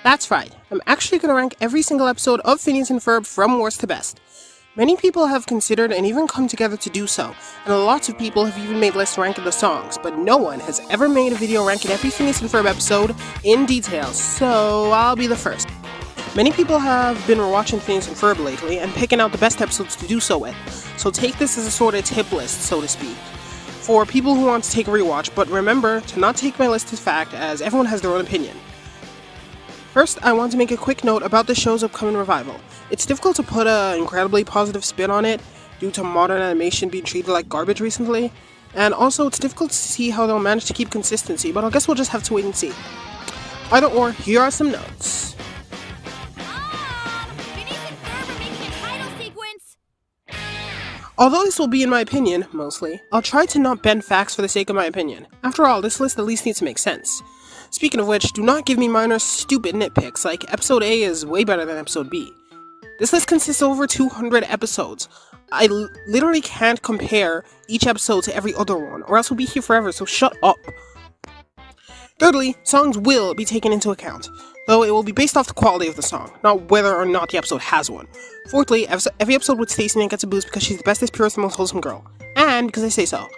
That's right, I'm actually going to rank every single episode of Phineas and Ferb from worst to best. Many people have considered and even come together to do so, and lots of people have even made lists ranking the songs, but no one has ever made a video ranking every Phineas and Ferb episode in detail, so I'll be the first. Many people have been rewatching Phineas and Ferb lately and picking out the best episodes to do so with, so take this as a sort of tip list, so to speak, for people who want to take a rewatch, but remember to not take my list as fact, as everyone has their own opinion. First, I want to make a quick note about the show's upcoming revival. It's difficult to put an incredibly positive spin on it, due to modern animation being treated like garbage recently, and also it's difficult to see how they'll manage to keep consistency, but I guess we'll just have to wait and see. Either or, here are some notes. Phineas and Ferb are making a title sequence! Although this will be in my opinion, mostly, I'll try to not bend facts for the sake of my opinion. After all, this list at least needs to make sense. Speaking of which, do not give me minor stupid nitpicks, like episode A is way better than episode B. This list consists of over 200 episodes. I literally can't compare each episode to every other one, or else we'll be here forever, so shut up. Thirdly, songs will be taken into account, though it will be based off the quality of the song, not whether or not the episode has one. Fourthly, every episode with Stacey gets a boost because she's the bestest, purest, and most wholesome girl, and because I say so.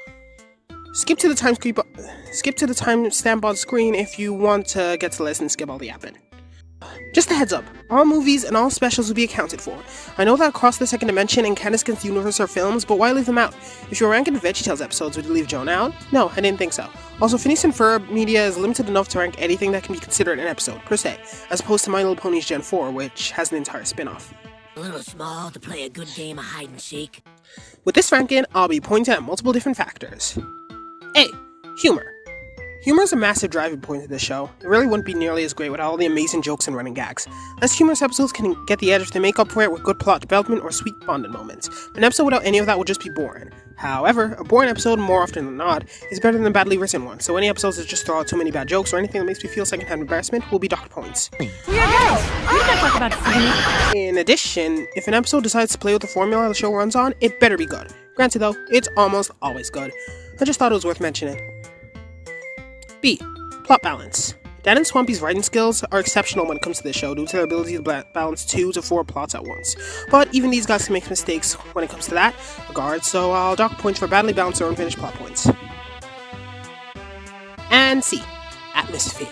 Skip to the timestamp on screen if you want to get to the list and skip all the yapping. Just a heads up, all movies and all specials will be accounted for. I know that Across the Second Dimension and Candace Against the Universe are films, but why leave them out? If you're ranking the VeggieTales episodes, would you leave Jonah out? No, I didn't think so. Also, Phineas and Ferb media is limited enough to rank anything that can be considered an episode, per se, as opposed to My Little Ponies Gen 4, which has an entire spin-off. A little small to play a good game of hide and seek. With this ranking, I'll be pointing at multiple different factors. A. Humor. Humor is a massive driving point of this show. It really wouldn't be nearly as great without all the amazing jokes and running gags. Less humorous episodes can get the edge if they make up for it with good plot development or sweet bonding moments. An episode without any of that would just be boring. However, a boring episode, more often than not, is better than a badly written one, so any episodes that just throw out too many bad jokes or anything that makes me feel secondhand embarrassment will be docked points. We are guys! We don't talk about food! In addition, if an episode decides to play with the formula the show runs on, it better be good. Granted though, it's almost always good. I just thought it was worth mentioning. B. Plot balance. Dan and Swampy's writing skills are exceptional when it comes to this show due to their ability to balance 2 to 4 plots at once. But even these guys can make mistakes when it comes to that regard, so I'll dock points for badly balanced or unfinished plot points. And C. Atmosphere.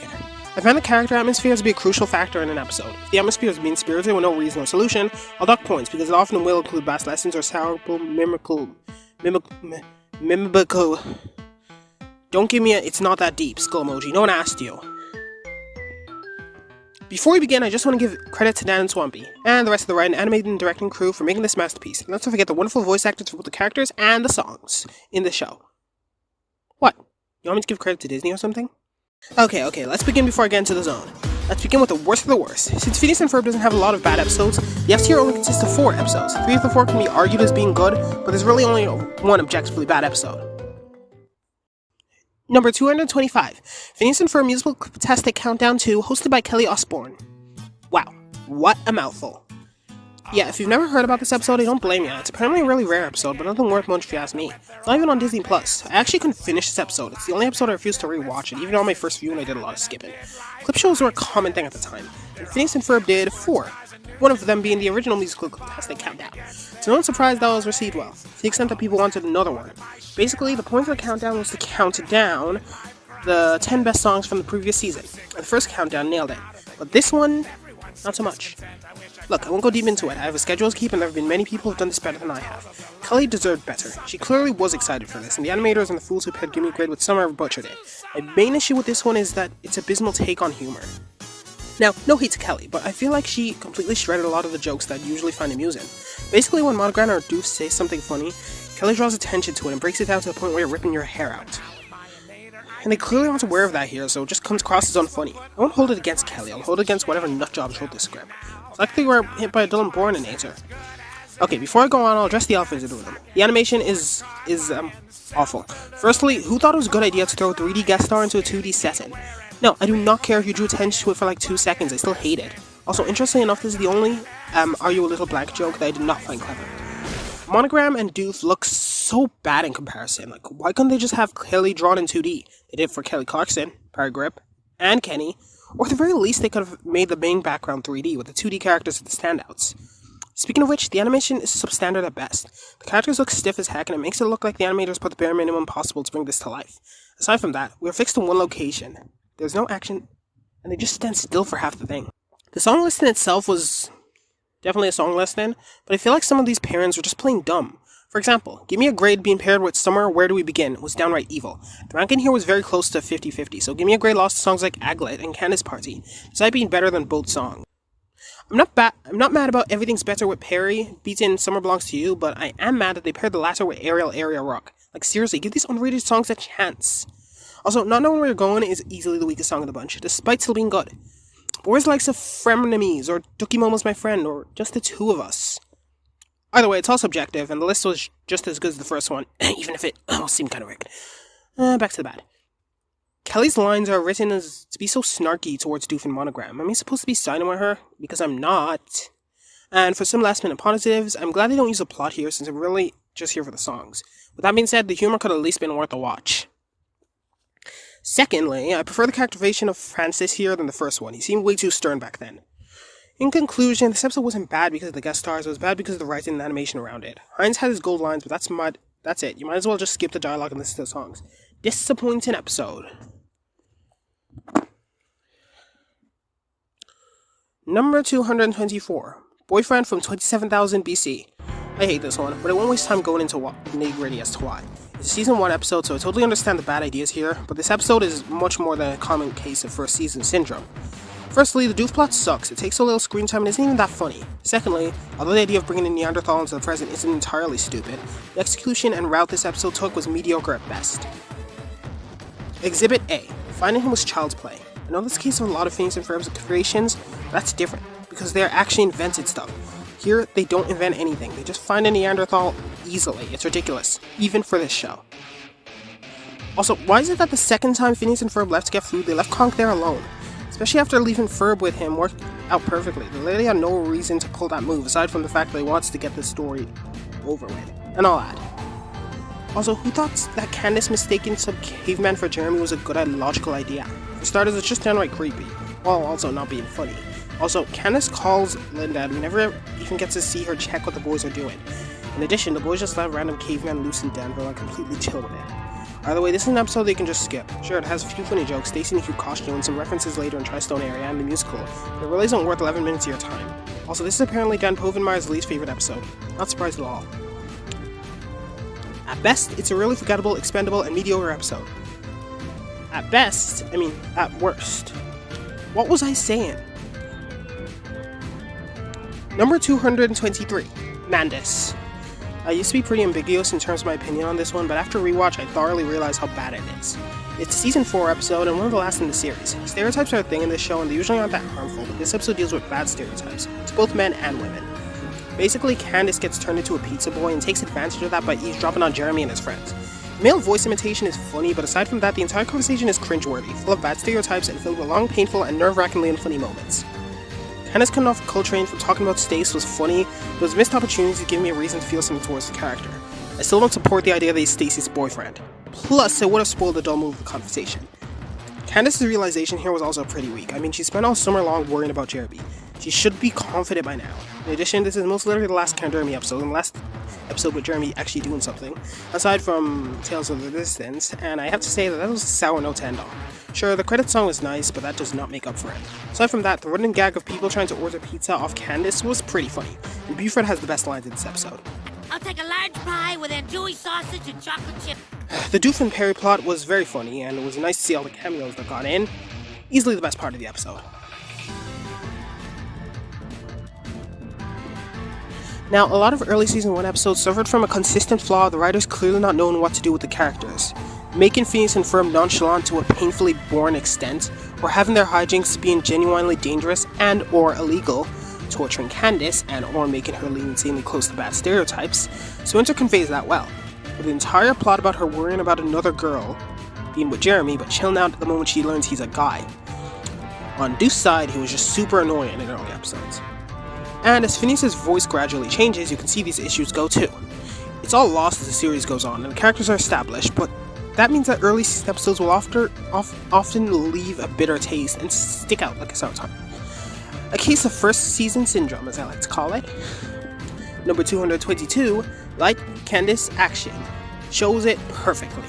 I find the character atmosphere to be a crucial factor in an episode. If the atmosphere is mean-spirited with no reason or solution, I'll dock points because it often will include bass lessons or sourable mimical. Don't give me a "it's not that deep" skull emoji, no one asked you. Before we begin, I just want to give credit to Dan and Swampy, and the rest of the writing, animating, and directing crew for making this masterpiece. And not to forget the wonderful voice actors for both the characters and the songs in the show. What? You want me to give credit to Disney or something? Okay, let's begin before I get into the zone. Let's begin with the worst of the worst. Since Phineas and Ferb doesn't have a lot of bad episodes, the F tier only consists of 4 episodes. 3 of the 4 can be argued as being good, but there's really only one objectively bad episode. Number 225, Phineas and Ferb Musical Tastic Countdown 2, hosted by Kelly Osbourne. Wow, what a mouthful. Yeah, if you've never heard about this episode, I don't blame you. It's apparently a really rare episode, but nothing worth much if you ask me. It's not even on Disney+. I actually couldn't finish this episode. It's the only episode I refused to rewatch it, even on my first viewing I did a lot of skipping. Clip shows were a common thing at the time, and Phineas and Ferb did 4. One of them being the original Musical Tastic Countdown. To no one's surprise, that was received well, to the extent that people wanted another one. Basically, the point of the countdown was to count down the 10 best songs from the previous season. The first countdown nailed it, but this one, not so much. Look, I won't go deep into it. I have a schedule to keep, and there have been many people who have done this better than I have. Kelly deserved better. She clearly was excited for this, and the animators and the fools who had given me a grade with Summer have butchered it. My main issue with this one is that it's abysmal take on humor. Now, no hate to Kelly, but I feel like she completely shredded a lot of the jokes that I usually find amusing. Basically, when Monogran or Doof say something funny, Kelly draws attention to it and breaks it down to the point where you're ripping your hair out. And they clearly aren't aware of that here, so it just comes across as unfunny. I won't hold it against Kelly, I'll hold it against whatever nutjobs wrote this script. It's like they were hit by a Dylan Born-inator. Okay, before I go on, I'll address the elephant in the room. The animation is awful. Firstly, who thought it was a good idea to throw a 3D guest star into a 2D setting? No, I do not care if you drew attention to it for like 2 seconds, I still hate it. Also, interestingly enough, this is the only Are You a Little Blank joke that I did not find clever. Monogram and Doof look so bad in comparison. Like, why couldn't they just have Kelly drawn in 2D? They did for Kelly Clarkson, Perry Grip, and Kenny, Or at the very least, they could have made the main background 3D with the 2D characters as the standouts. Speaking of which, the animation is substandard at best. The characters look stiff as heck, and it makes it look like the animators put the bare minimum possible to bring this to life. Aside from that, we are fixed in one location. There's no action, and they just stand still for half the thing. The song list in itself was definitely a song listing, but I feel like some of these pairings were just plain dumb. For example, Give Me a Grade being paired with Summer Where Do We Begin was downright evil. The ranking here was very close to 50-50, so Give Me a Grade lost to songs like Aglet and Candace Party, despite being better than both songs. I'm not mad about Everything's Better with Perry beating Summer Belongs to You, but I am mad that they paired the latter with Ariel Area Rock. Like seriously, give these underrated songs a chance. Also, Not Knowing Where You're Going is easily the weakest song of the bunch, despite still being good. But where's the likes of Frenemies, or Dookie Momo's My Friend, or just the two of us? Either way, it's all subjective, and the list was just as good as the first one, even if it seemed kind of rigged. Back to the bad. Kelly's lines are written as to be so snarky towards Doof and Monogram. Am I supposed to be siding with her? Because I'm not. And for some last minute positives, I'm glad they don't use a plot here since I'm really just here for the songs. With that being said, the humor could at least been worth a watch. Secondly, I prefer the characterization of Francis here than the first one. He seemed way too stern back then. In conclusion, this episode wasn't bad because of the guest stars, it was bad because of the writing and animation around it. Hines had his gold lines, but that's it. You might as well just skip the dialogue and listen to the songs. Disappointing episode. Number 224. Boyfriend from 27,000 BC. I hate this one, but I won't waste time going into nitty-gritty as to why. It's a season 1 episode, so I totally understand the bad ideas here, but this episode is much more than a common case of first season syndrome. Firstly, the doof plot sucks. It takes so little screen time and isn't even that funny. Secondly, although the idea of bringing in Neanderthal into the present isn't entirely stupid, the execution and route this episode took was mediocre at best. Exhibit A. Finding him was child's play. I know that's the case of a lot of Phineas and Ferb's creations, but that's different, because they're actually invented stuff. Here, they don't invent anything, they just find a Neanderthal easily. It's ridiculous, even for this show. Also, why is it that the second time Phineas and Ferb left to get food, they left Conk there alone? Especially after leaving Ferb with him worked out perfectly. They literally had no reason to pull that move, aside from the fact that they wanted to get the story over with. And all that. Also, who thought that Candace mistaking some caveman for Jeremy was a good and logical idea? For starters, it's just downright creepy, while also not being funny. Also, Candace calls Linda and we never even get to see her check what the boys are doing. In addition, the boys just let random caveman loose in Denver and completely chill with it. Either way, this is an episode that you can just skip. Sure, it has a few funny jokes, Stacy in a cute costume, and some references later in Tri-Stone area and the musical, but it really isn't worth 11 minutes of your time. Also, this is apparently Dan Povenmire's least favorite episode. Not surprised at all. At best, it's a really forgettable, expendable, and mediocre episode. At best, at worst. What was I saying? Number 223, Mandus. I used to be pretty ambiguous in terms of my opinion on this one, but after rewatch I thoroughly realized how bad it is. It's a season 4 episode and one of the last in the series. Stereotypes are a thing in this show and they usually aren't that harmful, but this episode deals with bad stereotypes. It's both men and women. Basically, Candace gets turned into a pizza boy and takes advantage of that by eavesdropping on Jeremy and his friends. Male voice imitation is funny, but aside from that, the entire conversation is cringeworthy, full of bad stereotypes and filled with long, painful, and nerve-wrackingly unfunny moments. Candace coming off Coltrane from talking about Stace was funny, but it was missed opportunities to give me a reason to feel something towards the character. I still don't support the idea that he's Stacy's boyfriend. Plus, it would have spoiled the dull move of the conversation. Candace's realization here was also pretty weak. She spent all summer long worrying about Jeremy. She should be confident by now. In addition, this is most literally the last Jeremy episode, and the last episode with Jeremy actually doing something, aside from Tales of the Distance, and I have to say that was a sour note to end on. Sure, the credit song was nice, but that does not make up for it. Aside from that, the running gag of people trying to order pizza off Candace was pretty funny, and Buford has the best lines in this episode. I'll take a large pie with andouille sausage and chocolate chip. The Doof and Perry plot was very funny, and it was nice to see all the cameos that got in. Easily the best part of the episode. Now, a lot of early season 1 episodes suffered from a consistent flaw of the writers clearly not knowing what to do with the characters, making Phineas and Ferb nonchalant to a painfully boring extent, or having their hijinks being genuinely dangerous and or illegal, torturing Candace and or making her lean insanely close to bad stereotypes. So Winter conveys that well, with the entire plot about her worrying about another girl being with Jeremy but chilling out at the moment she learns he's a guy. On Doof's side, he was just super annoying in early episodes. And as Phineas' voice gradually changes, you can see these issues go too. It's all lost as the series goes on, and the characters are established, but that means that early season episodes will often leave a bitter taste and stick out like a sour tongue. A case of first season syndrome, as I like to call it. Number 222, Light Candace Action, shows it perfectly.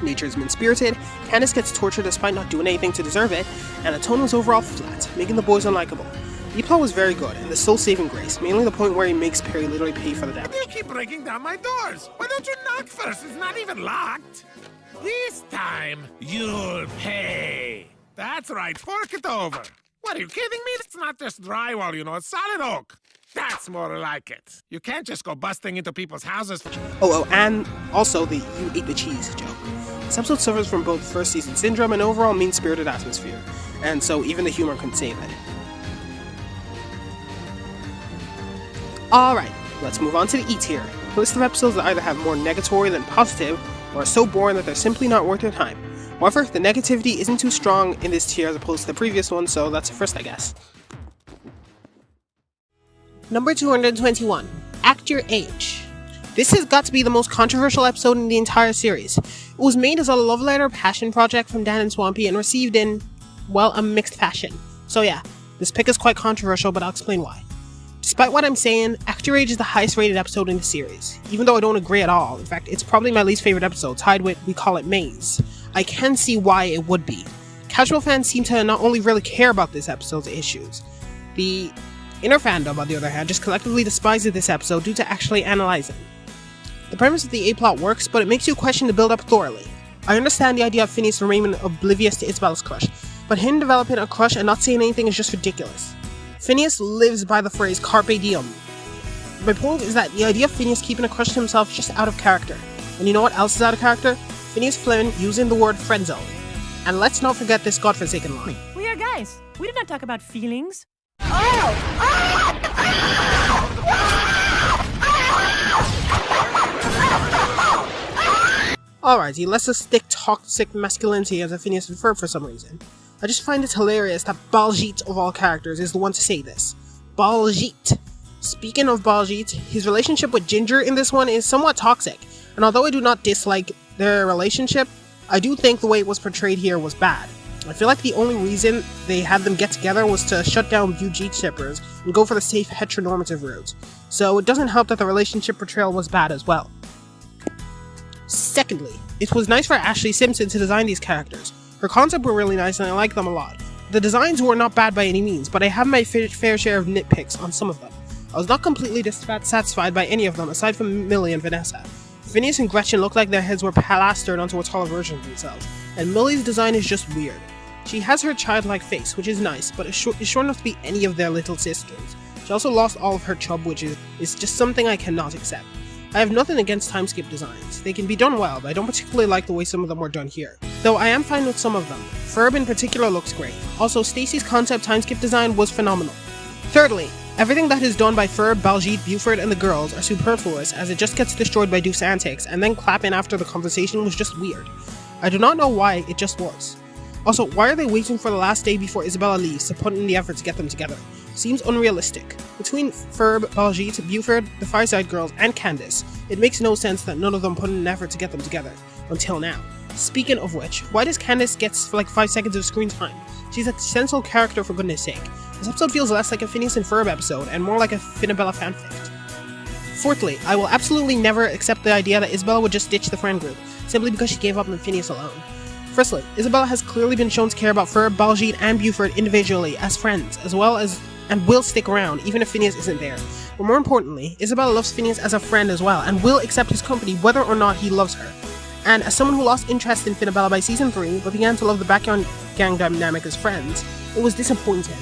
Nature is mean-spirited, Candace gets tortured despite not doing anything to deserve it, and the tone was overall flat, making the boys unlikable. The plot was very good, and the soul-saving grace, mainly the point where he makes Perry literally pay for the damage. You keep breaking down my doors. Why don't you knock first? It's not even locked. This time, you'll pay. That's right, fork it over. What, are you kidding me? It's not just drywall, you know, it's solid oak. That's more like it. You can't just go busting into people's houses. Oh, and also the "you ate the cheese" joke. This episode suffers from both first season syndrome and overall mean-spirited atmosphere, and so even the humor couldn't save it. Alright, let's move on to the E tier. A list of episodes that either have more negatory than positive, or are so boring that they're simply not worth your time. However, the negativity isn't too strong in this tier as opposed to the previous one, so that's a first, I guess. Number 221, Act Your Age. This has got to be the most controversial episode in the entire series. It was made as a love letter passion project from Dan and Swampy and received in, well, a mixed fashion. So yeah, this pick is quite controversial, but I'll explain why. Despite what I'm saying, Act Your Age is the highest rated episode in the series, even though I don't agree at all. In fact, it's probably my least favorite episode, tied with We Call It Maze. I can see why it would be. Casual fans seem to not only really care about this episode's issues, the inner fandom, on the other hand, just collectively despises this episode due to actually analyzing. The premise of the A-plot works, but it makes you question the build-up thoroughly. I understand the idea of Phineas remaining oblivious to Isabella's crush, but him developing a crush and not saying anything is just ridiculous. Phineas lives by the phrase carpe diem. My point is that the idea of Phineas keeping a crush to himself is just out of character. And you know what else is out of character? Phineas Flynn using the word friendzone. And let's not forget this godforsaken line. We are guys. We do not talk about feelings. Alrighty, let's just stick toxic masculinity as a Phineas and Ferb for some reason. I just find it hilarious that Baljeet of all characters is the one to say this. Baljeet. Speaking of Baljeet, his relationship with Ginger in this one is somewhat toxic, and although I do not dislike their relationship, I do think the way it was portrayed here was bad. I feel like the only reason they had them get together was to shut down Baljeet shippers and go for the safe heteronormative route, so it doesn't help that the relationship portrayal was bad as well. Secondly, it was nice for Ashley Simpson to design these characters. Her concepts were really nice and I like them a lot. The designs were not bad by any means, but I have my fair share of nitpicks on some of them. I was not completely dissatisfied by any of them aside from Millie and Vanessa. Phineas and Gretchen looked like their heads were plastered onto a taller version of themselves, and Millie's design is just weird. She has her childlike face, which is nice, but it's sure not to be any of their little sisters. She also lost all of her chub, which is just something I cannot accept. I have nothing against time skip designs. They can be done well, but I don't particularly like the way some of them were done here. Though I am fine with some of them. Ferb in particular looks great. Also, Stacy's concept time skip design was phenomenal. Thirdly, everything that is done by Ferb, Baljeet, Buford, and the girls are superfluous as it just gets destroyed by Deuce's antics, and then clapping after the conversation was just weird. I do not know why, it just was. Also, why are they waiting for the last day before Isabella leaves to put in the effort to get them together? Seems unrealistic. Between Ferb, Baljeet, Buford, the Fireside Girls, and Candace, it makes no sense that none of them put in an effort to get them together. Until now. Speaking of which, why does Candace get like 5 seconds of screen time? She's a central character for goodness sake. This episode feels less like a Phineas and Ferb episode, and more like a Finabella fanfic. Fourthly, I will absolutely never accept the idea that Isabella would just ditch the friend group, simply because she gave up on Phineas alone. Firstly, Isabella has clearly been shown to care about Ferb, Baljeet, and Buford individually as friends, as well as and will stick around even if Phineas isn't there. But more importantly, Isabella loves Phineas as a friend as well, and will accept his company whether or not he loves her. And as someone who lost interest in Finabella by season 3, but began to love the Backyard Gang dynamic as friends, it was disappointing.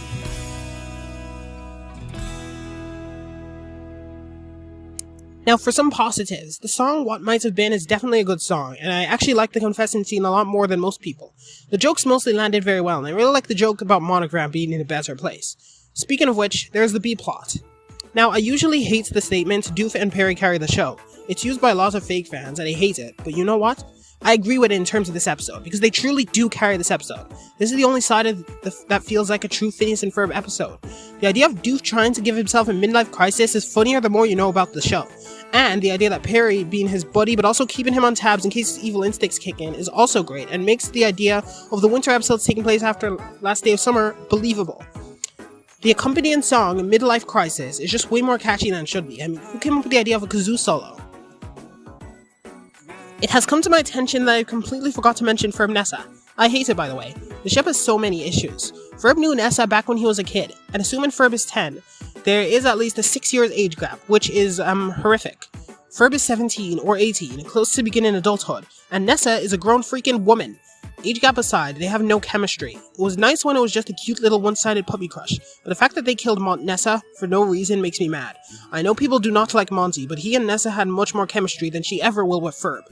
Now for some positives, the song What Might Have Been is definitely a good song, and I actually like the confession scene a lot more than most people. The jokes mostly landed very well, and I really like the joke about Monogram being in a better place. Speaking of which, there's the B-plot. Now, I usually hate the statement, Doof and Perry carry the show. It's used by lots of fake fans, and I hate it, but you know what? I agree with it in terms of this episode, because they truly do carry this episode. This is the only side of that feels like a true Phineas and Ferb episode. The idea of Doof trying to give himself a midlife crisis is funnier the more you know about the show. And the idea that Perry being his buddy but also keeping him on tabs in case his evil instincts kick in is also great, and makes the idea of the winter episodes taking place after last day of summer believable. The accompanying song, Midlife Crisis, is just way more catchy than it should be. I mean, who came up with the idea of a kazoo solo? It has come to my attention that I completely forgot to mention Ferb Nessa. I hate it, by the way. The ship has so many issues. Ferb knew Nessa back when he was a kid, and assuming Ferb is 10, there is at least a 6 years age gap, which is horrific. Ferb is 17 or 18, close to beginning adulthood, and Nessa is a grown freaking woman. Age gap aside, they have no chemistry. It was nice when it was just a cute little one-sided puppy crush, but the fact that they killed Nessa for no reason makes me mad. I know people do not like Monty, but he and Nessa had much more chemistry than she ever will with Ferb.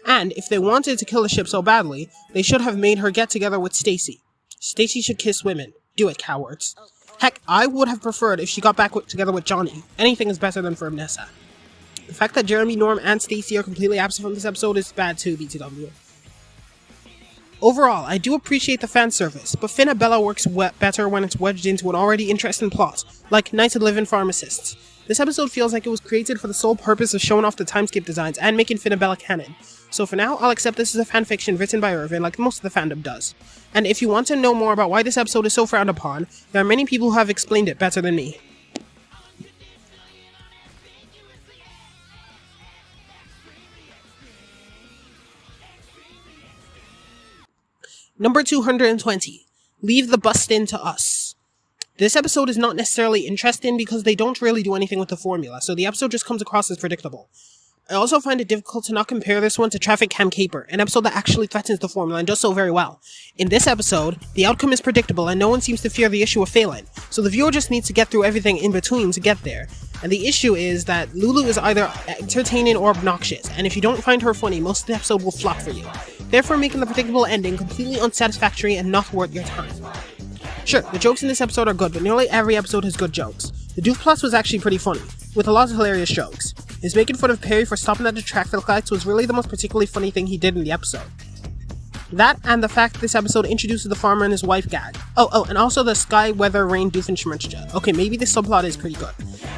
And if they wanted to kill the ship so badly, they should have made her get together with Stacy. Stacy should kiss women. Do it, cowards. Heck, I would have preferred if she got back together with Johnny. Anything is better than Ferb Nessa. The fact that Jeremy, Norm, and Stacy are completely absent from this episode is bad too, BTW. Overall, I do appreciate the fan service, but Finn and Bella works better when it's wedged into an already interesting plot, like Night of the Living Pharmacists. This episode feels like it was created for the sole purpose of showing off the timeskip designs and making Finn and Bella canon. So for now, I'll accept this as a fanfiction written by Irvin like most of the fandom does. And if you want to know more about why this episode is so frowned upon, there are many people who have explained it better than me. Number 220. Leave the bustin' to us. This episode is not necessarily interesting because they don't really do anything with the formula, so the episode just comes across as predictable. I also find it difficult to not compare this one to Traffic Cam Caper, an episode that actually threatens the formula and does so very well. In this episode, the outcome is predictable and no one seems to fear the issue of failing, so the viewer just needs to get through everything in between to get there. And the issue is that Lulu is either entertaining or obnoxious, and if you don't find her funny, most of the episode will flop for you, therefore making the predictable ending completely unsatisfactory and not worth your time. Sure, the jokes in this episode are good, but nearly every episode has good jokes. The Doof Plus was actually pretty funny, with a lot of hilarious jokes. His making fun of Perry for stopping at the traffic lights was really the most particularly funny thing he did in the episode. That, and the fact this episode introduces the farmer and his wife gag. Oh, and also the sky, weather, rain, doof, and schmircha. Okay, maybe this subplot is pretty good.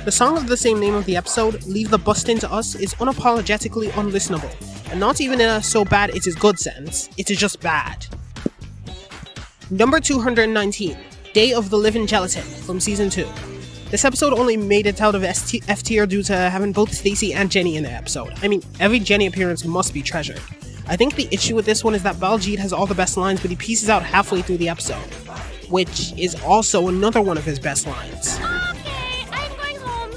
The song of the same name of the episode, Leave the Bustin' to Us, is unapologetically unlistenable, and not even in a so bad it is good sense, it is just bad. Number 219, Day of the Living Gelatin, from Season 2. This episode only made it out of F tier due to having both Stacy and Jenny in the episode. I mean, every Jenny appearance must be treasured. I think the issue with this one is that Baljeet has all the best lines, but he pieces out halfway through the episode, which is also another one of his best lines. Okay, I'm going home.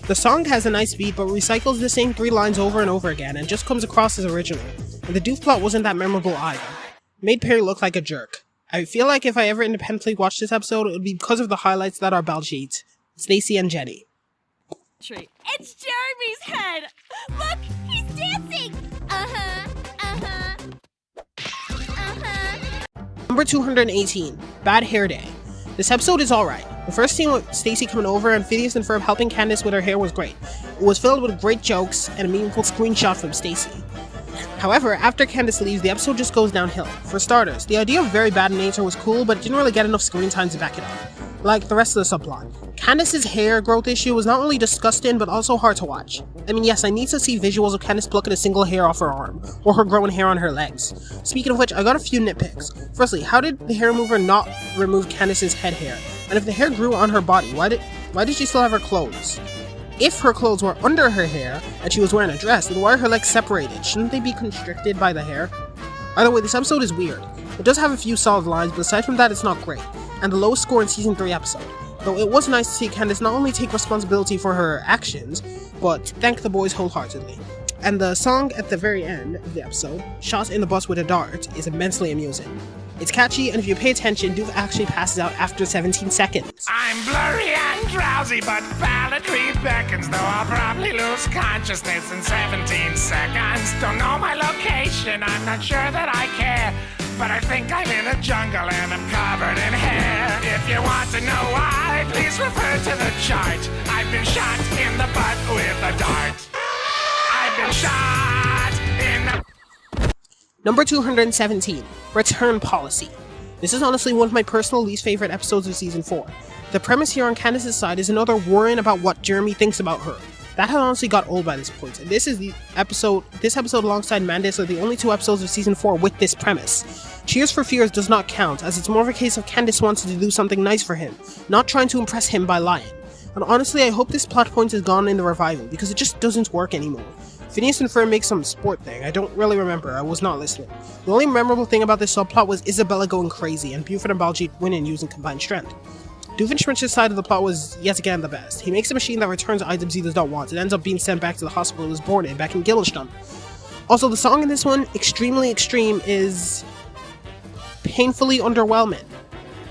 The song has a nice beat, but recycles the same 3 lines over and over again, and just comes across as original. And the Doof plot wasn't that memorable either. Made Perry look like a jerk. I feel like if I ever independently watched this episode, it would be because of the highlights that are Baljeet, Stacy, and Jenny. It's Jeremy's head. Look, he's dancing. Number 218, Bad Hair Day. This episode is alright. The first scene with Stacy coming over and Phineas and Ferb helping Candace with her hair was great. It was filled with great jokes and a meaningful screenshot from Stacy. However, after Candace leaves, the episode just goes downhill. For starters, the idea of very bad in nature was cool, but it didn't really get enough screen time to back it up. Like the rest of the subplot. Candace's hair growth issue was not only disgusting, but also hard to watch. I mean, yes, I need to see visuals of Candace plucking a single hair off her arm, or her growing hair on her legs. Speaking of which, I got a few nitpicks. Firstly, how did the hair remover not remove Candace's head hair? And if the hair grew on her body, why did she still have her clothes? If her clothes were under her hair, and she was wearing a dress, then why are her legs separated? Shouldn't they be constricted by the hair? Either way, this episode is weird. It does have a few solid lines, but aside from that, it's not great, and the lowest score in Season 3 episode. Though it was nice to see Candace not only take responsibility for her actions, but thank the boys wholeheartedly. And the song at the very end of the episode, Shot in the Butt with a Dart, is immensely amusing. It's catchy, and if you pay attention, Doof actually passes out after 17 seconds. I'm blurry and drowsy, but balladry beckons, though I'll probably lose consciousness in 17 seconds. Don't know my location, I'm not sure that I care, but I think I'm in a jungle and I'm covered in hair. If you want to know why, please refer to the chart. I've been shot in the butt with a dart. I've been shot in the... Number 217, Return Policy. This is honestly one of my personal least favorite episodes of Season 4. The premise here on Candace's side is another worrying about what Jeremy thinks about her. That had honestly got old by this point, and this episode alongside Mandis are the only two episodes of Season 4 with this premise. Cheers for Fears does not count, as it's more of a case of Candace wanting to do something nice for him, not trying to impress him by lying. And honestly, I hope this plot point is gone in the revival, because it just doesn't work anymore. Phineas and Ferb make some sport thing, I don't really remember, I was not listening. The only memorable thing about this subplot was Isabella going crazy, and Buford and Baljeet winning using combined strength. Doofenshmirtz's side of the plot was yet again the best. He makes a machine that returns items he does not want, and ends up being sent back to the hospital he was born in, back in Gilliston. Also, the song in this one, Extremely Extreme, is painfully underwhelming.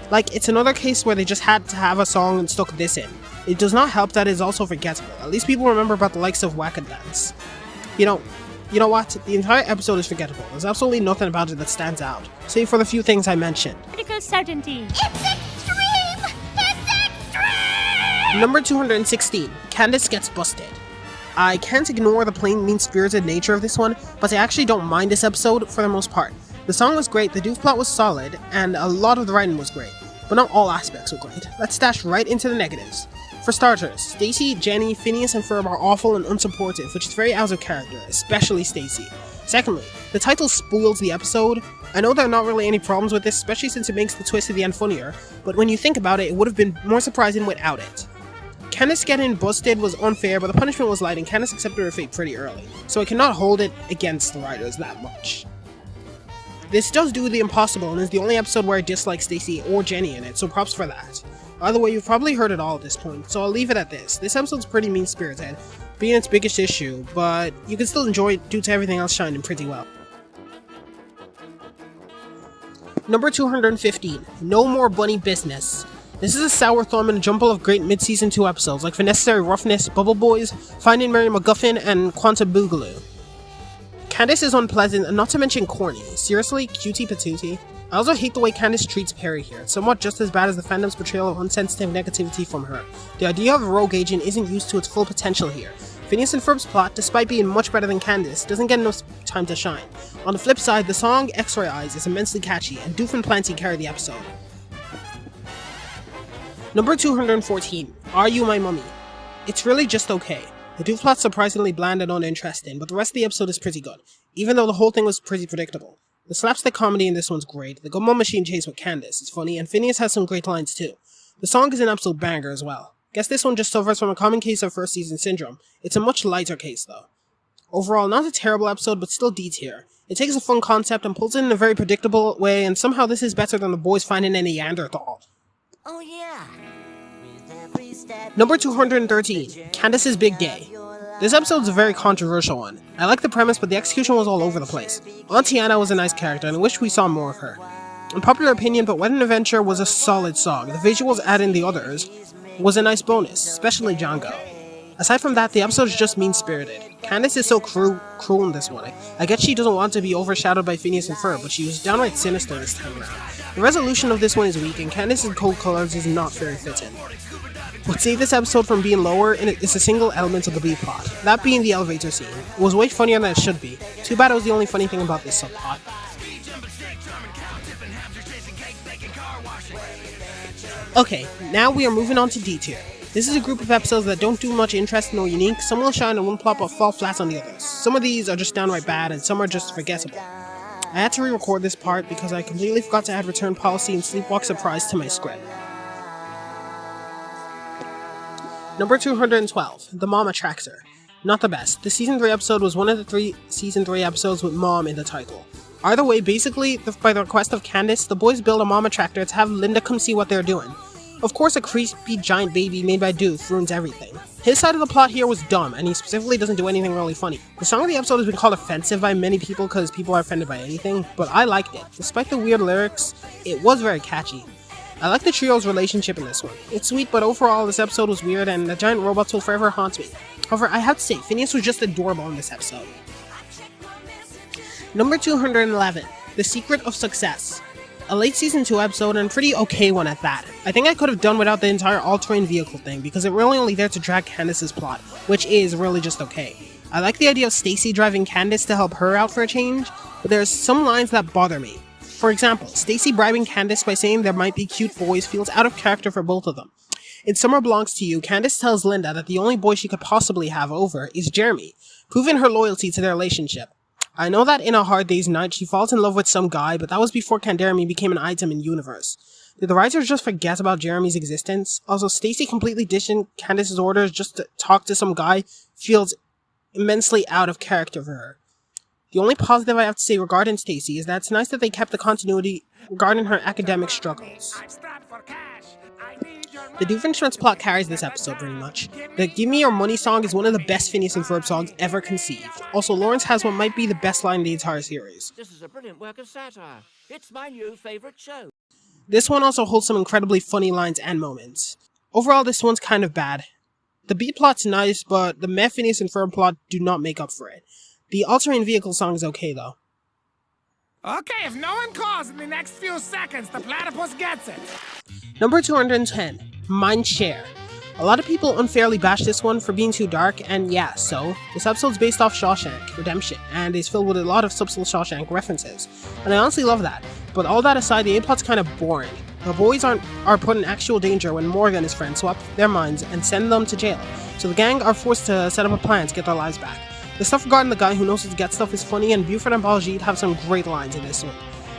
Like, it's another case where they just had to have a song and stuck this in. It does not help that it is also forgettable. At least people remember about the likes of Whack and Dance. You know what? The entire episode is forgettable. There's absolutely nothing about it that stands out, save for the few things I mentioned. Critical certainty. It's extreme! It's extreme! Number 216, Candace Gets Busted. I can't ignore the plain mean-spirited nature of this one, but I actually don't mind this episode for the most part. The song was great, the doof plot was solid, and a lot of the writing was great, but not all aspects were great. Let's dash right into the negatives. For starters, Stacy, Jenny, Phineas and Ferb are awful and unsupportive, which is very out of character, especially Stacy. Secondly, the title spoils the episode. I know there are not really any problems with this, especially since it makes the twist at the end funnier, but when you think about it, it would have been more surprising without it. Candace getting busted was unfair, but the punishment was light and Candace accepted her fate pretty early, so I cannot hold it against the writers that much. This does do the impossible and is the only episode where I dislike Stacy or Jenny in it, so props for that. Either way, you've probably heard it all at this point, so I'll leave it at this. This episode's pretty mean-spirited, being its biggest issue, but you can still enjoy it due to everything else shining pretty well. Number 215, No More Bunny Business. This is a sour thumb and a jumble of great mid-season 2 episodes, like For Necessary Roughness, Bubble Boys, Finding Mary McGuffin, and Quantum Boogaloo. Candace is unpleasant, and not to mention corny. Seriously, cutie patootie. I also hate the way Candace treats Perry here. It's somewhat just as bad as the fandom's portrayal of unsensitive negativity from her. The idea of a rogue agent isn't used to its full potential here. Phineas and Ferb's plot, despite being much better than Candace, doesn't get enough time to shine. On the flip side, the song X-Ray Eyes is immensely catchy, and Doof and Planty carry the episode. Number 214, Are You My Mummy? It's really just okay. The Doof plot's surprisingly bland and uninteresting, but the rest of the episode is pretty good, even though the whole thing was pretty predictable. The slapstick comedy in this one's great, the gumball machine chase with Candace is funny, and Phineas has some great lines too. The song is an absolute banger as well. Guess this one just suffers from a common case of first season syndrome. It's a much lighter case though. Overall, not a terrible episode, but still D tier. It takes a fun concept and pulls it in a very predictable way, and somehow this is better than the boys finding a Neanderthal. Oh yeah. Number 213, Candace's Big Day. This episode's a very controversial one. I like the premise, but the execution was all over the place. Auntie Anna was a nice character, and I wish we saw more of her. In popular opinion, But Wedding Adventure was a solid song. The visuals adding the others was a nice bonus, especially Django. Aside from that, the episode is just mean-spirited. Candace is so cruel in this one. I get she doesn't want to be overshadowed by Phineas and Ferb, but she was downright sinister this time around. The resolution of this one is weak, and Candace's cold colors is not very fitting. What saved this episode from being lower is a single element of the B plot, that being the elevator scene. It was way funnier than it should be. Too bad it was the only funny thing about this subplot. Okay, now we are moving on to D tier. This is a group of episodes that don't do much interesting or unique. Some will shine on one plot but fall flat on the others. Some of these are just downright bad and some are just forgettable. I had to re-record this part because I completely forgot to add return policy and sleepwalk surprise to my script. Number 212, The Mom Attractor. Not the best. The Season 3 episode was one of the 3 Season 3 episodes with Mom in the title. Either way, basically, by the request of Candace, the boys build a mom attractor to have Linda come see what they're doing. Of course, a creepy giant baby made by Doof ruins everything. His side of the plot here was dumb, and he specifically doesn't do anything really funny. The song of the episode has been called offensive by many people because people are offended by anything, but I liked it. Despite the weird lyrics, it was very catchy. I like the trio's relationship in this one. It's sweet, but overall this episode was weird and the giant robots will forever haunt me. However, I have to say, Phineas was just adorable in this episode. Number 211, The Secret of Success. A late season 2 episode and a pretty okay one at that. I think I could have done without the entire all-terrain vehicle thing because it really only there to drag Candace's plot, which is really just okay. I like the idea of Stacy driving Candace to help her out for a change, but there's some lines that bother me. For example, Stacy bribing Candace by saying there might be cute boys feels out of character for both of them. In Summer Belongs to You, Candace tells Linda that the only boy she could possibly have over is Jeremy, proving her loyalty to their relationship. I know that in A Hard Day's Night she falls in love with some guy, but that was before Canderemy became an item in universe. Did the writers just forget about Jeremy's existence? Also, Stacy completely dishing Candace's orders just to talk to some guy feels immensely out of character for her. The only positive I have to say regarding Stacy is that it's nice that they kept the continuity regarding her academic struggles. The Doofenshmirtz plot carries this episode pretty much. The Give Me Your Money song is one of the best Phineas and Ferb songs ever conceived. Also, Lawrence has what might be the best line in the entire series. This is a brilliant work of satire. It's my new favorite show. This one also holds some incredibly funny lines and moments. Overall, this one's kind of bad. The B plot's nice, but the meh Phineas and Ferb plot do not make up for it. The altering vehicle song is okay though. Okay, if no one calls in the next few seconds, the platypus gets it. Number 210, Mind Share. A lot of people unfairly bash this one for being too dark, and yeah, so, this episode's based off Shawshank Redemption, and is filled with a lot of subtle Shawshank references, and I honestly love that. But all that aside, the A-plot's kind of boring. The boys are put in actual danger when Morgan and his friends swap their minds and send them to jail, so the gang are forced to set up a plan to get their lives back. The stuff regarding the guy who knows how to get stuff is funny, and Buford and Baljeet have some great lines in this one.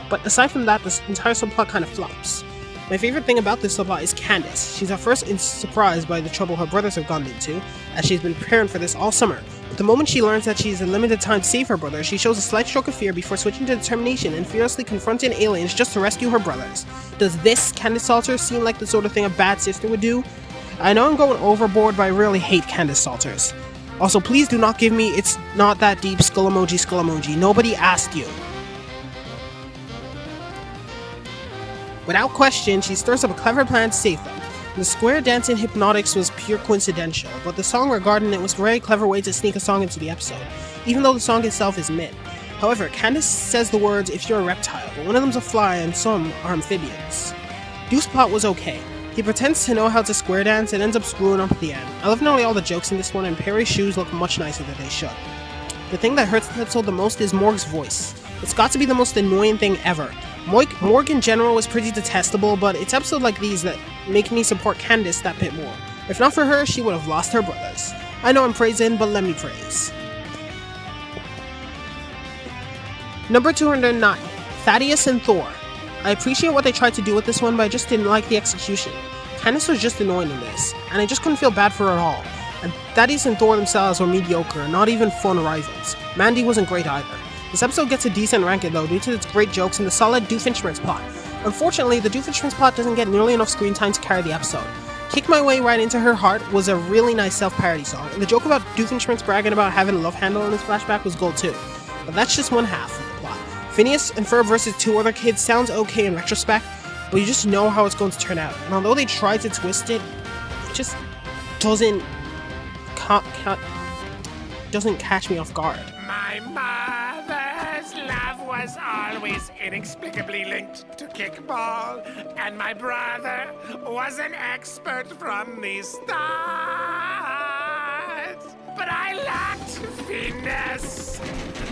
But aside from that, this entire subplot kind of flops. My favorite thing about this subplot is Candace. She's at first surprised by the trouble her brothers have gone into, as she's been preparing for this all summer. But the moment she learns that she has a limited time to save her brother, she shows a slight stroke of fear before switching to determination and fearlessly confronting aliens just to rescue her brothers. Does this Candace Salter seem like the sort of thing a bad sister would do? I know I'm going overboard, but I really hate Candace Salters. Also, please do not give me "it's not that deep" skull emoji. Nobody asked you. Without question, she stirs up a clever plan to save them. The square dance in Hypnotics was pure coincidental, but the song regarding it was a very clever way to sneak a song into the episode, even though the song itself is mid. However, Candace says the words "if you're a reptile," but one of them's a fly and some are amphibians. Deuce's plot was okay. He pretends to know how to square dance and ends up screwing up at the end. I love nearly all the jokes in this one, and Perry's shoes look much nicer than they should. The thing that hurts the episode the most is Morg's voice. It's got to be the most annoying thing ever. Morg in general is pretty detestable, but it's episodes like these that make me support Candace that bit more. If not for her, she would have lost her brothers. I know I'm praising, but let me praise. Number 209, Thaddeus and Thor. I appreciate what they tried to do with this one, but I just didn't like the execution. Candace was just annoying in this, and I just couldn't feel bad for her at all. And Thaddeus and Thor themselves were mediocre, not even fun rivals. Mandy wasn't great either. This episode gets a decent ranking though due to its great jokes and the solid Doofenshmirtz plot. Unfortunately, the Doofenshmirtz plot doesn't get nearly enough screen time to carry the episode. Kick My Way Right Into Her Heart was a really nice self-parody song, and the joke about Doofenshmirtz bragging about having a love handle in his flashback was gold too. But that's just one half of the plot. Phineas and Ferb versus two other kids sounds okay in retrospect, but you just know how it's going to turn out. And although they tried to twist it, it just doesn't catch me off guard. My mother's love was always inexplicably linked to kickball, and my brother was an expert from the start. But I lacked finesse,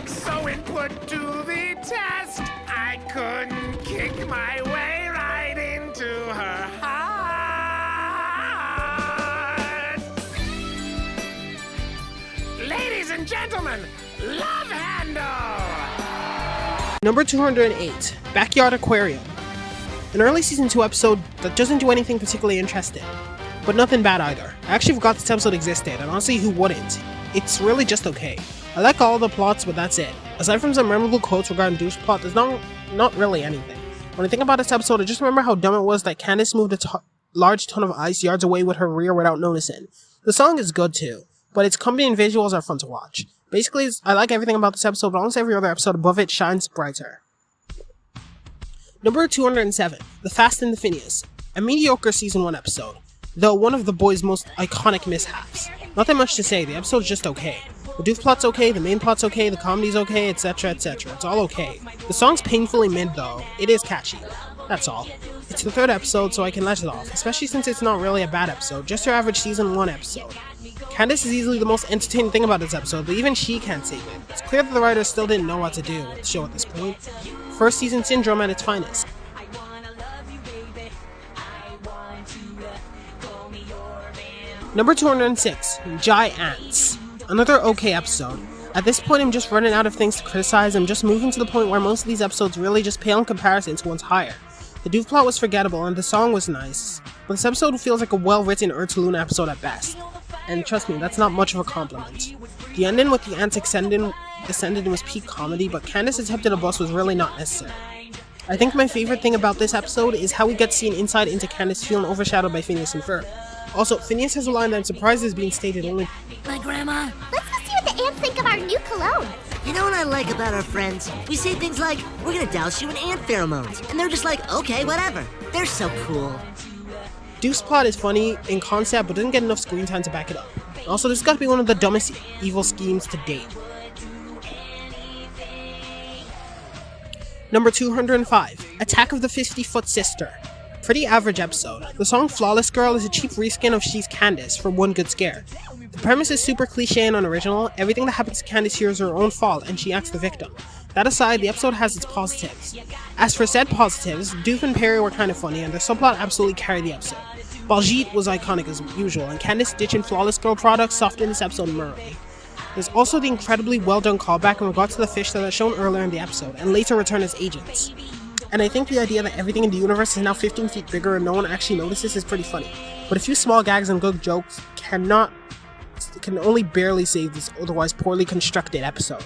so when put to the test, I couldn't kick my way right into her heart. Ladies and gentlemen, Love Handle! Number 208, Backyard Aquarium. An early season 2 episode that doesn't do anything particularly interesting, but nothing bad either. I actually forgot this episode existed, and honestly, who wouldn't? It's really just okay. I like all the plots, but that's it. Aside from some memorable quotes regarding Deuce's plot, there's not really anything. When I think about this episode, I just remember how dumb it was that Candace moved a large ton of ice yards away with her rear without noticing. The song is good too, but its accompanying visuals are fun to watch. Basically, I like everything about this episode, but almost every other episode above it shines brighter. Number 207, The Fast and the Phineas. A mediocre season 1 episode, though one of the boys' most iconic mishaps. Nothing much to say, the episode's just okay. The doof plot's okay, the main plot's okay, the comedy's okay, etc, etc. It's all okay. The song's painfully mid though, it is catchy. That's all. It's the 3rd episode, so I can let it off, especially since it's not really a bad episode, just your average season 1 episode. Candace is easily the most entertaining thing about this episode, but even she can't save it. It's clear that the writers still didn't know what to do with the show at this point. First season syndrome at its finest. Number 206, Giants. Another okay episode. At this point I'm just running out of things to criticize. I'm just moving to the point where most of these episodes really just pale in comparison to one's higher. The Doof plot was forgettable and the song was nice, but this episode feels like a well-written Luna episode at best. And trust me, that's not much of a compliment. The ending with the ants ascending was peak comedy, but Candace attempted a bus was really not necessary. I think my favorite thing about this episode is how we get seen insight into Candace feeling overshadowed by Phineas and Ferb. Also, Phineas has a line that I'm surprised is being stated only. My grandma. Let's go see what the ants think of our new cologne. You know what I like about our friends? We say things like, we're gonna douse you in ant pheromones. And they're just like, okay, whatever. They're so cool. Doof's plot is funny in concept, but doesn't get enough screen time to back it up. Also, this has got to be one of the dumbest evil schemes to date. Number 205, Attack of the 50-Foot Sister. Pretty average episode. The song Flawless Girl is a cheap reskin of She's Candace for one good scare. The premise is super cliche and unoriginal. Everything that happens to Candace here is her own fault and she acts the victim. That aside, the episode has its positives. As for said positives, Doof and Perry were kind of funny and their subplot absolutely carried the episode. Baljeet was iconic as usual, and Candace ditching Flawless Girl products softened this episode merrily. There's also the incredibly well done callback in regard to the fish that are shown earlier in the episode, and later return as agents. And I think the idea that everything in the universe is now 15 feet bigger and no one actually notices is pretty funny. But a few small gags and good jokes can only barely save this otherwise poorly constructed episode.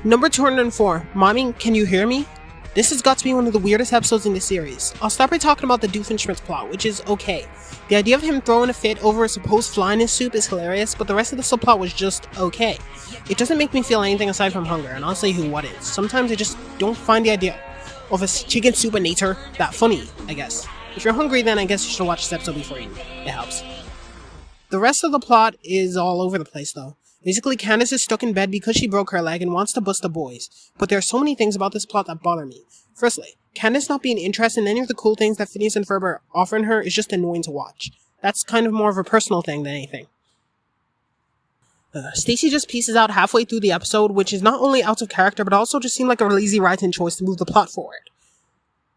Number 204, Mommy, Can You Hear Me? This has got to be one of the weirdest episodes in the series. I'll start by talking about the Doofenshmirtz plot, which is okay. The idea of him throwing a fit over a supposed fly in his soup is hilarious, but the rest of the subplot was just okay. It doesn't make me feel anything aside from hunger, and I'll say what is. Sometimes I just don't find the idea of a chicken soup-inator that funny, I guess. If you're hungry, then I guess you should watch this episode before eating. It helps. The rest of the plot is all over the place, though. Basically, Candace is stuck in bed because she broke her leg and wants to bust the boys. But there are so many things about this plot that bother me. Firstly, Candace not being interested in any of the cool things that Phineas and Ferb are offering her is just annoying to watch. That's kind of more of a personal thing than anything. Stacy just pieces out halfway through the episode, which is not only out of character, but also just seemed like a lazy writing choice to move the plot forward.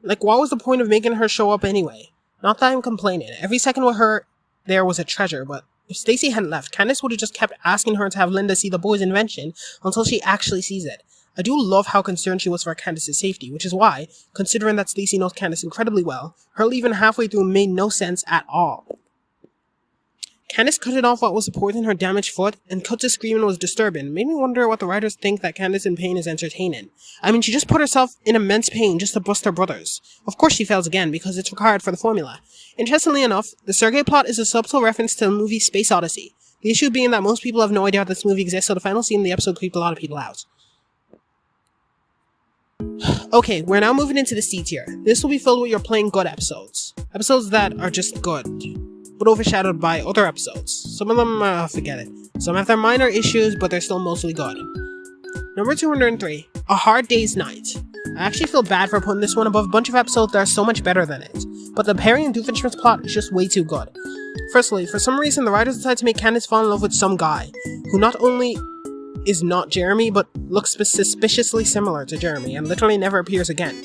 Like, what was the point of making her show up anyway? Not that I'm complaining. Every second with her there was a treasure, but if Stacy hadn't left, Candace would have just kept asking her to have Linda see the boy's invention until she actually sees it. I do love how concerned she was for Candace's safety, which is why, considering that Stacy knows Candace incredibly well, her leaving halfway through made no sense at all. Candace cutting off what was supporting her damaged foot and cut to screaming was disturbing. Made me wonder what the writers think that Candace in pain is entertaining. I mean, she just put herself in immense pain just to bust her brothers. Of course she fails again because it's required for the formula. Interestingly enough, the Sergei plot is a subtle reference to the movie Space Odyssey. The issue being that most people have no idea this movie exists, so the final scene in the episode creeped a lot of people out. Okay, we're now moving into the C tier. This will be filled with your plain good episodes. Episodes that are just good, but overshadowed by other episodes. Some of them, forget it. Some have their minor issues, but they're still mostly good. Number 203, A Hard Day's Night. I actually feel bad for putting this one above a bunch of episodes that are so much better than it, but the Perry and Doofenshmirtz plot is just way too good. Firstly, for some reason the writers decided to make Candace fall in love with some guy, who not only is not Jeremy, but looks suspiciously similar to Jeremy, and literally never appears again.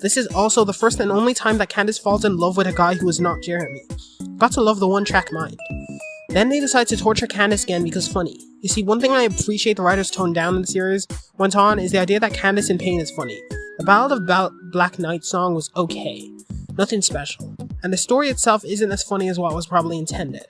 This is also the first and only time that Candace falls in love with a guy who is not Jeremy. Got to love the one-track mind. Then they decide to torture Candace again because funny. You see, one thing I appreciate the writers toned down in the series went on is the idea that Candace in pain is funny. The Ballad of Black Knight song was okay. Nothing special. And the story itself isn't as funny as what was probably intended.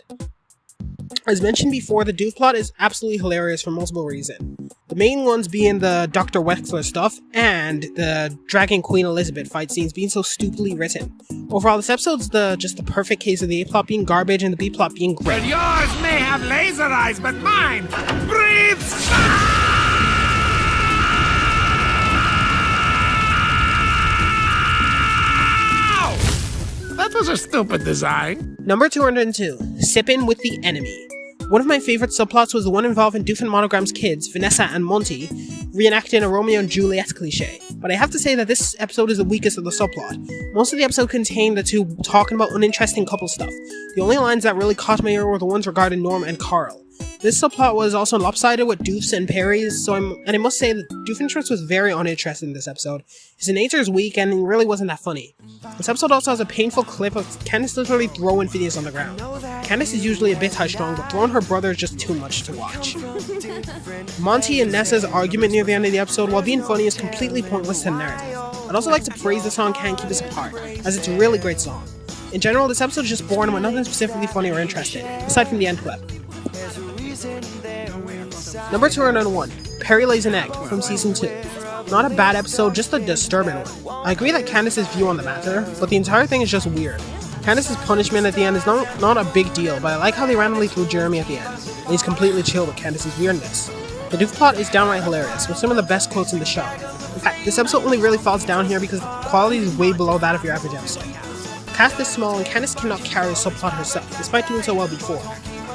As mentioned before, the Doof plot is absolutely hilarious for multiple reasons. The main ones being the Dr. Wexler stuff and the Dragon Queen Elizabeth fight scenes being so stupidly written. Overall, this episode's just the perfect case of the A plot being garbage and the B plot being great. Well, yours may have laser eyes, but mine breathes. That was a stupid design. Number 202, Sippin' with the Enemy. One of my favorite subplots was the one involving Doof and Monogram's kids, Vanessa and Monty, reenacting a Romeo and Juliet cliché. but I have to say that this episode is the weakest of the subplot. Most of the episode contained the two talking about uninteresting couple stuff. The only lines that really caught my ear were the ones regarding Norm and Carl. This subplot was also lopsided with Doofs and Perry's, and I must say that Doofenshmirtz was very uninterested in this episode. His nature is weak and he really wasn't that funny. This episode also has a painful clip of Candace literally throwing Phineas on the ground. Candace is usually a bit high-strung, but throwing her brother is just too much to watch. Monty and Nessa's argument near the end of the episode, while being funny, is completely pointless to the narrative. I'd also like to praise the song Can't Keep Us Apart, as it's a really great song. In general, this episode is just boring with nothing specifically funny or interesting, aside from the end clip. Number 201, Perry Lays an Egg, from Season 2. Not a bad episode, just a disturbing one. I agree that Candace's view on the matter, but the entire thing is just weird. Candace's punishment at the end is not a big deal, but I like how they randomly threw Jeremy at the end, and he's completely chill with Candace's weirdness. The Doof plot is downright hilarious, with some of the best quotes in the show. In fact, this episode only really falls down here because the quality is way below that of your average episode. The cast is small and Candace cannot carry a subplot herself, despite doing so well before.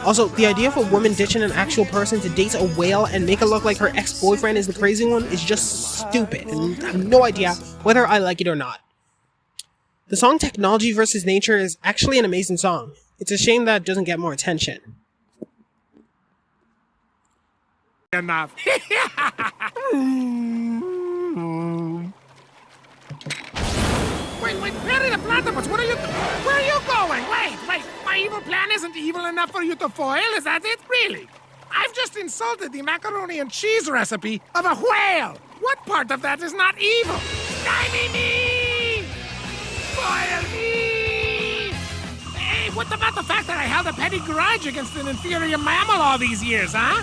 Also, the idea of a woman ditching an actual person to date a whale and make it look like her ex-boyfriend is the crazy one is just stupid, and I have no idea whether I like it or not. The song Technology vs. Nature is actually an amazing song. It's a shame that it doesn't get more attention. Enough. Wait, Perry the Platypus, where are you going? Wait, my evil plan isn't evil enough for you to foil, is that it? Really? I've just insulted the macaroni and cheese recipe of a whale. What part of that is not evil? Stymie me! Foil me! Hey, what about the fact that I held a petty grudge against an inferior mammal all these years, huh?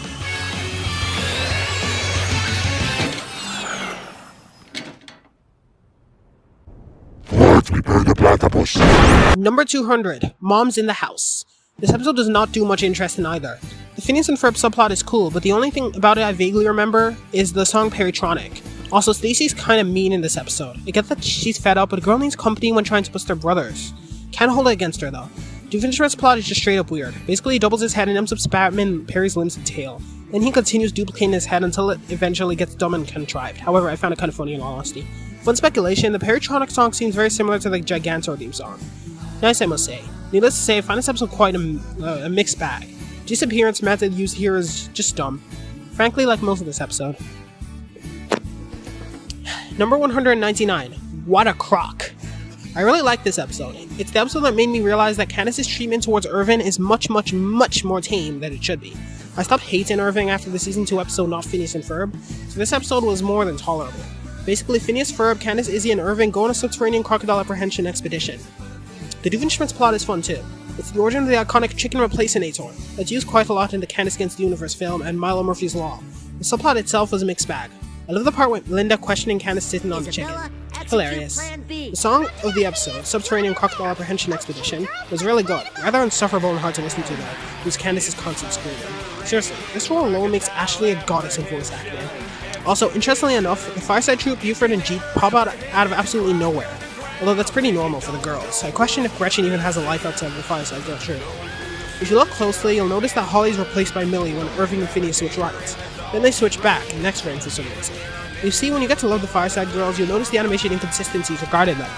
Number 200, Mom's in the House. This episode does not do much interest in either. The Phineas and Ferb subplot is cool, but the only thing about it I vaguely remember is the song Perrytronic. Also, Stacy's kinda mean in this episode. I get that she's fed up, but a girl needs company when trying to bust their brothers. Can't hold it against her though. Doofenshmirtz's plot is just straight up weird. Basically, he doubles his head and ends up spamming Perry's limbs and tail. Then he continues duplicating his head until it eventually gets dumb and contrived. However, I found it kinda funny in all honesty. Fun speculation, the Perrytronic song seems very similar to the Gigantor theme song. Nice, I must say. Needless to say, I find this episode quite a mixed bag. Disappearance method used here is just dumb. Frankly, like most of this episode. Number 199, What a Crock. I really like this episode. It's the episode that made me realize that Candace's treatment towards Irvin is much more tame than it should be. I stopped hating Irving after the Season 2 episode Not Phineas and Ferb, so this episode was more than tolerable. Basically, Phineas, Ferb, Candace, Izzy, and Irving go on a subterranean crocodile apprehension expedition. The Doofenshmirtz plot is fun too. It's the origin of the iconic chicken replacinator that's used quite a lot in the Candace Against the Universe film and Milo Murphy's Law. The subplot itself was a mixed bag. I love the part with Linda questioning Candace sitting on the chicken. Hilarious. The song of the episode, Subterranean Crocodile Apprehension Expedition, was really good. Rather insufferable and hard to listen to though, because Candace's constant screaming. Seriously, this role alone makes Ashley a goddess of voice acting. Also, interestingly enough, the Fireside Troupe, Buford and Jeet pop out of absolutely nowhere. Although that's pretty normal for the girls. I question if Gretchen even has a life outside of the Fireside Girl troupe. If you look closely, you'll notice that Holly's replaced by Millie when Irving and Phineas switch rights. Then they switch back, next frame for some reason. You see, when you get to love the Fireside Girls, you'll notice the animation inconsistencies regarding them.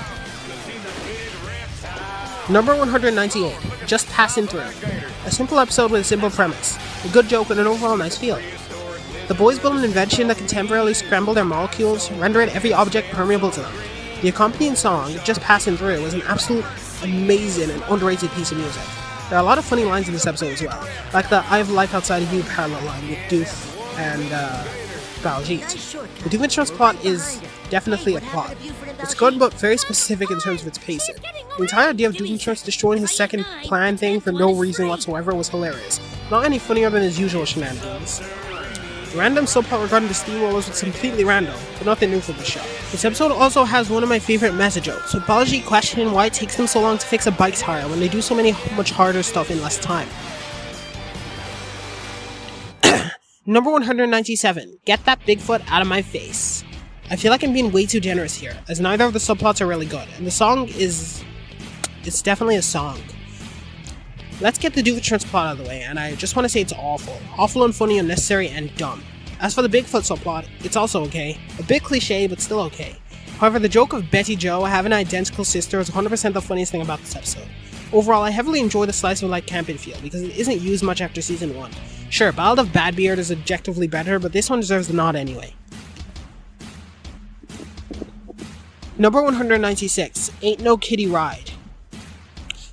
Number 198, Just Passing Through. A simple episode with a simple premise. A good joke with an overall nice feeling. The boys build an invention that can temporarily scramble their molecules, rendering every object permeable to them. The accompanying song, Just Passing Through, was an absolute amazing and underrated piece of music. There are a lot of funny lines in this episode as well, like the I have life outside of you parallel line with Doof and Baljeet. The Doofenshmirtz plot is definitely a plot. It's good but very specific in terms of its pacing. The entire idea of Doofenshmirtz destroying his second plan thing for no reason whatsoever was hilarious, not any funnier than his usual shenanigans. The random subplot regarding the steamrollers was completely random, but nothing new for the show. This episode also has one of my favorite message jokes, with Baljeet questioning why it takes them so long to fix a bike tire when they do so much harder stuff in less time. Number 197, Get That Bigfoot Out of My Face. I feel like I'm being way too generous here, as neither of the subplots are really good, and the song is... it's definitely a song. Let's get the Doofenshmirtz plot out of the way, and I just want to say it's awful. Awful, unfunny, unnecessary, and dumb. As for the Bigfoot subplot, it's also okay. A bit cliche, but still okay. However, the joke of Betty Jo having an identical sister is 100% the funniest thing about this episode. Overall, I heavily enjoy the slice of life camping feel, because it isn't used much after season 1. Sure, Ballad of Badbeard is objectively better, but this one deserves the nod anyway. Number 196, Ain't No Kiddie Ride.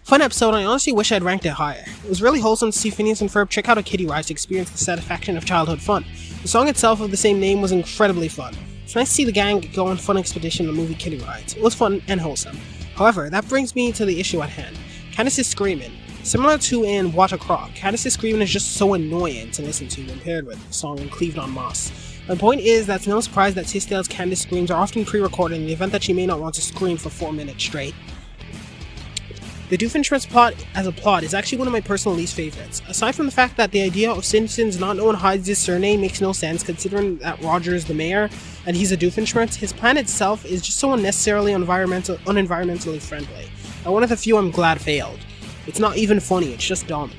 Fun episode, I honestly wish I'd ranked it higher. It was really wholesome to see Phineas and Ferb check out a kiddie ride to experience the satisfaction of childhood fun. The song itself of the same name was incredibly fun. It's nice to see the gang go on fun expedition to movie kiddie rides. It was fun and wholesome. However, that brings me to the issue at hand. Candace's screaming. Similar to in What a Croc, Candace's screaming is just so annoying to listen to when paired with the song Cleaved on Moss. My point is that it's no surprise that Tisdale's Candace screams are often pre-recorded in the event that she may not want to scream for 4 minutes straight. The Doofenshmirtz plot as a plot is actually one of my personal least favorites. Aside from the fact that the idea of Simpsons not knowing Hyde's surname makes no sense considering that Roger is the mayor and he's a Doofenshmirtz, his plan itself is just so unnecessarily unenvironmentally friendly. And one of the few I'm glad failed. It's not even funny, it's just dumb.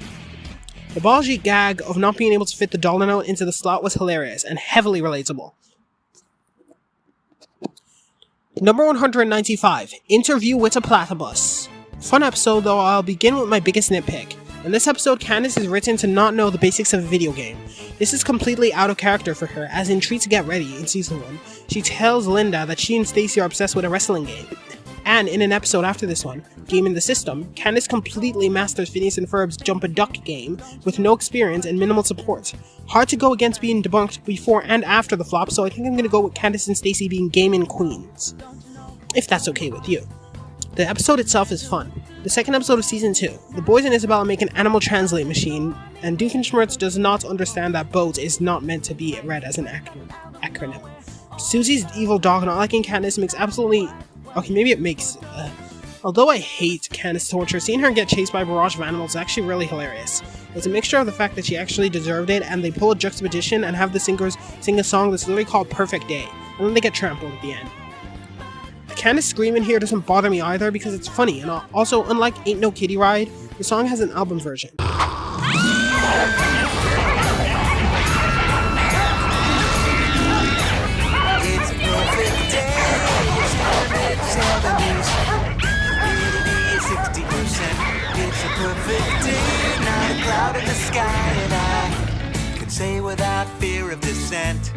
The Baljeet gag of not being able to fit the dollar note into the slot was hilarious and heavily relatable. Number 195, Interview with a Platypus. Fun episode, though I'll begin with my biggest nitpick. In this episode, Candace is written to not know the basics of a video game. This is completely out of character for her, as in Treat to Get Ready in season 1, she tells Linda that she and Stacy are obsessed with a wrestling game. And in an episode after this one, Game in the System, Candace completely masters Phineas and Ferb's Jump and Duck game with no experience and minimal support. Hard to go against being debunked before and after the flop, so I think I'm gonna go with Candace and Stacy being gaming queens. If that's okay with you. The episode itself is fun. The second episode of season 2, the boys and Isabella make an animal translate machine, and Doofenshmirtz does not understand that boat is not meant to be read as an acronym. Susie's evil dog not liking Candace makes absolutely... Okay, maybe it makes... Although I hate Candace torture, seeing her get chased by a barrage of animals is actually really hilarious. It's a mixture of the fact that she actually deserved it, and they pull a juxtaposition and have the singers sing a song that's literally called Perfect Day, and then they get trampled at the end. Candace screaming here doesn't bother me either because it's funny, and also, unlike Ain't No Kiddie Ride, the song has an album version. It's a perfect day, not a cloud in the sky, and I can say without fear of dissent,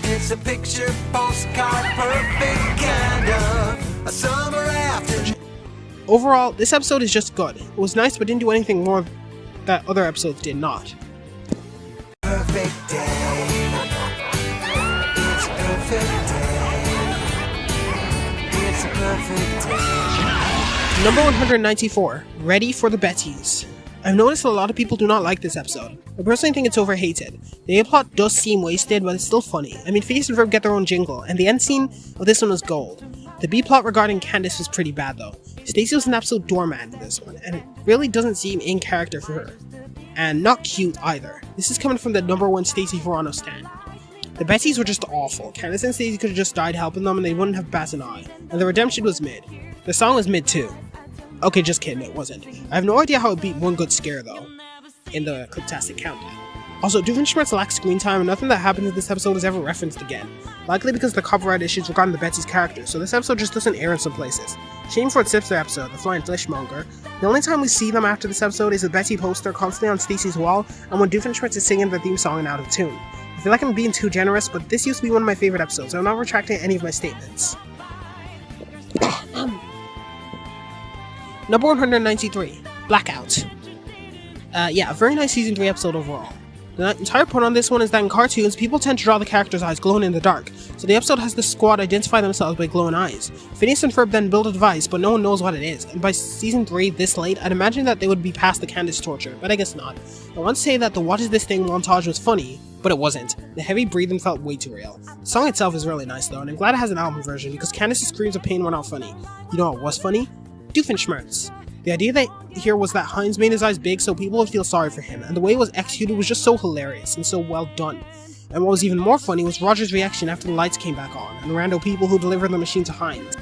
it's a picture postcard, perfect kind of a summer afternoon. Overall, this episode is just good. It was nice but didn't do anything more that other episodes did not. Perfect day. It's a perfect day. It's a perfect day. Number 194, Ready for the Bettys. I've noticed a lot of people do not like this episode. I personally think it's overhated. The A-plot does seem wasted, but it's still funny. I mean, Phineas and Ferb get their own jingle, and the end scene of this one was gold. The B-plot regarding Candace was pretty bad though. Stacey was an absolute doormat in this one, and it really doesn't seem in character for her. And not cute either. This is coming from the number 1 Stacey Verano stan. The Bettys were just awful. Candace and Stacey could have just died helping them and they wouldn't have batted an eye. And the redemption was mid. The song was mid too. Okay, just kidding, it wasn't. I have no idea how it beat One Good Scare though, in the Cliptastic Countdown. Also, Doofenshmirtz lacks screen time and nothing that happens in this episode is ever referenced again. Likely because of the copyright issues regarding the Betsy's character, so this episode just doesn't air in some places. Shame for its sister episode, The Flying Fishmonger. The only time we see them after this episode is the Betsy poster constantly on Stacey's wall, and when Doofenshmirtz is singing the theme song and out of tune. I feel like I'm being too generous, but this used to be one of my favorite episodes, so I'm not retracting any of my statements. Number 193, Blackout. Yeah, a very nice season 3 episode overall. The entire point on this one is that in cartoons, people tend to draw the characters' eyes glowing in the dark, so the episode has the squad identify themselves by glowing eyes. Phineas and Ferb then build a device, but no one knows what it is, and by season 3 this late, I'd imagine that they would be past the Candace torture, but I guess not. I want to say that the What Is This Thing montage was funny, but it wasn't. The heavy breathing felt way too real. The song itself is really nice though, and I'm glad it has an album version, because Candace's screams of pain were not funny. You know what was funny? Doofenshmirtz. The idea that here was that Heinz made his eyes big so people would feel sorry for him, and the way it was executed was just so hilarious and so well done. And what was even more funny was Roger's reaction after the lights came back on, and the rando people who delivered the machine to Heinz.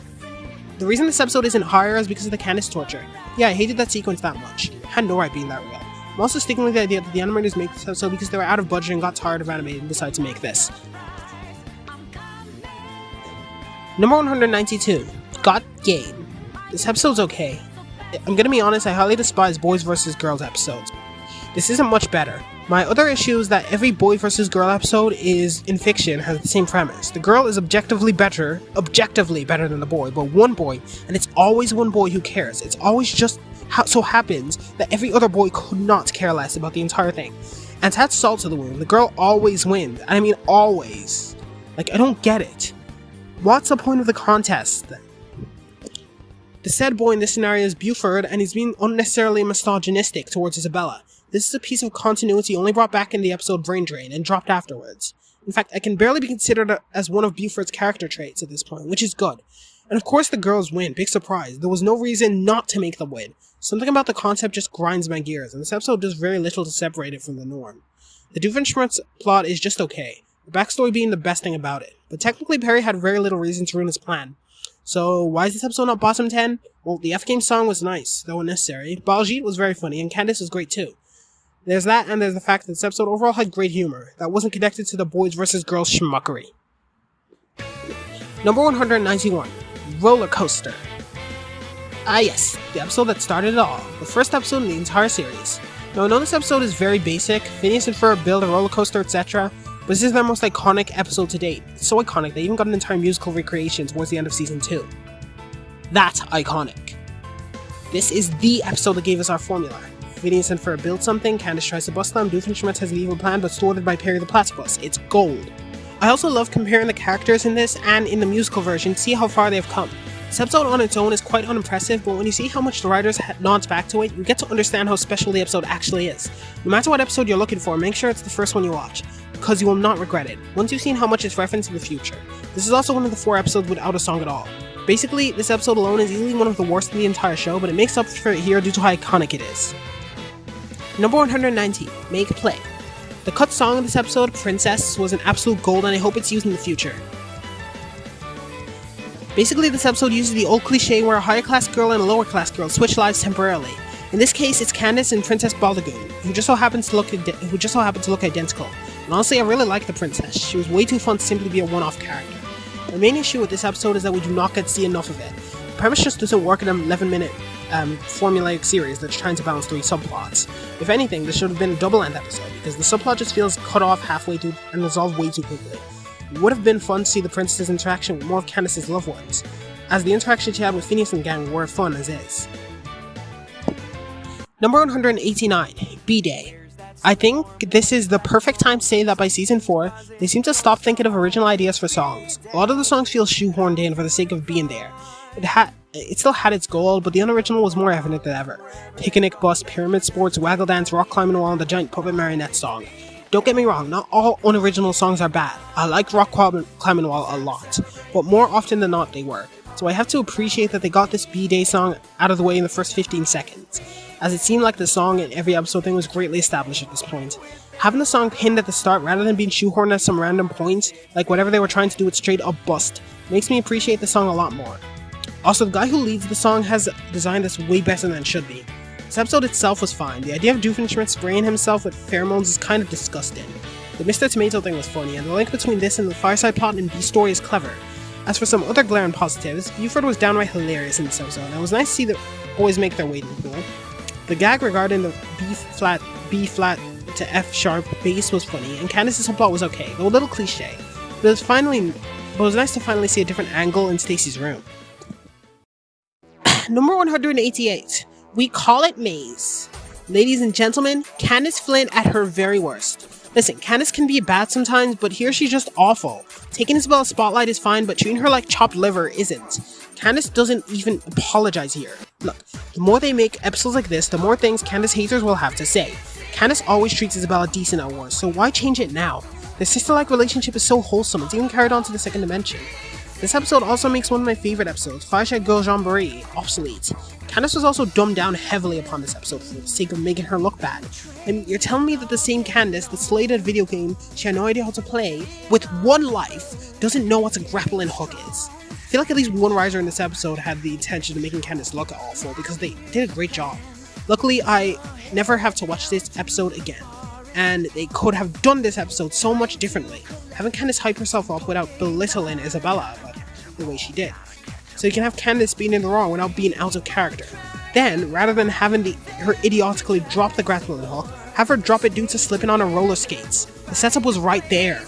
The reason this episode isn't higher is because of the Candace torture. Yeah, I hated that sequence that much. It had no right being that real. I'm also sticking with the idea that the animators make this episode because they were out of budget and got tired of animating and decided to make this. Number 192, Got Game. This episode's okay. I'm gonna be honest, I highly despise boys vs girls episodes. This isn't much better. My other issue is that every boy vs girl episode is, in fiction, has the same premise. The girl is objectively better than the boy, but one boy, and it's always one boy who cares. It's always just so happens that every other boy could not care less about the entire thing. And to add salt to the wound, the girl always wins. And I mean always. Like, I don't get it. What's the point of the contest then? The said boy in this scenario is Buford, and he's being unnecessarily misogynistic towards Isabella. This is a piece of continuity only brought back in the episode Brain Drain and dropped afterwards. In fact, I can barely be considered as one of Buford's character traits at this point, which is good. And of course the girls win, big surprise. There was no reason not to make them win. Something about the concept just grinds my gears, and this episode does very little to separate it from the norm. The Doofenshmirtz plot is just okay, the backstory being the best thing about it, but technically Perry had very little reason to ruin his plan. So why is this episode not bottom 10? Well, the F-Game song was nice, though unnecessary. Baljeet was very funny, and Candace was great too. There's that, and there's the fact that this episode overall had great humor, that wasn't connected to the boys vs girls schmuckery. Number 191, Roller Coaster. Ah yes, the episode that started it all, the first episode in the entire series. Now I know this episode is very basic, Phineas and Ferb build a roller coaster, etc., but this is their most iconic episode to date. It's so iconic they even got an entire musical recreation towards the end of season 2. That's iconic. This is the episode that gave us our formula. Phineas and Ferb build something, Candace tries to bust them, Doofenshmirtz has an evil plan but thwarted by Perry the Platypus. It's gold. I also love comparing the characters in this and in the musical version to see how far they've come. This episode on its own is quite unimpressive, but when you see how much the writers nods back to it, you get to understand how special the episode actually is. No matter what episode you're looking for, make sure it's the first one you watch, because you will not regret it, once you've seen how much it's referenced in the future. This is also one of the 4 episodes without a song at all. Basically, this episode alone is easily one of the worst in the entire show, but it makes up for it here due to how iconic it is. Number 190, Make Play. The cut song of this episode, Princess, was an absolute gold and I hope it's used in the future. Basically, this episode uses the old cliche where a higher class girl and a lower class girl switch lives temporarily. In this case, it's Candace and Princess Baldagoon, who just so happens to look identical. And honestly, I really like the princess. She was way too fun to simply be a one-off character. My main issue with this episode is that we do not get to see enough of it. The premise just doesn't work in an 11-minute formulaic series that's trying to balance 3 subplots. If anything, this should have been a double-end episode, because the subplot just feels cut off halfway through and resolved way too quickly. It would have been fun to see the princess's interaction with more of Candace's loved ones, as the interaction she had with Phineas and gang were fun as is. Number 189, B-Day. I think this is the perfect time to say that by season 4, they seem to stop thinking of original ideas for songs. A lot of the songs feel shoehorned in for the sake of being there. It still had its goal, but the unoriginal was more evident than ever. Picnic Bus, Pyramid Sports, Waggle Dance, Rock Climbing Wall, and the Giant Puppet Marionette song. Don't get me wrong, not all unoriginal songs are bad. I like Rock Climbing Wall a lot, but more often than not they were. So I have to appreciate that they got this B-Day song out of the way in the first 15 seconds, as it seemed like the song in every episode thing was greatly established at this point. Having the song pinned at the start rather than being shoehorned at some random point, like whatever they were trying to do with straight up bust, makes me appreciate the song a lot more. Also, the guy who leads the song has designed this way better than it should be. This episode itself was fine. The idea of Doofenshmirtz spraying himself with pheromones is kind of disgusting. The Mr. Tomato thing was funny, and the link between this and the Fireside plot in B-Story is clever. As for some other glaring positives, Buford was downright hilarious in this episode, and it was nice to see the boys make their weight in the pool. The gag regarding the B flat to F sharp bass was funny, and Candace's subplot was okay, though a little cliche. But it was nice to finally see a different angle in Stacy's room. Number 188. We Call It Maze. Ladies and gentlemen, Candace Flynn at her very worst. Listen, Candace can be bad sometimes, but here she's just awful. Taking Isabella's spotlight is fine, but treating her like chopped liver isn't. Candace doesn't even apologize here. Look, the more they make episodes like this, the more things Candace haters will have to say. Candace always treats Isabella decent at worst, so why change it now? Their sister-like relationship is so wholesome, it's even carried on to the second dimension. This episode also makes one of my favorite episodes, Fireside Girl Jamboree, obsolete. Candace was also dumbed down heavily upon this episode for the sake of making her look bad. I mean, you're telling me that the same Candace that slayed a video game she had no idea how to play, with one life, doesn't know what a grappling hook is. I feel like at least one writer in this episode had the intention of making Candace look awful, because they did a great job. Luckily, I never have to watch this episode again, and they could have done this episode so much differently, having Candace hype herself up without belittling Isabella the way she did. So you can have Candace being in the wrong without being out of character. Then, rather than having her idiotically drop the grappling hook, have her drop it due to slipping on her roller skates. The setup was right there.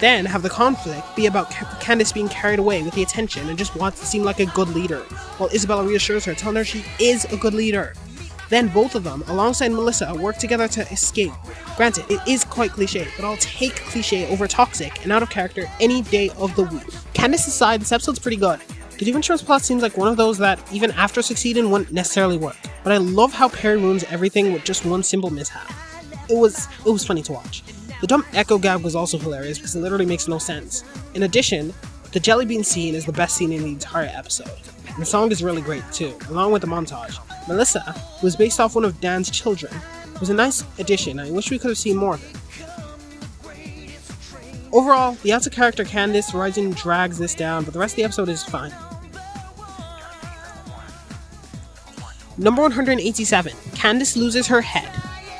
Then have the conflict be about Candace being carried away with the attention and just wants to seem like a good leader, while Isabella reassures her, telling her she is a good leader. Then both of them, alongside Melissa, work together to escape. Granted, it is quite cliche, but I'll take cliche over toxic and out of character any day of the week. Candace aside, this episode's pretty good. The Doofenshmirtz plot seems like one of those that, even after succeeding, wouldn't necessarily work. But I love how Perry ruins everything with just one simple mishap. It was funny to watch. The dumb echo gag was also hilarious because it literally makes no sense. In addition, the jelly bean scene is the best scene in the entire episode. And the song is really great too, along with the montage. Melissa, who is based off one of Dan's children, was a nice addition. I wish we could have seen more of it. Overall, the out of character Candace rising drags this down, but the rest of the episode is fine. Number 187, Candace loses her head.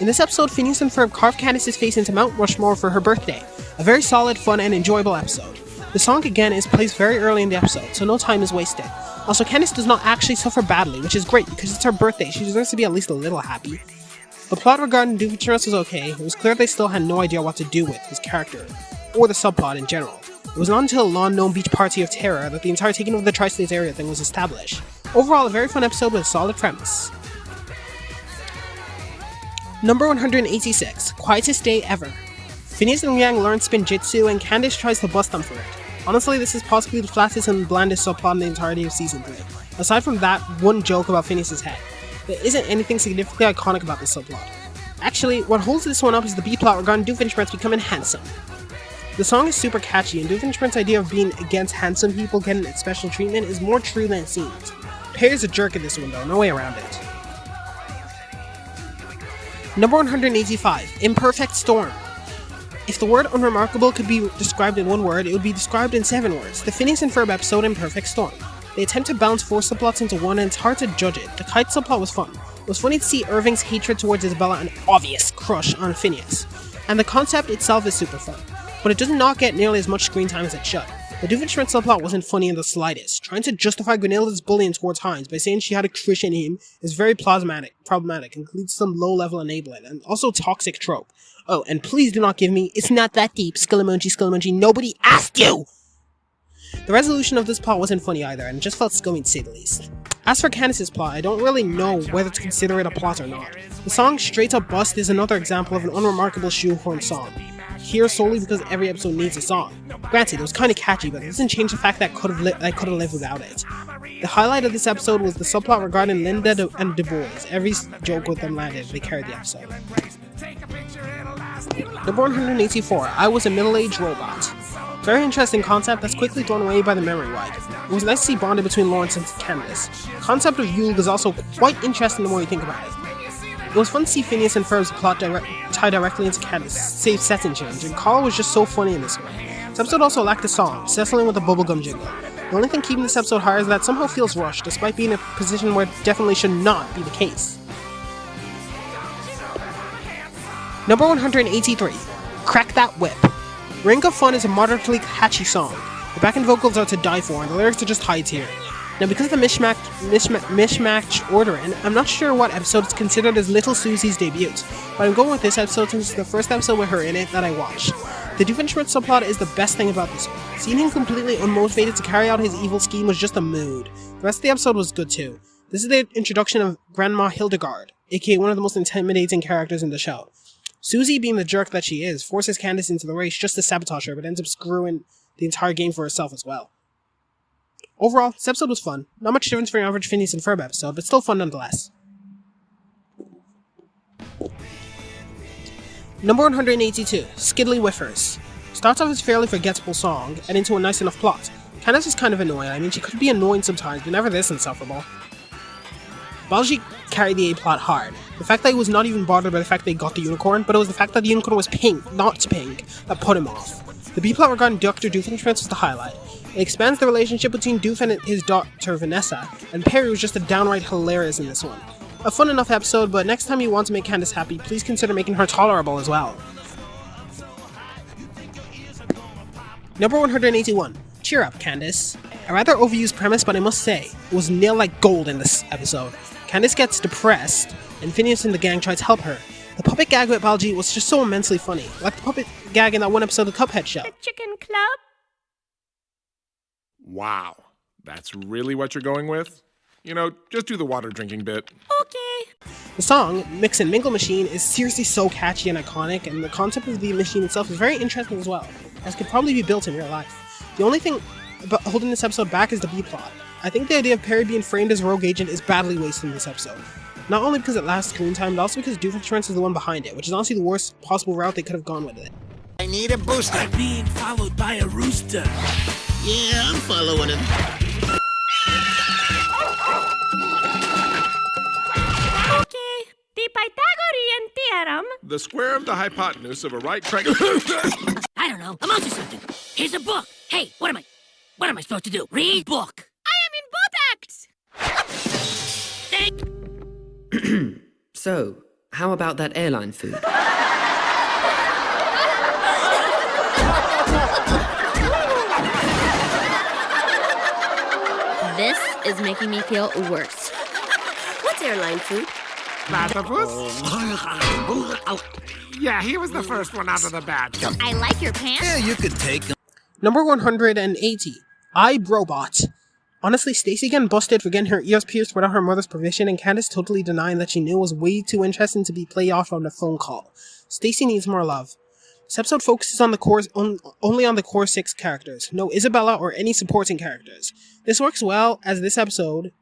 In this episode, Phineas and Ferb carved Candace's face into Mount Rushmore for her birthday. A very solid, fun, and enjoyable episode. The song again is placed very early in the episode, so no time is wasted. Also, Candace does not actually suffer badly, which is great because it's her birthday. She deserves to be at least a little happy. The plot regarding Doofenshmirtz was okay. It was clear they still had no idea what to do with his character, or the subplot in general. It was not until Lawn Gnome Beach Party of Terror that the entire taking over the Tri-States area thing was established. Overall, a very fun episode with a solid premise. Number 186, Quietest Day Ever. Phineas and Yang learn Spinjitzu and Candace tries to bust them for it. Honestly, this is possibly the flattest and blandest subplot in the entirety of Season 3. Aside from that one joke about Phineas's head, there isn't anything significantly iconic about this subplot. Actually, what holds this one up is the B-plot regarding Doofenshmirtz becoming handsome. The song is super catchy, and Doofenshmirtz's idea of being against handsome people getting special treatment is more true than it seems. Perry's a jerk in this one though, no way around it. Number 185, Imperfect Storm. If the word unremarkable could be described in one word, it would be described in 7 words. The Phineas and Ferb episode, Imperfect Storm. They attempt to balance 4 subplots into one, and it's hard to judge it. The kite subplot was fun. It was funny to see Irving's hatred towards Isabella and obvious crush on Phineas. And the concept itself is super fun, but it does not get nearly as much screen time as it should. The Doofenshmirtz subplot wasn't funny in the slightest. Trying to justify Gwenilda's bullying towards Hines by saying she had a crush on him is very problematic and leads to some low-level enabling, and also toxic trope. Oh, and please do not give me, it's not that deep, skull emoji, nobody asked you! The resolution of this plot wasn't funny either, and it just felt scummy to say the least. As for Candace's plot, I don't really know whether to consider it a plot or not. The song Straight Up Bust is another example of an unremarkable shoehorn song. Here solely because every episode needs a song. Granted, it was kinda catchy, but it doesn't change the fact that I could've lived without it. The highlight of this episode was the subplot regarding Linda and Du Bois. Every joke with them landed, they carried the episode. Number 184, I Was a Middle-Aged Robot. Very interesting concept that's quickly thrown away by the memory wipe. It was nice to see bonding between Lawrence and Candace. The concept of Yule is also quite interesting the more you think about it. It was fun to see Phineas and Ferb's plot tie directly into Candace, save setting change, and Carl was just so funny in this one. This episode also lacked a song, settling with a bubblegum jingle. The only thing keeping this episode higher is that it somehow feels rushed, despite being in a position where it definitely should not be the case. Number 183, Crack That Whip. Ring of Fun is a moderately catchy song. The backing vocals are to die for, and the lyrics are just high tier. Now, because of the mishmatch ordering, I'm not sure what episode is considered as Little Susie's debut, but I'm going with this episode since it's the first episode with her in it that I watched. The Doofenshmirtz subplot is the best thing about this one. Seeing him completely unmotivated to carry out his evil scheme was just a mood. The rest of the episode was good too. This is the introduction of Grandma Hildegard, aka one of the most intimidating characters in the show. Susie, being the jerk that she is, forces Candace into the race just to sabotage her, but ends up screwing the entire game for herself as well. Overall, this episode was fun. Not much difference from your average Phineas and Ferb episode, but still fun nonetheless. Number 182, Skiddly Whiffers. Starts off as a fairly forgettable song, and into a nice enough plot. Candace is kind of annoying. I mean, she could be annoying sometimes, but never this insufferable. Balji carried the A-plot hard. The fact that he was not even bothered by the fact they got the unicorn, but it was the fact that the unicorn was pink, not pink, that put him off. The B-plot regarding Dr. Doofenshmirtz was the highlight. It expands the relationship between Doof and his daughter Vanessa, and Perry was just downright hilarious in this one. A fun enough episode, but next time you want to make Candace happy, please consider making her tolerable as well. Number 181. Cheer up, Candace. A rather overused premise, but I must say, it was nailed like gold in this episode. Candace gets depressed, and Phineas and the gang try to help her. The puppet gag with Baljeet was just so immensely funny, like the puppet gag in that one episode of the Cuphead show. The chicken club? Wow, that's really what you're going with? You know, just do the water drinking bit. Okay. The song, Mix and Mingle Machine, is seriously so catchy and iconic, and the concept of the machine itself is very interesting as well, as could probably be built in real life. The only thing about holding this episode back is the B-plot. I think the idea of Perry being framed as a rogue agent is badly wasted in this episode. Not only because it lasts screen time, but also because Doofenshmirtz is the one behind it, which is honestly the worst possible route they could have gone with it. I need a booster. I'm being followed by a rooster. Yeah, I'm following him. Okay. The Pythagorean theorem. The square of the hypotenuse of a right triangle. I don't know. I'm onto something. Here's a book. Hey, what am I supposed to do? Read book. I am in both acts. Thank. So, how about that airline food? This is making me feel worse. What's airline food? Platypus? Yeah, he was the first one out of the batch. I like your pants. Yeah, you could take them. Number 180. iRobot. Honestly, Stacy getting busted for getting her ears pierced without her mother's permission, and Candace totally denying that she knew was way too interesting to be played off on the phone call. Stacy needs more love. This episode focuses on the only on the core 6 characters, no Isabella or any supporting characters. This works well as in this episode,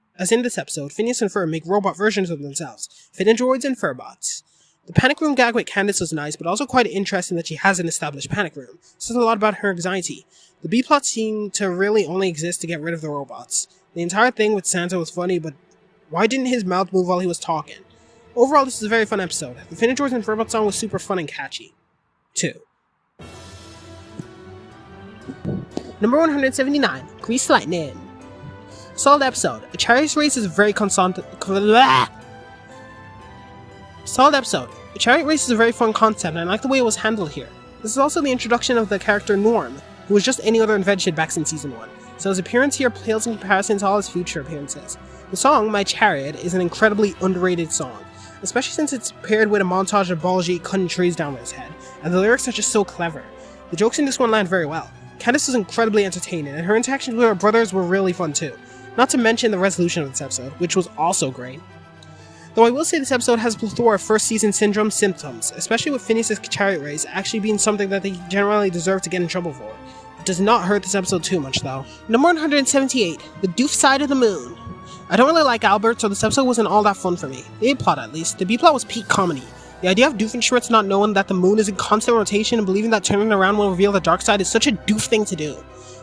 Phineas and Ferb make robot versions of themselves, fit androids and Furbots. The panic room gag with Candace was nice, but also quite interesting that she has an established panic room. This says a lot about her anxiety. The B-plot seemed to really only exist to get rid of the robots. The entire thing with Santa was funny, but why didn't his mouth move while he was talking? Overall, this is a very fun episode. The Fin androids and Furbot song was super fun and catchy. 2. Number 179. Grease Lightning. Solid episode. A chariot race is a very Solid episode. A chariot race is a very fun concept, and I like the way it was handled here. This is also the introduction of the character Norm, who was just any other invention back in Season 1, so his appearance here pales in comparison to all his future appearances. The song, My Chariot, is an incredibly underrated song, especially since it's paired with a montage of Baljeet cutting trees down with his head, and the lyrics are just so clever. The jokes in this one land very well. Candace was incredibly entertaining, and her interactions with her brothers were really fun too. Not to mention the resolution of this episode, which was also great. Though I will say this episode has a plethora of first season syndrome symptoms, especially with Phineas' chariot race actually being something that they generally deserve to get in trouble for. It does not hurt this episode too much though. Number 178, The Doof Side of the Moon. I don't really like Albert, so this episode wasn't all that fun for me. The A-plot at least. The B-plot was peak comedy. The idea of Doofenshmirtz not knowing that the moon is in constant rotation and believing that turning around will reveal the dark side is such a doof thing to do.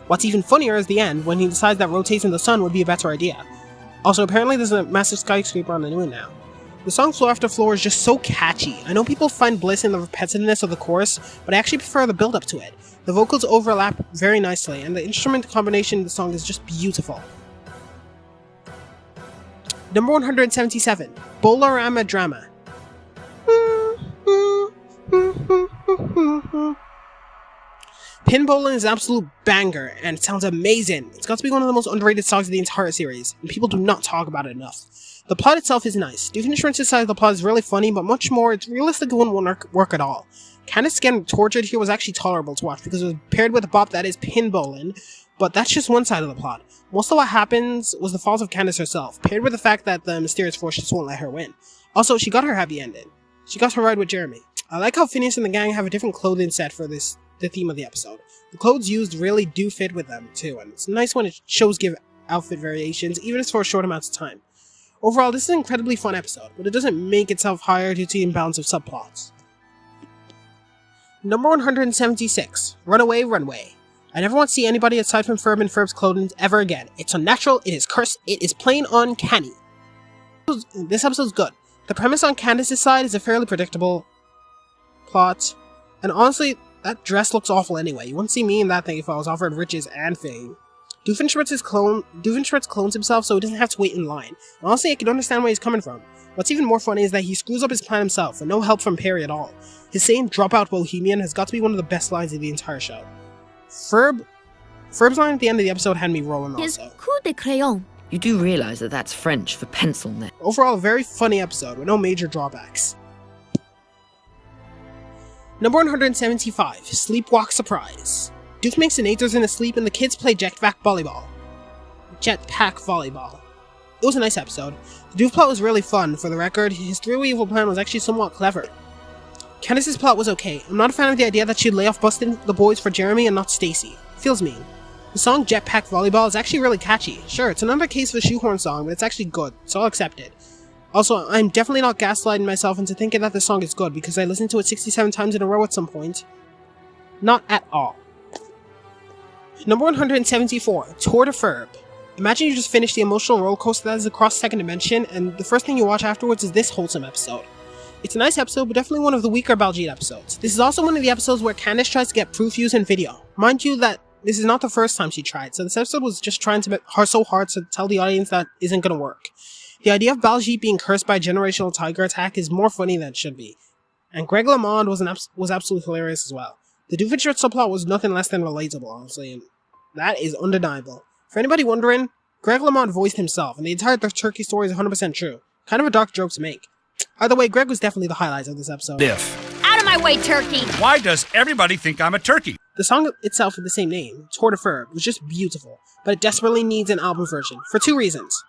What's even funnier is the end, when he decides that rotating the sun would be a better idea. Also, apparently there's a massive skyscraper on the moon now. The song Floor After Floor is just so catchy. I know people find bliss in the repetitiveness of the chorus, but I actually prefer the build-up to it. The vocals overlap very nicely, and the instrument combination of the song is just beautiful. Number 177, Bolorama Drama. Pinballin' is an absolute banger, and it sounds amazing. It's got to be one of the most underrated songs of the entire series, and people do not talk about it enough. The plot itself is nice. Doofenshmirtz's side of the plot is really funny, but much more, it's realistic and won't work at all. Candace getting tortured here was actually tolerable to watch, because it was paired with a bop that is pinballin', but that's just one side of the plot. Most of what happens was the fault of Candace herself, paired with the fact that the mysterious force just won't let her win. Also, she got her happy ending. She got her ride with Jeremy. I like how Phineas and the gang have a different clothing set for the theme of the episode. The clothes used really do fit with them too, and it's nice when it shows give outfit variations, even if it's for a short amount of time. Overall, this is an incredibly fun episode, but it doesn't make itself higher due to the imbalance of subplots. Number 176, Runaway Runway. I never want to see anybody aside from Ferb and Ferb's clothing ever again. It's unnatural, it is cursed, it is plain uncanny. This episode's good. The premise on Candace's side is a fairly predictable plot, and honestly, that dress looks awful anyway. You wouldn't see me in that thing if I was offered riches and fame. Doofenshmirtz clones himself so he doesn't have to wait in line. And honestly, I can understand where he's coming from. What's even more funny is that he screws up his plan himself, with no help from Perry at all. His saying "dropout bohemian" has got to be one of the best lines of the entire show. Ferb's line at the end of the episode had me rolling His also. coup de crayon. You do realize that that's French for pencil neck. Overall, a very funny episode with no major drawbacks. Number 175, Sleepwalk Surprise. Doof makes an Aethers in his sleep and the kids play Jetpack Volleyball. It was a nice episode. The Doof plot was really fun. For the record, his three-way evil plan was actually somewhat clever. Candace's plot was okay. I'm not a fan of the idea that she'd lay off busting the boys for Jeremy and not Stacy. Feels mean. The song Jetpack Volleyball is actually really catchy. Sure, it's another case of a shoehorn song, but it's actually good, so I'll accept it. Also, I'm definitely not gaslighting myself into thinking that the song is good because I listened to it 67 times in a row at some point. Not at all. Number 174, Tour de Ferb. Imagine you just finished the emotional roller coaster that is across second dimension, and the first thing you watch afterwards is this wholesome episode. It's a nice episode, but definitely one of the weaker Baljeet episodes. This is also one of the episodes where Candace tries to get proof views in video. Mind you that this is not the first time she tried, so this episode was just trying to make her so hard to tell the audience that isn't gonna work. The idea of Baljeet being cursed by a generational tiger attack is more funny than it should be. And Greg LeMond was absolutely hilarious as well. The Doofenshmirtz subplot was nothing less than relatable, honestly, and that is undeniable. For anybody wondering, Greg LeMond voiced himself, and the entire turkey story is 100% true. Kind of a dark joke to make. Either way, Greg was definitely the highlights of this episode. Out of my way, turkey! Why does everybody think I'm a turkey? The song itself with the same name, Tour de Ferb, was just beautiful, but it desperately needs an album version, for two reasons.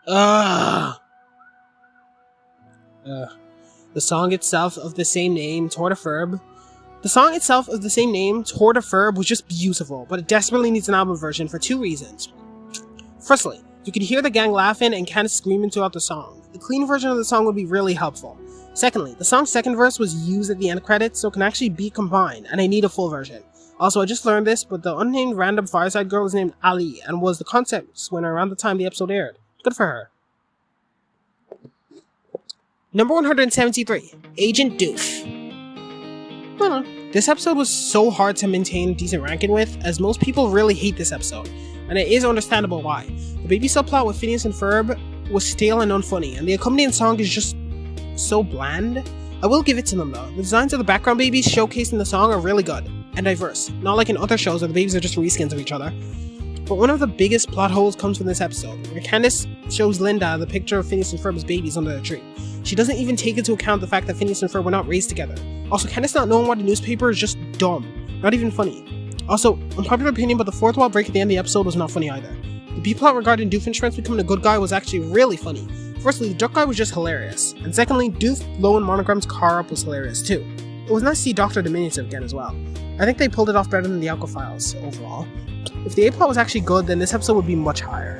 The song itself of the same name, Tour de Ferb. The song itself of the same name, Tour de Ferb, was just beautiful, but it desperately needs an album version for two reasons. Firstly, you can hear the gang laughing and Candace screaming throughout the song. The clean version of the song would be really helpful. Secondly, the song's second verse was used at the end credits, so it can actually be combined, and I need a full version. Also, I just learned this, but the unnamed random Fireside girl was named Ali, and was the contest winner around the time the episode aired. Good for her. Number 173, Agent Doof. This episode was so hard to maintain decent ranking with, as most people really hate this episode, and it is understandable why. The baby subplot with Phineas and Ferb was stale and unfunny, and the accompanying song is just so bland. I will give it to them though. The designs of the background babies showcased in the song are really good, and diverse, not like in other shows where the babies are just reskins of each other. But one of the biggest plot holes comes from this episode, where Candace shows Linda the picture of Phineas and Ferb as babies under the tree. She doesn't even take into account the fact that Phineas and Ferb were not raised together. Also, Candace not knowing what a newspaper is just dumb, not even funny. Also, unpopular opinion, but the fourth wall break at the end of the episode was not funny either. The B-plot regarding Doofenshmirtz becoming a good guy was actually really funny. Firstly, the duck guy was just hilarious, and secondly, Doof blowing Monogram's car up was hilarious too. It was nice to see Dr. Diminutive again as well. I think they pulled it off better than the Alco Files overall. If the A-plot was actually good, then this episode would be much higher.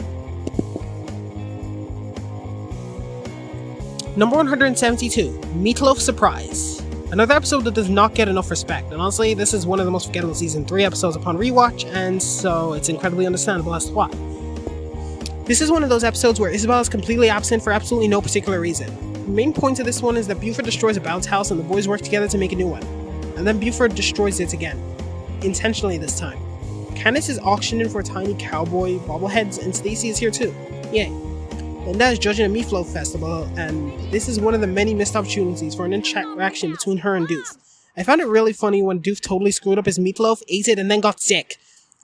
Number 172, Meatloaf Surprise. Another episode that does not get enough respect, and honestly, this is one of the most forgettable Season 3 episodes upon rewatch, and so it's incredibly understandable as to why. This is one of those episodes where Isabel is completely absent for absolutely no particular reason. The main point of this one is that Buford destroys a bounce house and the boys work together to make a new one. And then Buford destroys it again. Intentionally this time. Candace is auctioning for tiny cowboy bobbleheads and Stacy is here too. Yay. Linda is judging a Meatloaf festival, and this is one of the many missed opportunities for an interaction between her and Doof. I found it really funny when Doof totally screwed up his meatloaf, ate it, and then got sick.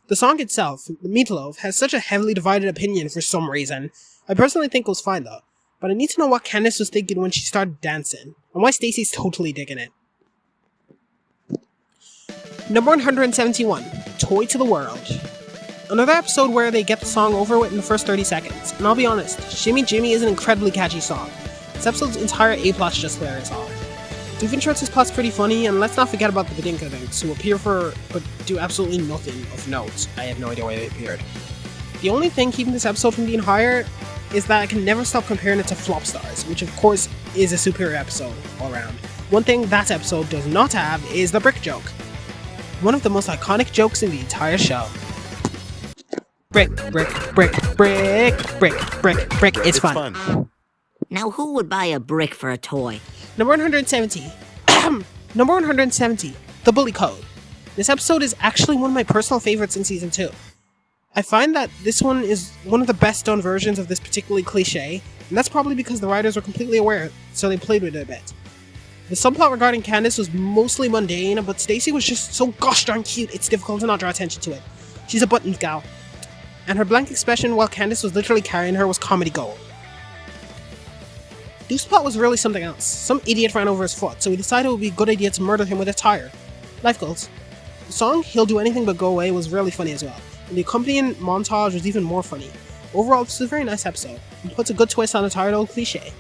The song itself, Meatloaf, has such a heavily divided opinion for some reason. I personally think it was fine though, but I need to know what Candace was thinking when she started dancing, and why Stacy's totally digging it. Number 171, Toy to the World. Another episode where they get the song over with in the first 30 seconds, and I'll be honest, Shimmy Jimmy is an incredibly catchy song. This episode's entire A-plot's just hilarious off. Doofenshmirtz's plot's pretty funny, and let's not forget about the Badinkadinks, who appear but do absolutely nothing of note. I have no idea why they appeared. The only thing keeping this episode from being higher is that I can never stop comparing it to Flop Stars, which of course is a superior episode all around. One thing that episode does not have is the brick joke. One of the most iconic jokes in the entire show. Brick, brick, brick, brick, brick, brick, brick. It's fun. Now who would buy a brick for a toy? Number 170. Number 170, The Bully Code. This episode is actually one of my personal favorites in Season 2. I find that this one is one of the best done versions of this particularly cliche, and that's probably because the writers were completely aware, so they played with it a bit. The subplot regarding Candace was mostly mundane, but Stacy was just so gosh darn cute it's difficult to not draw attention to it. She's a buttons gal. And her blank expression while Candace was literally carrying her was comedy gold. Doof's plot was really something else. Some idiot ran over his foot, so we decided it would be a good idea to murder him with a tire. Life goals. The song He'll Do Anything But Go Away was really funny as well, and the accompanying montage was even more funny. Overall, this is a very nice episode, and puts a good twist on a tired old cliche.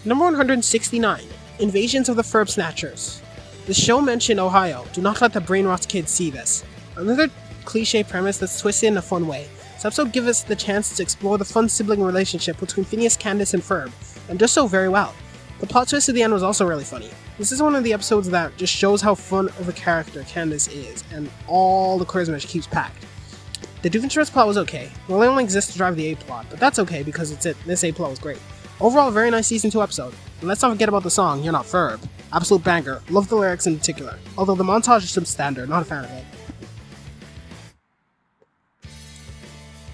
Number 169, Invasions of the Ferb Snatchers. The show mentioned Ohio. Do not let the brainrot kids see this. Another cliche premise that's twisted in a fun way. This episode gives us the chance to explore the fun sibling relationship between Phineas, Candace, and Ferb, and does so very well. The plot twist at the end was also really funny. This is one of the episodes that just shows how fun of a character Candace is, and all the charisma she keeps packed. The Doofenshmirtz plot was okay. It really only exists to drive the A plot, but that's okay because it's it. This A plot was great. Overall, a very nice Season 2 episode. And let's not forget about the song, You're Not Ferb. Absolute banger. Love the lyrics in particular. Although the montage is substandard, not a fan of it.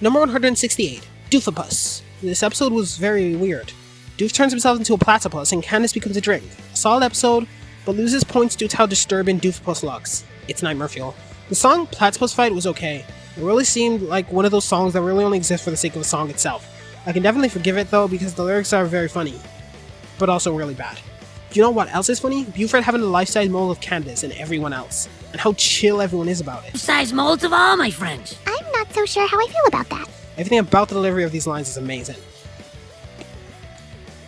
Number 168, Doofapus. This episode was very weird. Doof turns himself into a platypus and Candace becomes a drink. A solid episode, but loses points due to how disturbing Doofapus looks. It's nightmare fuel. The song Platypus Fight was okay. It really seemed like one of those songs that really only exist for the sake of the song itself. I can definitely forgive it though because the lyrics are very funny, but also really bad. You know what else is funny? Buford having a life-size mold of Candace and everyone else, and how chill everyone is about it. Size molds of all my friends. I'm not so sure how I feel about that. Everything about the delivery of these lines is amazing.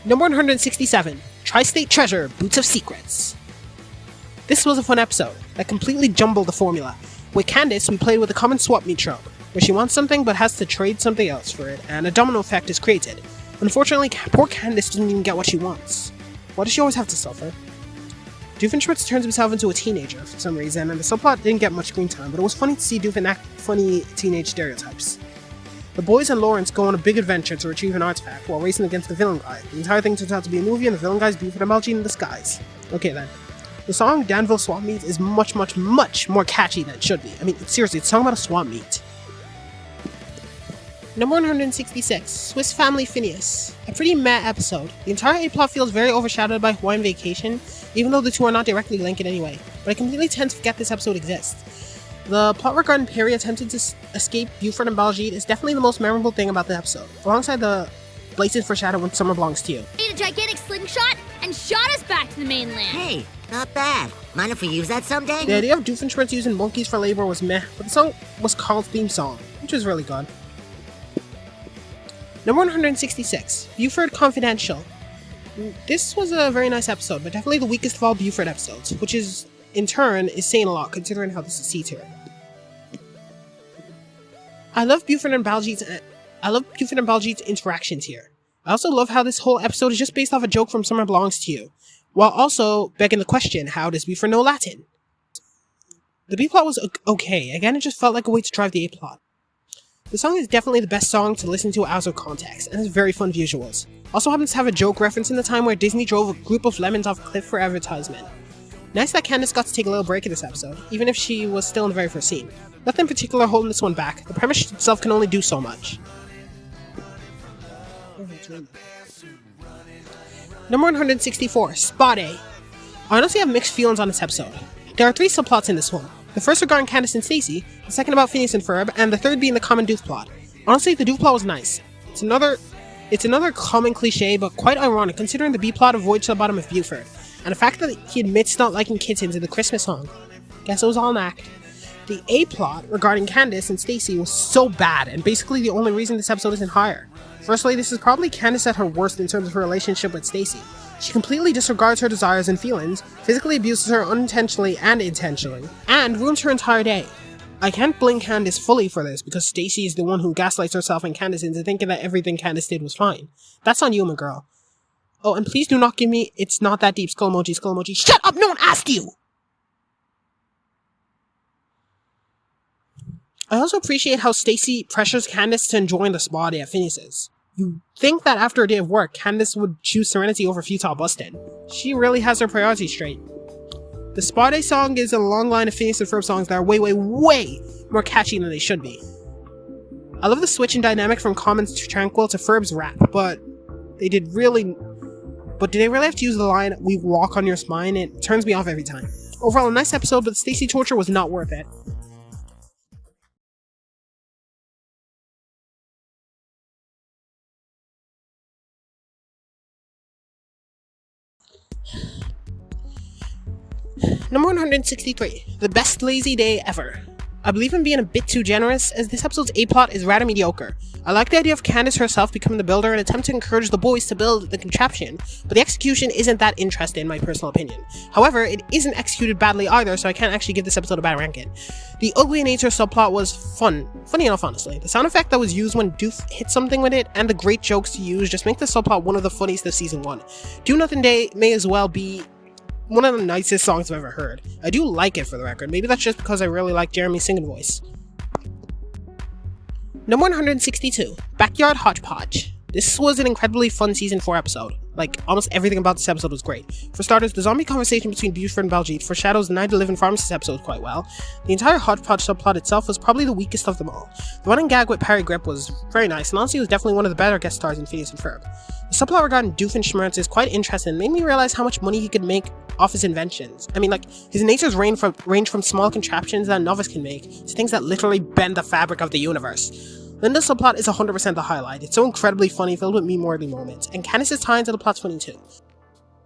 Number 167, Tri-State Treasure, Boots of Secrets. This was a fun episode that completely jumbled the formula. With Candace, we played with the common swap meet trope, where she wants something but has to trade something else for it, and a domino effect is created. Unfortunately, poor Candace doesn't even get what she wants. Why does she always have to suffer? Doofenshmirtz turns himself into a teenager for some reason, and the subplot didn't get much screen time, but it was funny to see Doof enact funny teenage stereotypes. The boys and Lawrence go on a big adventure to retrieve an artifact while racing against the villain guy. The entire thing turns out to be a movie, and the villain guy's Buford and Baljeet in disguise. Okay then. The song Danville Swap Meet is much more catchy than it should be. I mean, seriously, it's a song about a swap meet. Number 166, Swiss Family Phineas. A pretty meh episode. The entire A-plot feels very overshadowed by Hawaiian Vacation, even though the two are not directly linked in any way. But I completely tend to forget this episode exists. The plot regarding Perry attempting to escape Buford and Baljeet is definitely the most memorable thing about the episode, alongside the blatant foreshadowing Summer Belongs to You. Made a gigantic slingshot and shot us back to the mainland. Hey, not bad. Mind if we use that someday? The idea of Doofenshmirtz using monkeys for labor was meh, but the song was Carl's theme song, which was really good. Number 166, Buford Confidential. This was a very nice episode, but definitely the weakest of all Buford episodes, which is, in turn, is saying a lot considering how this is C-tier. I love Buford and Baljeet's interactions here. I also love how this whole episode is just based off a joke from Summer Belongs to You, while also begging the question, how does Buford know Latin? The B-plot was okay, again it just felt like a way to drive the A-plot. The song is definitely the best song to listen to out of context, and has very fun visuals. Also happens to have a joke referencing the time where Disney drove a group of lemons off a cliff for advertisement. Nice that Candace got to take a little break in this episode, even if she was still in the very first scene. Nothing in particular holding this one back, the premise itself can only do so much. Number 164, Spot A. I honestly have mixed feelings on this episode. There are 3 subplots in this one. The first regarding Candace and Stacy, the second about Phineas and Ferb, and the third being the common Doof plot. Honestly, the Doof plot was nice. It's another common cliche, but quite ironic considering the B plot of Voyage to the Bottom of Buford, and the fact that he admits not liking kittens in the Christmas song. Guess it was all an act. The A plot regarding Candace and Stacy was so bad, and basically the only reason this episode isn't higher. Firstly, this is probably Candace at her worst in terms of her relationship with Stacy. She completely disregards her desires and feelings, physically abuses her unintentionally and intentionally, and ruins her entire day. I can't blame Candace fully for this because Stacy is the one who gaslights herself and Candace into thinking that everything Candace did was fine. That's on you, my girl. Oh, and please do not give me "it's not that deep" skull emoji, skull emoji. Shut up! No one asked you! I also appreciate how Stacy pressures Candace to enjoy the spa day at Phineas's. You think that after a day of work, Candace would choose serenity over futile busting. She really has her priorities straight. The Spa Day song is a long line of Phineas and Ferb songs that are way more catchy than they should be. I love the switch in dynamic from Common's Tranquil to Ferb's rap, but did they really have to use the line, "We walk on your spine"? It turns me off every time. Overall, a nice episode, but the Stacy torture was not worth it. Number 163, the best lazy day ever. I believe I'm being a bit too generous, as this episode's A-plot is rather mediocre. I like the idea of Candace herself becoming the builder and attempt to encourage the boys to build the contraption, but the execution isn't that interesting in my personal opinion. However, it isn't executed badly either, so I can't actually give this episode a bad ranking. The ugly nature subplot was funny enough honestly. The sound effect that was used when Doof hit something with it, and the great jokes to use just make the subplot one of the funniest of season 1. Do Nothing Day may as well be one of the nicest songs I've ever heard. I do like it for the record, maybe that's just because I really like Jeremy's singing voice. Number 162, Backyard Hodgepodge. This was an incredibly fun season 4 episode. Like, almost everything about this episode was great. For starters, the zombie conversation between Buford and Baljeet foreshadows the Night of Living Pharmacist episode quite well. The entire Hodgepodge subplot itself was probably the weakest of them all. The running gag with Perry Grip was very nice, and honestly was definitely one of the better guest stars in Phineas and Ferb. The subplot regarding Doofenshmirtz is quite interesting and made me realize how much money he could make off his inventions. I mean, like, his natures range from small contraptions that a novice can make to things that literally bend the fabric of the universe. Linda's subplot is 100% the highlight. It's so incredibly funny, filled with memorable moments, and Candace's tie into the plot's funny too.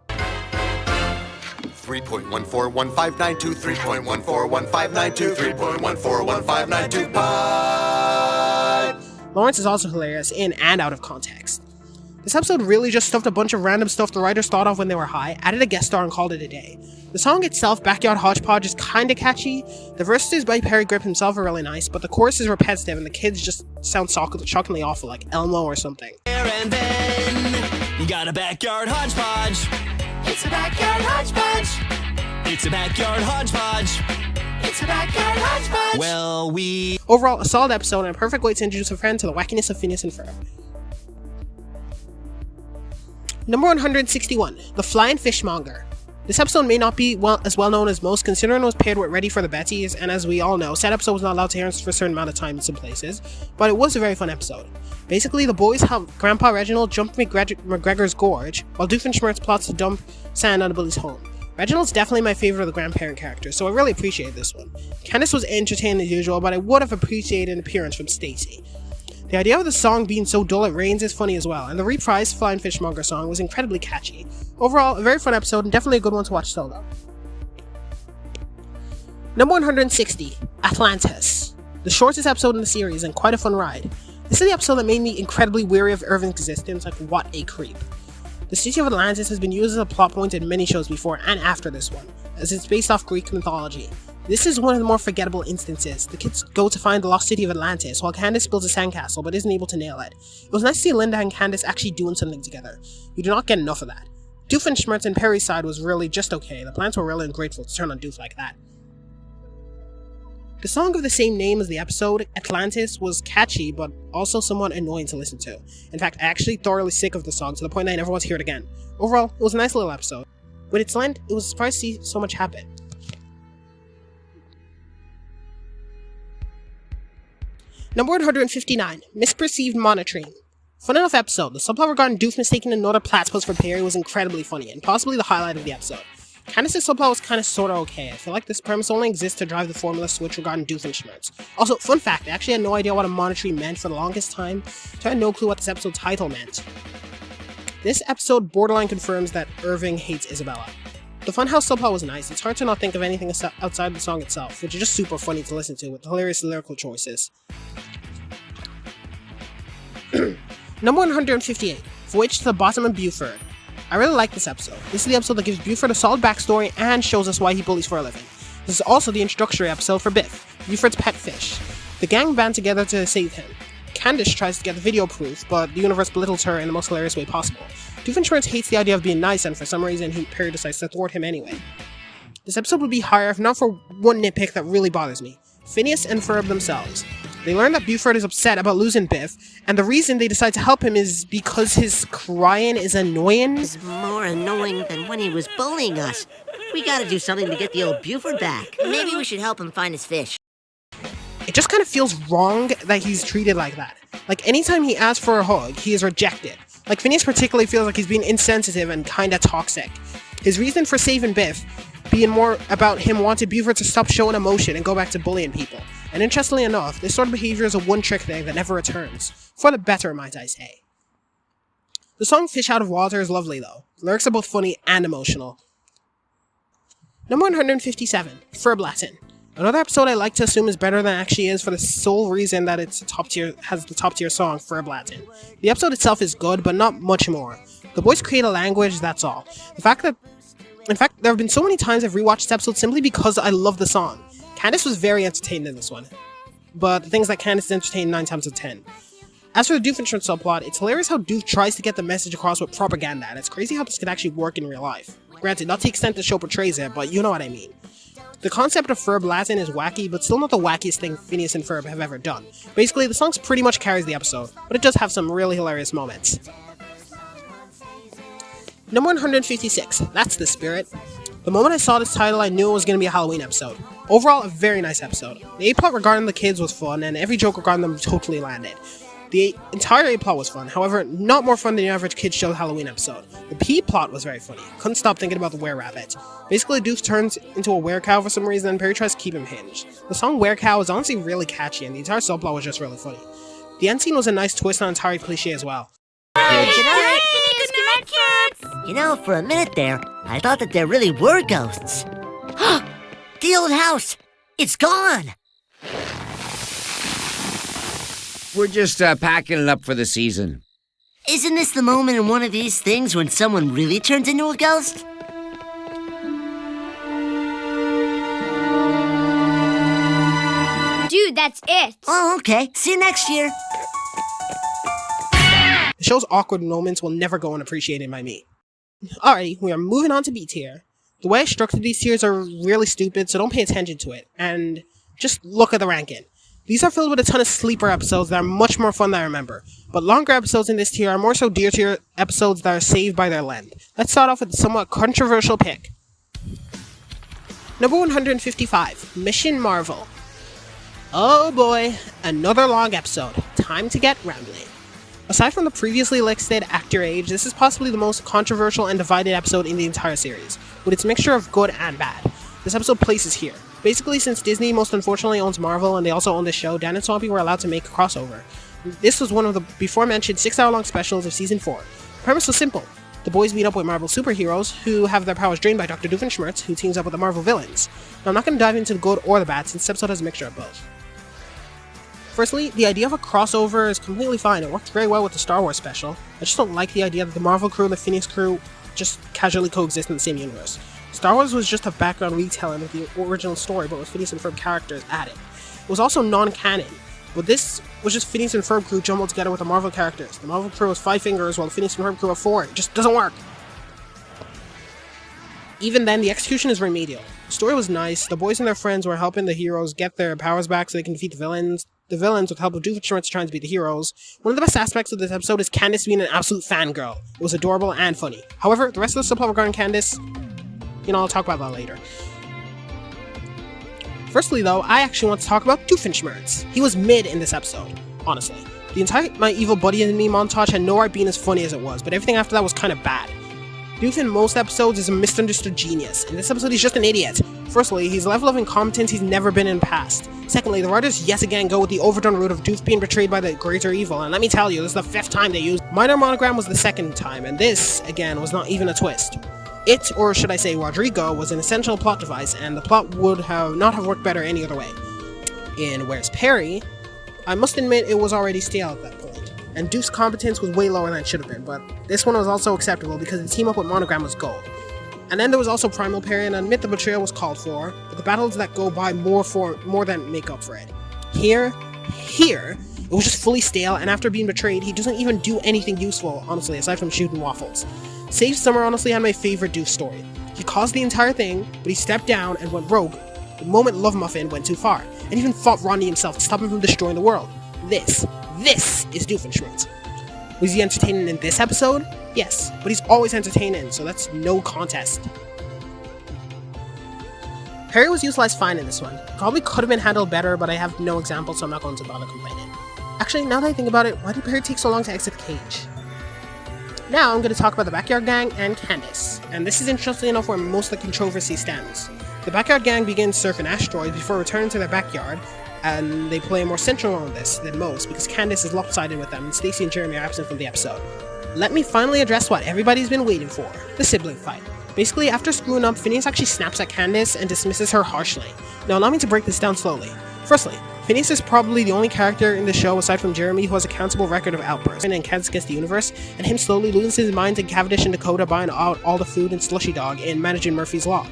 3.141592, 3.141592, 3.141592, bye! Lawrence is also hilarious in and out of context. This episode really just stuffed a bunch of random stuff the writers thought of when they were high, added a guest star and called it a day. The song itself, Backyard Hodgepodge, is kinda catchy. The verses by Perry Grip himself are really nice, but the chorus is repetitive and the kids just sound shockingly awful, like Elmo or something. And then you got a backyard hodgepodge. It's a backyard hodgepodge. It's a backyard hodgepodge. It's a backyard hodgepodge. Well, Overall, a solid episode and a perfect way to introduce a friend to the wackiness of Phineas and Ferb. Number 161, The Flying Fishmonger. This episode may not be as well known as most, considering it was paired with Ready for the Betties, and as we all know, said episode was not allowed to air for a certain amount of time in some places, but it was a very fun episode. Basically, the boys help Grandpa Reginald jump McGregor's Gorge, while Doofenshmirtz plots to dump sand on Billy's home. Reginald's definitely my favorite of the grandparent characters, so I really appreciated this one. Candace was entertaining as usual, but I would have appreciated an appearance from Stacy. The idea of the song being so dull it rains is funny as well, and the reprised Flying Fishmonger song was incredibly catchy. Overall, a very fun episode and definitely a good one to watch solo. Number 160, Atlantis. The shortest episode in the series and quite a fun ride. This is the episode that made me incredibly weary of Irving's existence, like what a creep. The city of Atlantis has been used as a plot point in many shows before and after this one, as it's based off Greek mythology. This is one of the more forgettable instances. The kids go to find the lost city of Atlantis, while Candace builds a sandcastle but isn't able to nail it. It was nice to see Linda and Candace actually doing something together. We do not get enough of that. Doofenshmirtz and Perry's side was really just okay. The plants were really ungrateful to turn on Doof like that. The song of the same name as the episode, Atlantis, was catchy but also somewhat annoying to listen to. In fact, I actually thoroughly sick of the song to the point that I never want to hear it again. Overall, it was a nice little episode. With its length, it was a surprise to see so much happen. Number 159, Misperceived Monitoring. Fun enough episode. The subplot regarding Doof mistaking another platypus for Perry was incredibly funny, and possibly the highlight of the episode. Candace's subplot was kinda sorta okay. I feel like this premise only exists to drive the formula switch regarding Doofenshmirtz. Also, fun fact, I actually had no idea what a monitoring meant for the longest time, so I had no clue what this episode's title meant. This episode borderline confirms that Irving hates Isabella. The Funhouse subplot was nice. It's hard to not think of anything outside the song itself, which is just super funny to listen to with hilarious lyrical choices. Number 158, Voyage to the Bottom of Buford. I really like this episode. This is the episode that gives Buford a solid backstory and shows us why he bullies for a living. This is also the introductory episode for Biff, Buford's pet fish. The gang band together to save him. Candace tries to get the video proof, but the universe belittles her in the most hilarious way possible. Doofenshmirtz hates the idea of being nice, and for some reason Perry decides to thwart him anyway. This episode would be higher if not for one nitpick that really bothers me. Phineas and Ferb themselves. They learn that Buford is upset about losing Biff, and the reason they decide to help him is because his crying is annoying. It's more annoying than when he was bullying us. We gotta do something to get the old Buford back. Maybe we should help him find his fish. It just kind of feels wrong that he's treated like that. Like, anytime he asks for a hug, he is rejected. Like, Phineas particularly feels like he's being insensitive and kinda toxic. His reason for saving Biff being more about him wanting Buford to stop showing emotion and go back to bullying people. And interestingly enough, this sort of behavior is a one-trick thing that never returns. For the better, might I say. The song Fish Out of Water is lovely though. The lyrics are both funny and emotional. Number 157, Ferb Latin. Another episode I like to assume is better than it actually is for the sole reason that it's has the top tier song, Ferb Latin. The episode itself is good, but not much more. The boys create a language, that's all. In fact, there have been so many times I've rewatched this episode simply because I love the song. Candace was very entertained in this one, but the things that Candace is entertained 9 times out of 10. As for the Doofenshmirtz subplot, it's hilarious how Doof tries to get the message across with propaganda, and it's crazy how this could actually work in real life. Granted, not to the extent the show portrays it, but you know what I mean. The concept of Ferb Latin is wacky, but still not the wackiest thing Phineas and Ferb have ever done. Basically, the song pretty much carries the episode, but it does have some really hilarious moments. Number 156, That's the Spirit. The moment I saw this title, I knew it was going to be a Halloween episode. Overall, a very nice episode. The A-plot regarding the kids was fun, and every joke regarding them totally landed. The entire A-plot was fun, however, not more fun than your average kids show Halloween episode. The P-plot was very funny. Couldn't stop thinking about the were-rabbit. Basically, Doof turns into a were-cow for some reason, and Perry tries to keep him hinged. The song Were-Cow is honestly really catchy, and the entire subplot was just really funny. The end scene was a nice twist on entire cliche as well. You know, for a minute there, I thought that there really were ghosts. The old house! It's gone! We're just packing it up for the season. Isn't this the moment in one of these things when someone really turns into a ghost? Dude, that's it. Oh, okay. See you next year. The show's awkward moments will never go unappreciated by me. Alrighty, we are moving on to B tier. The way I structured these tiers are really stupid, so don't pay attention to it, and just look at the ranking. These are filled with a ton of sleeper episodes that are much more fun than I remember, but longer episodes in this tier are more so dear tier episodes that are saved by their length. Let's start off with a somewhat controversial pick. Number 155, Mission Marvel. Oh boy, another long episode. Time to get rambling. Aside from the previously listed actor age, this is possibly the most controversial and divided episode in the entire series, with its mixture of good and bad. This episode places here. Basically, since Disney most unfortunately owns Marvel and they also own the show, Dan and Swampy were allowed to make a crossover. This was one of the before-mentioned 6-hour-long specials of Season 4. The premise was simple. The boys meet up with Marvel superheroes, who have their powers drained by Dr. Doofenshmirtz, who teams up with the Marvel villains. Now, I'm not going to dive into the good or the bad, since this episode has a mixture of both. Firstly, the idea of a crossover is completely fine. It worked very well with the Star Wars special. I just don't like the idea that the Marvel crew and the Phineas crew just casually coexist in the same universe. Star Wars was just a background retelling of the original story, but with Phineas and Ferb characters added. It was also non-canon, but this was just Phineas and Ferb crew jumbled together with the Marvel characters. The Marvel crew has 5 fingers, while the Phineas and Ferb crew have 4. It just doesn't work. Even then, the execution is remedial. The story was nice. The boys and their friends were helping the heroes get their powers back so they can defeat the villains. The villains, with the help of Doofenshmirtz, trying to beat the heroes. One of the best aspects of this episode is Candace being an absolute fangirl. It was adorable and funny. However, the rest of the subplot regarding Candace, I'll talk about that later. Firstly, though, I actually want to talk about Doofenshmirtz. He was mid in this episode, honestly. The entire My Evil Buddy and Me montage had no right being as funny as it was, but everything after that was kind of bad. Doof in most episodes is a misunderstood genius. In this episode, he's just an idiot. Firstly, he's a level of incompetence he's never been in the past. Secondly, the writers yet again go with the overdone route of Doof being betrayed by the greater evil, and let me tell you, this is the 5th time they used Minor Monogram was the 2nd time, and this, again, was not even a twist. It, or should I say Rodrigo, was an essential plot device, and the plot would not have worked better any other way. In Where's Perry, I must admit it was already stale at that point, and Doof's competence was way lower than it should have been, but this one was also acceptable because the team up with Monogram was gold. And then there was also Primal Perry, and I admit the betrayal was called for, but the battles that go by more than make up for it. Here, it was just fully stale, and after being betrayed, he doesn't even do anything useful, honestly, aside from shooting waffles. Save Summer honestly had my favorite Doof story. He caused the entire thing, but he stepped down and went rogue the moment Love Muffin went too far. and even fought Rodney himself to stop him from destroying the world. This is Doofenshmirtz. Was he entertaining in this episode? Yes, but he's always entertaining, so that's no contest. Perry was utilized fine in this one. Probably could have been handled better, but I have no example, so I'm not going to bother complaining. Actually, now that I think about it, why did Perry take so long to exit the cage? Now I'm going to talk about the Backyard Gang and Candace, and this is interesting enough where most of the controversy stems. The Backyard Gang begins surfing asteroids before returning to their backyard, and they play a more central role in this than most because Candace is lopsided with them and Stacy and Jeremy are absent from the episode. Let me finally address what everybody's been waiting for, the sibling fight. Basically, after screwing up, Phineas actually snaps at Candace and dismisses her harshly. Now allow me to break this down slowly. Firstly, Phineas is probably the only character in the show aside from Jeremy who has a countable record of outbursts and Candace Against the Universe, and him slowly losing his mind to Cavendish and Dakota buying out all the food and Slushy Dog in Managing Murphy's Law.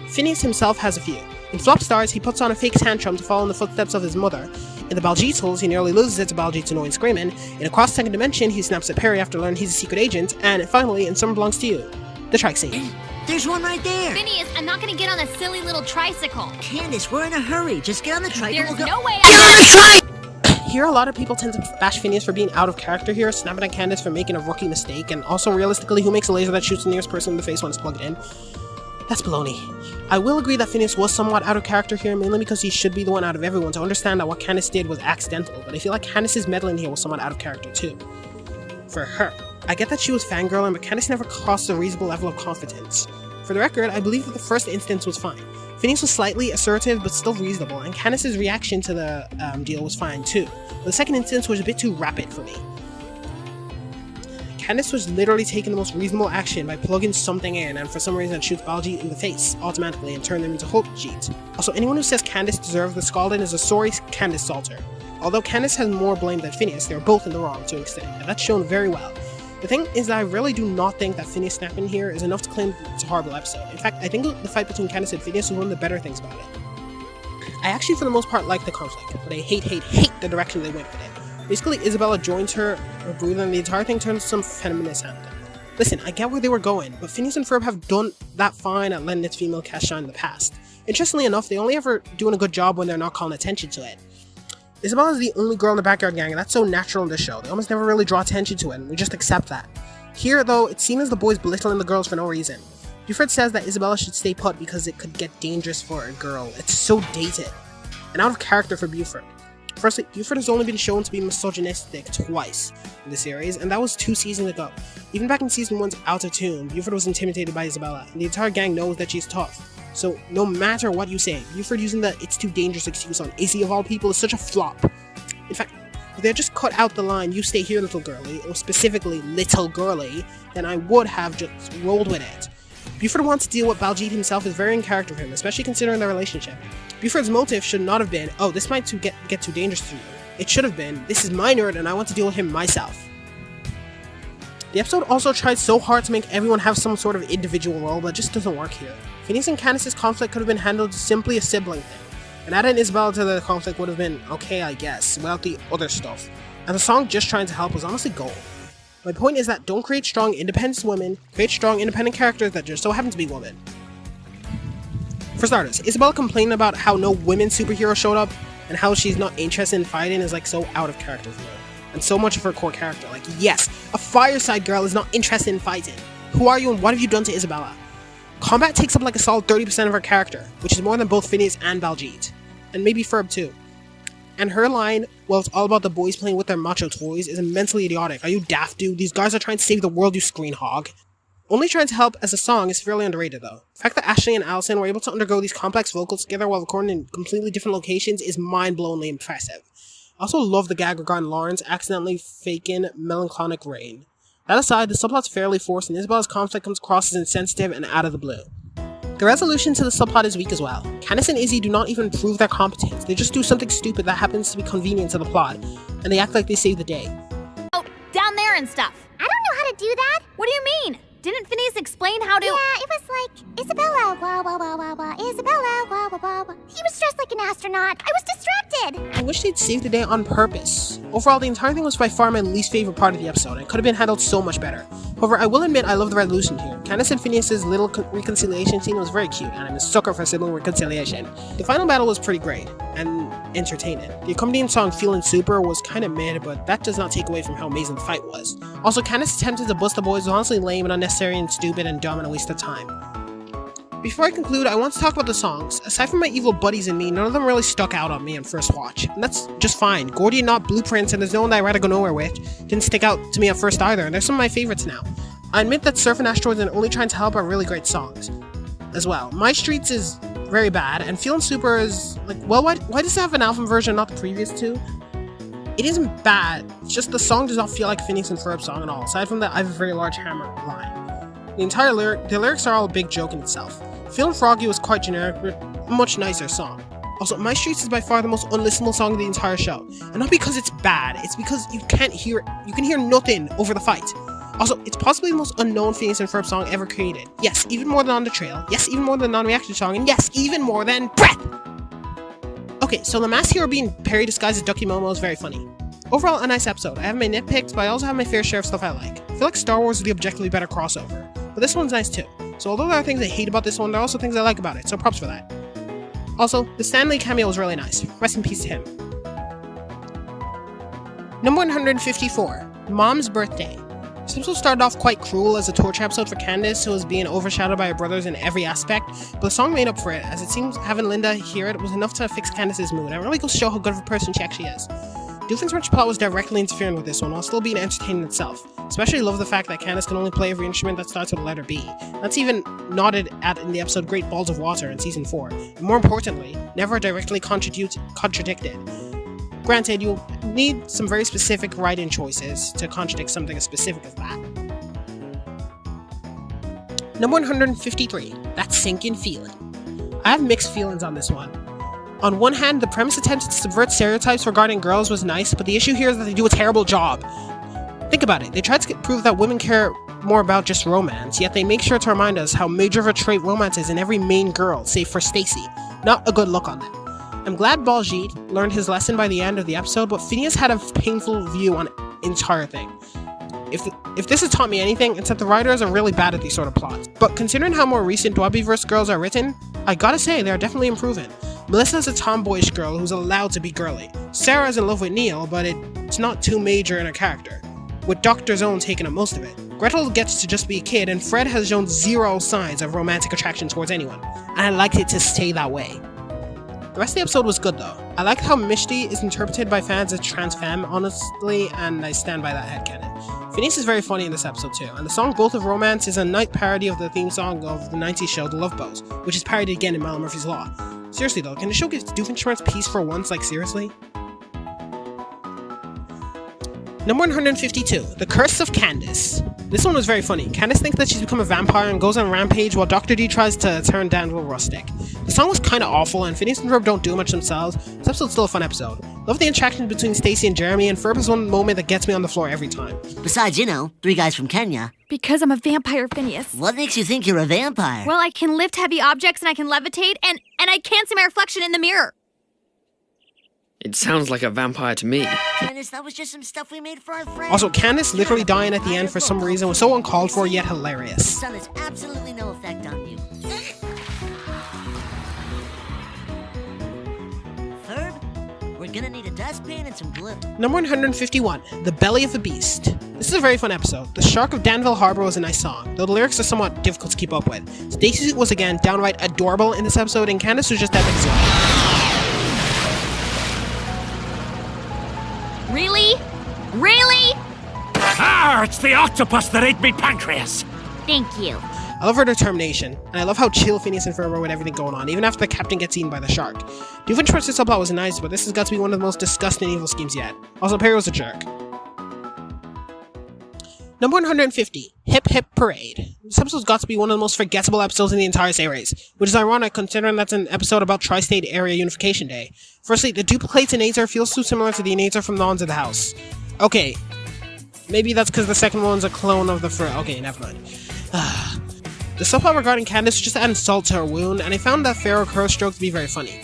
Phineas himself has a few. In Flop Stars, he puts on a fake tantrum to follow in the footsteps of his mother. In the Baljeetals, he nearly loses it to Baljeet's annoying screaming. In Across Second Dimension, he snaps at Perry after learning he's a secret agent. And finally, in Summer Belongs to You, the trike scene. There's one right there! Phineas, I'm not gonna get on a silly little tricycle. Candace, we're in a hurry. Just get on the trike and There's we'll go- no way Get on the trike! Here, a lot of people tend to bash Phineas for being out of character here, snapping at Candace for making a rookie mistake, and also realistically, who makes a laser that shoots the nearest person in the face when it's plugged in? That's baloney. I will agree that Phineas was somewhat out of character here, mainly because he should be the one out of everyone to understand that what Candace did was accidental, but I feel like Candace's meddling here was somewhat out of character too. For her. I get that she was fangirling, but Candace never crossed a reasonable level of confidence. For the record, I believe that the first instance was fine. Phineas was slightly assertive, but still reasonable, and Candace's reaction to the deal was fine too. But the second instance was a bit too rapid for me. Candace was literally taking the most reasonable action by plugging something in, and for some reason it shoots Baljeet in the face automatically and turns them into Hulkjeet. Also, anyone who says Candace deserves the scalding is a sorry Candace Salter. Although Candace has more blame than Phineas, they are both in the wrong to an extent, and that's shown very well. The thing is that I really do not think that Phineas snapping here is enough to claim it's a horrible episode. In fact, I think the fight between Candace and Phineas was one of the better things about it. I actually for the most part like the conflict, but I hate the direction they went with it. Basically, Isabella joins her brood and the entire thing turns to some feminist anthem. Listen, I get where they were going, but Phineas and Ferb have done that fine at letting its female cast shine in the past. Interestingly enough, they only ever doing a good job when they're not calling attention to it. Isabella is the only girl in the Backyard Gang, and that's so natural in this show. They almost never really draw attention to it, and we just accept that. Here, though, it's seen as the boys belittling the girls for no reason. Buford says that Isabella should stay put because it could get dangerous for a girl. It's so dated, and out of character for Buford. Firstly, Buford has only been shown to be misogynistic twice in the series, and that was 2 seasons ago. Even back in season 1's Out of Tune, Buford was intimidated by Isabella, and the entire gang knows that she's tough. So, no matter what you say, Buford using the "it's too dangerous" excuse on Izzy of all people is such a flop. In fact, if they had just cut out the line, "you stay here, little girlie," or specifically "little girlie," then I would have just rolled with it. Buford wants to deal with Baljeet himself is very in character for him, especially considering their relationship. Buford's motive should not have been, "oh, this might get too dangerous for you." It should have been, "this is my nerd and I want to deal with him myself." The episode also tried so hard to make everyone have some sort of individual role, but it just doesn't work here. Phineas and Candace's conflict could have been handled as simply a sibling thing, and adding Isabella to the conflict would have been okay, I guess, without the other stuff. And the song just trying to help was honestly gold. My point is that don't create strong independent women, create strong independent characters that just so happen to be women. For starters, Isabella complaining about how no women superhero showed up, and how she's not interested in fighting is like so out of character for her. And so much of her core character. Like, yes, a fireside girl is not interested in fighting. Who are you and what have you done to Isabella? Combat takes up like a solid 30% of her character, which is more than both Phineas and Baljeet. And maybe Ferb too. And her line, "well, it's all about the boys playing with their macho toys," is immensely idiotic. Are you daft, dude? These guys are trying to save the world, you screen hog. Only Trying to Help as a song is fairly underrated though. The fact that Ashley and Allison were able to undergo these complex vocals together while recording in completely different locations is mind-blowingly impressive. I also love the gag regarding Lawrence accidentally faking melancholic rain. That aside, the subplot's fairly forced and Isabella's conflict comes across as insensitive and out of the blue. The resolution to the subplot is weak as well. Candace and Izzy do not even prove their competence, they just do something stupid that happens to be convenient to the plot, and they act like they saved the day. Oh, down there and stuff. I don't know how to do that. What do you mean? Didn't Phineas explain how to— Yeah, it was like, Isabella, wah, wah, wah, wah, wah, Isabella, wah, wah, wah, wah. He was dressed like an astronaut. I was distracted. did. I wish they'd saved the day on purpose. Overall, the entire thing was by far my least favorite part of the episode, and it could have been handled so much better. However, I will admit I love the resolution here. Candace and Phineas' little reconciliation scene was very cute, and I'm a sucker for sibling reconciliation. The final battle was pretty great, and entertaining. The accompanying song Feeling Super was kinda mid, but that does not take away from how amazing the fight was. Also, Candace attempted to bust the boys was honestly lame and unnecessary and stupid and dumb and a waste of time. Before I conclude, I want to talk about the songs. Aside from My Evil Buddies and Me, none of them really stuck out on me on first watch. And that's just fine. Gordy Not Blueprints and There's No One That I'd Rather Go Nowhere With didn't stick out to me at first either, and they're some of my favorites now. I admit that Surfing Asteroids and Only Trying to Help are really great songs as well. My Streets is very bad, and Feeling Super is like, well, why does it have an album version, not the previous two? It isn't bad, it's just the song does not feel like a Phineas and Ferb song at all, aside from the I Have a Very Large Hammer line. The lyrics are all a big joke in itself. Feeling Froggy was quite generic, but a much nicer song. Also, My Streets is by far the most unlistenable song of the entire show. And not because it's bad, it's because you can hear nothing over the fight. Also, it's possibly the most unknown Phineas and Ferb song ever created. Yes, even more than On the Trail. Yes, even more than Non-Reaction Song. And yes, even more than Breath! Okay, so the masked hero being Perry disguised as Ducky Momo is very funny. Overall, a nice episode. I have my nitpicks, but I also have my fair share of stuff I like. I feel like Star Wars is the objectively better crossover. But this one's nice too. So although there are things I hate about this one, there are also things I like about it, so props for that. Also, the Stan Lee cameo was really nice. Rest in peace to him. Number 154, Mom's Birthday. This episode started off quite cruel as a torture episode for Candace, who was being overshadowed by her brothers in every aspect, but the song made up for it, as it seems having Linda hear it was enough to fix Candace's mood, and it really goes to show how good of a person she actually is. Doofenshmirtz plot was directly interfering with this one, while still being entertaining itself. Especially love the fact that Candace can only play every instrument that starts with the letter B. That's even nodded at in the episode Great Balls of Water in Season 4. And more importantly, never directly contradicted. Granted, you'll need some very specific writing choices to contradict something as specific as that. Number 153, That Sinking Feeling. I have mixed feelings on this one. On one hand, the premise attempted to subvert stereotypes regarding girls was nice, but the issue here is that they do a terrible job. Think about it, they tried to prove that women care more about just romance, yet they make sure to remind us how major of a trait romance is in every main girl, save for Stacy. Not a good look on them. I'm glad Baljeet learned his lesson by the end of the episode, but Phineas had a painful view on the entire thing. If this has taught me anything, it's that the writers are really bad at these sort of plots. But considering how more recent Dwabbyverse girls are written, I gotta say, they're definitely improving. Melissa's a tomboyish girl who's allowed to be girly. Sarah's in love with Neil, but it's not too major in her character, with Dr. Zone taking up most of it. Gretel gets to just be a kid, and Fred has shown zero signs of romantic attraction towards anyone, and I liked it to stay that way. The rest of the episode was good though. I liked how Mishti is interpreted by fans as trans femme, honestly, and I stand by that headcanon. Phineas is very funny in this episode too, and the song Both of Romance is a nice parody of the theme song of the 90s show The Love Boat, which is parodied again in Mal Murphy's Law. Seriously though, can the show give Doofenshmirtz peace for once, like seriously? Number 152, The Curse of Candace. This one was very funny. Candace thinks that she's become a vampire and goes on a rampage while Dr. D tries to turn Daniel Rustic. The song was kinda awful, and Phineas and Ferb don't do much themselves. This episode's still a fun episode. Love the interaction between Stacy and Jeremy, and Ferb is one moment that gets me on the floor every time. Besides, you know, 3 guys from Kenya. Because I'm a vampire, Phineas. What makes you think you're a vampire? Well, I can lift heavy objects and I can levitate, and I can't see my reflection in the mirror. It sounds like a vampire to me. Candace, that was just some stuff we made for our friends. Also, Candace literally dying at the end for some reason was so uncalled for yet The hilarious. sun has absolutely no effect on you. Ferb, we're gonna need a dustpan and some glue. Number 151, The Belly of the Beast. This is a very fun episode. The Shark of Danville Harbor was a nice song, though the lyrics are somewhat difficult to keep up with. Stacy was again downright adorable in this episode, and Candace was just epic as well. Really? Really? Ah, it's the octopus that ate me pancreas. Thank you. I love her determination, and I love how chill Phineas and Ferb are with everything going on, even after the captain gets eaten by the shark. Doofenshmirtz's subplot was nice, but this has got to be one of the most disgusting evil schemes yet. Also, Perry was a jerk. Number 150, Hip Hip Parade. This episode's got to be one of the most forgettable episodes in the entire series, which is ironic considering that's an episode about Tri-State Area Unification Day. Firstly, the duplicates in Aether feels too similar to the Aether from the Ons of the House. Okay, maybe that's because the second one's a clone of the first. Okay, never mind. The subplot regarding Candace just added insult to her wound, and I found that Pharaoh Curl stroke to be very funny.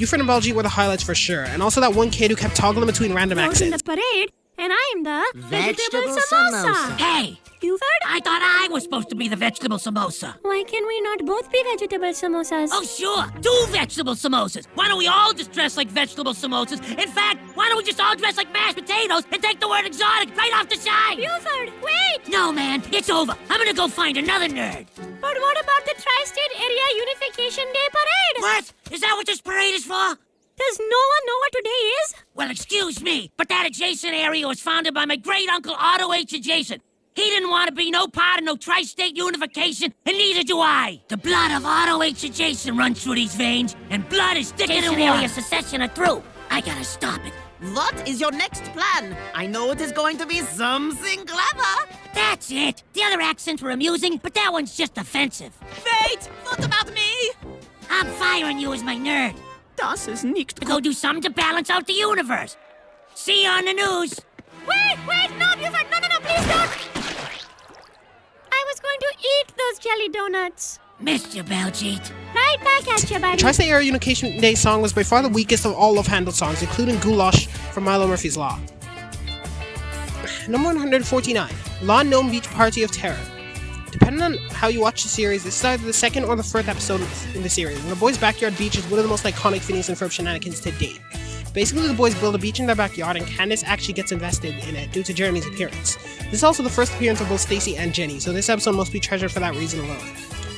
Buford and Baljeet were the highlights for sure, and also that one kid who kept toggling between random Who's in accents. the parade, and I'm the Vegetable samosa. samosa. Hey! Buford? I thought I was supposed to be the vegetable samosa. Why can we not both be vegetable samosas? Oh, sure. 2 vegetable samosas. Why don't we all just dress like vegetable samosas? In fact, why don't we just all dress like mashed potatoes and take the word exotic right off the side? Buford, wait! No, man. It's over. I'm gonna go find another nerd. But what about the Tri-State Area Unification Day Parade? What? Is that what this parade is for? Does no one know what today is? Well, excuse me, but that adjacent area was founded by my great-uncle Otto H. Adjacent. He didn't want to be no part of no tri-state unification, and neither do I. The blood of Otto H. Adjacent runs through these veins, and blood is thicker than area secession are through. I gotta stop it. What is your next plan? I know it is going to be something clever. That's it. The other accents were amusing, but that one's just offensive. Wait, what about me? I'm firing you as my nerd. Das ist nicht To go do something to balance out the universe. See you on the news. Wait, no, Buford, no, please don't! I was going to eat those jelly donuts. Missed you, Baljeet. Right back at you, buddy. The Tri-State Area Unification Day song was by far the weakest of all Love Handle songs, including Goulash from Milo Murphy's Law. Number 149, Law Gnome Beach Party of Terror. Depending on how you watch the series, this is either the second or the first episode in the series, and the boys' backyard beach is one of the most iconic Phineas and Ferb shenanigans to date. Basically, the boys build a beach in their backyard, and Candace actually gets invested in it due to Jeremy's appearance. This is also the first appearance of both Stacy and Jenny, so this episode must be treasured for that reason alone.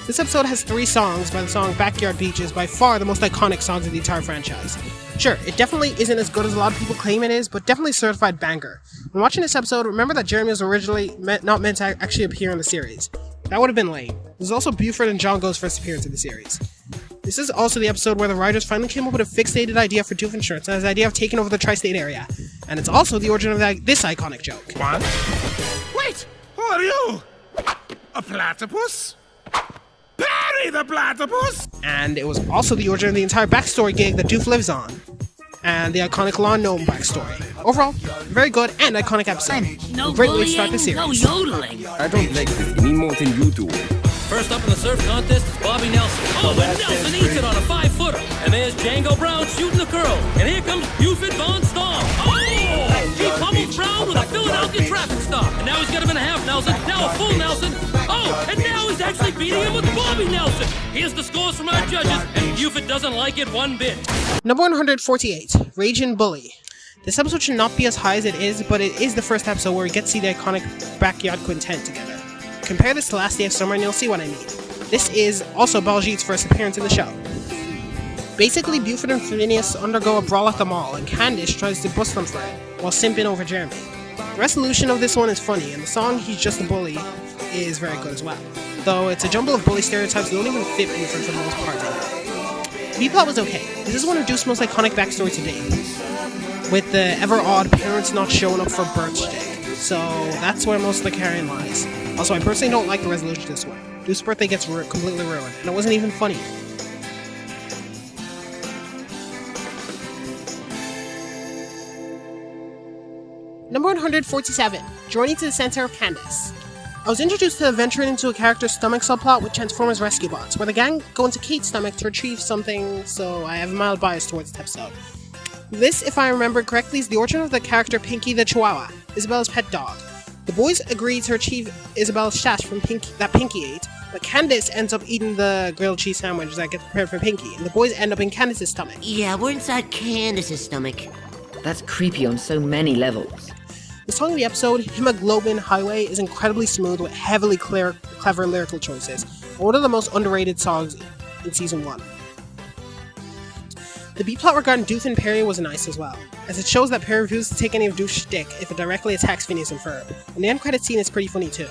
This episode has 3 songs by the song Backyard Beaches, by far the most iconic songs of the entire franchise. Sure, it definitely isn't as good as a lot of people claim it is, but definitely certified banger. When watching this episode, remember that Jeremy was originally not meant to actually appear in the series. That would have been lame. This is also Buford and John Go's first appearance in the series. This is also the episode where the writers finally came up with a fixated idea for Doofenshmirtz and his idea of taking over the tri-state area. And it's also the origin of this iconic joke. What? Wait! Who are you? A platypus? Parry the platypus! And it was also the origin of the entire backstory gig that Doof lives on. And the iconic Lawn Gnome backstory. Overall, very good and iconic episode. No Great way to start the series. No yodeling. I don't like this any more than you do. First up in the surf contest is Bobby Nelson. Oh, and Nelson eats it on a 5-footer. And there's Django Brown shooting the curl. And here comes Buford Von Storm. Oh! He pummels Brown with a Philadelphia traffic stop. And now he's got him in a half Nelson, now a full Nelson. Oh, and now he's actually beating him with Bobby Nelson. Here's the scores from our judges, and Buford doesn't like it one bit. Number 148, Ragin' Bully. This episode should not be as high as it is, but it is the first episode where we get to see the iconic backyard quintet together. Compare this to Last Day of Summer and you'll see what I mean. This is also Baljeet's first appearance in the show. Basically, Buford and Phineas undergo a brawl at the mall, and Candace tries to bust them for it, while simping over Jeremy. The resolution of this one is funny, and the song He's Just a Bully is very good as well. Though it's a jumble of bully stereotypes that don't even fit Buford for the most part. The B-plot was okay. This is one of Doof's most iconic backstories to date, with the ever-odd parents not showing up for birthday. So that's where most of the carrying lies. Also, I personally don't like the resolution to this one. Doof's birthday gets completely ruined, and it wasn't even funny. Number 147, Journey to the Center of Candace. I was introduced to venturing into a character's stomach subplot with Transformers Rescue Bots, where the gang go into Kate's stomach to retrieve something, so I have a mild bias towards this episode. This, if I remember correctly, is the origin of the character Pinky the Chihuahua, Isabella's pet dog. The boys agree to retrieve Isabella's stash from Pinky ate, but Candace ends up eating the grilled cheese sandwich that gets prepared for Pinky, and the boys end up in Candace's stomach. Yeah, we're inside Candace's stomach. That's creepy on so many levels. The song of the episode, Hemoglobin Highway, is incredibly smooth with heavily clever lyrical choices, and one of the most underrated songs in Season 1. The B-plot regarding Doof and Perry was nice as well, as it shows that Perry refuses to take any of Doof's shtick if it directly attacks Phineas and Ferb, and the end credit scene is pretty funny too.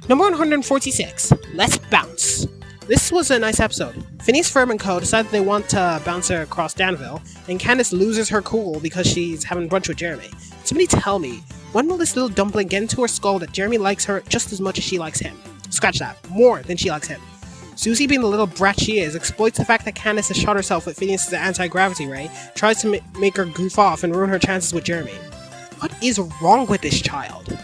Number 146, Let's Bounce. This was a nice episode. Phineas, Ferb, and Co. decide that they want to bounce her across Danville, and Candace loses her cool because she's having brunch with Jeremy. Somebody tell me, when will this little dumpling get into her skull that Jeremy likes her just as much as she likes him? Scratch that, more than she likes him. Susie, being the little brat she is, exploits the fact that Candace has shot herself with Phineas' anti-gravity ray, tries to make her goof off and ruin her chances with Jeremy. What is wrong with this child?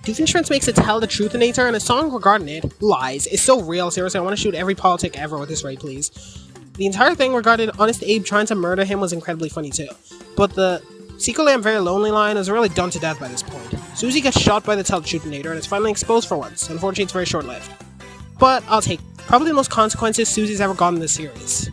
Doofenshmirtz makes a tell the truthinator, and a song regarding it, Lies, is so real. Seriously, I want to shoot every politic ever with this raid, please. The entire thing regarding Honest Abe trying to murder him was incredibly funny too. But the secretly I'm very lonely line is really done to death by this point. Susie gets shot by the tell the truthinator and is finally exposed for once. Unfortunately, it's very short-lived. But I'll take probably the most consequences Susie's ever gotten in this series.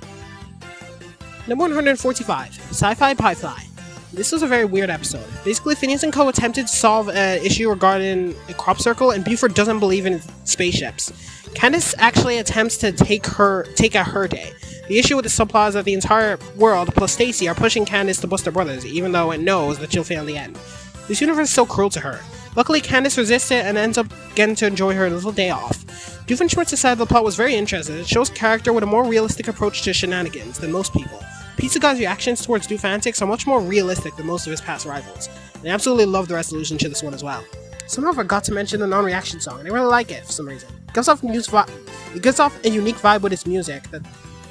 Number 145, Sci-Fi Pie Fly. This was a very weird episode. Basically, Phineas and Co. attempted to solve an issue regarding a crop circle, and Buford doesn't believe in spaceships. Candace actually attempts to take a her day. The issue with the subplot is that the entire world, plus Stacy, are pushing Candace to bust their brothers, even though it knows that she'll fail in the end. This universe is so cruel to her. Luckily, Candace resists it and ends up getting to enjoy her little day off. Doofenshmirtz decided the plot was very interesting. It shows a character with a more realistic approach to shenanigans than most people. Pizza Guy's reactions towards Doof antics are much more realistic than most of his past rivals. And I absolutely love the resolution to this one as well. Somehow I forgot to mention the non-reaction song, and I really like it for some reason. It gives off a unique vibe with its music that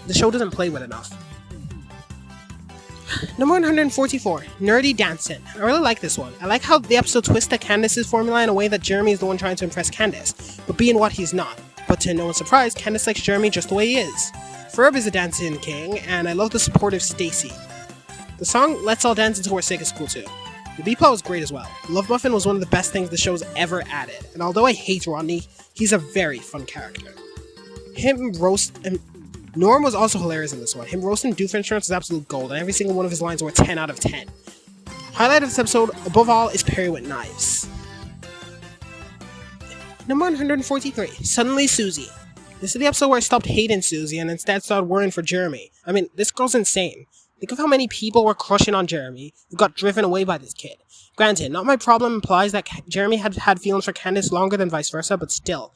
the show doesn't play with enough. Number 144, Nerdy Dancing. I really like this one. I like how the episode twisted Candace's formula in a way that Jeremy is the one trying to impress Candace, but being what he's not. But to no one's surprise, Candace likes Jeremy just the way he is. Ferb is a dancing king, and I love the supportive Stacy. The song Let's All Dance Until We're Sick is cool too. The B-plot was great as well. Love Muffin was one of the best things the show's ever added, and although I hate Rodney, he's a very fun character. Norm was also hilarious in this one. Him roasting Doofenshmirtz is absolute gold, and every single one of his lines were 10 out of 10. Highlight of this episode, above all, is Perry with knives. Number 143, Suddenly Susie. This is the episode where I stopped hating Susie and instead started worrying for Jeremy. I mean, this girl's insane. Think of how many people were crushing on Jeremy who got driven away by this kid. Granted, Not My Problem implies that Jeremy had feelings for Candace longer than vice versa, but still.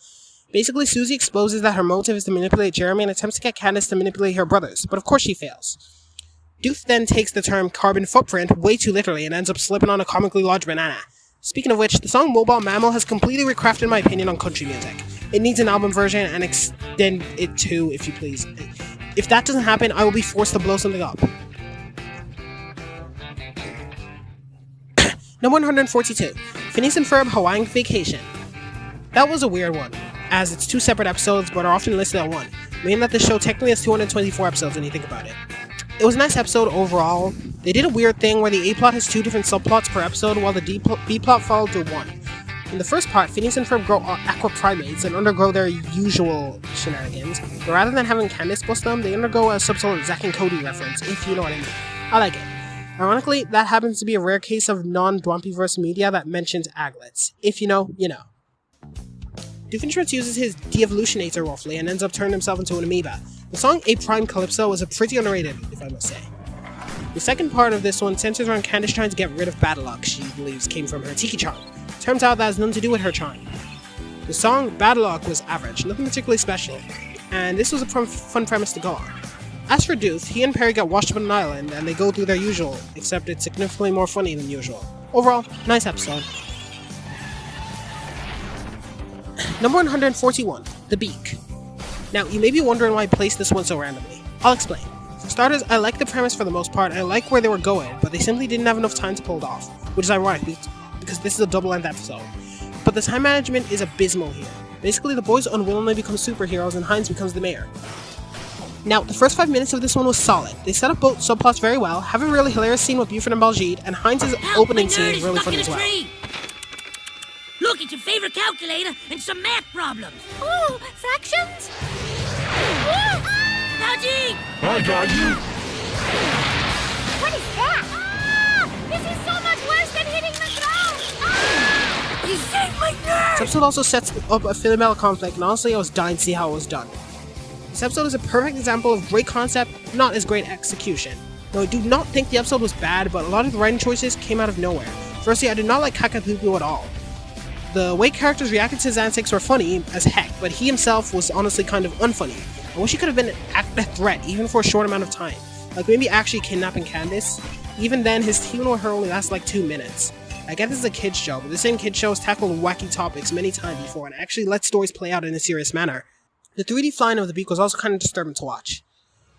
Basically, Susie exposes that her motive is to manipulate Jeremy and attempts to get Candace to manipulate her brothers, but of course she fails. Doof then takes the term carbon footprint way too literally and ends up slipping on a comically large banana. Speaking of which, the song Mobile Mammal has completely recrafted my opinion on country music. It needs an album version and extend it too, if you please. If that doesn't happen, I will be forced to blow something up. Number 142, Phineas and Ferb Hawaiian Vacation. That was a weird one, as it's two separate episodes but are often listed at one, meaning that the show technically has 224 episodes when you think about it. It was a nice episode overall. They did a weird thing where the A-plot has two different subplots per episode while the B-plot followed through one. In the first part, Phineas and Ferb grow aqua primates and undergo their usual shenanigans, but rather than having Candace bust them, they undergo a subtle Zack and Cody reference, if you know what I mean. I like it. Ironically, that happens to be a rare case of non-Dwampyverse media that mentions aglets. If you know, you know. Doofenshmirtz uses his de-evolutionator roughly and ends up turning himself into an amoeba. The song A Prime Calypso is a pretty underrated, if I must say. The second part of this one centers around Candace trying to get rid of bad luck she believes came from her tiki charm. Turns out that has nothing to do with her charm. The song Bad Luck was average, nothing particularly special, and this was a fun premise to go on. As for Doof, he and Perry get washed up on an island and they go through their usual, except it's significantly more funny than usual. Overall, nice episode. Number 141, The Beak. Now, you may be wondering why I placed this one so randomly. I'll explain. For starters, I like the premise for the most part, and I like where they were going, but they simply didn't have enough time to pull it off, which is ironic because this is a double-length episode. But the time management is abysmal here. Basically, the boys unwillingly become superheroes and Heinz becomes the mayor. Now, the first 5 minutes of this one was solid. They set up both subplots very well, have a really hilarious scene with Buford and Baljeet, and Heinz's opening scene is really fun as well. Look, it's your favorite calculator and some math problems. Ooh, fractions? Baljeet! I got you! What is that? This is so much worse than hitting the ground! You saved my nerve! This episode also sets up a female conflict, and honestly, I was dying to see how it was done. This episode is a perfect example of great concept, not as great execution. Now, I do not think the episode was bad, but a lot of the writing choices came out of nowhere. Firstly, I did not like Kakapupu at all. The way characters reacted to his antics were funny as heck, but he himself was honestly kind of unfunny. I wish he could have been a threat, even for a short amount of time. Like maybe actually kidnapping Candace. Even then, his teaming with her only lasts like 2 minutes. I get this is a kid's show, but the same kid's show has tackled wacky topics many times before and actually let stories play out in a serious manner. The 3D flying of the beak was also kind of disturbing to watch.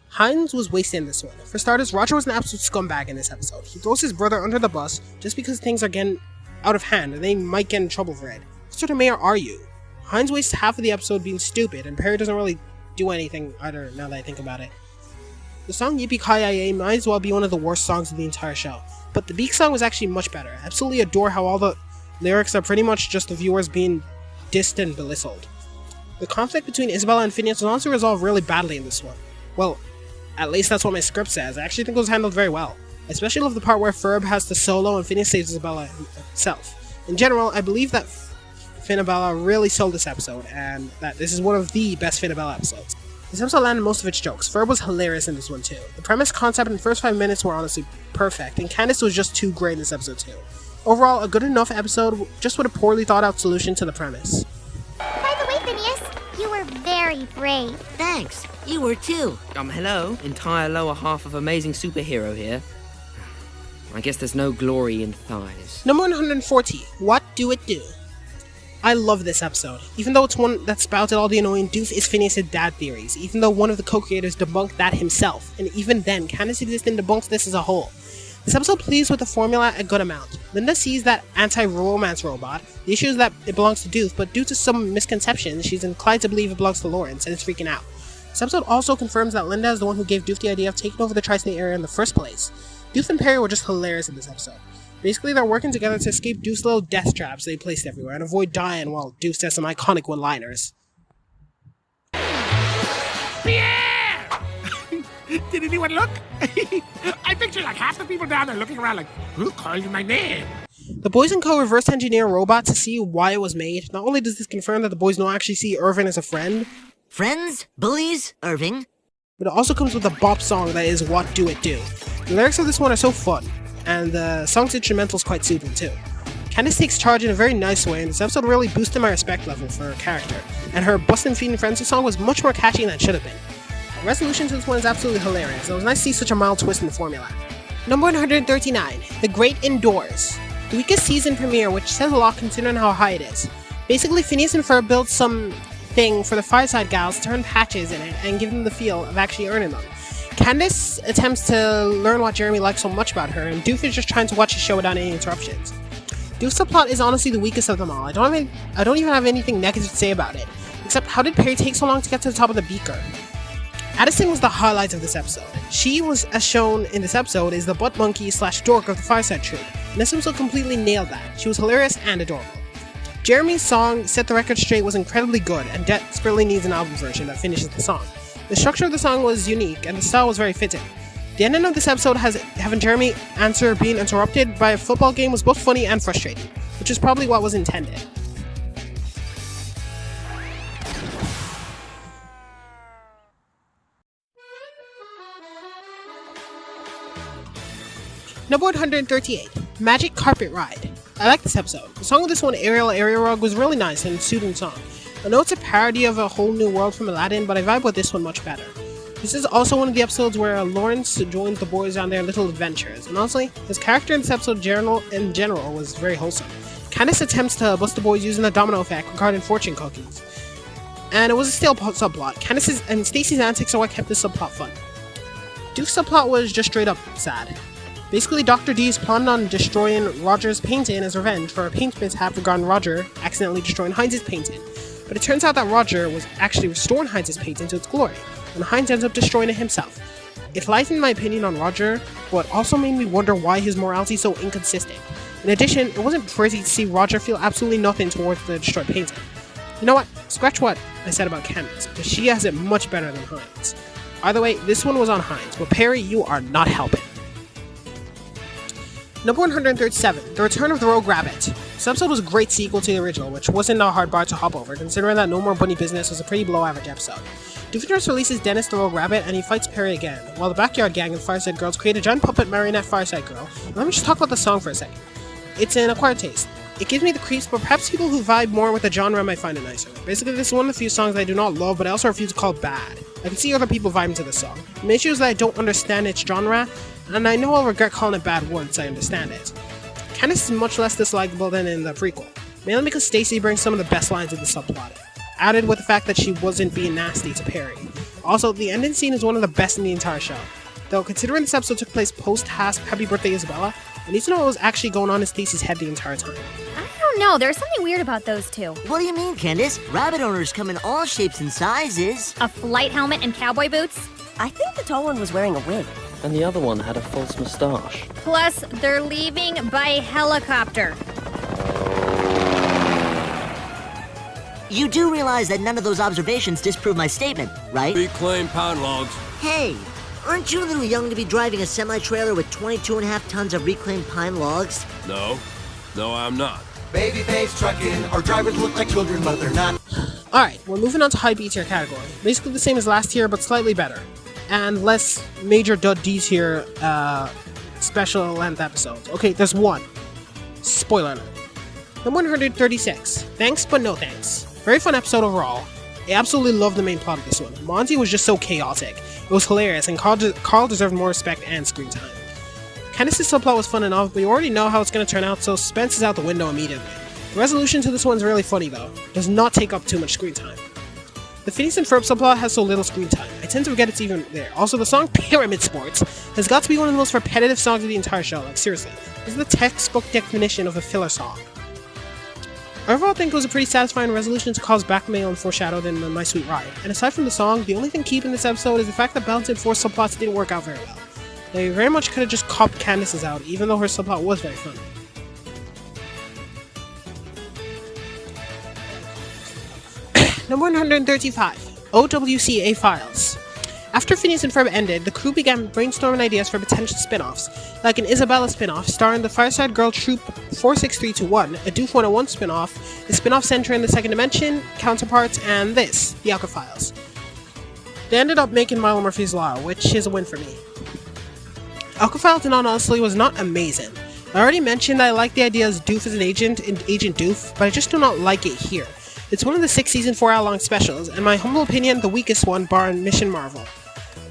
Heinz was wasted in this one. For starters, Roger was an absolute scumbag in this episode. He throws his brother under the bus just because things are getting out of hand and they might get in trouble for it. sort of mayor are you? Hines wastes half of the episode being stupid, and Perry doesn't really do anything either now that I think about it. The song Yippee-Ki-Yay might as well be one of the worst songs of the entire show, but the Beak song was actually much better. I absolutely adore how all the lyrics are pretty much just the viewers being dissed and belittled. The conflict between Isabella and Phineas was honestly resolved really badly in this one. Well, at least that's what my script says. I actually think it was handled very well. I especially love the part where Ferb has the solo and Phineas saves Isabella himself. In general, I believe that Finnabella really sold this episode, and that this is one of the best Finnabella episodes. This episode landed most of its jokes. Ferb was hilarious in this one too. The premise, concept, and the first 5 minutes were honestly perfect, and Candace was just too great in this episode too. Overall, a good enough episode, just with a poorly thought out solution to the premise. By the way, Phineas, you were very brave. Thanks. You were too. Hello. Entire lower half of amazing superhero here. I guess there's no glory in thighs. Number 140, What Do It Do? I love this episode, even though it's one that spouted all the annoying doof is Phineas' dad theories, even though one of the co-creators debunked that himself, and even then, Candace exists debunks this as a whole. This episode plays with the formula a good amount. Linda sees that anti-romance robot, the issue is that it belongs to Doof, but due to some misconceptions, she's inclined to believe it belongs to Lawrence, and is freaking out. This episode also confirms that Linda is the one who gave Doof the idea of taking over the tri-state area in the first place. Doof and Perry were just hilarious in this episode. Basically, they're working together to escape Doof's little death traps they placed everywhere and avoid dying while Doof says some iconic one-liners. Pierre! Did anyone look? I picture like half the people down there looking around like, who called you my name? The boys and co reverse engineer a robot to see why it was made. Not only does this confirm that the boys don't actually see Irving as a friend, Friends? Bullies? Irving? but it also comes with a bop song that is What Do It Do. The lyrics of this one are so fun, and the song's instrumental is quite soothing too. Candace takes charge in a very nice way, and this episode really boosted my respect level for her character, and her Bustin' Feedin' Frenzy song was much more catchy than it should have been. The resolution to this one is absolutely hilarious, and it was nice to see such a mild twist in the formula. Number 139, The Great Indoors. The weekest season premiere, which says a lot considering how high it is. Basically, Phineas and Ferb built some thing for the Fireside Gals to turn patches in it and give them the feel of actually earning them. Candace attempts to learn what Jeremy likes so much about her, and Doof is just trying to watch the show without any interruptions. Doof's subplot is honestly the weakest of them all. I don't even have anything negative to say about it, except how did Perry take so long to get to the top of the beaker? Addison was the highlight of this episode. She was, as shown in this episode, is the butt monkey / dork of the Fireside Troupe, and this episode completely nailed that. She was hilarious and adorable. Jeremy's song, Set the Record Straight, was incredibly good and desperately needs an album version that finishes the song. The structure of the song was unique and the style was very fitting. The ending of this episode having Jeremy answer being interrupted by a football game was both funny and frustrating, which is probably what was intended. Number 138, Magic Carpet Ride. I like this episode. The song of this one, Ariel Rug, was really nice and a soothing song. I know it's a parody of A Whole New World from Aladdin, but I vibe with this one much better. This is also one of the episodes where Lawrence joins the boys on their little adventures, and honestly, his character in this episode in general was very wholesome. Candace attempts to bust the boys using the domino effect regarding fortune cookies, and it was a stale subplot. Candace's and Stacy's antics are what kept this subplot fun. Duke's subplot was just straight up sad. Basically, Dr. D is planning on destroying Roger's painting as revenge for a paint mishap regarding Roger accidentally destroying Heinz's painting. But it turns out that Roger was actually restoring Heinz's painting to its glory, and Heinz ends up destroying it himself. It lightened my opinion on Roger, but also made me wonder why his morality is so inconsistent. In addition, it wasn't pretty to see Roger feel absolutely nothing towards the destroyed painting. You know what? Scratch what I said about Candace, because she has it much better than Heinz. Either way, this one was on Heinz, but Perry, you are not helping. Number 137, The Return of the Rogue Rabbit. This episode was a great sequel to the original, which wasn't a hard bar to hop over, considering that No More Bunny Business was a pretty below-average episode. Doofenshmirtz releases Dennis the Rogue Rabbit, and he fights Perry again, while the Backyard Gang and Fireside Girls create a giant puppet marionette Fireside Girl. And let me just talk about the song for a second. It's an acquired taste. It gives me the creeps, but perhaps people who vibe more with the genre might find it nicer. Basically, this is one of the few songs I do not love, but I also refuse to call bad. I can see other people vibing to this song. The issue is that I don't understand its genre, and I know I'll regret calling it bad once I understand it. Candace is much less dislikable than in the prequel, mainly because Stacy brings some of the best lines of the subplot, added with the fact that she wasn't being nasty to Perry. Also, the ending scene is one of the best in the entire show. Though, considering this episode took place post-Hasp Happy Birthday Isabella, I need to know what was actually going on in Stacy's head the entire time. I don't don't know. There's something weird about those two. What do you mean, Candace? Rabbit owners come in all shapes and sizes. A flight helmet and cowboy boots? I think the tall one was wearing a wig. And the other one had a false moustache. Plus, they're leaving by helicopter. You do realize that none of those observations disprove my statement, right? Reclaim pound logs. Hey, aren't you a little young to be driving a semi-trailer with 22.5 tons of reclaimed pine logs? No, I'm not. Babyface trucking. Our drivers look like children, but they're not. Alright, we're moving on to high B tier category. Basically the same as last year, but slightly better. And less major D tier special length episodes. Okay, there's one. Spoiler alert. Number 136. Thanks, but no thanks. Very fun episode overall. I absolutely loved the main plot of this one. Monty was just so chaotic. It was hilarious, and Carl deserved more respect and screen time. Candace's subplot was fun enough, but you already know how it's going to turn out, so suspense is out the window immediately. The resolution to this one's really funny though. Does not take up too much screen time. The Phineas and Ferb subplot has so little screen time. I tend to forget it's even there. Also, the song Pyramid Sports has got to be one of the most repetitive songs of the entire show. Like, seriously. This is the textbook definition of a filler song. Overall, I think it was a pretty satisfying resolution to cause blackmail and foreshadowed in My Sweet Ride. And aside from the song, the only thing keeping this episode is the fact that Balanced Force subplots didn't work out very well. They very much could have just copped Candace's out, even though her subplot was very funny. Number 135. OWCA Files. After Phineas and Ferb ended, the crew began brainstorming ideas for potential spin-offs, like an Isabella spin-off starring the Fireside Girl Troop 46321, a Doof 101 spin-off, a spin-off centering the Second Dimension counterparts, and this, the Alka Files. They ended up making Milo Murphy's Law, which is a win for me. Alka Files, in all honesty, was not amazing. I already mentioned that I like the idea as Doof as an agent in Agent Doof, but I just do not like it here. It's one of the 6 season 4 hour long specials, and in my humble opinion, the weakest one, barring Mission Marvel.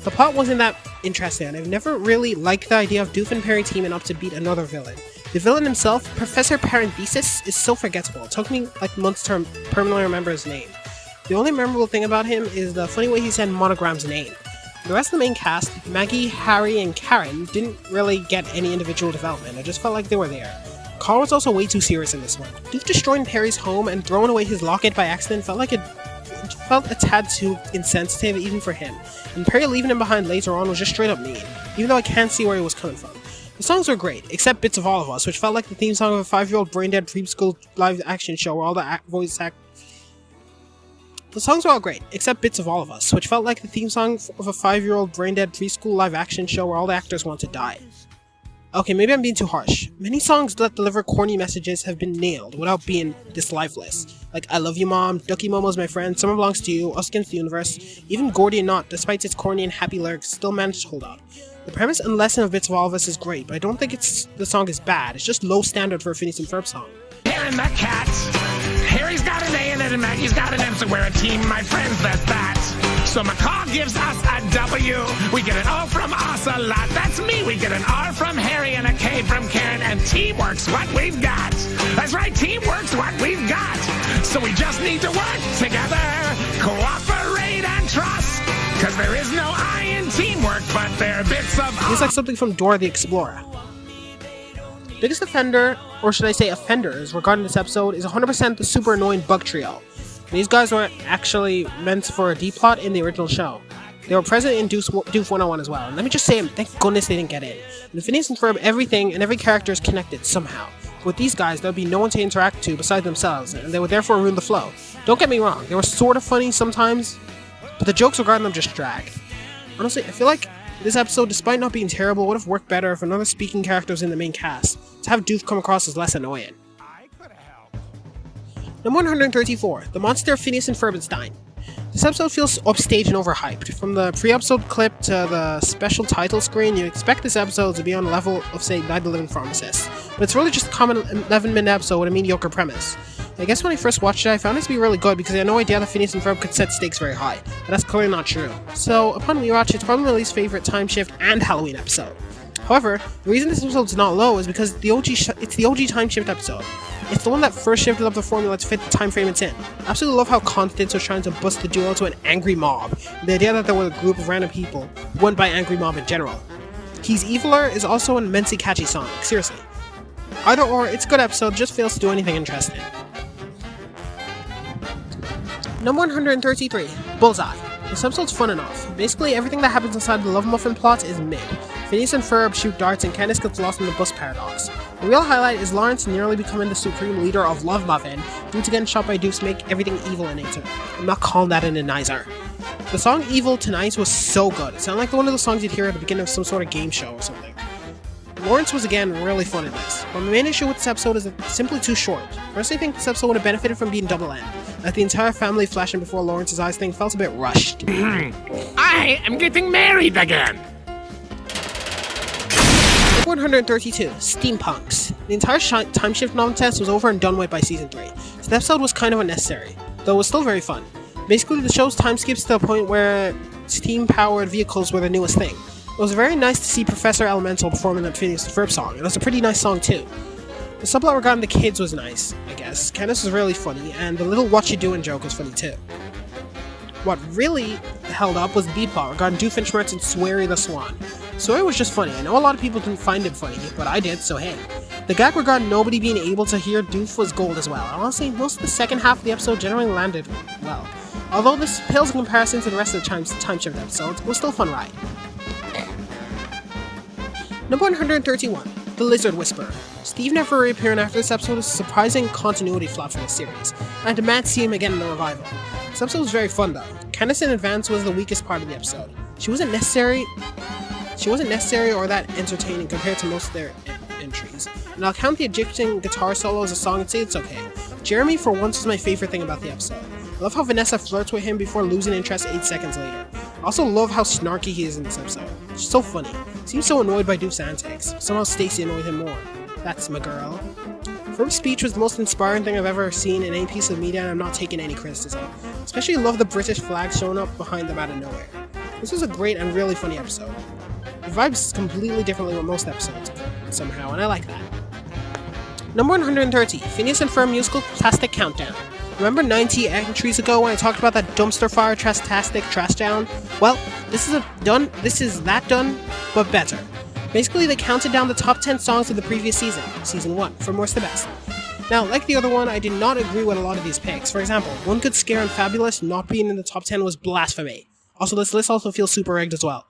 The plot wasn't that interesting, and I've never really liked the idea of Doof and Perry teaming up to beat another villain. The villain himself, Professor Parenthesis, is so forgettable. It took me like months to permanently remember his name. The only memorable thing about him is the funny way he said Monogram's name. The rest of the main cast, Maggie, Harry, and Karen, didn't really get any individual development. I just felt like they were there. Carl was also way too serious in this one. Doof destroying Perry's home and throwing away his locket by accident felt a tad too insensitive even for him, and Perry leaving him behind later on was just straight up mean, even though I can't see where he was coming from. The songs were great, except Bits of All of Us, which felt like the theme song of a 5-year-old brain-dead preschool live-action show where all the The songs were all great, except Bits of All of Us, which felt like the theme song of a 5-year-old brain-dead preschool live-action show where all the actors want to die. Okay, maybe I'm being too harsh. Many songs that deliver corny messages have been nailed without being this lifeless. Like I Love You Mom, Ducky Momo's My Friend, Summer Belongs to You, Us Against the Universe, even Gordian Knot, despite its corny and happy lyrics, still managed to hold up. The premise and lesson of Bits of All of Us is great, but I don't think the song is bad. It's just low standard for a Phineas and Ferb song. Harry and the cat. Harry's got an A in it and Maggie's got an M, so we're a team, my friends, that's that. So McCall gives us a W. We get an O from us a lot. That's me. We get an R from Harry and a K from Karen. And teamwork's what we've got. That's right, teamwork's what we've got. So we just need to work together, cooperate and trust. Cause there is no I in teamwork, but there are bits of It's like something from Dora the Explorer. Biggest offender, or should I say offenders, regarding this episode is 100% the super annoying Bug Trio. These guys were actually meant for a D-plot in the original show. They were present in Doof 101 as well, and let me just say, thank goodness they didn't get in. In Phineas and Ferb, everything and every character is connected somehow. With these guys, there would be no one to interact to besides themselves, and they would therefore ruin the flow. Don't get me wrong, they were sort of funny sometimes, but the jokes regarding them just dragged. Honestly, I feel like this episode, despite not being terrible, would have worked better if another speaking character was in the main cast, to have Doof come across as less annoying. Number 134, The Monster of Phineas and Ferbenstein. This episode feels upstaged and overhyped. From the pre-episode clip to the special title screen, you expect this episode to be on the level of, say, Night of the Living Pharmacist. But it's really just a common 11-minute episode with a mediocre premise. I guess when I first watched it, I found it to be really good because I had no idea that Phineas and Ferb could set stakes very high, but that's clearly not true. So, upon rewatch, it's probably my least favorite time shift and Halloween episode. However, the reason this episode's not low is because it's the OG time shift episode. It's the one that first shifted up the formula to fit the time frame it's in. I absolutely love how Constance was trying to bust the duo to an angry mob, and the idea that there were a group of random people who went by angry mob in general. He's Eviler is also an immensely catchy song, seriously. Either or, it's a good episode, just fails to do anything interesting. Number 133, Bullseye. This episode's fun enough. Basically, everything that happens inside the Love Muffin plot is mid. Phineas and Ferb shoot darts and Candace gets lost in the bus paradox. The real highlight is Lawrence nearly becoming the supreme leader of Love Muffin due to getting shot by Deuce make everything evil in nature. I'm not calling that an anizer. The song Evil Tonight was so good. It sounded like one of the songs you'd hear at the beginning of some sort of game show or something. Lawrence was again really fun in this, but my main issue with this episode is it's simply too short. First, I think this episode would have benefited from being double end. Like the entire family flashing before Lawrence's eyes thing felt a bit rushed. I am getting married again! 132, Steampunks. The entire time shift nonsense was over and done with by season 3, so the episode was kind of unnecessary, though it was still very fun. Basically, the show's time skips to the point where steam-powered vehicles were the newest thing. It was very nice to see Professor Elemental performing that Phineas and Ferb song, and it's a pretty nice song too. The subplot regarding the kids was nice, I guess. Candace was really funny, and the little what you doing joke was funny too. What really held up was the beat plot regarding Doofenshmirtz and Swery the Swan. Swery was just funny. I know a lot of people didn't find him funny, but I did, so hey. The gag regarding nobody being able to hear Doof was gold as well. Honestly, most of the second half of the episode generally landed well. Although this pales in comparison to the rest of the time shift episodes, it was still a fun ride. Number 131, The Lizard Whisperer. Steve never reappearing after this episode is a surprising continuity flop for this series, and I demand to see him again in the revival. This episode was very fun though. Candace in advance was the weakest part of the episode. She wasn't necessary or that entertaining compared to most of their entries, and I'll count the Egyptian guitar solo as a song and say it's okay. Jeremy for once was my favorite thing about the episode. I love how Vanessa flirts with him before losing interest 8 seconds later. I also love how snarky he is in this episode. She's so funny. Seems so annoyed by Doof's antics. Somehow Stacy annoyed him more. That's my girl. Ferb's speech was the most inspiring thing I've ever seen in any piece of media, and I'm not taking any criticism. Especially love the British flag showing up behind them out of nowhere. This was a great and really funny episode. The vibes completely differently with most episodes somehow, and I like that. Number 130, Phineas and Ferb Musical Tastic Countdown. Remember 90 entries ago when I talked about that dumpster fire Trastastic trash down? Well, this is that done, but better. Basically, they counted down the top 10 songs of the previous season, Season 1, from worst to best. Now, like the other one, I did not agree with a lot of these picks. For example, One Good Scare and Fabulous not being in the top 10 was blasphemy. Also, this list also feels super rigged as well.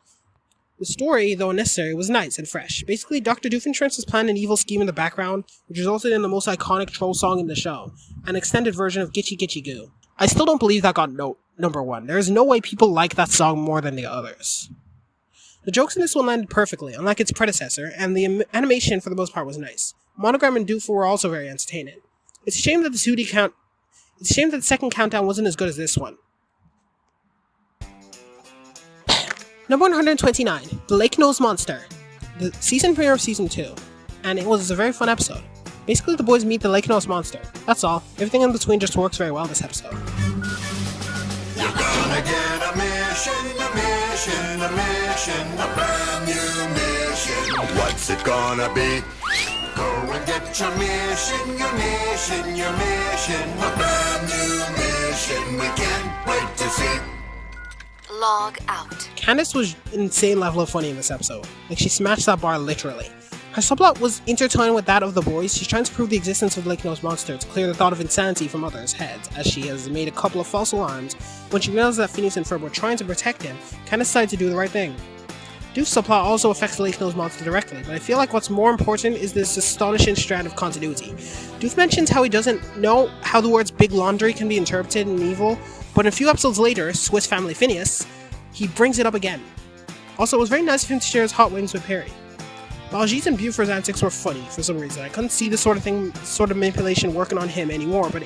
The story, though unnecessary, was nice and fresh. Basically, Dr. Doofenshmirtz was planning an evil scheme in the background, which resulted in the most iconic troll song in the show, an extended version of Gitchy Gitchy Goo. I still don't believe that got number 1. There is no way people like that song more than the others. The jokes in this one landed perfectly, unlike its predecessor, and the animation for the most part was nice. Monogram and Doof were also very entertaining. It's a shame that the second countdown wasn't as good as this one. Number 129, The Lake Nose Monster. The season premiere of Season 2, and it was a very fun episode. Basically, the boys meet the Lake Nose Monster. That's all. Everything in between just works very well this episode. You're gonna get a mission, a brand new mission. What's it gonna be? Go and get your mission, a brand new mission. We can't wait to see. Log out. Candace was an insane level of funny in this episode. Like, she smashed that bar literally. Her subplot was intertwined with that of the boys. She's trying to prove the existence of Lake Nose Monster to clear the thought of insanity from others' heads, as she has made a couple of false alarms. When she realizes that Phineas and Ferb were trying to protect him, Candace decided to do the right thing. Doof's subplot also affects the Lake Nose Monster directly, but I feel like what's more important is this astonishing strand of continuity. Doof mentions how he doesn't know how the words big laundry can be interpreted in evil, but a few episodes later, Swiss Family Phineas, he brings it up again. Also, it was very nice of him to share his hot wings with Perry. Baljeet and Buford's antics were funny for some reason. I couldn't see this sort of manipulation working on him anymore, but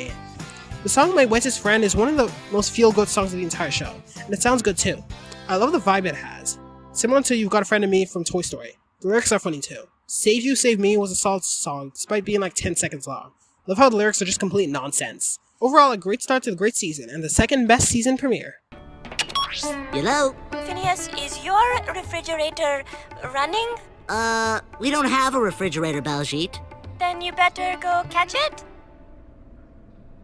the song My Wettest Friend is one of the most feel-good songs of the entire show, and it sounds good too. I love the vibe it has. Similar to You've Got a Friend in Me from Toy Story. The lyrics are funny too. Save You, Save Me was a solid song, despite being like 10 seconds long. Love how the lyrics are just complete nonsense. Overall, a great start to the great season, and the second best season premiere. Hello? Phineas, is your refrigerator running? We don't have a refrigerator, Baljeet. Then you better go catch it?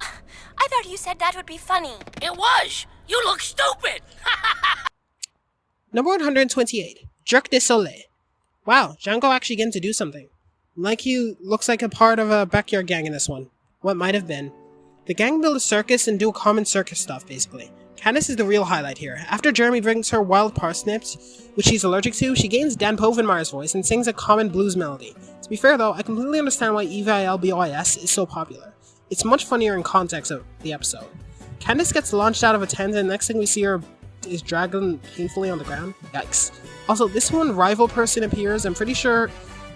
I thought you said that would be funny. It was! You look stupid! Number 128, Jerk de Soleil. Wow, Django actually getting to do something. Like he looks like a part of a backyard gang in this one. What might have been. The gang build a circus and do common circus stuff, basically. Candace is the real highlight here. After Jeremy brings her wild parsnips, which she's allergic to, she gains Dan Povenmire's voice and sings a common blues melody. To be fair though, I completely understand why EVILBOIS is so popular. It's much funnier in context of the episode. Candace gets launched out of a tent and the next thing we see her is dragging painfully on the ground. Yikes. Also, this one rival person appears. I'm pretty sure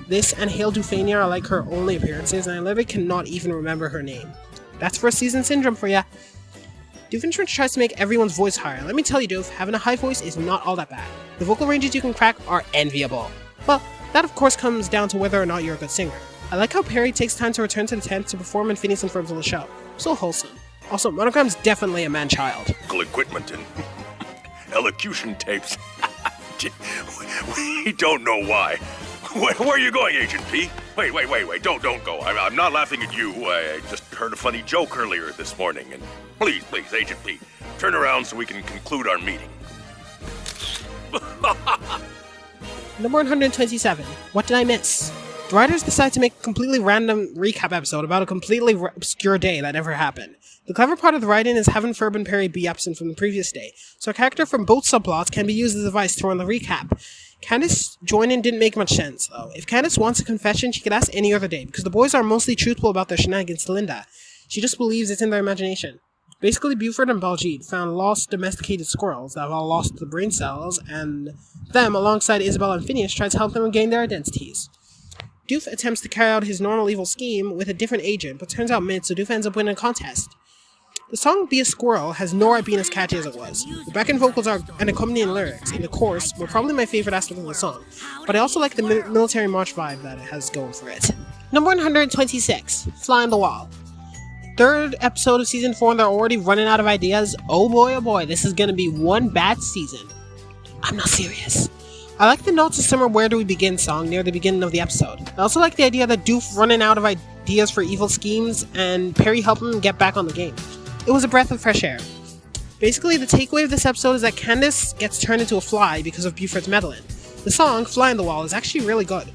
this and Hail Dufania are like her only appearances, and I literally cannot even remember her name. That's first season syndrome for ya. Doofenshmirtz tries to make everyone's voice higher. Let me tell you, Doof, having a high voice is not all that bad. The vocal ranges you can crack are enviable. Well, that of course comes down to whether or not you're a good singer. I like how Perry takes time to return to the tent to perform in Phineas and Ferb's little show. So wholesome. Also, Monogram's definitely a man-child. Equipment and elocution tapes. We don't know why. Where are you going, Agent P? Wait, don't go. I'm not laughing at you. I just heard a funny joke earlier this morning, and please, Agent P, turn around so we can conclude our meeting. Number 127. What did I miss? The writers decide to make a completely random recap episode about a completely obscure day that never happened. The clever part of the writing is having Ferb and Perry be absent from the previous day, so a character from both subplots can be used as a device to run the recap. Candace joining didn't make much sense, though. If Candace wants a confession, she could ask any other day, because the boys are mostly truthful about their shenanigans to Linda. She just believes it's in their imagination. Basically, Buford and Baljeet found lost domesticated squirrels that have all lost the brain cells, and them, alongside Isabel and Phineas, try to help them regain their identities. Doof attempts to carry out his normal evil scheme with a different agent, but turns out mid, so Doof ends up winning a contest. The song Be a Squirrel has nowhere been as catchy as it was. The back-end vocals and accompanying lyrics in the chorus were probably my favorite aspect of the song, but I also like the military march vibe that it has going for it. Number 126, Fly on the Wall. Third episode of season 4 and they're already running out of ideas. Oh boy, this is gonna be one bad season. I'm not serious. I like the Not to Summer Where Do We Begin song near the beginning of the episode. I also like the idea that Doof running out of ideas for evil schemes and Perry helping him get back on the game. It was a breath of fresh air. Basically, the takeaway of this episode is that Candace gets turned into a fly because of Buford's meddling. The song, Fly on the Wall, is actually really good.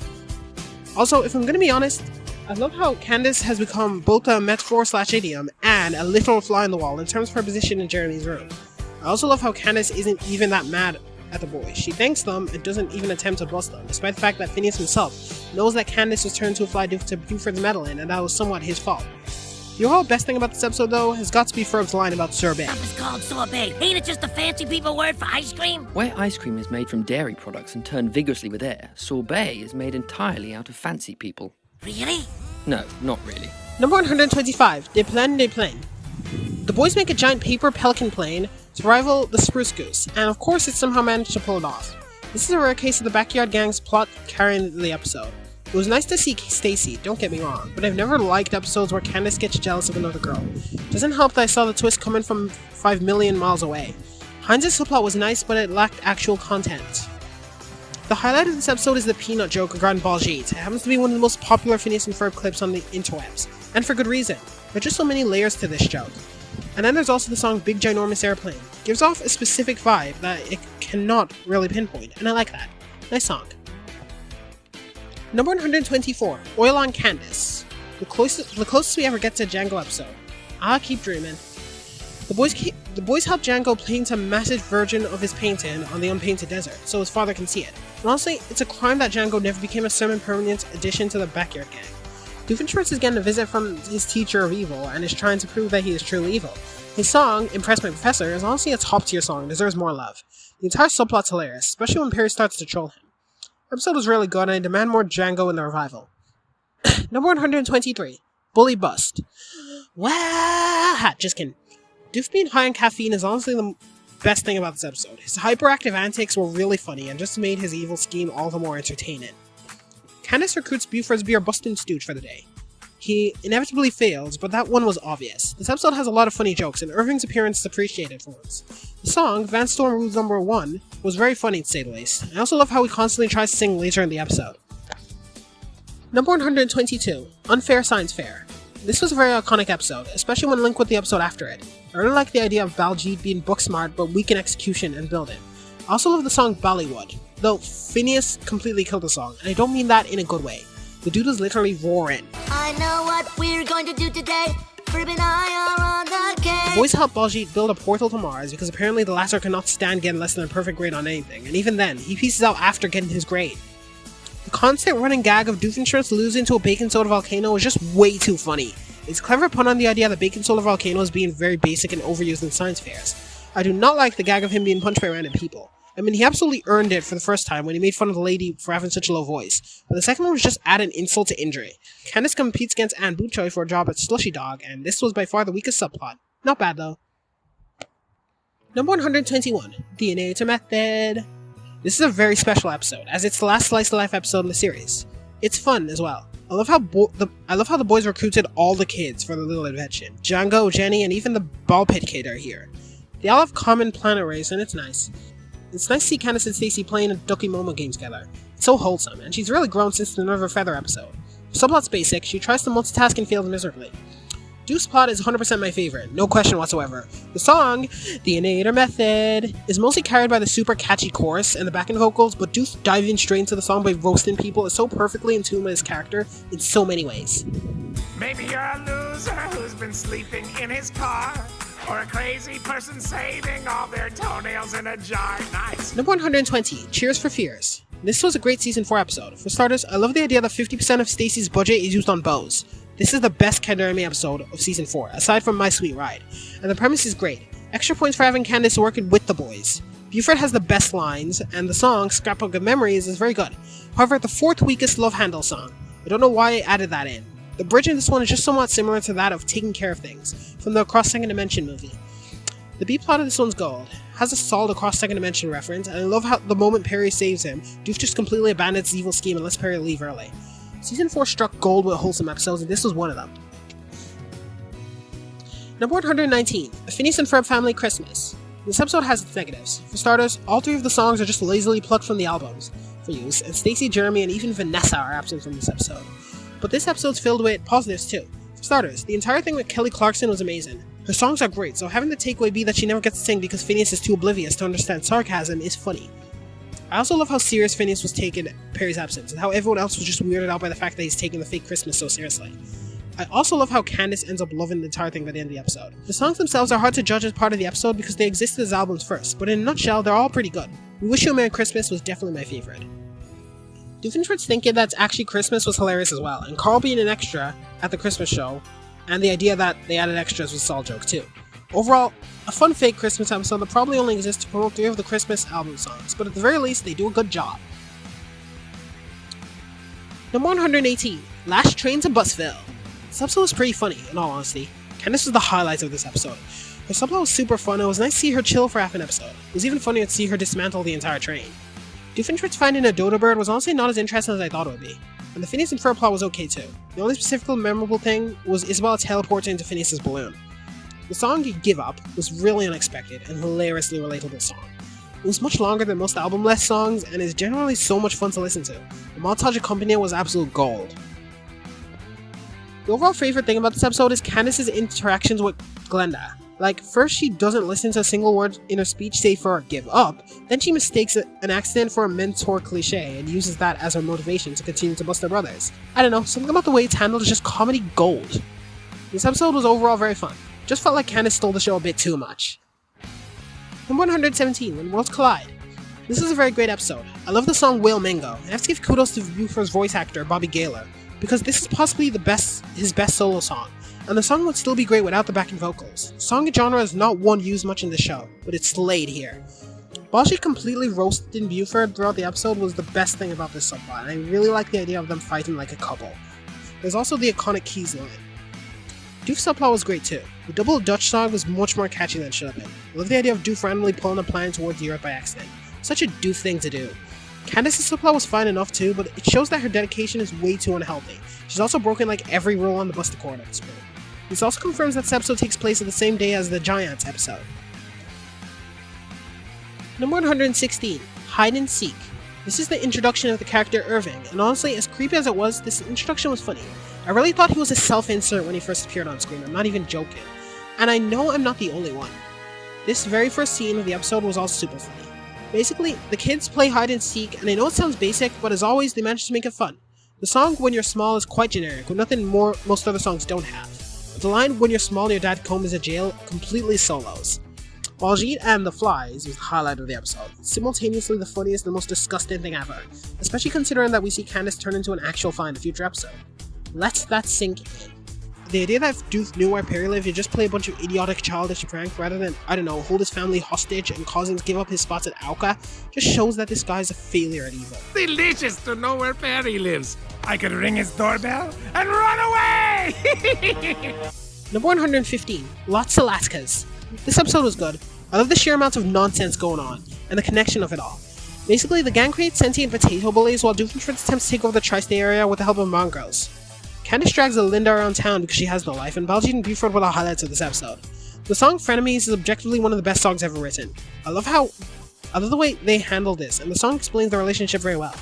Also, if I'm gonna be honest, I love how Candace has become both a metaphor/idiom and a literal fly on the wall in terms of her position in Jeremy's room. I also love how Candace isn't even that mad at the boys. She thanks them and doesn't even attempt to bust them, despite the fact that Phineas himself knows that Candace was turned into a fly due to Buford's meddling and that was somewhat his fault. The overall best thing about this episode, though, has got to be Ferb's line about sorbet. It's called sorbet. Ain't it just a fancy people word for ice cream? Where ice cream is made from dairy products and turned vigorously with air, sorbet is made entirely out of fancy people. Really? No, not really. Number 125, Des Plaines. The boys make a giant paper pelican plane to rival the Spruce Goose, and of course it somehow managed to pull it off. This is a rare case of the Backyard Gang's plot carrying the episode. It was nice to see Stacy, don't get me wrong, but I've never liked episodes where Candace gets jealous of another girl. Doesn't help that I saw the twist coming from 5 million miles away. Heinz's subplot was nice, but it lacked actual content. The highlight of this episode is the peanut joke regarding Baljeet. It happens to be one of the most popular Phineas and Ferb clips on the interwebs, and for good reason. There are just so many layers to this joke. And then there's also the song Big Ginormous Airplane. It gives off a specific vibe that it cannot really pinpoint, and I like that. Nice song. Number 124, Oil on Candace. The closest we ever get to a Django episode. I'll keep dreaming. The boys help Django paint a massive version of his painting on the unpainted desert, so his father can see it. And honestly, it's a crime that Django never became a semi-permanent addition to the Backyard Gang. Doofenshmirtz is getting a visit from his teacher of evil, and is trying to prove that he is truly evil. His song, Impress My Professor, is honestly a top-tier song and deserves more love. The entire subplot's hilarious, especially when Perry starts to troll him. The episode was really good, and I demand more Django in the revival. Number 123, Bully Bust. Wah! Just kidding. Doof being high on caffeine is honestly the best thing about this episode. His hyperactive antics were really funny and just made his evil scheme all the more entertaining. Candace recruits Buford's beer busting stooge for the day. He inevitably fails, but that one was obvious. This episode has a lot of funny jokes, and Irving's appearance is appreciated for once. The song, Van Storm Rules Number 1, was very funny to say the least. I also love how he constantly tries to sing later in the episode. Number 122, Unfair Science Fair. This was a very iconic episode, especially when linked with the episode after it. I really like the idea of Baljeet being book smart but weak in execution and building. I also love the song Bollywood, though Phineas completely killed the song, and I don't mean that in a good way. The dude was literally roaring. I know what we're going to do today. Ferb and I are on the case. The boys helped Baljeet build a portal to Mars because apparently the latter cannot stand getting less than a perfect grade on anything, and even then, he pieces out after getting his grade. The constant running gag of Doofenshmirtz losing to a baking soda volcano is just way too funny. It's a clever pun on the idea that baking soda volcanoes being very basic and overused in science fairs. I do not like the gag of him being punched by random people. I mean, he absolutely earned it for the first time when he made fun of the lady for having such a low voice, but the second one was just add an insult to injury. Candace competes against Anne Bootchoy for a job at Slushy Dog, and this was by far the weakest subplot. Not bad though. Number 121, The Innator Method. This is a very special episode, as it's the last slice of life episode in the series. It's fun as well. I love how the boys recruited all the kids for the little invention. Django, Jenny, and even the ball pit kid are here. They all have common planet race, and it's nice. It's nice to see Candace and Stacy playing a Ducky Momo game together. It's so wholesome, and she's really grown since the Nerve of Feather episode. Subplot's basic, she tries to multitask and fails miserably. Doof's plot is 100% my favorite, no question whatsoever. The song, The Innator Method, is mostly carried by the super catchy chorus and the backing vocals, but Doof diving straight into the song by roasting people is so perfectly in tune with his character in so many ways. Maybe you're a loser who's been sleeping in his car, or a crazy person saving all their toenails in a jar. Nice. Number 120, Cheers for Fears. This was a great Season 4 episode. For starters, I love the idea that 50% of Stacy's budget is used on bows. This is the best Kenderami episode of Season 4, aside from My Sweet Ride. And the premise is great. Extra points for having Candace working with the boys. Buford has the best lines, and the song, Scrapbook of Memories, is very good. However, the fourth weakest Love Handle song. I don't know why I added that in. The bridge in this one is just somewhat similar to that of Taking Care of Things, from the Across Second Dimension movie. The B-plot of this one's gold. Has a solid Across Second Dimension reference, and I love how the moment Perry saves him, Doof just completely abandons his evil scheme and lets Perry leave early. Season 4 struck gold with wholesome episodes, and this was one of them. Number 119, A Phineas and Ferb Family Christmas. This episode has its negatives. For starters, all three of the songs are just lazily plucked from the albums for use, and Stacy, Jeremy, and even Vanessa are absent from this episode. But this episode's filled with positives too. For starters, the entire thing with Kelly Clarkson was amazing. Her songs are great, so having the takeaway be that she never gets to sing because Phineas is too oblivious to understand sarcasm is funny. I also love how serious Phineas was taking Perry's absence, and how everyone else was just weirded out by the fact that he's taking the fake Christmas so seriously. I also love how Candace ends up loving the entire thing by the end of the episode. The songs themselves are hard to judge as part of the episode because they existed as albums first, but in a nutshell, they're all pretty good. We Wish You a Merry Christmas was definitely my favorite. Doofenshmirtz thinking that's actually Christmas was hilarious as well, and Carl being an extra at the Christmas show, and the idea that they added extras was a solid joke too. Overall, a fun fake Christmas episode that probably only exists to promote 3 of the Christmas album songs, but at the very least, they do a good job. Number 118, Last Train to Busville. This episode was pretty funny, in all honesty. Candace was the highlight of this episode. Her subplot was super fun, and it was nice to see her chill for half an episode. It was even funnier to see her dismantle the entire train. Doofenshmirtz finding a dodo bird was honestly not as interesting as I thought it would be, and the Phineas and Ferb plot was okay too. The only specifically memorable thing was Isabella teleporting into Phineas's balloon. The song Give Up was really unexpected and hilariously relatable song. It was much longer than most album-less songs and is generally so much fun to listen to. The montage accompaniment was absolute gold. The overall favorite thing about this episode is Candace's interactions with Glenda. Like, first she doesn't listen to a single word in her speech save for give up, then she mistakes an accident for a mentor cliche and uses that as her motivation to continue to bust their brothers. I don't know, something about the way it's handled is just comedy gold. This episode was overall very fun. Just felt like Candace stole the show a bit too much. Number 117, When Worlds Collide. This is a very great episode. I love the song Whale Mingo. I have to give kudos to Buford's voice actor, Bobby Gaylor, because this is possibly his best solo song, and the song would still be great without the backing vocals. Song genre is not one used much in the show, but it's slayed here. While she completely roasted Buford throughout the episode was the best thing about this subplot, and I really like the idea of them fighting like a couple. There's also the iconic Keys line. Doof's subplot was great too. The double Dutch song was much more catchy than it should have been. I love the idea of Doof randomly pulling a plane towards the Earth by accident. Such a Doof thing to do. Candace's subplot was fine enough too, but it shows that her dedication is way too unhealthy. She's also broken like every rule on the Buster Cord at this point. This also confirms that this episode takes place on the same day as the Giants episode. Number 116, Hide and Seek. This is the introduction of the character Irving, and honestly, as creepy as it was, this introduction was funny. I really thought he was a self-insert when he first appeared on screen, I'm not even joking. And I know I'm not the only one. This very first scene of the episode was also super funny. Basically, the kids play hide and seek, and I know it sounds basic, but as always, they managed to make it fun. The song When You're Small is quite generic, with nothing more most other songs don't have. The line When You're Small and Your Dad Combs in jail completely solos. Baljeet and the Flies was the highlight of the episode, simultaneously the funniest and the most disgusting thing ever, especially considering that we see Candace turn into an actual fly in a future episode. Let that sink in. The idea that if Doof knew where Perry lived, he'd just play a bunch of idiotic childish pranks rather than, I don't know, hold his family hostage and cause him to give up his spots at Alka, just shows that this guy's a failure at evil. Delicious to know where Perry lives. I could ring his doorbell and run away! Number 115, Lots of Latkes. This episode was good. I love the sheer amount of nonsense going on, and the connection of it all. Basically, the gang creates sentient potato bullies while Doofenshmirtz attempts to take over the tri-state area with the help of mongrels. Candace drags Linda around town because she has no life, and Baljeet and Buford were the highlights of this episode. The song Frenemies is objectively one of the best songs ever written. I love the way they handle this, and the song explains the relationship very well.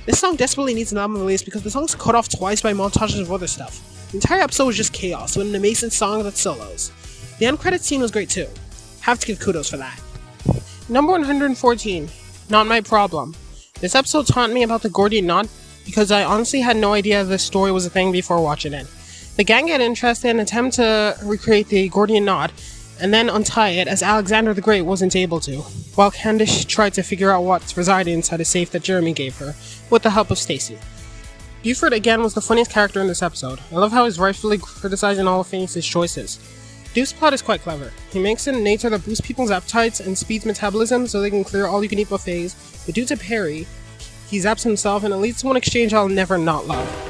This song desperately needs an album release because the song's cut off twice by montages of other stuff. The entire episode was just chaos, with an amazing song that solos. The end credits scene was great too. Have to give kudos for that. Number 114, Not My Problem. This episode taught me about the Gordian knot because I honestly had no idea this story was a thing before watching it. The gang get interested and attempt to recreate the Gordian knot and then untie it as Alexander the Great wasn't able to, while Candace tried to figure out what's residing inside a safe that Jeremy gave her, with the help of Stacy. Buford again was the funniest character in this episode. I love how he's rightfully criticizing all of Phineas' choices. Doof's plot is quite clever. He makes it a nature that boosts people's appetites and speeds metabolism so they can clear all-you-can-eat buffets, but due to Perry, he zaps himself and it leads to one exchange I'll never not love.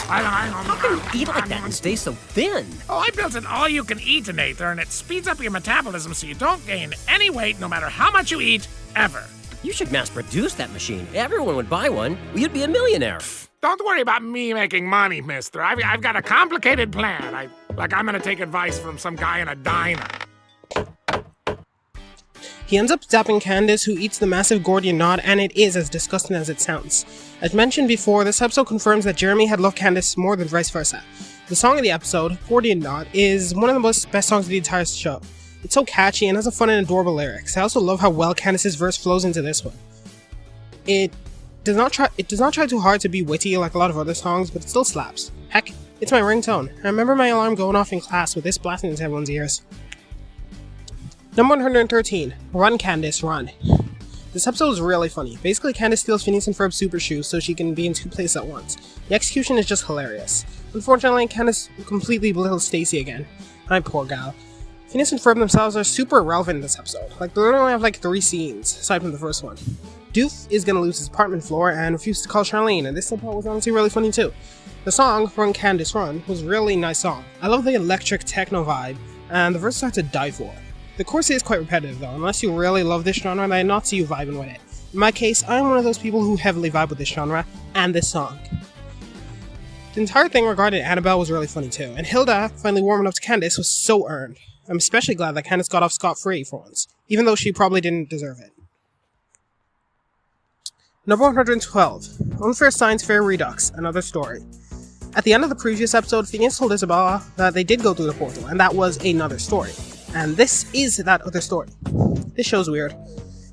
How can you eat like that and stay so thin? Oh, I built an all-you-can-eatinator, and it speeds up your metabolism so you don't gain any weight no matter how much you eat, ever. You should mass-produce that machine. Everyone would buy one. You'd be a millionaire. Don't worry about me making money, mister. I've got a complicated plan. I'm gonna take advice from some guy in a diner. He ends up zapping Candace, who eats the massive Gordian knot, and it is as disgusting as it sounds. As mentioned before, this episode confirms that Jeremy had loved Candace more than vice versa. The song of the episode, Gordian Knot, is one of the best songs of the entire show. It's so catchy and has a fun and adorable lyrics. I also love how well Candace's verse flows into this one. It does not try too hard to be witty like a lot of other songs, but it still slaps. Heck, it's my ringtone. I remember my alarm going off in class with this blasting into everyone's ears. Number 113, Run Candace, Run. This episode is really funny. Basically, Candace steals Phineas and Ferb's super shoes so she can be in two places at once. The execution is just hilarious. Unfortunately, Candace completely belittles Stacy again. My poor gal. Phineas and Ferb themselves are super irrelevant in this episode. Like, they only have like 3 scenes, aside from the first one. Doof is gonna lose his apartment floor and refuses to call Charlene, and this part was honestly really funny too. The song, Run Candace Run, was a really nice song. I love the electric techno vibe, and the verse starts to die for. The chorus is quite repetitive though, unless you really love this genre, and I do not see you vibing with it. In my case, I'm one of those people who heavily vibe with this genre, and this song. The entire thing regarding Annabelle was really funny too, and Hilda finally warming up to Candace was so earned. I'm especially glad that Candace got off scot-free for once, even though she probably didn't deserve it. Number 112, Unfair Science Fair Redux, another story. At the end of the previous episode, Phineas told Isabella that they did go through the portal, and that was another story. And this is that other story. This show's weird.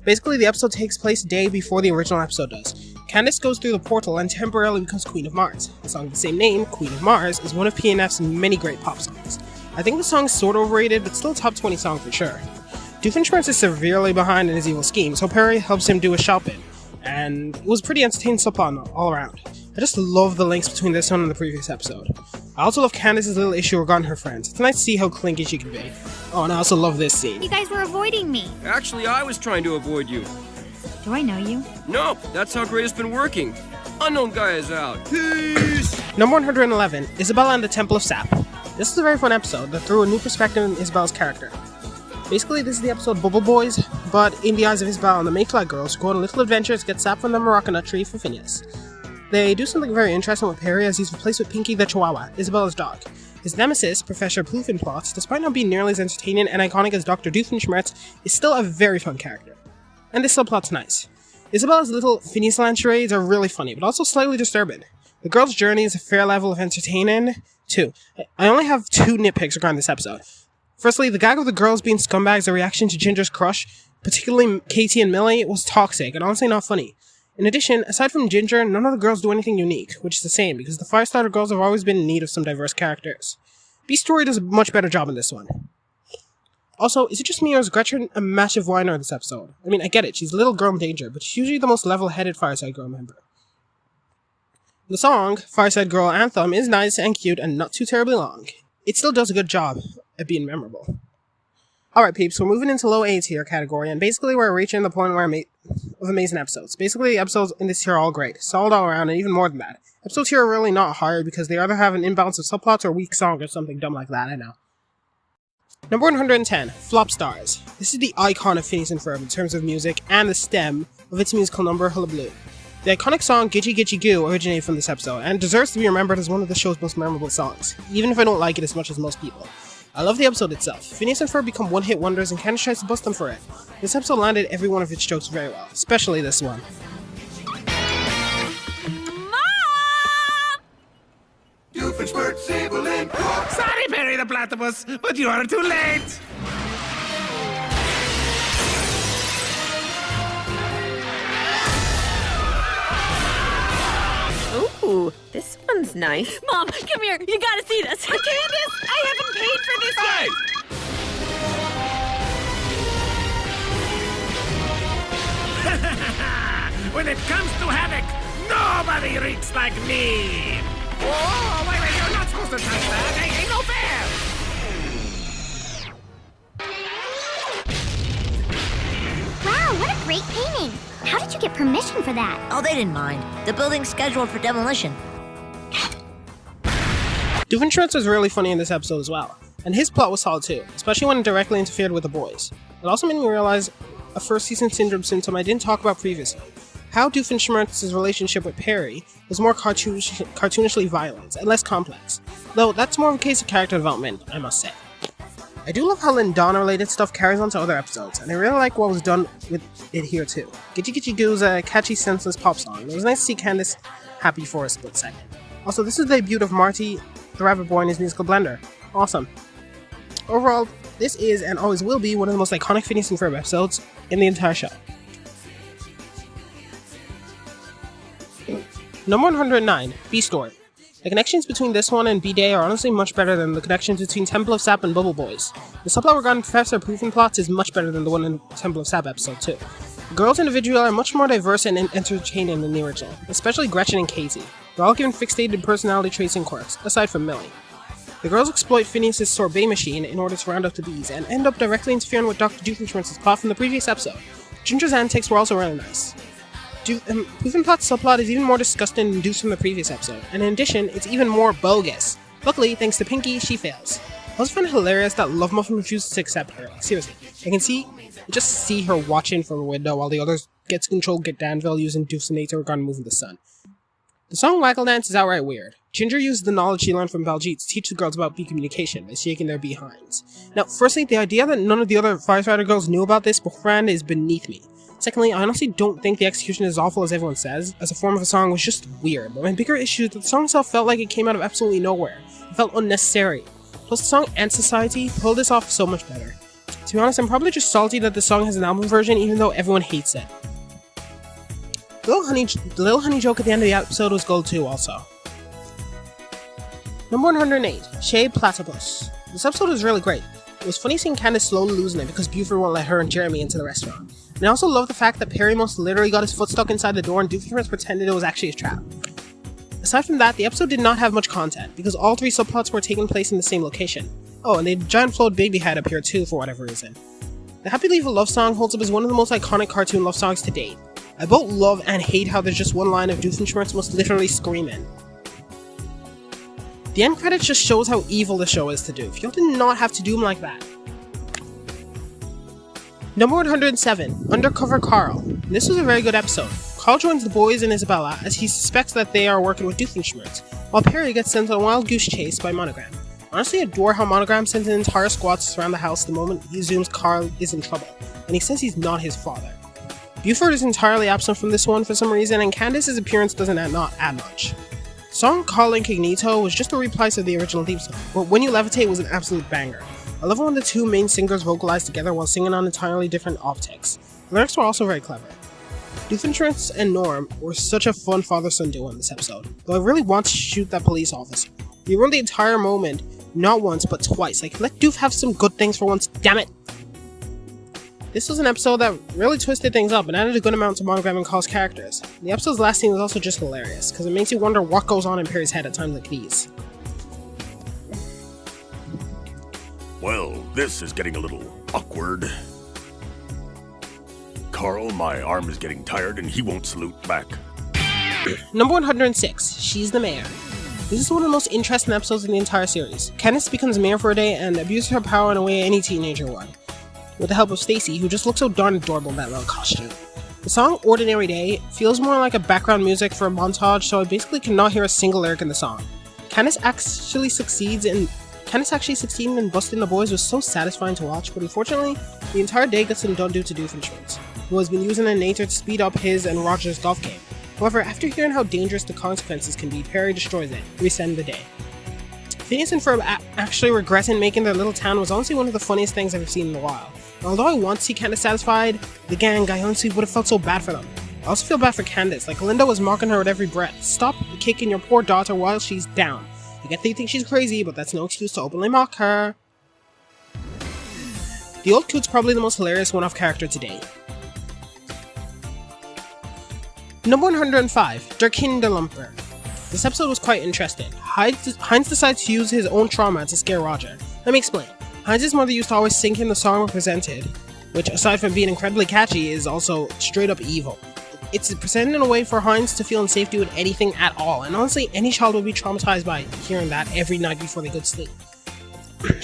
Basically, the episode takes place a day before the original episode does. Candace goes through the portal and temporarily becomes Queen of Mars. The song of the same name, Queen of Mars, is one of PnF's many great pop songs. I think the song's sort of overrated, but still a top 20 song for sure. Doofenshmirtz is severely behind in his evil scheme, so Perry helps him do a shopping, and it was pretty entertaining subplot all around. I just love the links between this one and the previous episode. I also love Candace's little issue regarding her friends. It's nice to see how clinky she can be. Oh, and I also love this scene. You guys were avoiding me. Actually, I was trying to avoid you. Do I know you? No, that's how great it's been working. Unknown guy is out. Peace! Number 111, Isabella and the Temple of Sap. This is a very fun episode that threw a new perspective in Isabella's character. Basically, this is the episode Bubble Boys, but in the eyes of Isabella and the Mayfly girls, who go on a little adventure to get sap from the Morocco nut tree for Phineas. They do something very interesting with Perry as he's replaced with Pinky the Chihuahua, Isabella's dog. His nemesis, Professor Poofenplots, despite not being nearly as entertaining and iconic as Dr. Doofenshmirtz, is still a very fun character. And this subplot's nice. Isabella's little Phineasland charades are really funny, but also slightly disturbing. The girl's journey is a fair level of entertaining, too. I only have 2 nitpicks regarding this episode. Firstly, the gag of the girls being scumbags, a reaction to Ginger's crush, particularly Katie and Millie, was toxic and honestly not funny. In addition, aside from Ginger, none of the girls do anything unique, which is the same because the Firestarter girls have always been in need of some diverse characters. B-Story does a much better job in this one. Also, is it just me or is Gretchen a massive whiner in this episode? I mean, I get it, she's a little girl in danger, but she's usually the most level-headed Fireside Girl member. The song, Fireside Girl Anthem, is nice and cute and not too terribly long. It still does a good job at being memorable. Alright peeps, we're moving into low A tier category, and basically we're reaching the point where of amazing episodes. Basically, the episodes in this tier are all great, solid all around, and even more than that. Episodes here are really not hard because they either have an imbalance of subplots or weak song or something dumb like that, I know. Number 110, Flop Stars. This is the icon of Phineas and Ferb in terms of music and the stem of its musical number, Hullabaloo. The iconic song Gitchy Gitchy Goo originated from this episode and deserves to be remembered as one of the show's most memorable songs, even if I don't like it as much as most people. I love the episode itself. Phineas and Ferb become one-hit wonders and Candace tries to bust them for it. This episode landed every one of its jokes very well, especially this one. Sorry, Perry the Platypus, but you are too late! Ooh, this one's nice. Mom, come here. You gotta see this. Candace, I haven't paid for this Hey! When it comes to havoc, nobody reeks like me! Oh, wait, you're not supposed to touch that! Ain't no fair! Wow, what a great painting! How did you get permission for that? Oh, they didn't mind. The building's scheduled for demolition. Doofenshmirtz was really funny in this episode as well, and his plot was solid too, especially when it directly interfered with the boys. It also made me realize a first season syndrome symptom I didn't talk about previously. How Doofenshmirtz's relationship with Perry was more cartoonishly violent and less complex, though that's more of a case of character development, I must say. I do love how Lindana-related stuff carries on to other episodes, and I really like what was done with it here too. Gitchy Gitchy Goo is a catchy, senseless pop song, and it was nice to see Candace happy for a split second. Also, this is the debut of Marty, the Rabbit Boy, in his musical blender. Awesome. Overall, this is and always will be one of the most iconic Phineas and Ferb episodes in the entire show. Number 109, B-Story. The connections between this one and B-Day are honestly much better than the connections between Temple of Sap and Bubble Boys. The subplot regarding Professor Poofenplots is much better than the one in Temple of Sap episode 2. The girls individually are much more diverse and entertaining than the original, especially Gretchen and Casey. They're all given fixated personality traits and quirks, aside from Millie. The girls exploit Phineas' sorbet machine in order to round up the bees, and end up directly interfering with Dr. Doofenshmirtz's plot from the previous episode. Ginger's antics were also really nice. Poofenplot's subplot is even more disgusting than Deuce from the previous episode, and in addition, it's even more bogus. Luckily, thanks to Pinky, she fails. I also find it hilarious that Love Muffin refuses to accept her. Seriously, I just see her watching from a window while the others get to control Danville using Doofenator regarding moving the sun. The song Waggle Dance is outright weird. Ginger used the knowledge she learned from Baljeet to teach the girls about bee communication by shaking their behinds. Now, firstly, the idea that none of the other Firestarter girls knew about this beforehand is beneath me. Secondly, I honestly don't think the execution is as awful as everyone says, as a form of a song was just weird, but my bigger issue is that the song itself felt like it came out of absolutely nowhere. It felt unnecessary. Plus the song Ant Society pulled this off so much better. To be honest, I'm probably just salty that the song has an album version even though everyone hates it. The little honey joke at the end of the episode was gold too also. Number 108, Chez Platypus. This episode was really great. It was funny seeing Candace slowly losing it because Buford won't let her and Jeremy into the restaurant. And I also love the fact that Perry most literally got his foot stuck inside the door and Doofenshmirtz pretended it was actually a trap. Aside from that, the episode did not have much content, because all three subplots were taking place in the same location. Oh, and the giant floated baby head appeared too for whatever reason. The Happy Leave a Love song holds up as one of the most iconic cartoon love songs to date. I both love and hate how there's just one line of Doofenshmirtz most literally screaming. The end credits just shows how evil the show is to Doof. You did not have to do him like that. Number 107, Undercover Carl. This was a very good episode. Carl joins the boys and Isabella as he suspects that they are working with Doofenshmirtz, while Perry gets sent on a wild goose chase by Monogram. I honestly adore how Monogram sends an entire squad to surround the house the moment he assumes Carl is in trouble, and he says he's not his father. Buford is entirely absent from this one for some reason, and Candace's appearance doesn't add much. The song Carl Incognito was just a reprise of the original theme song, but When You Levitate was an absolute banger. I love when the two main singers vocalized together while singing on entirely different optics. The lyrics were also very clever. Doofenshmirtz and Norm were such a fun father-son duo in this episode, though I really want to shoot that police officer. He ruined the entire moment, not once, but twice. Like, let Doof have some good things for once, damn it! This was an episode that really twisted things up and added a good amount to Monogram and Call's characters. The episode's last scene was also just hilarious, because it makes you wonder what goes on in Perry's head at times like these. Well, this is getting a little awkward. Carl, my arm is getting tired and he won't salute back. Number 106, She's the Mayor. This is one of the most interesting episodes in the entire series. Candace becomes mayor for a day and abuses her power in a way any teenager would, with the help of Stacy, who just looks so darn adorable in that little costume. The song Ordinary Day feels more like a background music for a montage, so I basically cannot hear a single lyric in the song. Candace actually succeeding in busting the boys was so satisfying to watch, but unfortunately, the entire day gets undone due to Doofenshmirtz, who has been using a nature to speed up his and Roger's golf game. However, after hearing how dangerous the consequences can be, Perry destroys it, resetting the day. Phineas and Ferb actually regretting making their little town was honestly one of the funniest things I've seen in a while. And although I want to see Candace satisfied, the gang, I honestly would have felt so bad for them. I also feel bad for Candace, like Linda was mocking her with every breath. Stop kicking your poor daughter while she's down. I get they think she's crazy, but that's no excuse to openly mock her. The Old Coot's probably the most hilarious one-off character to date. Number 105, Der Kinderlumper. This episode was quite interesting. Heinz decides to use his own trauma to scare Roger. Let me explain. Heinz's mother used to always sing him the song represented, which aside from being incredibly catchy is also straight up evil. It's presented in a way for Heinz to feel in safety with anything at all, and honestly any child would be traumatized by hearing that every night before they go to sleep.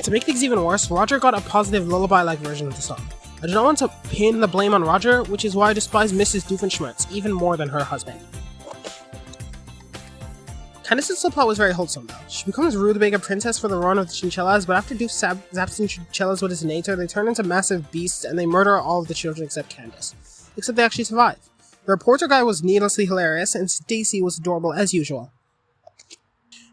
To make things even worse, Roger got a positive lullaby-like version of the song. I do not want to pin the blame on Roger, which is why I despise Mrs. Doofenshmirtz even more than her husband. Candace's subplot was very wholesome though. She becomes rutabaga princess for the run of the chinchillas, but after Doof zaps the chinchillas with his nature, they turn into massive beasts and they murder all of the children except Candace. Except they actually survive. The reporter guy was needlessly hilarious, and Stacy was adorable as usual.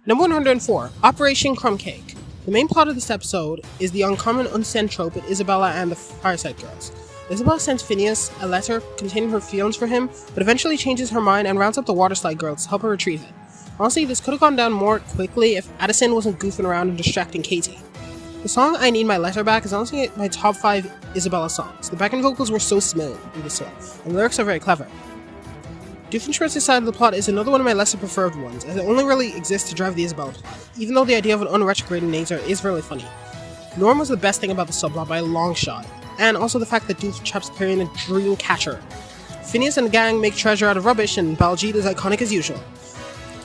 Number 104, Operation Crumb Cake. The main plot of this episode is the uncommon unsent trope with Isabella and the Fireside Girls. Isabella sends Phineas a letter containing her feelings for him, but eventually changes her mind and rounds up the Waterslide Girls to help her retrieve it. Honestly, this could have gone down more quickly if Addison wasn't goofing around and distracting Katie. The song I Need My Letter Back is honestly my top 5 Isabella songs. The backing vocals were so smooth in this one, and the lyrics are very clever. Doofenshmirtz's side of the plot is another one of my lesser preferred ones, as it only really exists to drive the Isabella plot, even though the idea of an unretrograded nature is really funny. Norm was the best thing about the subplot by a long shot, and also the fact that Doof traps Perry in a dream catcher. Phineas and the gang make treasure out of rubbish, and Baljeet is iconic as usual.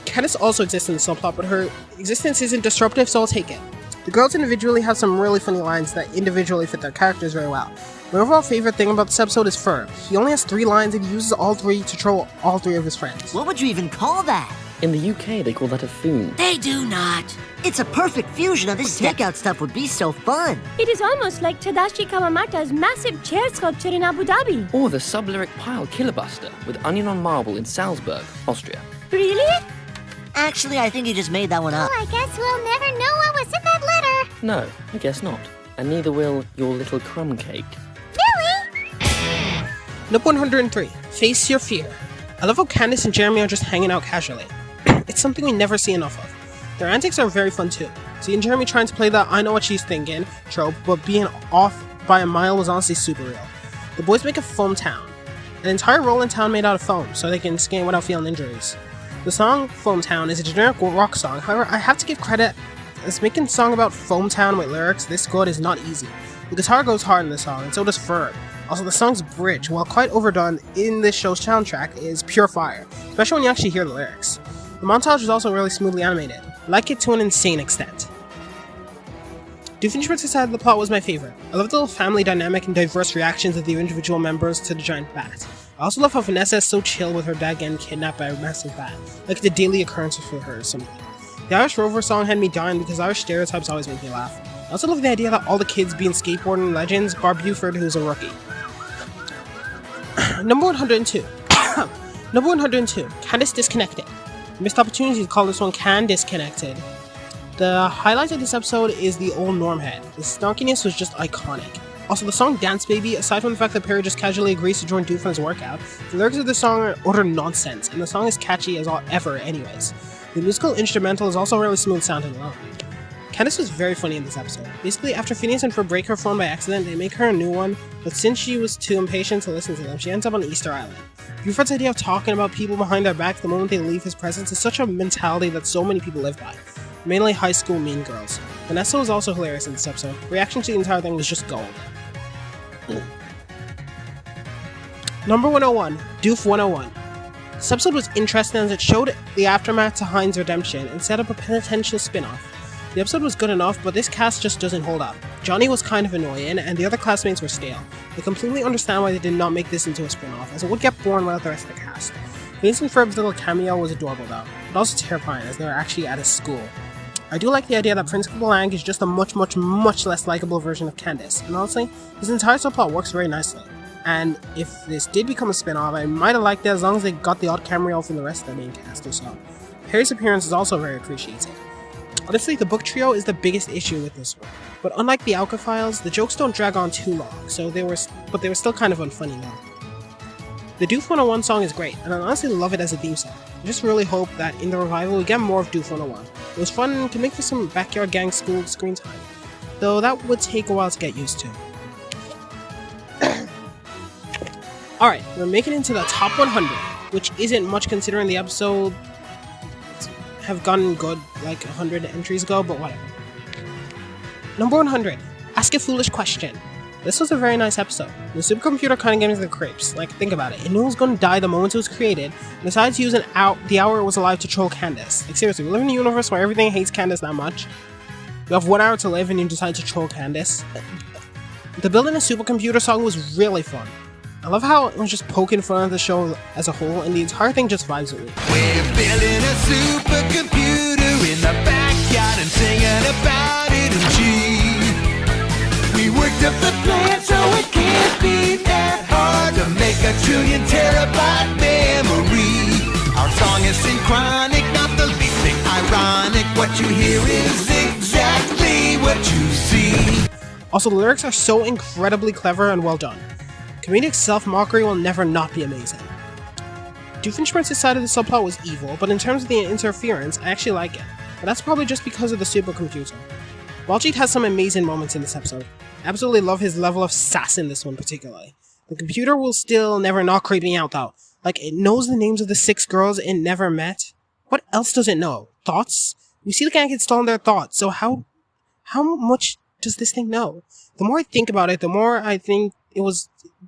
Candace also exists in the subplot, but her existence isn't disruptive, so I'll take it. The girls individually have some really funny lines that individually fit their characters very well. My overall favorite thing about this episode is Ferb. He only has 3 lines and he uses all 3 to troll all 3 of his friends. What would you even call that? In the UK, they call that a foon. They do not. It's a perfect fusion of this takeout stuff would be so fun. It is almost like Tadashi Kawamata's massive chair sculpture in Abu Dhabi. Or the sub-lyric pile Killerbuster with onion on marble in Salzburg, Austria. Really? Actually, I think you just made that one up. Well, I guess we'll never know what was in that letter. No, I guess not. And neither will your little crumb cake. Really? Number 103, Face Your Fear. I love how Candace and Jeremy are just hanging out casually. It's something we never see enough of. Their antics are very fun too. Seeing Jeremy trying to play the I know what she's thinking trope, but being off by a mile was honestly super real. The boys make a foam town. An entire rolling town made out of foam, so they can skate without feeling injuries. The song Foam Town is a generic rock song, however I have to give credit, as making a song about Foam Town with lyrics this good is not easy. The guitar goes hard in the song, and so does Ferb. Also, the song's bridge, while quite overdone in this show's soundtrack, is pure fire, especially when you actually hear the lyrics. The montage is also really smoothly animated. I like it to an insane extent. Doofenshmirtz's side of the plot was my favorite. I love the little family dynamic and diverse reactions of the individual members to the giant bat. I also love how Vanessa is so chill with her dad getting kidnapped by a massive bat, like the daily occurrence for her or something. The Irish Rover song had me dying because Irish stereotypes always make me laugh. I also love the idea that all the kids being skateboarding legends, bar Buford, who's a rookie. Number 102. Number 102, Candace Disconnected. Missed opportunity to call this one Can Disconnected. The highlight of this episode is the old Norm head. The snarkiness was just iconic. Also, the song Dance Baby, aside from the fact that Perry just casually agrees to join Doof on his workout, the lyrics of the song are utter nonsense, and the song is catchy as ever anyways. The musical instrumental is also really smooth sounding alone. Candace was very funny in this episode. Basically, after Phineas and Ferb break her phone by accident, they make her a new one, but since she was too impatient to listen to them, she ends up on Easter Island. Buford's idea of talking about people behind their back the moment they leave his presence is such a mentality that so many people live by. Mainly high school mean girls. Vanessa was also hilarious in this episode. Reaction to the entire thing was just gold. Number 101, Doof 101. This episode was interesting as it showed the aftermath to Hein's redemption and set up a penitential spin-off. The episode was good enough, but this cast just doesn't hold up. Johnny was kind of annoying, and the other classmates were stale. I completely understand why they did not make this into a spin-off, as it would get boring without the rest of the cast. Phineas and Ferb's little cameo was adorable though, but also terrifying as they were actually at his school. I do like the idea that Principal Lang is just a much less likable version of Candace, and honestly, his entire subplot works very nicely. And if this did become a spin-off, I might have liked it as long as they got the odd cameo from the rest of the main cast or so. Perry's appearance is also very appreciated. Honestly, the book trio is the biggest issue with this one, but unlike the Alka Files, the jokes don't drag on too long, so they were still kind of unfunny now. The Doof 101 song is great, and I honestly love it as a theme song. I just really hope that in the revival we get more of Doof 101. It was fun and could make for some backyard gang school screen time, though that would take a while to get used to. Alright, we're making it into the top 100, which isn't much considering the episode have gotten good like 100 entries ago, but whatever. Number 100, Ask a Foolish Question. This was a very nice episode. The supercomputer kind of gave me the creeps. Like, think about it. It knew it was going to die the moment it was created, and decided to use the hour it was alive to troll Candace. Like, seriously, we live in a universe where everything hates Candace that much. You have 1 hour to live and you decide to troll Candace. The building a supercomputer song was really fun. I love how it was just poking fun at the show as a whole, and the entire thing just vibes with me. We're building a supercomputer in the backyard and singing about it, and gee, we worked up the plan so it can't be that hard to make a trillion terabyte memory. Our song is synchronic, not the least thing ironic. What you hear is exactly what you see. Also, the lyrics are so incredibly clever and well done. Comedic self-mockery will never not be amazing. Doofenshmirtz's side of the subplot was evil, but in terms of the interference, I actually like it. But that's probably just because of the supercomputer. Baljeet has some amazing moments in this episode. I absolutely love his level of sass in this one particularly. The computer will still never not creep me out though. Like, it knows the names of the 6 girls it never met. What else does it know? Thoughts? We see the gang get stolen their thoughts, so how much does this thing know? The more I think about it, the more I think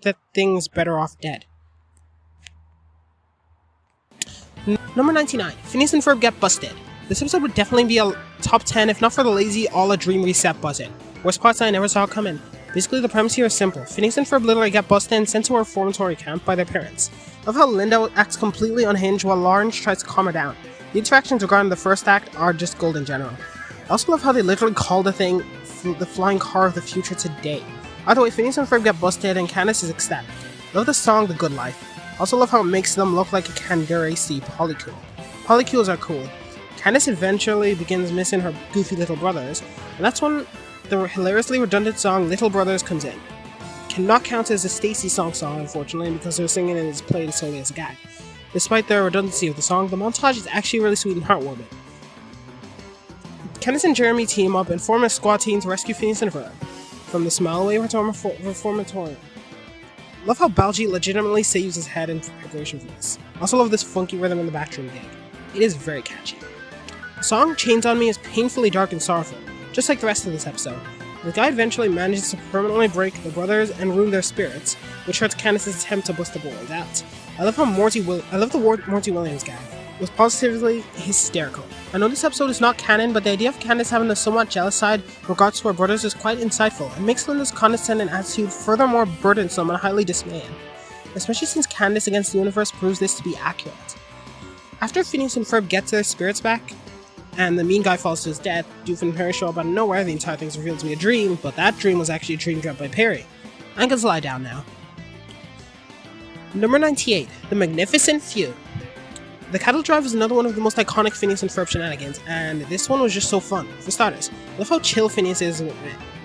that thing's better off dead. Number 99, Phineas and Ferb get busted. This episode would definitely be a top 10 if not for the lazy a-la Dream Reset buzzing. Worst parts I never saw coming. Basically, the premise here is simple. Phineas and Ferb literally get busted and sent to a reformatory camp by their parents. Love how Linda acts completely unhinged while Lawrence tries to calm her down. The interactions regarding the first act are just gold in general. I also love how they literally call the thing the flying car of the future today. Either way, Phineas and Ferb get busted and Candace is ecstatic. Love the song The Good Life. Also love how it makes them look like a Candice polycule. Polycules are cool. Candace eventually begins missing her goofy little brothers, and that's when the hilariously redundant song Little Brothers comes in. Cannot count as a Stacy song unfortunately because their singing is played solely as a gag. Despite the redundancy of the song, the montage is actually really sweet and heartwarming. Candace and Jeremy team up and form a squad team to rescue Phineas and Ferb from the Smileway Reformatorium. Love how Baljeet legitimately saves his head in preparation for this. Also love this funky rhythm in the backroom gig. It is very catchy. The song Chains on Me is painfully dark and sorrowful, just like the rest of this episode. The guy eventually manages to permanently break the brothers and ruin their spirits, which hurts Candace's attempt to bust the boys out. I love the Morty Williams gag. It was positively hysterical. I know this episode is not canon, but the idea of Candace having a somewhat jealous side in regards to her brothers is quite insightful, and makes Linda's condescending attitude furthermore burdensome and highly dismaying, especially since Candace against the universe proves this to be accurate. After Phineas and Ferb get their spirits back, and the mean guy falls to his death, Doof and Perry show up out of nowhere, the entire thing's revealed to be a dream, but that dream was actually a dream dreamt by Perry. I can lie down now. Number 98, The Magnificent Few. The cattle drive is another one of the most iconic Phineas and Ferb shenanigans, and this one was just so fun. For starters, I love how chill Phineas is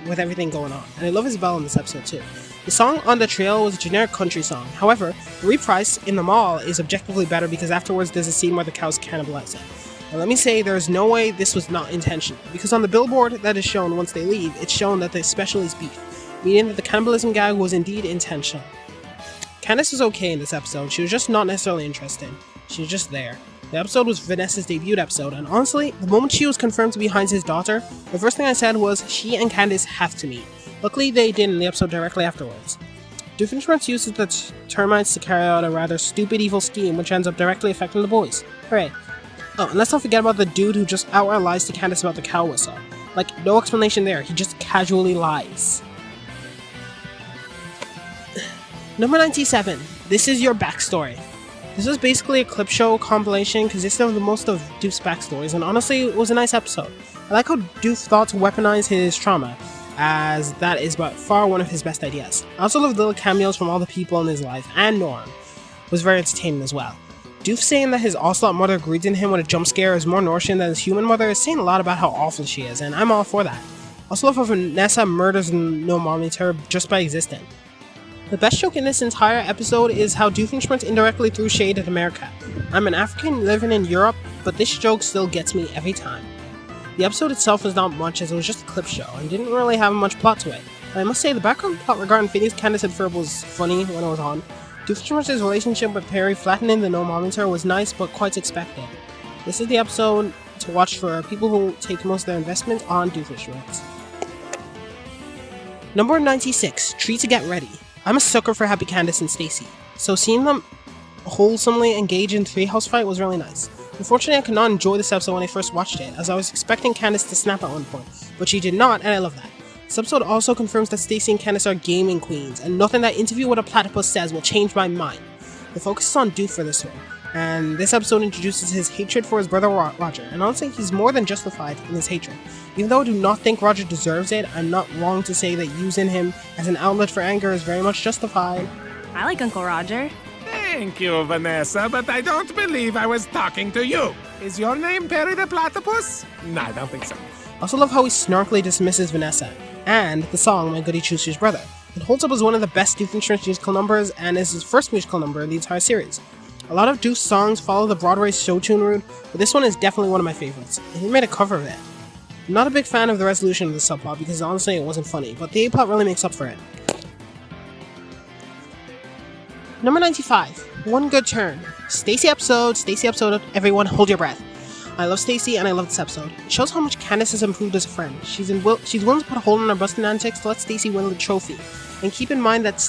with everything going on, and I love his bell in this episode too. The song On the Trail was a generic country song. However, the reprise in the mall is objectively better because afterwards there's a scene where the cows cannibalize it. Now let me say there is no way this was not intentional, because on the billboard that is shown once they leave, it's shown that the special is beef, meaning that the cannibalism gag was indeed intentional. Candace was okay in this episode, she was just not necessarily interested. She was just there. The episode was Vanessa's debut episode, and honestly, the moment she was confirmed to be Heinz's daughter, the first thing I said was, she and Candace have to meet. Luckily, they did in the episode directly afterwards. Doofenshmirtz uses the termites to carry out a rather stupid evil scheme, which ends up directly affecting the boys. Hooray. Oh, and let's not forget about the dude who just outright lies to Candace about the cow whistle. Like, no explanation there, he just casually lies. Number 97. This is your backstory. This was basically a clip show compilation consisting of the most of Doof's backstories, and honestly, it was a nice episode. I like how Doof thought to weaponize his trauma, as that is by far one of his best ideas. I also love the little cameos from all the people in his life, and Norm was very entertaining as well. Doof saying that his Ocelot mother greeting him with a jump scare is more nourishing than his human mother is saying a lot about how awful she is, and I'm all for that. Also love how Vanessa murders Gnome just by existing. The best joke in this entire episode is how Doofenshmirtz indirectly threw shade at America. I'm an African living in Europe, but this joke still gets me every time. The episode itself was not much, as it was just a clip show, and didn't really have much plot to it. But I must say, the background plot regarding Phineas, Candace, and Ferb was funny when it was on. Doofenshmirtz's relationship with Perry flattening the Gnome was nice, but quite expected. This is the episode to watch for people who take most of their investment on Doofenshmirtz. Number 96, Tree to Get Ready. I'm a sucker for Happy Candace and Stacy, so seeing them wholesomely engage in treehouse fight was really nice. Unfortunately, I could not enjoy this episode when I first watched it, as I was expecting Candace to snap at one point, but she did not, and I love that. This episode also confirms that Stacy and Candace are gaming queens, and nothing that Interview with a Platypus says will change my mind. The focus is on Doof for this one, and this episode introduces his hatred for his brother Roger, and honestly, he's more than justified in his hatred. Even though I do not think Roger deserves it, I'm not wrong to say that using him as an outlet for anger is very much justified. I like Uncle Roger. Thank you, Vanessa, but I don't believe I was talking to you. Is your name Perry the Platypus? No, I don't think so. I also love how he snarkily dismisses Vanessa, and the song My Goody Two-Shoes Brother. It holds up as one of the best Doofenshmirtz musical numbers, and is his first musical number in the entire series. A lot of Doof's songs follow the Broadway show tune route, but this one is definitely one of my favorites, and he made a cover of it. I'm not a big fan of the resolution of the subplot because honestly it wasn't funny, but the A-plot really makes up for it. Number 95, One Good Turn. Stacy episode, everyone hold your breath. I love Stacy and I love this episode. It shows how much Candace has improved as a friend. She's willing to put a hole in her busting antics to let Stacy win the trophy. And keep in mind that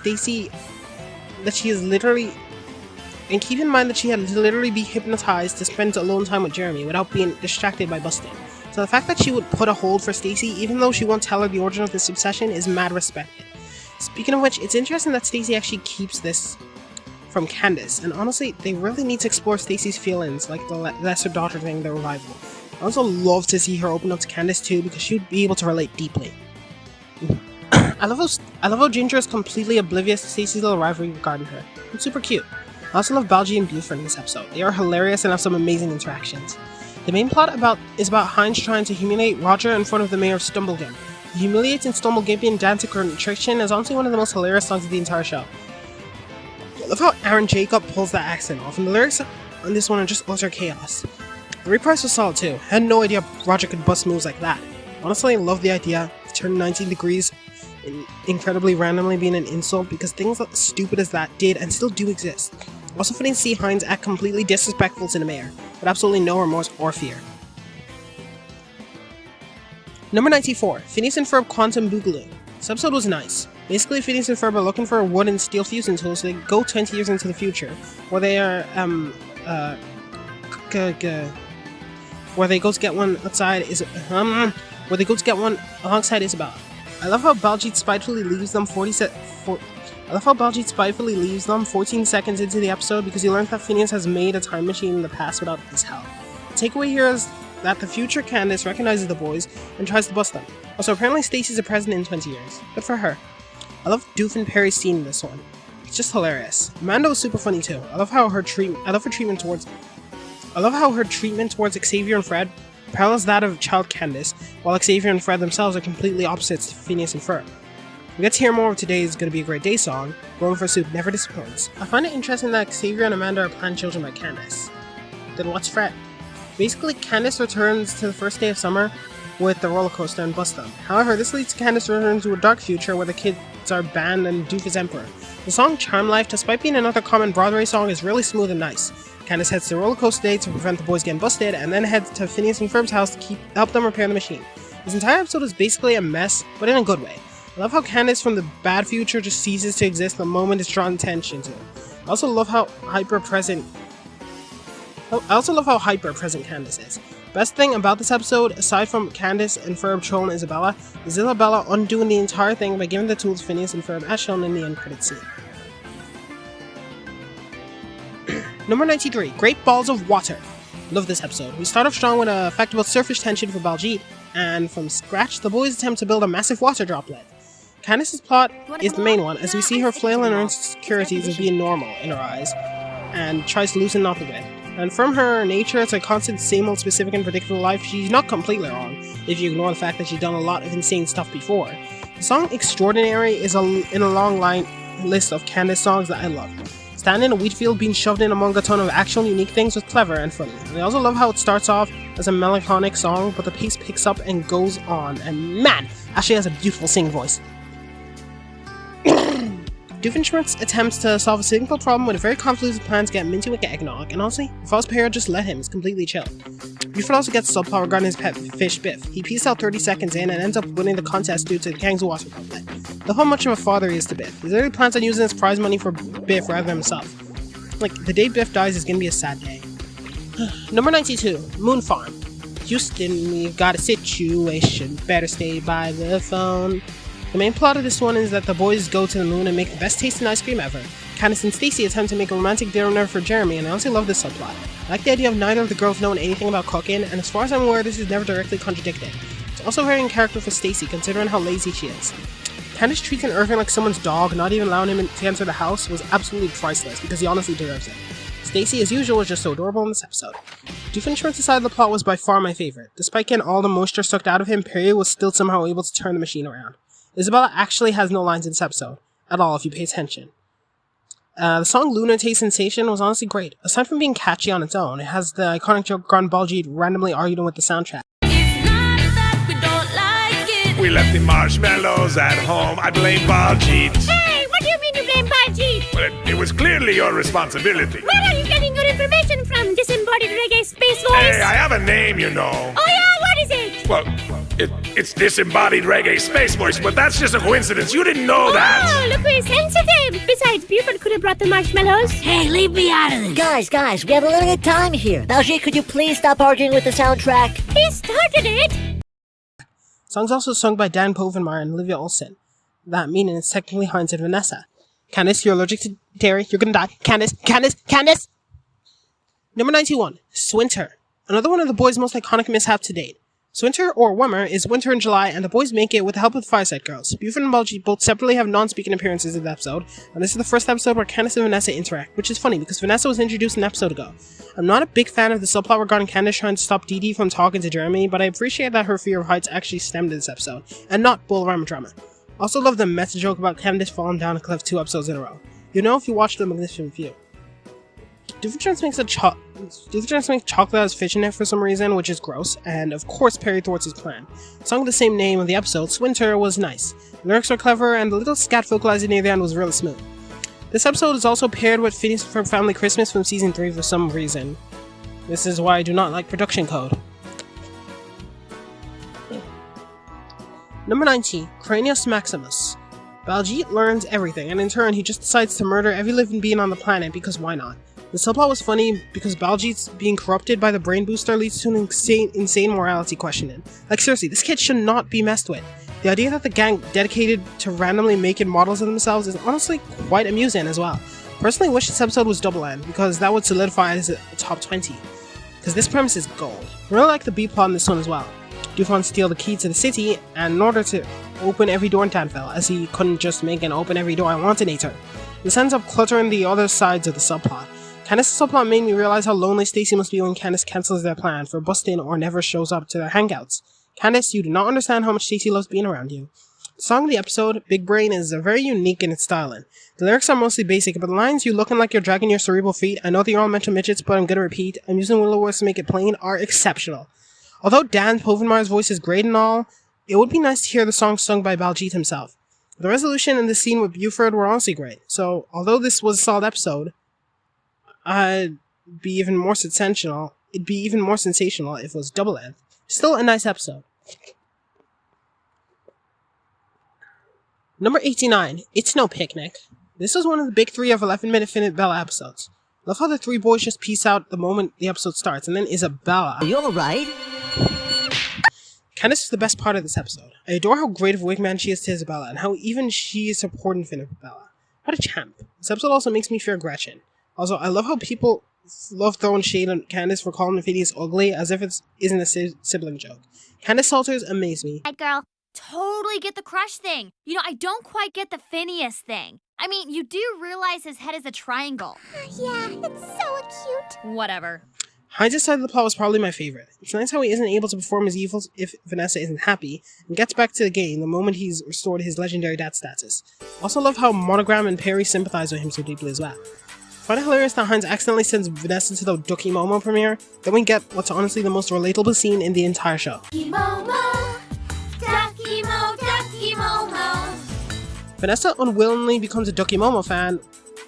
she had literally be hypnotized to spend alone time with Jeremy without being distracted by busting. So the fact that she would put a hold for Stacy even though she won't tell her the origin of this obsession is mad respected. Speaking of which, it's interesting that Stacy actually keeps this from Candace, and honestly, they really need to explore Stacy's feelings, like the lesser daughter thing, the revival. I also love to see her open up to Candace too, because she'd be able to relate deeply. I love how Ginger is completely oblivious to Stacy's little rivalry regarding her. It's super cute. I also love Balji and Buford in this episode. They are hilarious and have some amazing interactions. The main plot is about Heinz trying to humiliate Roger in front of the mayor of Stumblegimp. The humiliating Stumblegimpian dance contrition is honestly one of the most hilarious songs of the entire show. I love how Aaron Jacob pulls that accent off, and the lyrics on this one are just utter chaos. The reprise was solid too. I had no idea Roger could bust moves like that. Honestly, I love the idea of turning 19 degrees incredibly randomly being an insult, because things as stupid as that did and still do exist. Also funny to see Heinz act completely disrespectful to the mayor, with absolutely no remorse or fear. Number 94, Phineas and Ferb Quantum Boogaloo. This episode was nice. Basically, Phineas and Ferb are looking for a wood and steel fusing tool, so they go 20 years into the future, where they are, where they go to get one outside alongside Isabel. I love how Baljeet spitefully leaves them 14 seconds into the episode because he learns that Phineas has made a time machine in the past without his help. The takeaway here is that the future Candace recognizes the boys and tries to bust them. Also, apparently Stacy's a president in 20 years. Good for her. I love Doof and Perry's scene in this one. It's just hilarious. Amanda was super funny too. I love her treatment towards Xavier and Fred parallels that of Child Candace, while Xavier and Fred themselves are completely opposites to Phineas and Ferb. We get to hear more of today's Gonna Be a Great Day song. Going for Soup never disappoints. I find it interesting that Xavier and Amanda are planned children by Candace. Then what's Fred? Basically, Candace returns to the first day of summer with the roller coaster and bust them. However, this leads to Candace returning to a dark future where the kids are banned and Doofus Emperor. The song Charm Life, despite being another common Broadway song, is really smooth and nice. Candace heads to the roller coaster day to prevent the boys getting busted, and then heads to Phineas and Ferb's house to help them repair the machine. This entire episode is basically a mess, but in a good way. I love how Candace from the bad future just ceases to exist the moment it's drawn attention to. I also love how hyper-present Candace is. Best thing about this episode, aside from Candace and Ferb trolling Isabella, is Isabella undoing the entire thing by giving the tools to Phineas and Ferb as shown in the end credits scene. Number 93, Great Balls of Water. Love this episode. We start off strong with a fact about surface tension for Baljeet, and from scratch, the boys attempt to build a massive water droplet. Candace's plot is the main one, as we see her flailing her insecurities of being normal in her eyes, and tries to loosen up a bit. And from her nature, it's a constant same old specific and predictable life. She's not completely wrong, if you ignore the fact that she's done a lot of insane stuff before. The song Extraordinary is in a long list of Candace songs that I love. Standing in a wheat field being shoved in among a ton of actual unique things was clever and funny. And I also love how it starts off as a melancholic song, but the pace picks up and goes on. And man, Ashley has a beautiful singing voice. Doofenshmirtz attempts to solve a simple problem with a very convoluted plan to get Minty with eggnog, and honestly, if Ozpero just let him, it's completely chill. Buford also gets a subplot regarding his pet fish Biff. He peaces out 30 seconds in and ends up winning the contest due to the Kang's Water Goblet. Love how much of a father he is to Biff. He literally plans on using his prize money for Biff rather than himself. Like, the day Biff dies is gonna be a sad day. Number 92, Moon Farm. Houston, we've got a situation, better stay by the phone. The main plot of this one is that the boys go to the moon and make the best tasting ice cream ever. Candace and Stacy attempt to make a romantic dinner for Jeremy, and I honestly love this subplot. I like the idea of neither of the girls knowing anything about cooking, and as far as I'm aware, this is never directly contradicted. It's also very in character for Stacy, considering how lazy she is. Candace treating Irving like someone's dog, not even allowing him to enter the house, was absolutely priceless, because he honestly deserves it. Stacy, as usual, was just so adorable in this episode. Doofenshmirtz's side of the plot was by far my favorite. Despite getting all the moisture sucked out of him, Perry was still somehow able to turn the machine around. Isabella actually has no lines in this episode, at all if you pay attention. The song Lunar Taste Sensation was honestly great. Aside from being catchy on its own, it has the iconic joke on Baljeet randomly arguing with the soundtrack. We left the marshmallows at home. I blame Baljeet. Hey, what do you mean you blame Baljeet? Well, it was clearly your responsibility. Where are you getting your information from, disembodied reggae space voice? Hey, I have a name, you know. Oh yeah, what is it? Well, it's disembodied reggae space voice, but that's just a coincidence. You didn't know that. Oh, look who's sensitive. Besides, Buford could have brought the marshmallows. Hey, leave me out of this. Guys, we have a limited time here. Baljeet, could you please stop arguing with the soundtrack? He started it. Song's also sung by Dan Povenmire and Olivia Olsen. That meaning it's technically Heinz and Vanessa. Candace, you're allergic to dairy. You're gonna die. Candace! Number 91, Swinter. Another one of the boys' most iconic mishaps to date. Swinter, or Wummer, is winter in July, and the boys make it with the help of the Fireside Girls. Buford and Baljeet both separately have non-speaking appearances in the episode, and this is the first episode where Candace and Vanessa interact, which is funny because Vanessa was introduced an episode ago. I'm not a big fan of the subplot regarding Candace trying to stop Dee Dee from talking to Jeremy, but I appreciate that her fear of heights actually stemmed in this episode, and not Bolorama drama. Also love the meta joke about Candace falling down a cliff 2 episodes in a row. You know if you watch The Magnificent Few. Doofenshmirtz makes chocolate as fish in it for some reason, which is gross, and of course Perry thwarts his plan. The song with the same name of the episode, Swinter, was nice. The lyrics are clever, and the little scat vocalizer near the end was really smooth. This episode is also paired with Phineas and Ferb Family Christmas from Season 3 for some reason. This is why I do not like production code. Number 90, Cranius Maximus. Baljeet learns everything, and in turn he just decides to murder every living being on the planet because why not? The subplot was funny because Baljeet's being corrupted by the brain booster leads to an insane morality questioning. Like seriously, this kid should not be messed with. The idea that the gang dedicated to randomly making models of themselves is honestly quite amusing as well. Personally wish this episode was double N, because that would solidify it as a top 20. Because this premise is gold. I really like the B-plot in this one as well. Dufon steal the key to the city, and in order to open every door in Tanfell, as he couldn't just make an open every door I wantinator. This ends up cluttering the other sides of the subplot. Candace's subplot made me realize how lonely Stacy must be when Candace cancels their plan for busting or never shows up to their hangouts. Candace, you do not understand how much Stacy loves being around you. The song of the episode, Big Brain, is very unique in its styling. The lyrics are mostly basic, but the lines, "You looking like you're dragging your cerebral feet, I know that you're all mental midgets, but I'm gonna repeat, I'm using willow words to make it plain," are exceptional. Although Dan Povenmire's voice is great and all, it would be nice to hear the song sung by Baljeet himself. The resolution and the scene with Buford were honestly great, so although this was a solid episode, it'd be even more sensational if it was double length. Still a nice episode. Number 89, It's No Picnic. This was one of the big 3 of 11-minute Bella episodes. Love how the 3 boys just peace out the moment the episode starts, and then Isabella. Are you alright? Candace is the best part of this episode. I adore how great of a wingman she is to Isabella, and how even she is supporting Finn and Bella. What a champ. This episode also makes me fear Gretchen. Also, I love how people love throwing shade on Candace for calling Phineas ugly, as if it isn't a sibling joke. Candace Salters amaze me. Right, girl. Totally get the crush thing. You know, I don't quite get the Phineas thing. I mean, you do realize his head is a triangle. Yeah, it's so cute. Whatever. Heinz's side of the plot was probably my favorite. It's nice how he isn't able to perform his evils if Vanessa isn't happy, and gets back to the game the moment he's restored his legendary dad status. Also love how Monogram and Perry sympathize with him so deeply as well. Find it hilarious that Heinz accidentally sends Vanessa to the Ducky Momo premiere, then we get what's honestly the most relatable scene in the entire show. Ducky Momo, Ducky Momo. Vanessa unwillingly becomes a Ducky Momo fan.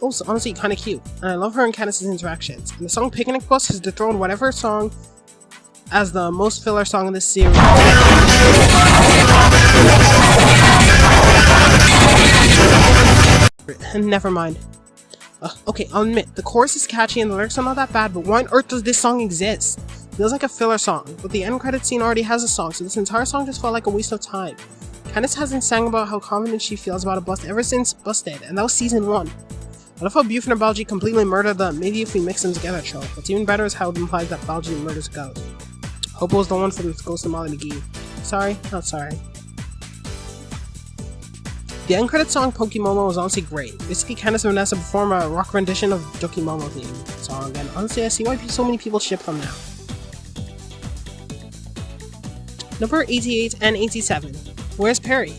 Also, honestly, kinda cute, and I love her and Candace's interactions. And the song Picnic Bus has dethroned whatever song as the most filler song in this series. Never mind. Okay, I'll admit, the chorus is catchy and the lyrics are not that bad, but why on earth does this song exist? It feels like a filler song, but the end credit scene already has a song, so this entire song just felt like a waste of time. Candace hasn't sang about how confident she feels about a bust ever since Busted, and that was season 1. I love how Buford and Baljeet completely murdered the "maybe if we mix them together" trope. What's even better is how it implies that Baljeet murders Ghost. Hope it was the one from Ghost of Molly McGee. Sorry, not sorry. The end credit song Pokemomo was honestly great. Basically, Candace and Vanessa perform a rock rendition of Ducky Momo theme song, and honestly I see why so many people ship them now. Number 88 and 87. Where's Perry?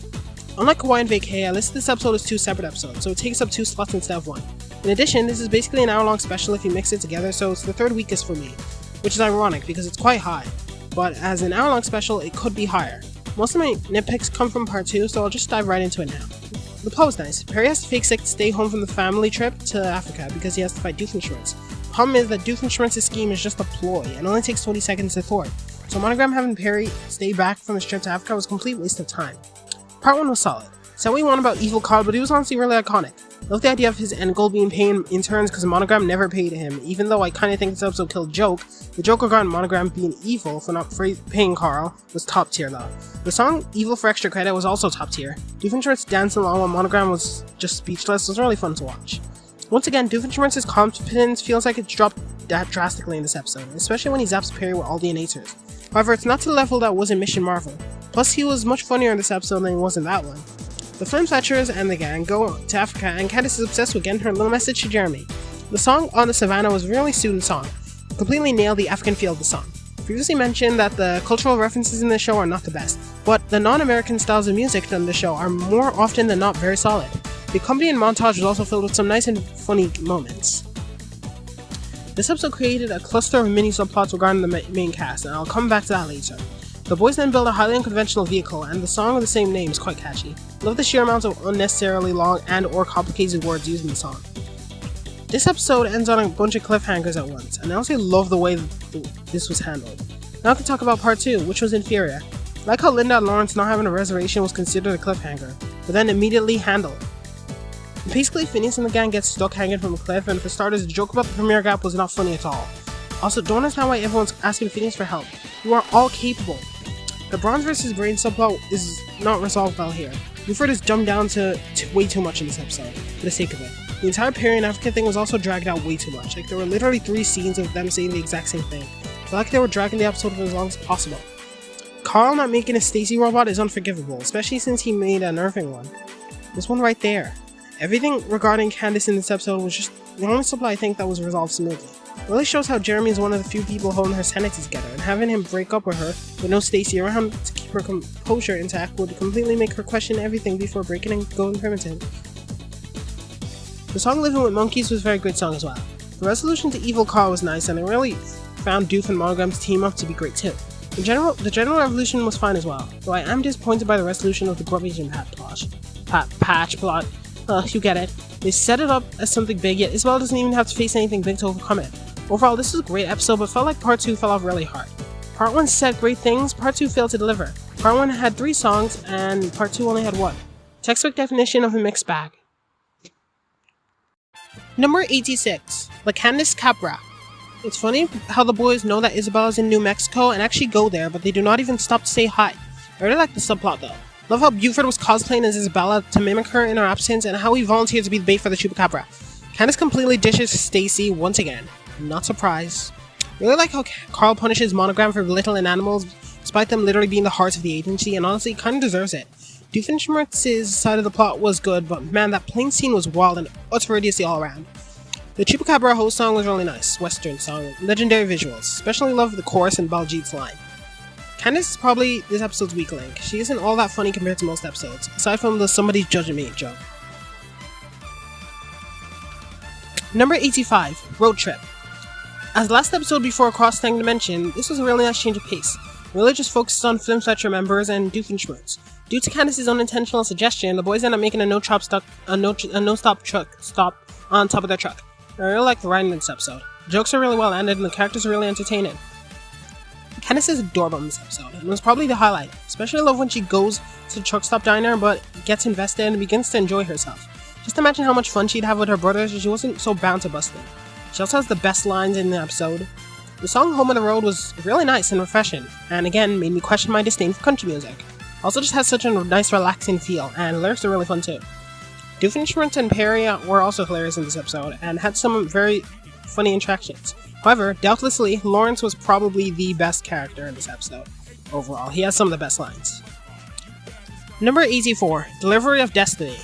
Unlike Hawaiian Vacay, I listed this episode as 2 separate episodes, so it takes up 2 slots instead of 1. In addition, this is basically an hour-long special if you mix it together, so it's the 3rd weakest for me, which is ironic because it's quite high, but as an hour-long special, it could be higher. Most of my nitpicks come from part 2, so I'll just dive right into it now. The plot was nice. Perry has to fake sick to stay home from the family trip to Africa because he has to fight Doofenshmirtz. The problem is that Doofenshmirtz's scheme is just a ploy and only takes 20 seconds to thwart, so Monogram having Perry stay back from his trip to Africa was a complete waste of time. Part 1 was solid. Said what we want about Evil Carl, but he was honestly really iconic. Love the idea of his end goal being paying interns because Monogram never paid him, even though I kinda think this episode killed Joke. The joke regarding Monogram being evil for not paying Carl was top tier though. The song Evil for Extra Credit was also top tier. Doofenshmirtz dancing along while Monogram was just speechless was really fun to watch. Once again, Doofenshmirtz's competence feels like it's dropped that drastically in this episode, especially when he zaps Perry with all the innators. However, it's not to the level that was in Mission Marvel. Plus, he was much funnier in this episode than he was in that one. The Flame Fetchers and the gang go to Africa, and Candace is obsessed with getting her little message to Jeremy. The song On the Savannah was a really suited song. It completely nailed the African feel of the song. Previously mentioned that the cultural references in the show are not the best, but the non-American styles of music done in the show are more often than not very solid. The accompanying montage was also filled with some nice and funny moments. This episode created a cluster of mini subplots regarding the main cast, and I'll come back to that later. The boys then build a highly unconventional vehicle, and the song of the same name is quite catchy. Love the sheer amount of unnecessarily long and or complicated words used in the song. This episode ends on a bunch of cliffhangers at once, and I also love the way this was handled. Now I can talk about part 2, which was inferior. I like how Linda and Lawrence not having a reservation was considered a cliffhanger, but then immediately handled. Basically, Phineas and the gang get stuck hanging from a cliff, and for starters, the joke about the premiere gap was not funny at all. Also, don't understand why everyone's asking Phineas for help. You are all capable. The Bronze vs. Brain subplot is not resolved well here. Buford is dumbed down to way too much in this episode, for the sake of it. The entire Perry and Africa thing was also dragged out way too much. Like, there were literally 3 scenes of them saying the exact same thing. I feel like they were dragging the episode for as long as possible. Carl not making a Stacy robot is unforgivable, especially since he made a nerfing one. This one right there. Everything regarding Candace in this episode was just the only supply I think that was resolved smoothly. It really shows how Jeremy is one of the few people holding her sanity together, and having him break up with her with no Stacy around to keep her composure intact would completely make her question everything before breaking and going primitive. The song Living with Monkeys was a very good song as well. The resolution to Evil Carl was nice, and I really found Doof and Monogram's team up to be great too. The general evolution was fine as well, though I am disappointed by the resolution of the Grub Agent patch plot. You get it. They set it up as something big, yet Isabelle doesn't even have to face anything big to overcome it. Overall, this was a great episode, but felt like part 2 fell off really hard. Part 1 said great things, part 2 failed to deliver. Part 1 had 3 songs, and part 2 only had 1. Textbook definition of a mixed bag. Number 86. La Candice Cabra. It's funny how the boys know that Isabelle is in New Mexico and actually go there, but they do not even stop to say hi. I really like the subplot though. Love how Buford was cosplaying as Isabella to mimic her in her absence, and how he volunteered to be the bait for the Chupacabra. Candace completely dishes Stacy once again. Not surprised. Really like how Carl punishes Monogram for belittling animals, despite them literally being the hearts of the agency, and honestly kind of deserves it. Doofenshmirtz's side of the plot was good, but man, that plane scene was wild and utter idiocy all around. The Chupacabra host song was really nice, western song, legendary visuals, especially love the chorus and Baljeet's line. Candace is probably this episode's weak link. She isn't all that funny compared to most episodes, aside from the somebody's judging me joke. Number 85, Road Trip. As the last episode before Cross Tank Dimension, this was a really nice change of pace. It really just focuses on Film Fletcher members and Doofenshmirtz. Due to Candace's unintentional suggestion, the boys end up making a no-stop truck stop on top of their truck. I really like the writing in this episode. The jokes are really well ended and the characters are really entertaining. Candace is adorable in this episode, and was probably the highlight. Especially love when she goes to the truck stop diner but gets invested and begins to enjoy herself. Just imagine how much fun she'd have with her brothers if she wasn't so bound to busting. She also has the best lines in the episode. The song Home of the Road was really nice and refreshing, and again made me question my disdain for country music. Also just has such a nice relaxing feel, and the lyrics are really fun too. Doofenshmirtz and Perry were also hilarious in this episode, and had some very funny interactions. However, doubtlessly, Lawrence was probably the best character in this episode. Overall, he has some of the best lines. Number 84, Delivery of Destiny.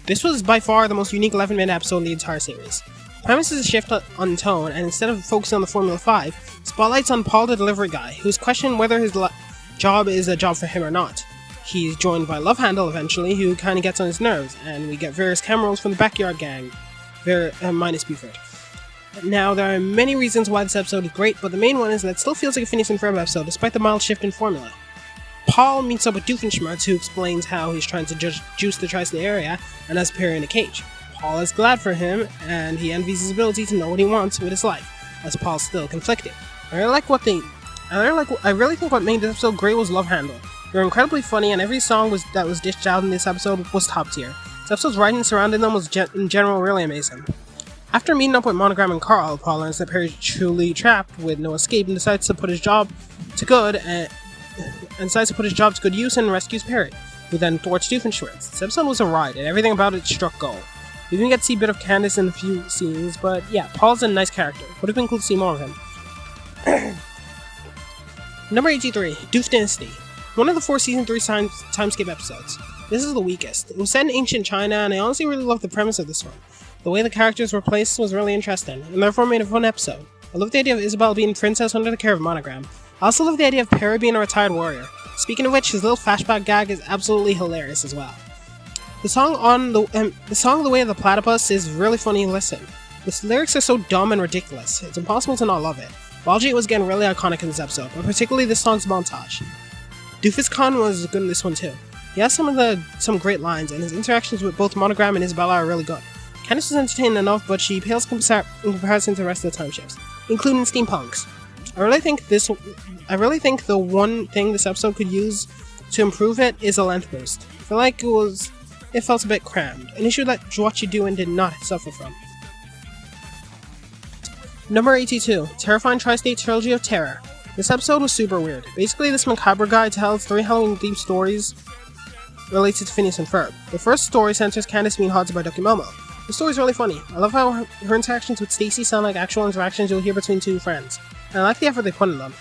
This was by far the most unique 11-minute episode in the entire series. The premise is a shift on tone, and instead of focusing on the Formula 5, spotlights on Paul the delivery guy, who's questioned whether his job is a job for him or not. He's joined by Love Handle eventually, who kind of gets on his nerves, and we get various camera rolls from the Backyard Gang, minus Buford. Now, there are many reasons why this episode is great, but the main one is that it still feels like a Phineas and Ferb episode, despite the mild shift in formula. Paul meets up with Doofenshmirtz, who explains how he's trying to juice the tri-state area, and has Perry in a cage. Paul is glad for him, and he envies his ability to know what he wants with his life, as Paul's still conflicted. I really think what made this episode great was Love Handle. They're incredibly funny, and every song that was dished out in this episode was top tier. This episode's writing surrounding them was in general really amazing. After meeting up with Monogram and Carl, Paul learns that Perry's truly trapped with no escape and decides to put his job to good use and rescues Perry, who then thwarts Doofenshmirtz. This episode was a ride, and everything about it struck gold. We even get to see a bit of Candace in a few scenes, but yeah, Paul's a nice character. Would have been cool to see more of him. Number 83, Doof Dynasty. One of the 4 Season 3 timeskip episodes. This is the weakest. It was set in ancient China, and I honestly really loved the premise of this one. The way the characters were placed was really interesting, and therefore made a fun episode. I love the idea of Isabelle being princess under the care of Monogram. I also love the idea of Perry being a retired warrior. Speaking of which, his little flashback gag is absolutely hilarious as well. The song The Way of the Platypus is really funny to listen. The lyrics are so dumb and ridiculous, it's impossible to not love it. Baljeet was again really iconic in this episode, but particularly this song's montage. Doofus Khan was good in this one too. He has some great lines, and his interactions with both Monogram and Isabella are really good. Candace was entertaining enough, but she pales in comparison to the rest of the time shifts, including Steampunks. I really think the one thing this episode could use to improve it is a length boost. I feel like it felt a bit crammed, an issue that What You Doing did not suffer from. Number 82, Terrifying Tri-State Trilogy of Terror. This episode was super weird. Basically, this macabre guy tells 3 Halloween-themed stories related to Phineas and Ferb. The first story centers Candace being haunted by Ducky Momo. The story's really funny. I love how her interactions with Stacy sound like actual interactions you'll hear between 2 friends, and I like the effort they put in them.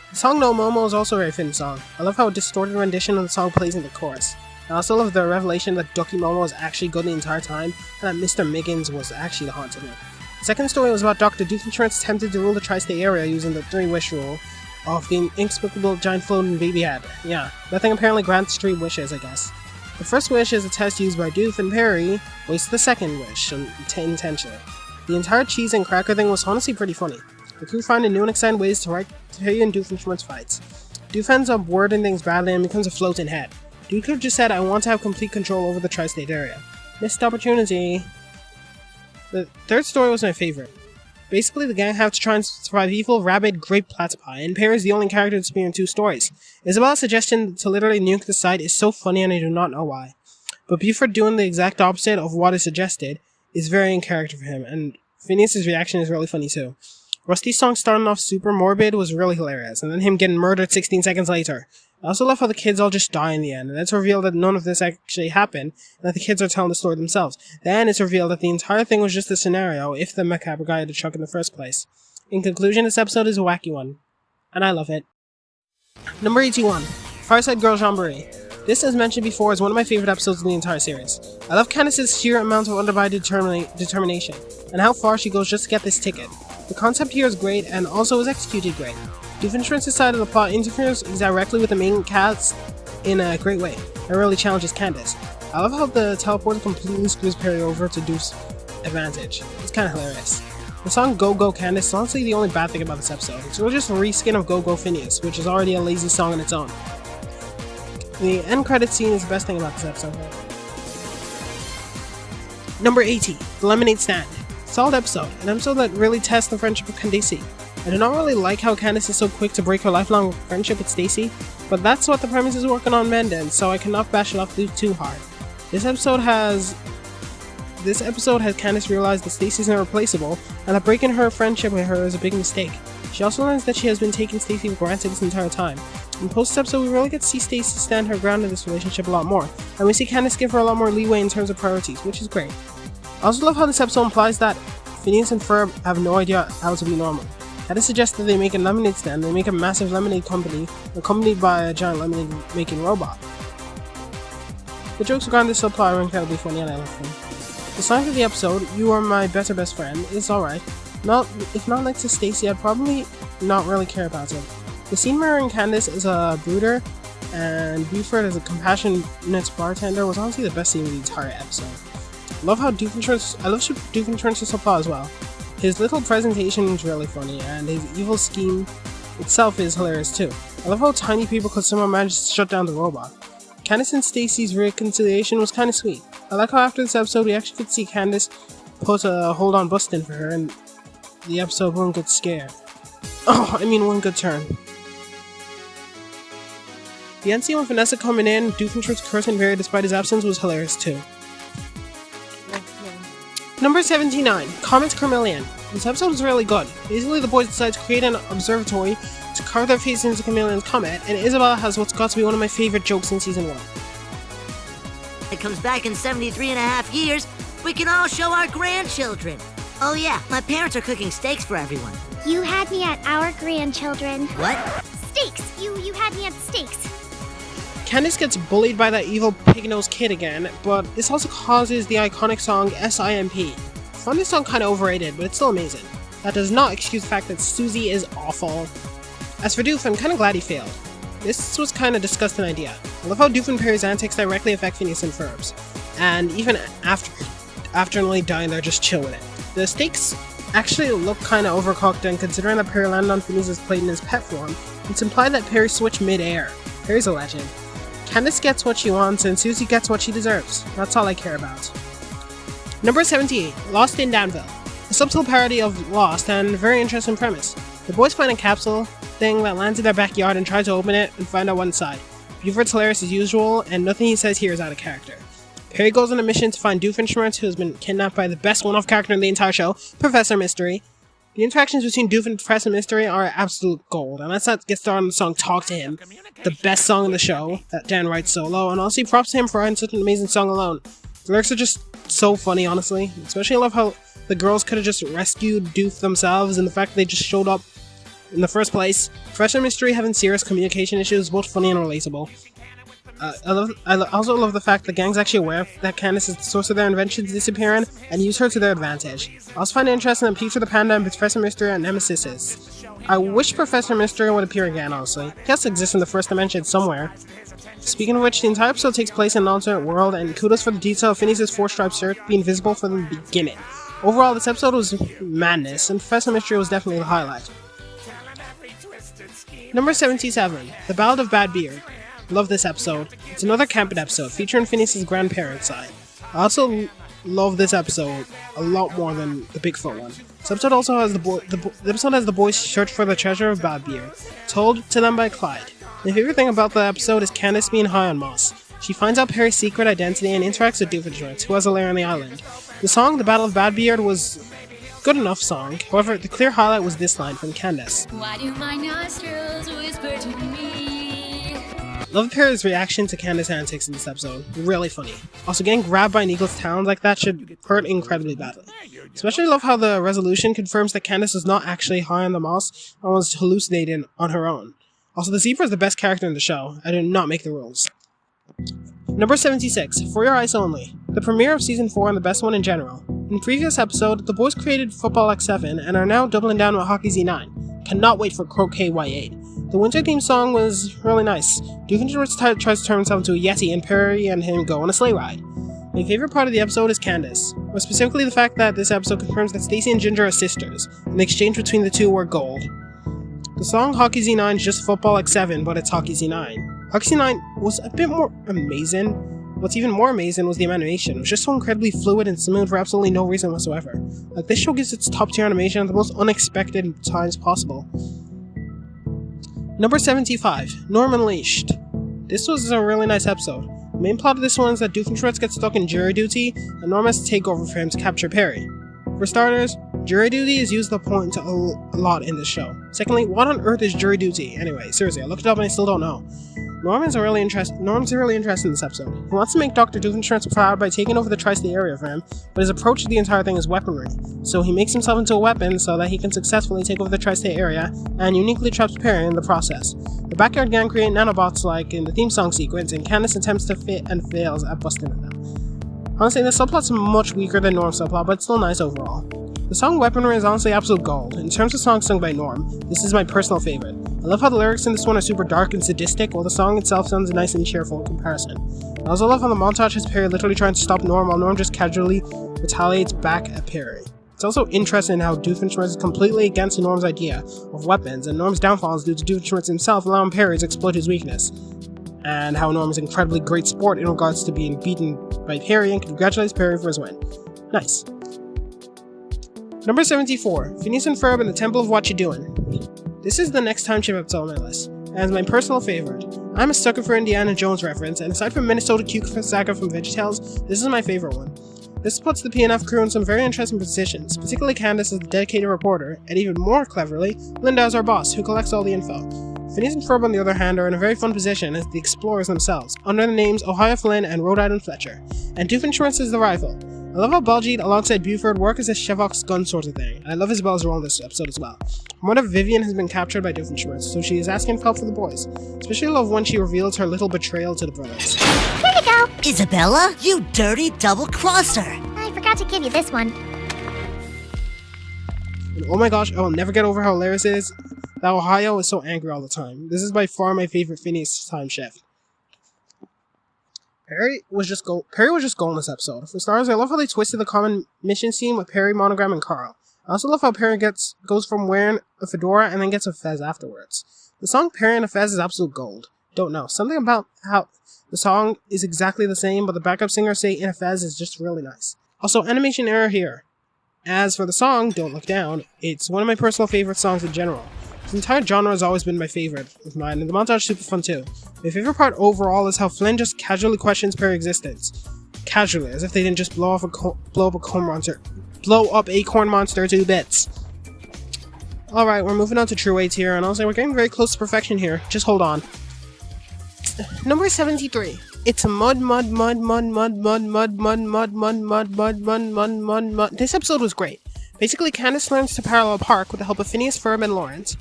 The song No Momo is also a very fitting song. I love how a distorted rendition of the song plays in the chorus. I also love the revelation that Ducky Momo was actually good the entire time, and that Mr. Miggins was actually the haunted one. The second story was about Dr. Doofenshmirtz attempted to rule the tri-state area using the 3-wish rule of the inexplicable giant floating baby head. Yeah, that thing apparently grants 3 wishes, I guess. The first wish is a test used by Doof, and Perry wastes the second wish, intentionally. The entire cheese and cracker thing was honestly pretty funny. The crew find new and exciting ways to write Perry and Doofenshmirtz fights. Doof ends up wording things badly and becomes a floating head. Doof could have just said, "I want to have complete control over the tri-state area." Missed opportunity. The third story was my favorite. Basically, the gang have to try and survive evil, rabid, grape platypi, and Perry is the only character to appear in 2 stories. Isabella's suggestion to literally nuke the site is so funny and I do not know why. But Buford doing the exact opposite of what is suggested is very in character for him, and Phineas' reaction is really funny too. Rusty's song starting off super morbid was really hilarious, and then him getting murdered 16 seconds later. I also love how the kids all just die in the end, and it's revealed that none of this actually happened, and that the kids are telling the story themselves. Then it's revealed that the entire thing was just a scenario if the macabre guy had a truck in the first place. In conclusion, this episode is a wacky one, and I love it. Number 81, Fireside Girl Jamboree. This, as mentioned before, is one of my favorite episodes in the entire series. I love Candace's sheer amount of undivided determination, and how far she goes just to get this ticket. The concept here is great, and also is executed great. Doofenshmirtz's side of the plot interferes directly with the main cast in a great way. It really challenges Candace. I love how the teleporter completely screws Perry over to Doof's advantage. It's kind of hilarious. The song Go Go Candace is honestly the only bad thing about this episode. It's really just a reskin of Go Go Phineas, which is already a lazy song on its own. The end credits scene is the best thing about this episode. Number 80, The Lemonade Stand. Solid episode, an episode that really tests the friendship of Candace. I do not really like how Candace is so quick to break her lifelong friendship with Stacy, but that's what the premise is working on mending, so I cannot bash it off too hard. This episode has Candace realize that Stacy is irreplaceable, and that breaking her friendship with her is a big mistake. She also learns that she has been taking Stacy for granted this entire time. In post-episode, we really get to see Stacy stand her ground in this relationship a lot more, and we see Candace give her a lot more leeway in terms of priorities, which is great. I also love how this episode implies that Phineas and Ferb have no idea how to be normal. That is suggests that they make a lemonade stand, they make a massive lemonade company, accompanied by a giant lemonade making robot. The jokes regarding this subplot are incredibly funny and I love them. The song of the episode, You Are My Better Best Friend, is alright. If not next to Stacy, I'd probably not really care about it. The scene mirroring Candace as a brooder and Buford as a compassionate bartender was honestly the best scene of the entire episode. I love Doofenshmirtz's subplot as well. His little presentation is really funny, and his evil scheme itself is hilarious too. I love how tiny people could somehow manage to shut down the robot. Candace and Stacy's reconciliation was kinda sweet. I like how after this episode we actually could see Candace put a hold on busting for her, and the episode one good scare. One good turn. The end scene with Vanessa coming in, Doofenshmirtz cursing Barry despite his absence was hilarious too. Number 79, Comet's Carmillion. This episode is really good. Basically, the boys decide to create an observatory to carve their faces into Chameleon's comet, and Isabella has what's got to be one of my favorite jokes in Season 1. It comes back in 73 and a half years, we can all show our grandchildren. Oh yeah, my parents are cooking steaks for everyone. You had me at our grandchildren. What? Steaks! You had me at steaks. Candace gets bullied by that evil pig-nosed kid again, but this also causes the iconic song SIMP. I find this song kinda overrated, but it's still amazing. That does not excuse the fact that Susie is awful. As for Doof, I'm kinda glad he failed. This was kinda disgusting idea. I love how Doof and Perry's antics directly affect Phineas and Ferb's, and even after nearly dying, they're just chill with it. The stakes actually look kinda overcooked, and considering that Perry landed on Phineas' plate in his pet form, it's implied that Perry switched mid-air. Perry's a legend. Candace gets what she wants, and Susie gets what she deserves. That's all I care about. Number 78, Lost in Danville. A subtle parody of Lost, and a very interesting premise. The boys find a capsule thing that lands in their backyard and try to open it and find out what's inside. Buford's hilarious as usual, and nothing he says here is out of character. Perry goes on a mission to find Doofenshmirtz, who has been kidnapped by the best one-off character in the entire show, Professor Mystery. The interactions between Doof and Professor Mystery are absolute gold, and let's not get started on the song Talk to Him, the best song in the show that Dan writes solo, and honestly props to him for writing such an amazing song alone. The lyrics are just so funny, honestly. Especially I love how the girls could have just rescued Doof themselves, and the fact that they just showed up in the first place. Professor Mystery having serious communication issues is both funny and relatable. I also love the fact the gang's actually aware that Candace is the source of their inventions disappearing and use her to their advantage. I also find it interesting that Peter the Panda and Professor Mystery are nemesis. I wish Professor Mystery would appear again, honestly. He has to exist in the first dimension somewhere. Speaking of which, the entire episode takes place in an alternate world, and kudos for the detail of Phineas' 4-stripe shirt being visible from the beginning. Overall, this episode was madness, and Professor Mystery was definitely the highlight. Number 77, The Ballad of Bad Beard. Love this episode. It's another camping episode, featuring Phineas' grandparents' side. I also love this episode a lot more than the Bigfoot one. This episode also has the episode has the boys search for the treasure of Bad Beard, told to them by Clyde. My favorite thing about the episode is Candace being high on moss. She finds out Perry's secret identity and interacts with Doofenshmirtz, who has a lair on the island. The song, The Battle of Bad Beard, was good enough song. However, the clear highlight was this line from Candace. Why do my nostrils whisper to me? Love Perry's reaction to Candace's antics in this episode. Really funny. Also, getting grabbed by an eagle's talons like that should hurt incredibly badly. Especially love how the resolution confirms that Candace was not actually high on the moss and was hallucinating on her own. Also, the zebra is the best character in the show. I did not make the rules. Number 76, For Your Eyes Only. The premiere of Season 4 and the best one in general. In the previous episode, the boys created Football X7 and are now doubling down with Hockey Z9. Cannot wait for Croquet Y8. The winter theme song was really nice. Doofenshmirtz tries to turn himself into a Yeti and Perry and him go on a sleigh ride. My favorite part of the episode is Candace, or specifically the fact that this episode confirms that Stacy and Ginger are sisters, and the exchange between the two were gold. The song Hockey Z9 is just Football X7, but it's Hockey Z9. Hockey Z9 was a bit more amazing. What's even more amazing was the animation. It was just so incredibly fluid and smooth for absolutely no reason whatsoever. Like, this show gives its top tier animation at the most unexpected times possible. Number 75, Norm Unleashed. This was a really nice episode. The main plot of this one is that Doofenshmirtz gets stuck in jury duty, and Norm has to take over for him to capture Perry. For starters, jury duty is used a point a lot in this show. Secondly, what on earth is jury duty? Anyway, seriously, I looked it up and I still don't know. Norm's really interested in this episode. He wants to make Dr. Doofenshmirtz proud by taking over the tri-state area for him, but his approach to the entire thing is weaponry. So he makes himself into a weapon so that he can successfully take over the tri-state area, and uniquely traps Perry in the process. The Backyard Gang create nanobots like in the theme song sequence, and Candace attempts to fit and fails at busting at them. Honestly, the subplot's much weaker than Norm's subplot, but it's still nice overall. The song Weaponry is honestly absolute gold. In terms of songs sung by Norm, this is my personal favorite. I love how the lyrics in this one are super dark and sadistic, while the song itself sounds nice and cheerful in comparison. I also love how the montage has Perry literally trying to stop Norm while Norm just casually retaliates back at Perry. It's also interesting how Doofenshmirtz is completely against Norm's idea of weapons, and Norm's downfall is due to Doofenshmirtz himself allowing Perry to exploit his weakness. And how Norm is an incredibly great sport in regards to being beaten by Perry and congratulates Perry for his win. Nice. Number 74, Phineas and Ferb and the Temple of What You Doing. This is the next time chip episode on my list, and it's my personal favorite. I'm a sucker for Indiana Jones reference, and aside from Minnesota Cucumber Saga from VeggieTales, this is my favorite one. This puts the PnF crew in some very interesting positions, particularly Candace as the dedicated reporter, and even more cleverly, Linda as our boss, who collects all the info. Phineas and Ferb, on the other hand, are in a very fun position as the explorers themselves, under the names Ohio Flynn and Rhode Island Fletcher, and Doofenshmirtz is the rival. I love how Baljeet alongside Buford work as a Chevok's gun sort of thing, and I love Isabel's role in this episode as well. Her mother Vivian has been captured by Doofenshmirtz, so she is asking for help for the boys. Especially love when she reveals her little betrayal to the brothers. Here you go! Isabella, you dirty double-crosser! I forgot to give you this one. And oh my gosh, I will never get over how hilarious it is that Ohio is so angry all the time. This is by far my favorite Phineas time shift. Perry was just gold in this episode. For starters, I love how they twisted the common mission scene with Perry, Monogram, and Carl. I also love how Perry goes from wearing a fedora and then gets a fez afterwards. The song Perry and a Fez is absolute gold. Don't know. Something about how the song is exactly the same, but the backup singer say in a fez is just really nice. Also, animation error here. As for the song, Don't Look Down, it's one of my personal favorite songs in general. This entire genre has always been my favorite of mine, and the montage is super fun too. My favorite part overall is how Flynn just casually questions Perry's existence. Casually, as if they didn't just blow up a corn monster to bits. Alright, we're moving on to True Weights here, and honestly, we're getting very close to perfection here. Just hold on. Number 73. It's a mud. This episode was great. Basically, Candace learns to parallel park with the help of Phineas, Ferb, and Lawrence.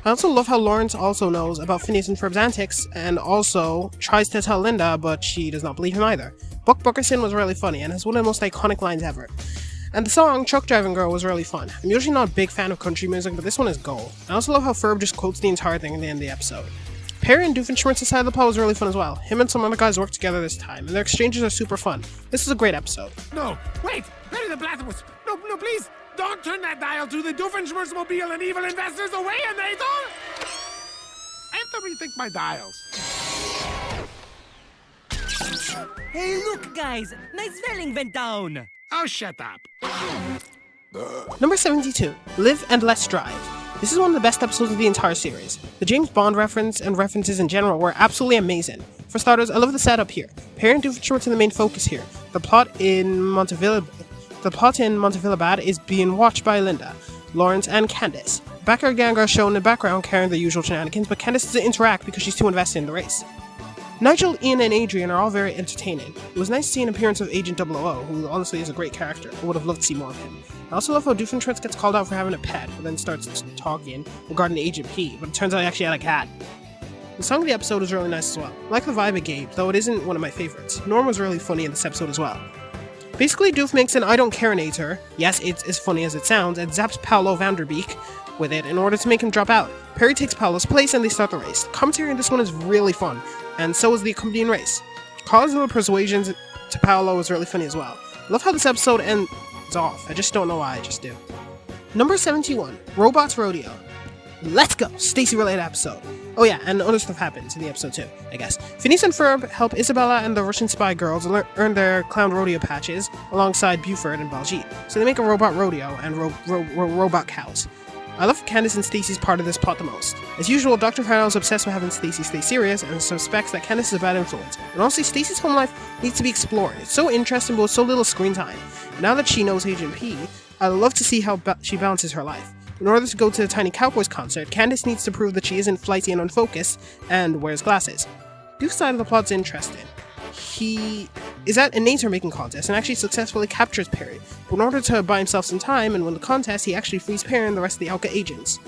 I also love how Lawrence also knows about Phineas and Ferb's antics and also tries to tell Linda, but she does not believe him either. Buck Buckerson was really funny and has one of the most iconic lines ever. And the song Truck Driving Girl was really fun. I'm usually not a big fan of country music, but this one is gold. I also love how Ferb just quotes the entire thing at the end of the episode. Perry and Doofenshmirtz's side of the plot was really fun as well. Him and some other guys worked together this time, and their exchanges are super fun. This is a great episode. No, wait! Perry the Platypus! No, please! Don't turn that dial to the Doofenshmirtzmobile and evil investors away, Nathor! I have to rethink my dials. Hey, look, guys! My swelling went down! Oh, shut up. Number 72, Live and Let's Drive. This is one of the best episodes of the entire series. The James Bond reference and references in general were absolutely amazing. For starters, I love the setup here. Perry and Doofenshmirtz are the main focus here. The plot in Montevillabad is being watched by Linda, Lawrence, and Candace. Backyard gang are shown in the background carrying the usual shenanigans, but Candace doesn't interact because she's too invested in the race. Nigel, Ian, and Adrian are all very entertaining. It was nice to see an appearance of Agent 000, who honestly is a great character. I would have loved to see more of him. I also love how Doofenshmirtz gets called out for having a pet, but then starts talking regarding Agent P, but it turns out he actually had a cat. The song of the episode was really nice as well. I like the vibe it gave, though it isn't one of my favorites. Norm was really funny in this episode as well. Basically, Doof makes an I don't care-nator, yes, it's as funny as it sounds, and zaps Paolo Vanderbeek with it in order to make him drop out. Perry takes Paolo's place and they start the race. The commentary in this one is really fun, and so is the accompanying race. Carl's little persuasions to Paolo was really funny as well. I love how this episode ends off. I just don't know why, I just do. Number 71, Robots Rodeo. Let's go! Stacy-related episode. Oh yeah, and other stuff happens in the episode too, I guess. Phineas and Ferb help Isabella and the Russian spy girls earn their clown rodeo patches alongside Buford and Baljeet. So they make a robot rodeo and robot cows. I love Candace and Stacy's part of this plot the most. As usual, Dr. Farrell is obsessed with having Stacy stay serious and suspects that Candace is a bad influence. And honestly, Stacy's home life needs to be explored. It's so interesting but with so little screen time. And now that she knows Agent P, I'd love to see how she balances her life. In order to go to the Tiny Cowboys concert, Candace needs to prove that she isn't flighty and unfocused and wears glasses. Doof's side of the plot's interesting. He is at a nature making contest and actually successfully captures Perry, but in order to buy himself some time and win the contest, he actually frees Perry and the rest of the Alka agents.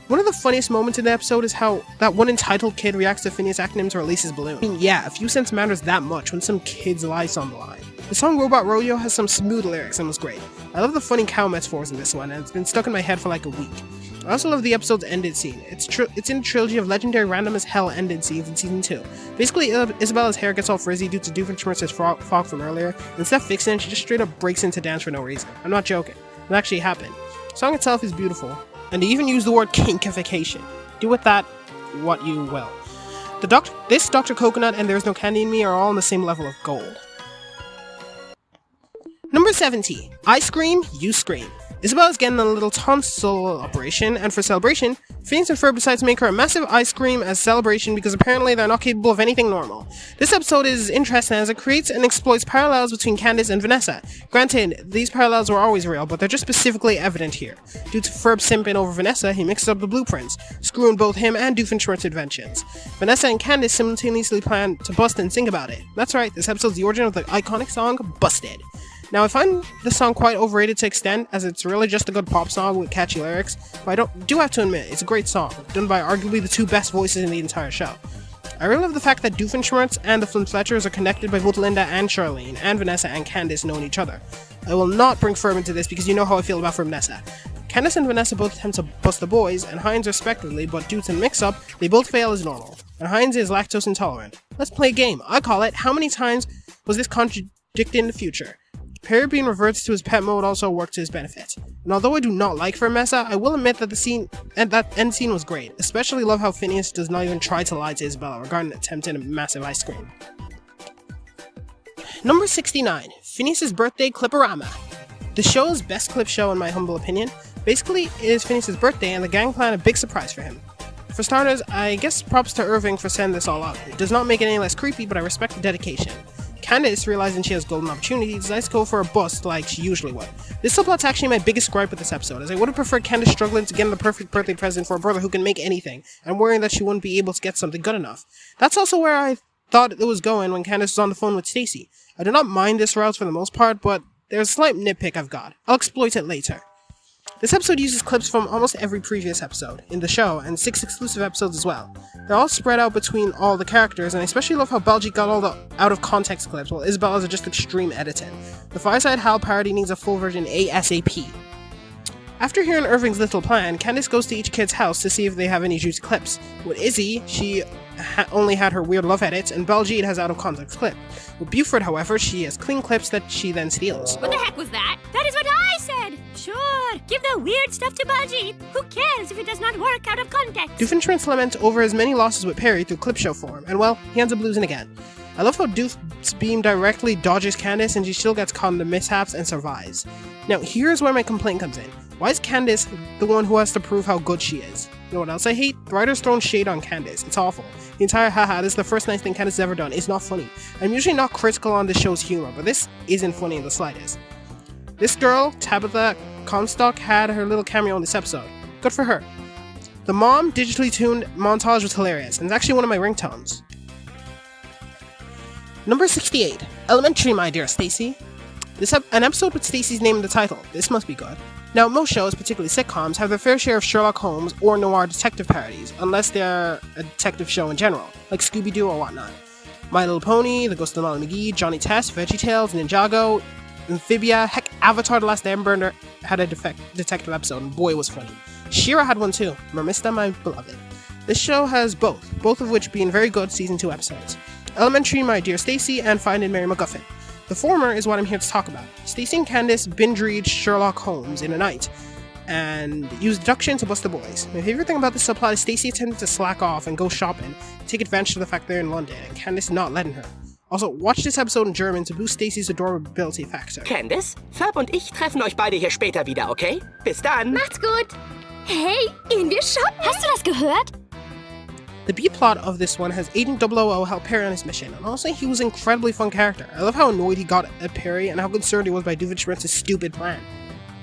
One of the funniest moments in the episode is how that one entitled kid reacts to Phineas asking him to release his balloon. I mean, yeah, a few cents matters that much when some kid's life's on the line. The song Robot Rodeo has some smooth lyrics and was great. I love the funny cow metaphors in this one, and it's been stuck in my head for like a week. I also love the episode's ended scene. It's in a trilogy of legendary random as hell ended scenes in season 2. Basically, Isabella's hair gets all frizzy due to Doofenshmirtz's fog from earlier. Instead of fixing it, she just straight up breaks into dance for no reason. I'm not joking. It actually happened. The song itself is beautiful, and they even use the word kinkification. Do with that what you will. This Dr. Coconut and There's No Candy in Me are all on the same level of gold. Number 70, I Scream, You Scream. Isabella's getting a little tonsil operation, and for celebration, Phineas and Ferb decide to make her a massive ice cream as celebration because apparently they're not capable of anything normal. This episode is interesting as it creates and exploits parallels between Candace and Vanessa. Granted, these parallels were always real, but they're just specifically evident here. Due to Ferb simping over Vanessa, he mixes up the blueprints, screwing both him and Doofenshmirtz's inventions. Vanessa and Candace simultaneously plan to bust and sing about it. That's right, this episode's the origin of the iconic song, Busted. Now, I find this song quite overrated to extent, as it's really just a good pop song with catchy lyrics, but I do have to admit, it's a great song, done by arguably the two best voices in the entire show. I really love the fact that Doofenshmirtz and the Flint Fletchers are connected by both Linda and Charlene, and Vanessa and Candace knowing each other. I will not bring Ferb into this because you know how I feel about Ferb Vanessa. Candace and Vanessa both attempt to bust the boys, and Heinz respectively, but due to the mix-up, they both fail as normal, and Heinz is lactose intolerant. Let's play a game. I call it, how many times was this contradicted in the future? Perry being reverted to his pet mode also worked to his benefit. And although I do not like Ferb Mesa, I will admit that that end scene was great. Especially love how Phineas does not even try to lie to Isabella regarding attempting a massive ice cream. Number 69, Phineas's Birthday Cliporama. The show's best clip show in my humble opinion. Basically, it is Phineas's birthday and the gang plan a big surprise for him. For starters, I guess props to Irving for setting this all up. It does not make it any less creepy, but I respect the dedication. Candace, realizing she has golden opportunity, decides to go for a bust like she usually would. This subplot's actually my biggest gripe with this episode, as I would have preferred Candace struggling to get the perfect birthday present for a brother who can make anything, and worrying that she wouldn't be able to get something good enough. That's also where I thought it was going when Candace was on the phone with Stacy. I do not mind this route for the most part, but there's a slight nitpick I've got. I'll exploit it later. This episode uses clips from almost every previous episode in the show, and 6 exclusive episodes as well. They're all spread out between all the characters, and I especially love how Baljeet got all the out-of-context clips, while Isabella's are just extreme editing. The Fireside Hal parody needs a full version ASAP. After hearing Irving's little plan, Candace goes to each kid's house to see if they have any juicy clips. With Izzy, she only had her weird love edits, and Baljeet has out-of-context clip. With Buford, however, she has clean clips that she then steals. What the heck was that? That is what I said! Sure, give the weird stuff to Baljeet. Who cares if it does not work out of context? Doofenshmirtz laments over his many losses with Perry through clip show form, and well, he ends up losing again. I love how Doof's beam directly dodges Candace and she still gets caught in the mishaps and survives. Now, here's where my complaint comes in. Why is Candace the one who has to prove how good she is? You know what else I hate? The writer's throwing shade on Candace. It's awful. The entire haha, this is the first nice thing Candace has ever done. It's not funny. I'm usually not critical on the show's humor, but this isn't funny in the slightest. This girl, Tabitha Comstock, had her little cameo in this episode. Good for her. The mom digitally tuned montage was hilarious, and it's actually one of my ringtones. Number 68. Elementary, my dear Stacy. An episode with Stacy's name in the title. This must be good. Now, most shows, particularly sitcoms, have their fair share of Sherlock Holmes or noir detective parodies, unless they're a detective show in general, like Scooby-Doo or whatnot. My Little Pony, The Ghost of Molly McGee, Johnny Test, VeggieTales, Ninjago, Amphibia, heck, Avatar The Last Airbender had a detective episode, and boy was funny. She-Ra had one too, Mermista, my beloved. This show has both of which being very good season 2 episodes. Elementary, My Dear Stacy, and Finding Mary MacGuffin. The former is what I'm here to talk about. Stacy and Candace binge-read Sherlock Holmes in a night, and use deduction to bust the boys. My favorite thing about this subplot is Stacy attempting to slack off and go shopping, take advantage of the fact they're in London, and Candace not letting her. Also, watch this episode in German to boost Stacy's adorability factor. Candace, Ferb und ich treffen euch beide hier später wieder, okay? Bis dann! Macht's gut! Hey, gehen wir shoppen? Hast du das gehört? The B-plot of this one has Agent 000 help Perry on his mission, and honestly, he was an incredibly fun character. I love how annoyed he got at Perry and how concerned he was by Doofenshmirtz's stupid plan.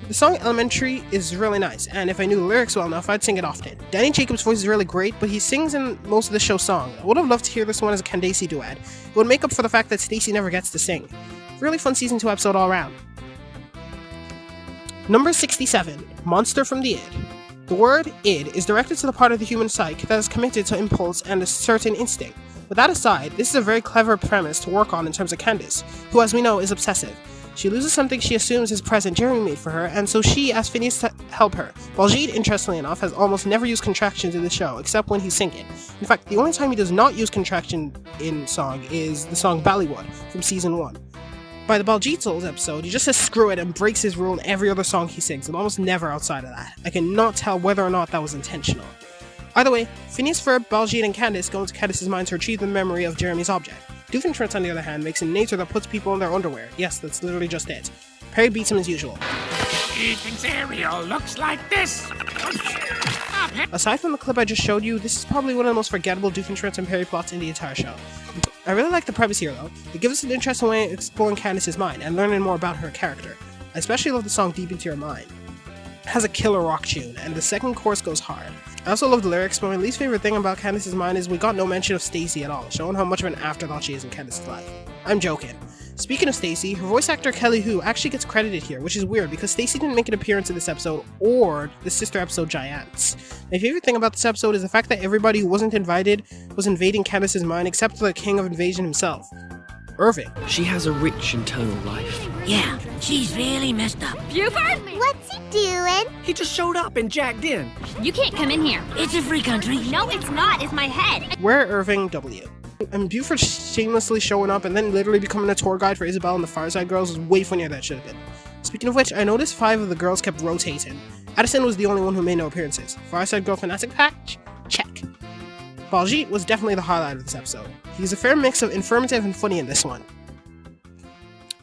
The song Elementary is really nice, and if I knew the lyrics well enough, I'd sing it often. Danny Jacobs' voice is really great, but he sings in most of the show's song. I would have loved to hear this one as a Candace duet. It would make up for the fact that Stacy never gets to sing. Really fun season 2 episode all around. Number 67, Monster from the Id. The word id is directed to the part of the human psyche that is committed to impulse and a certain instinct. With that aside, this is a very clever premise to work on in terms of Candace, who as we know is obsessive. She loses something she assumes his present Jeremy made for her, and so she asks Phineas to help her. Baljeet, interestingly enough, has almost never used contractions in the show, except when he's singing. In fact, the only time he does not use contraction in song is the song Ballywood from season 1. By the Baljeet's episode, he just says screw it and breaks his rule in every other song he sings, and almost never outside of that. I cannot tell whether or not that was intentional. Either way, Phineas, Ferb, Baljeet, and Candace go into Candace's mind to retrieve the memory of Jeremy's object. Doofenshmirtz, on the other hand, makes a nature that puts people in their underwear. Yes, that's literally just it. Perry beats him as usual. Eating cereal looks like this. Aside from the clip I just showed you, this is probably one of the most forgettable Doofenshmirtz and Perry plots in the entire show. I really like the premise here though. It gives us an interesting way of exploring Candace's mind and learning more about her character. I especially love the song Deep Into Your Mind. It has a killer rock tune, and the second chorus goes hard. I also love the lyrics, but my least favorite thing about Candace's mind is we got no mention of Stacy at all, showing how much of an afterthought she is in Candace's life. I'm joking. Speaking of Stacy, her voice actor Kelly Hu actually gets credited here, which is weird because Stacy didn't make an appearance in this episode or the sister episode Giants. My favorite thing about this episode is the fact that everybody who wasn't invited was invading Candace's mind except the king of invasion himself, Irving. She has a rich internal life. Yeah, she's really messed up. Buford? What's he doing? He just showed up and jacked in. You can't come in here. It's a free country. No, it's not. It's my head. Where Irving W. And Buford shamelessly showing up and then literally becoming a tour guide for Isabel and the Fireside Girls was way funnier than it should have been. Speaking of which, I noticed 5 of the girls kept rotating. Addison was the only one who made no appearances. Fireside Girl Fanatic Pack? Check. Baljeet was definitely the highlight of this episode. He's a fair mix of informative and funny in this one.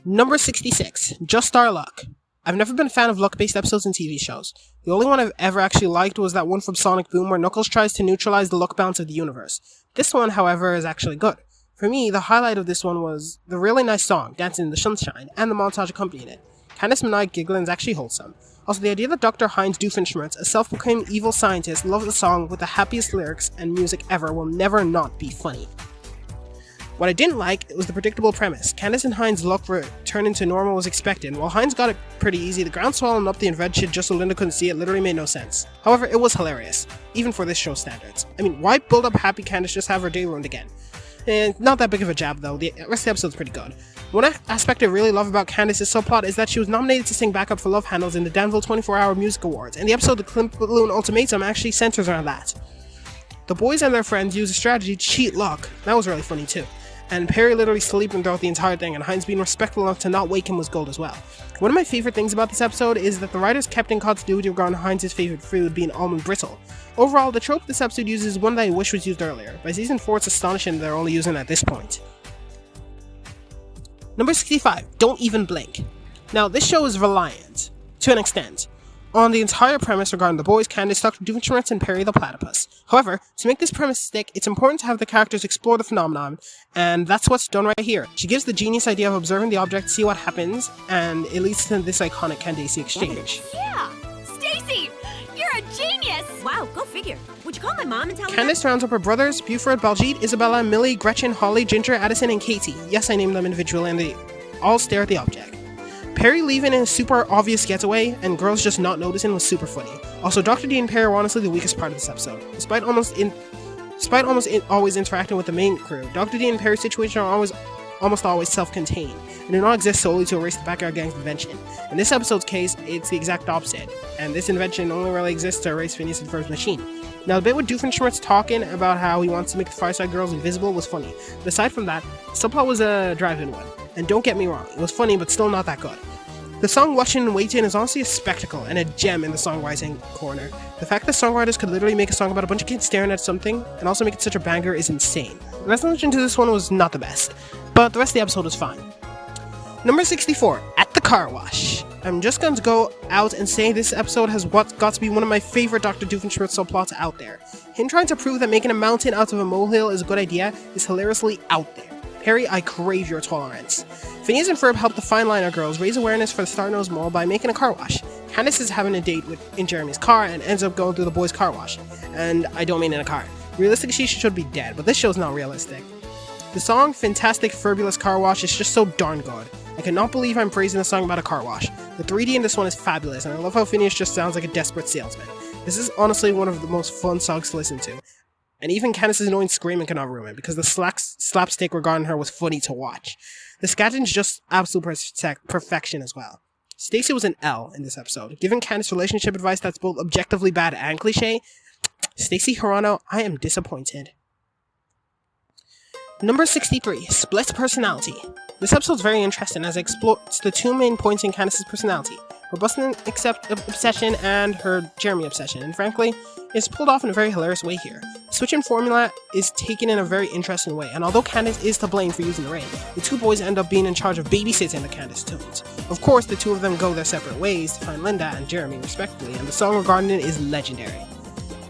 Number 66, Just Our Luck. I've never been a fan of luck-based episodes in TV shows. The only one I've ever actually liked was that one from Sonic Boom where Knuckles tries to neutralize the luck bounce of the universe. This one, however, is actually good. For me, the highlight of this one was the really nice song, Dancing in the Sunshine, and the montage accompanying it. Candace Minaj giggling is actually wholesome. Also, the idea that Dr. Heinz Doofenshmirtz, a self-proclaimed evil scientist, loves a song with the happiest lyrics and music ever will never not be funny. What I didn't like was the predictable premise. Candace and Heinz' luck returned into normal was expected, and while Heinz got it pretty easy, the ground swallowing up the invention just so Linda couldn't see it literally made no sense. However, it was hilarious, even for this show's standards. I mean, why build up happy Candace just have her day ruined again? And not that big of a jab though, the rest of the episode's pretty good. One aspect I really love about Candace's subplot is that she was nominated to sing backup for Love Handles in the Danville 24-Hour Music Awards, and the episode The Clint Balloon Ultimatum actually centers around that. The boys and their friends use a strategy to cheat luck. That was really funny too. And Perry literally sleeping throughout the entire thing, and Heinz being respectful enough to not wake him was gold as well. One of my favorite things about this episode is that the writers kept in continuity regarding Heinz's favorite food being almond brittle. Overall, the trope this episode uses is one that I wish was used earlier. By season 4, it's astonishing they're only using it at this point. Number 65, Don't Even Blink. Now, this show is reliant, to an extent, on the entire premise regarding the boys, Candace, Dr. Doofenshmirtz, and Perry the Platypus. However, to make this premise stick, it's important to have the characters explore the phenomenon, and that's what's done right here. She gives the genius idea of observing the object, see what happens, and it leads to this iconic Candace exchange. Yeah! Stacy! You're a genius! Wow, go figure. Would you call my mom and tell her? Candace rounds up her brothers, Buford, Baljeet, Isabella, Millie, Gretchen, Holly, Ginger, Addison, and Katie. Yes, I named them individually, and they all stare at the object. Perry leaving in a super obvious getaway, and girls just not noticing was super funny. Also, Dr. D and Perry are honestly the weakest part of this episode. Despite almost always interacting with the main crew, Dr. D and Perry's situation are almost always self-contained, and do not exist solely to erase the Backyard Gang's invention. In this episode's case, it's the exact opposite, and this invention only really exists to erase Phineas and Ferb's machine. Now, the bit with Doofenshmirtz talking about how he wants to make the Fireside Girls invisible was funny, but aside from that, the subplot was a drive-in one. And don't get me wrong, it was funny, but still not that good. The song Watching and Waiting is honestly a spectacle and a gem in the songwriting corner. The fact that songwriters could literally make a song about a bunch of kids staring at something and also make it such a banger is insane. The resolution to this one was not the best, but the rest of the episode was fine. Number 64, At the Car Wash. I'm just going to go out and say this episode has what got to be one of my favorite Dr. Doofenshmirtz subplots out there. Him trying to prove that making a mountain out of a molehill is a good idea is hilariously out there. Perry, I crave your tolerance. Phineas and Ferb help the Fine Liner girls raise awareness for the Star-Nosed Mole by making a car wash. Candace is having a date in Jeremy's car and ends up going through the boys' car wash. And I don't mean in a car. Realistically, she should be dead, but this show's not realistic. The song Fantastic Fabulous Car Wash is just so darn good. I cannot believe I'm praising a song about a car wash. The 3D in this one is fabulous, and I love how Phineas just sounds like a desperate salesman. This is honestly one of the most fun songs to listen to. And even Candace's annoying screaming cannot ruin it, because the slapstick regarding her was funny to watch. The scatting's just absolute perfection as well. Stacy was an L in this episode. Giving Candace relationship advice that's both objectively bad and cliche, Stacy Hirano, I am disappointed. Number 63, Split Personality. This episode's very interesting as it explores the two main points in Candace's personality, her Boston obsession and her Jeremy obsession, and frankly, it's pulled off in a very hilarious way here. The switching formula is taken in a very interesting way, and although Candace is to blame for using the rain, the two boys end up being in charge of babysitting the Candace tunes. Of course, the two of them go their separate ways to find Linda and Jeremy respectively, and the song regarding it is legendary.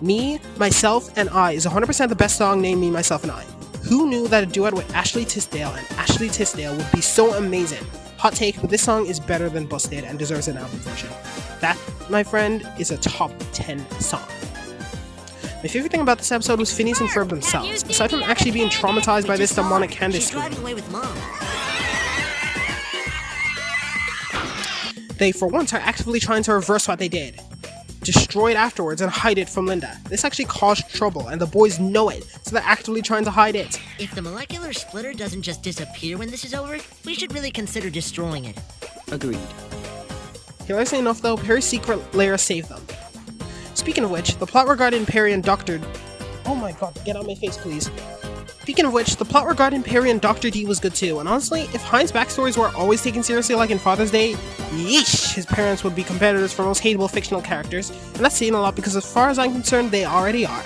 Me, Myself, and I is 100% the best song named Me, Myself, and I. Who knew that a duet with Ashley Tisdale and Ashley Tisdale would be so amazing? Hot take, but this song is better than Busted and deserves an album version. That, my friend, is a top 10 song. My favorite thing about this episode was Phineas and Ferb themselves, aside from actually being traumatized by this demonic Candace scream. They, for once, are actively trying to reverse what they did. Destroy it afterwards and hide it from Linda. This actually caused trouble, and the boys know it, so they're actively trying to hide it. If the molecular splitter doesn't just disappear when this is over, we should really consider destroying it. Agreed. Hilariously enough, though, Perry's secret lair saved them. Speaking of which, the plot regarding Perry and Dr. Oh my god, get out of my face, please. Speaking of which, the plot regarding Perry and Dr. D was good too, and honestly, if Heinz's backstories were always taken seriously like in Father's Day, yeesh, his parents would be competitors for most hateable fictional characters, and that's saying a lot because as far as I'm concerned, they already are.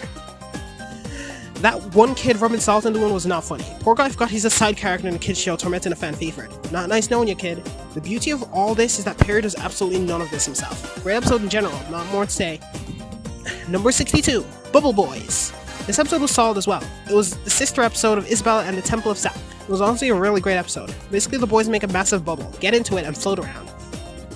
That one kid rubbing salt into one was not funny. Poor guy forgot he's a side character in a kid's show tormenting a fan favorite. Not nice knowing you, kid. The beauty of all this is that Perry does absolutely none of this himself. Great episode in general, not more to say. Number 62, Bubble Boys. This episode was solid as well. It was the sister episode of Isabella and the Temple of Sap. It was honestly a really great episode. Basically, the boys make a massive bubble, get into it, and float around.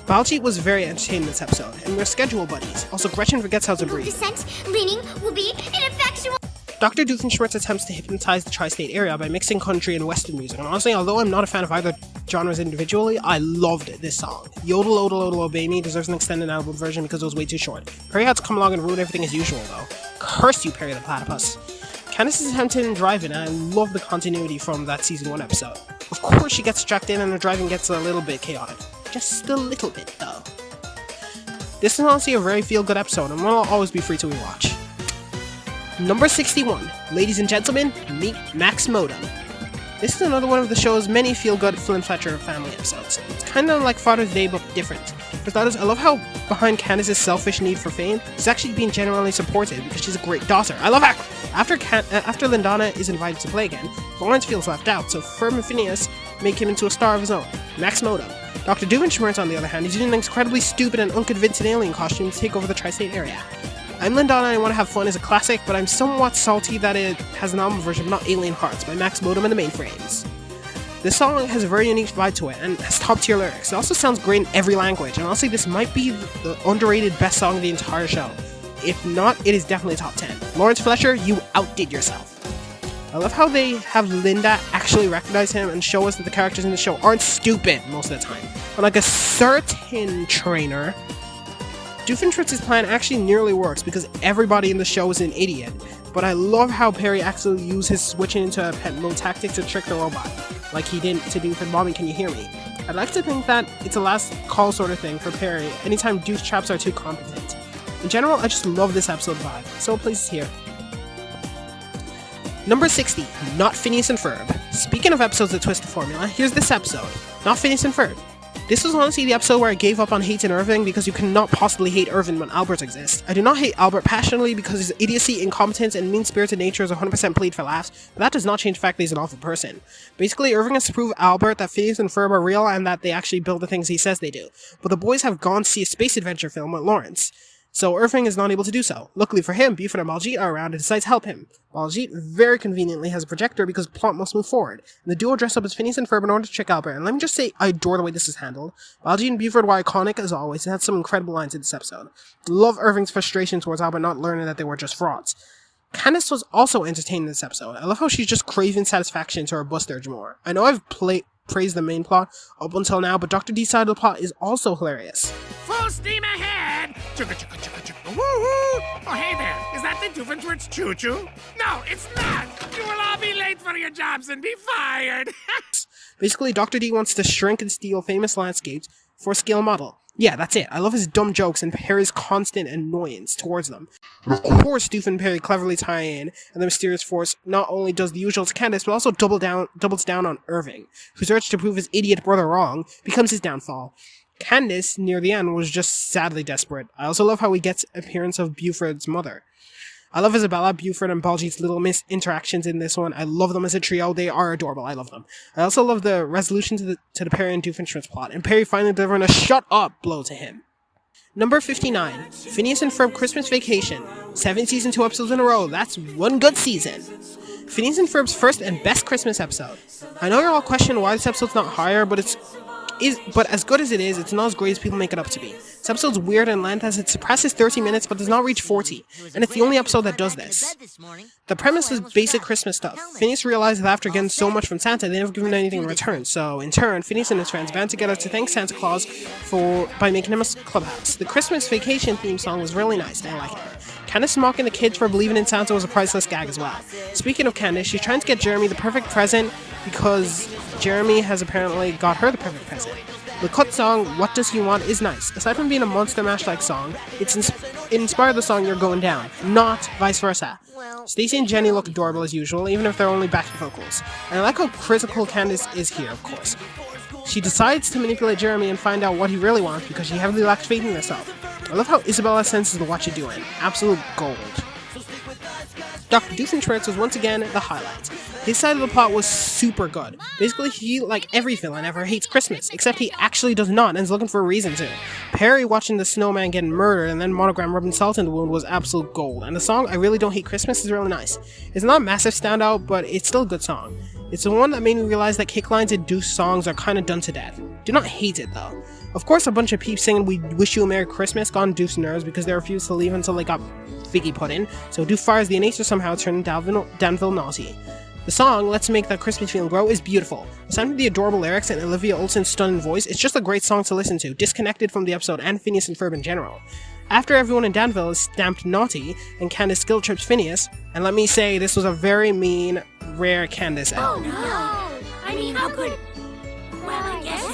Baljeet was very entertaining in this episode, and we're schedule buddies. Also, Gretchen forgets how to breathe. Descent leaning will be an effectual. Dr. Doofenshmirtz attempts to hypnotize the tri-state area by mixing country and western music, and honestly, although I'm not a fan of either genres individually, I loved this song. Yodel Odel Odel Obey Me deserves an extended album version because it was way too short. Perry had to come along and ruin everything as usual though. Curse you, Perry the Platypus. Candace is attempting in driving, and I love the continuity from that season 1 episode. Of course she gets strapped in and the driving gets a little bit chaotic. Just a little bit though. This is honestly a very feel-good episode and one I'll always be free to rewatch. Number 61. Ladies and gentlemen, meet Max Modem. This is another one of the show's many feel-good Flynn Fletcher family episodes. It's kinda like Father's Day but different. For starters, I love how behind Candace's selfish need for fame, she's actually being genuinely supported because she's a great daughter. I love her! After Lindana is invited to play again, Lawrence feels left out, so Ferb and Phineas make him into a star of his own, Max Modem. Dr. Doofenshmirtz, on the other hand, is using an incredibly stupid and unconvincing alien costume to take over the tri-state area. I'm Lindana and I Want to Have Fun is a classic, but I'm somewhat salty that it has an album version of Not Alien Hearts by Max Modem and the Mainframes. This song has a very unique vibe to it and has top tier lyrics. It also sounds great in every language, and honestly this might be the underrated best song of the entire show. If not, it is definitely top 10. Lawrence Fletcher, you outdid yourself. I love how they have Linda actually recognize him and show us that the characters in the show aren't stupid most of the time. Unlike a certain trainer, Doofenshmirtz's plan actually nearly works because everybody in the show is an idiot, but I love how Perry actually used his switching into a pet mode tactic to trick the robot, like he did to Doof and Mommy Can You Hear Me? I'd like to think that it's a last call sort of thing for Perry anytime Doof traps are too competent. In general, I just love this episode vibe, so please here. Number 60, Not Phineas and Ferb. Speaking of episodes that twist the formula, here's this episode, Not Phineas and Ferb. This was honestly the episode where I gave up on hating Irving because you cannot possibly hate Irving when Albert exists. I do not hate Albert passionately because his idiocy, incompetence, and mean-spirited nature is 100% played for laughs, but that does not change the fact that he's an awful person. Basically, Irving has to prove Albert that Phineas and Ferb are real and that they actually build the things he says they do. But the boys have gone to see a space adventure film with Lawrence, so Irving is not able to do so. Luckily for him, Buford and Baljeet are around and decide to help him. Baljeet very conveniently has a projector because the plot must move forward. And the duo dress up as Phineas and Ferb in order to trick Albert, and let me just say, I adore the way this is handled. Baljeet and Buford were iconic as always and had some incredible lines in this episode. Love Irving's frustration towards Albert not learning that they were just frauds. Candace was also entertained in this episode. I love how she's just craving satisfaction to her bust urge more. I know I've praised the main plot up until now, but Dr. D's side of the plot is also hilarious. Full steam ahead! Chugga chugga chugga chugga woo-hoo! Oh, hey there, is that the Doofenshmirtz choo-choo? No, it's not! You will all be late for your jobs and be fired! Basically, Dr. D wants to shrink and steal famous landscapes for a scale model. Yeah, that's it. I love his dumb jokes and Perry's constant annoyance towards them. Of course, Doof and Perry cleverly tie in, and the mysterious force not only does the usual to Candace, but also doubles down on Irving, whose urge to prove his idiot brother wrong becomes his downfall. Candace, near the end, was just sadly desperate. I also love how we get appearance of Buford's mother. I love Isabella, Buford, and Baljeet's little miss interactions in this one. I love them as a trio. They are adorable. I love them. I also love the resolution to the Perry and Doofenshmirtz plot, and Perry finally delivering a shut up blow to him. Number 59, Phineas and Ferb Christmas Vacation. 7 seasons, 2 episodes in a row. That's one good season. Phineas and Ferb's first and best Christmas episode. I know you're all questioning why this episode's not higher, but but as good as it is, it's not as great as people make it up to be. This episode's weird in length as it surpasses 30 minutes but does not reach 40, and it's the only episode that does this. The premise is basic Christmas stuff. Phineas realizes that after getting so much from Santa, they never given anything in return, so in turn, Phineas and his friends band together to thank Santa Claus by making him a clubhouse. The Christmas Vacation theme song was really nice, and I like it. Candace mocking the kids for believing in Santa was a priceless gag as well. Speaking of Candace, she's trying to get Jeremy the perfect present because Jeremy has apparently got her the perfect present. The cut song, What Does He Want, is nice. Aside from being a Monster Mash-like song, it inspired the song You're Going Down, not vice versa. Stacey and Jenny look adorable as usual, even if they're only backing vocals. And I like how critical Candace is here, of course. She decides to manipulate Jeremy and find out what he really wants because she heavily lacks faith in herself. I love how Isabella senses the what you're doing. Absolute gold. Dr. Doofenshmirtz was once again the highlight. His side of the plot was super good. Basically, he, like every villain ever, hates Christmas, except he actually does not and is looking for a reason to. Perry watching the snowman getting murdered and then Monogram rubbing salt in the wound was absolute gold, and the song I Really Don't Hate Christmas is really nice. It's not a massive standout, but it's still a good song. It's the one that made me realize that kick lines in Doof's songs are kinda done to death. Do not hate it though. Of course, a bunch of peeps singing "We Wish You a Merry Christmas" got on Doof's nerves because they refused to leave until they got figgy put in, so Doof fires the nature somehow, turning Danville naughty. The song, Let's Make That Christmas Feeling Grow, is beautiful. Aside from the adorable lyrics and Olivia Olsen's stunning voice, it's just a great song to listen to, disconnected from the episode and Phineas and Ferb in general. After everyone in Danville is stamped naughty, and Candace guilt trips Phineas, and let me say, this was a very mean, rare Candace L. Oh no! I mean, how could... Well, I guess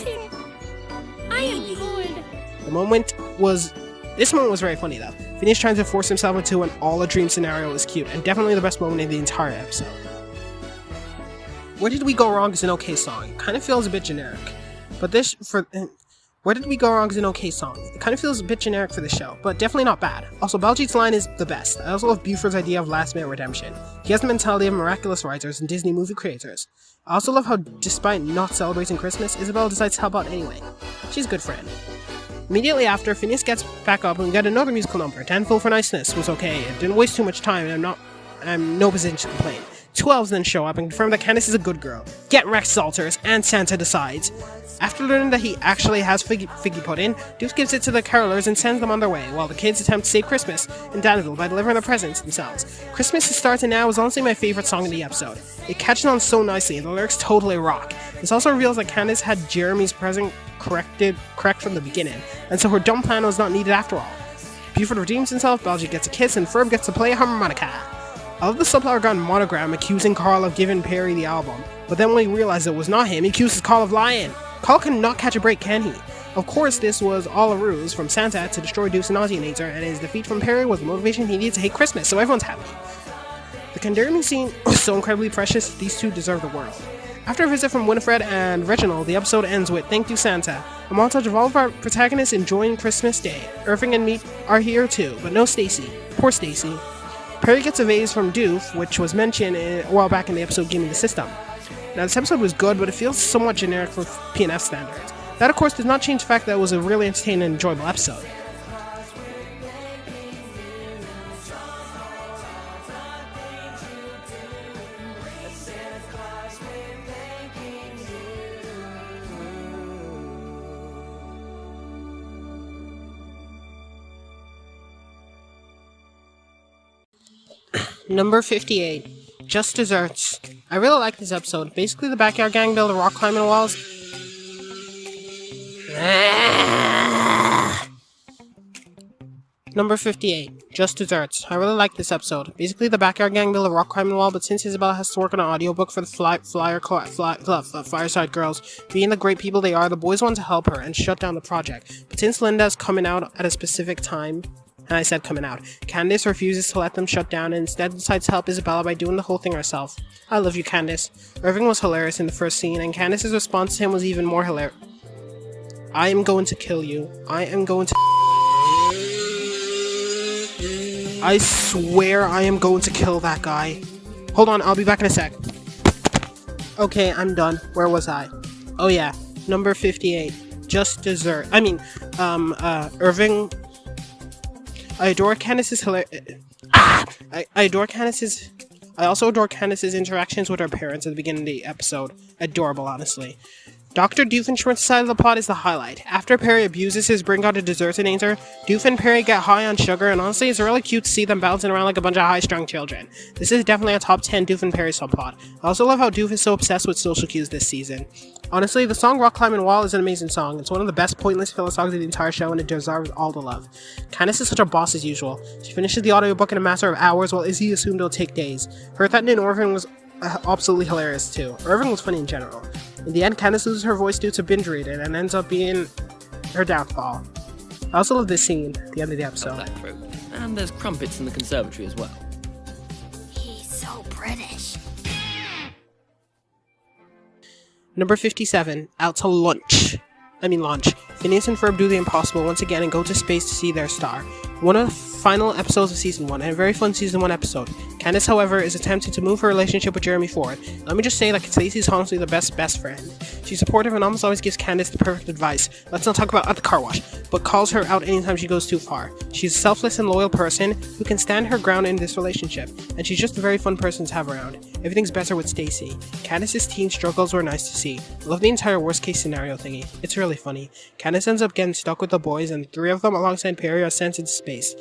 I am good. This moment was very funny though. Phineas trying to force himself into an all-a-dream scenario was cute, and definitely the best moment in the entire episode. Where Did We Go Wrong is an okay song. It kind of feels a bit generic. Where Did We Go Wrong is an okay song. It kind of feels a bit generic for the show, but definitely not bad. Also, Baljeet's line is the best. I also love Buford's idea of last-minute redemption. He has the mentality of miraculous writers and Disney movie creators. I also love how, despite not celebrating Christmas, Isabelle decides to help out anyway. She's a good friend. Immediately after, Phineas gets back up and we get another musical number. Danville for Niceness was okay. It didn't waste too much time, and I'm in no position to complain. Two elves then show up and confirm that Candace is a good girl. Get wrecked, Salters, and Santa decides. After learning that he actually has figgy put in, Doof gives it to the carolers and sends them on their way, while the kids attempt to save Christmas in Danville by delivering the presents themselves. Christmas is Starting Now is honestly my favourite song in the episode. It catches on so nicely and the lyrics totally rock. This also reveals that Candace had Jeremy's present correct from the beginning, and so her dumb plan was not needed after all. Buford redeems himself, Baljeet gets a kiss, and Ferb gets to play a harmonica. I love the Subflower Gun monogram accusing Carl of giving Perry the album, but then when he realized it was not him, he accuses Carl of lying. Carl cannot catch a break, can he? Of course, this was all a ruse from Santa to destroy Doof's Nazi-nator, and his defeat from Perry was the motivation he needed to hate Christmas, so everyone's happy. The Candyland scene was so incredibly precious, these two deserve the world. After a visit from Winifred and Reginald, the episode ends with "Thank You, Santa," a montage of all of our protagonists enjoying Christmas Day. Irving and Meat are here too, but no Stacy. Poor Stacy. Perry gets a vase from Doof, which was mentioned a while back in the episode Gimme the System. Now, this episode was good, but it feels somewhat generic for PnF standards. That, of course, does not change the fact that it was a really entertaining and enjoyable episode. Number 58. Just Desserts. I really like this episode. Basically, the backyard gang build rock climbing walls. Number 58. Just Desserts. I really like this episode. Basically, the backyard gang build a rock climbing wall, but since Isabelle has to work on an audiobook for the Fireside Girls, being the great people they are, the boys want to help her and shut down the project. But since Linda's coming out at a specific time, and I said coming out, Candace refuses to let them shut down and instead decides to help Isabella by doing the whole thing herself. I love you, Candace. Irving was hilarious in the first scene, and Candace's response to him was even more hilarious. I am going to kill you. I am going to... I swear I am going to kill that guy. Hold on, I'll be back in a sec. Okay, I'm done. Where was I? Oh yeah, number 58. Just Dessert. Irving... I adore Candace's I also adore Candace's interactions with her parents at the beginning of the episode. Adorable, honestly. Dr. Doofenshmirtz's side of the plot is the highlight. After Perry abuses his bring out a dessertinator, Doof and Perry get high on sugar, and honestly, it's really cute to see them bouncing around like a bunch of high-strung children. This is definitely a top 10 Doof and Perry subplot. I also love how Doof is so obsessed with social cues this season. Honestly, the song Rock Climbing Wall is an amazing song. It's one of the best pointless filler songs of the entire show, and it deserves all the love. Candace is such a boss as usual. She finishes the audiobook in a matter of hours, while Izzy assumed it'll take days. Her threat in Irving was absolutely hilarious too. Irving was funny in general. In the end, Candace loses her voice due to binge reading and ends up being her downfall. I also love this scene at the end of the episode. And there's crumpets in the conservatory as well. He's so British. Number 57. Out to launch. Phineas and Ferb do the impossible once again and go to space to see their star. One of final episodes of Season 1, and a very fun Season 1 episode. Candace, however, is attempting to move her relationship with Jeremy forward. Let me just say that Stacey's honestly the best friend. She's supportive and almost always gives Candace the perfect advice. Let's not talk about at the car wash, but calls her out anytime she goes too far. She's a selfless and loyal person who can stand her ground in this relationship, and she's just a very fun person to have around. Everything's better with Stacey. Candace's teen struggles were nice to see. I love the entire worst case scenario thingy. It's really funny. Candace ends up getting stuck with the boys, and 3 of them alongside Perry are sent into space.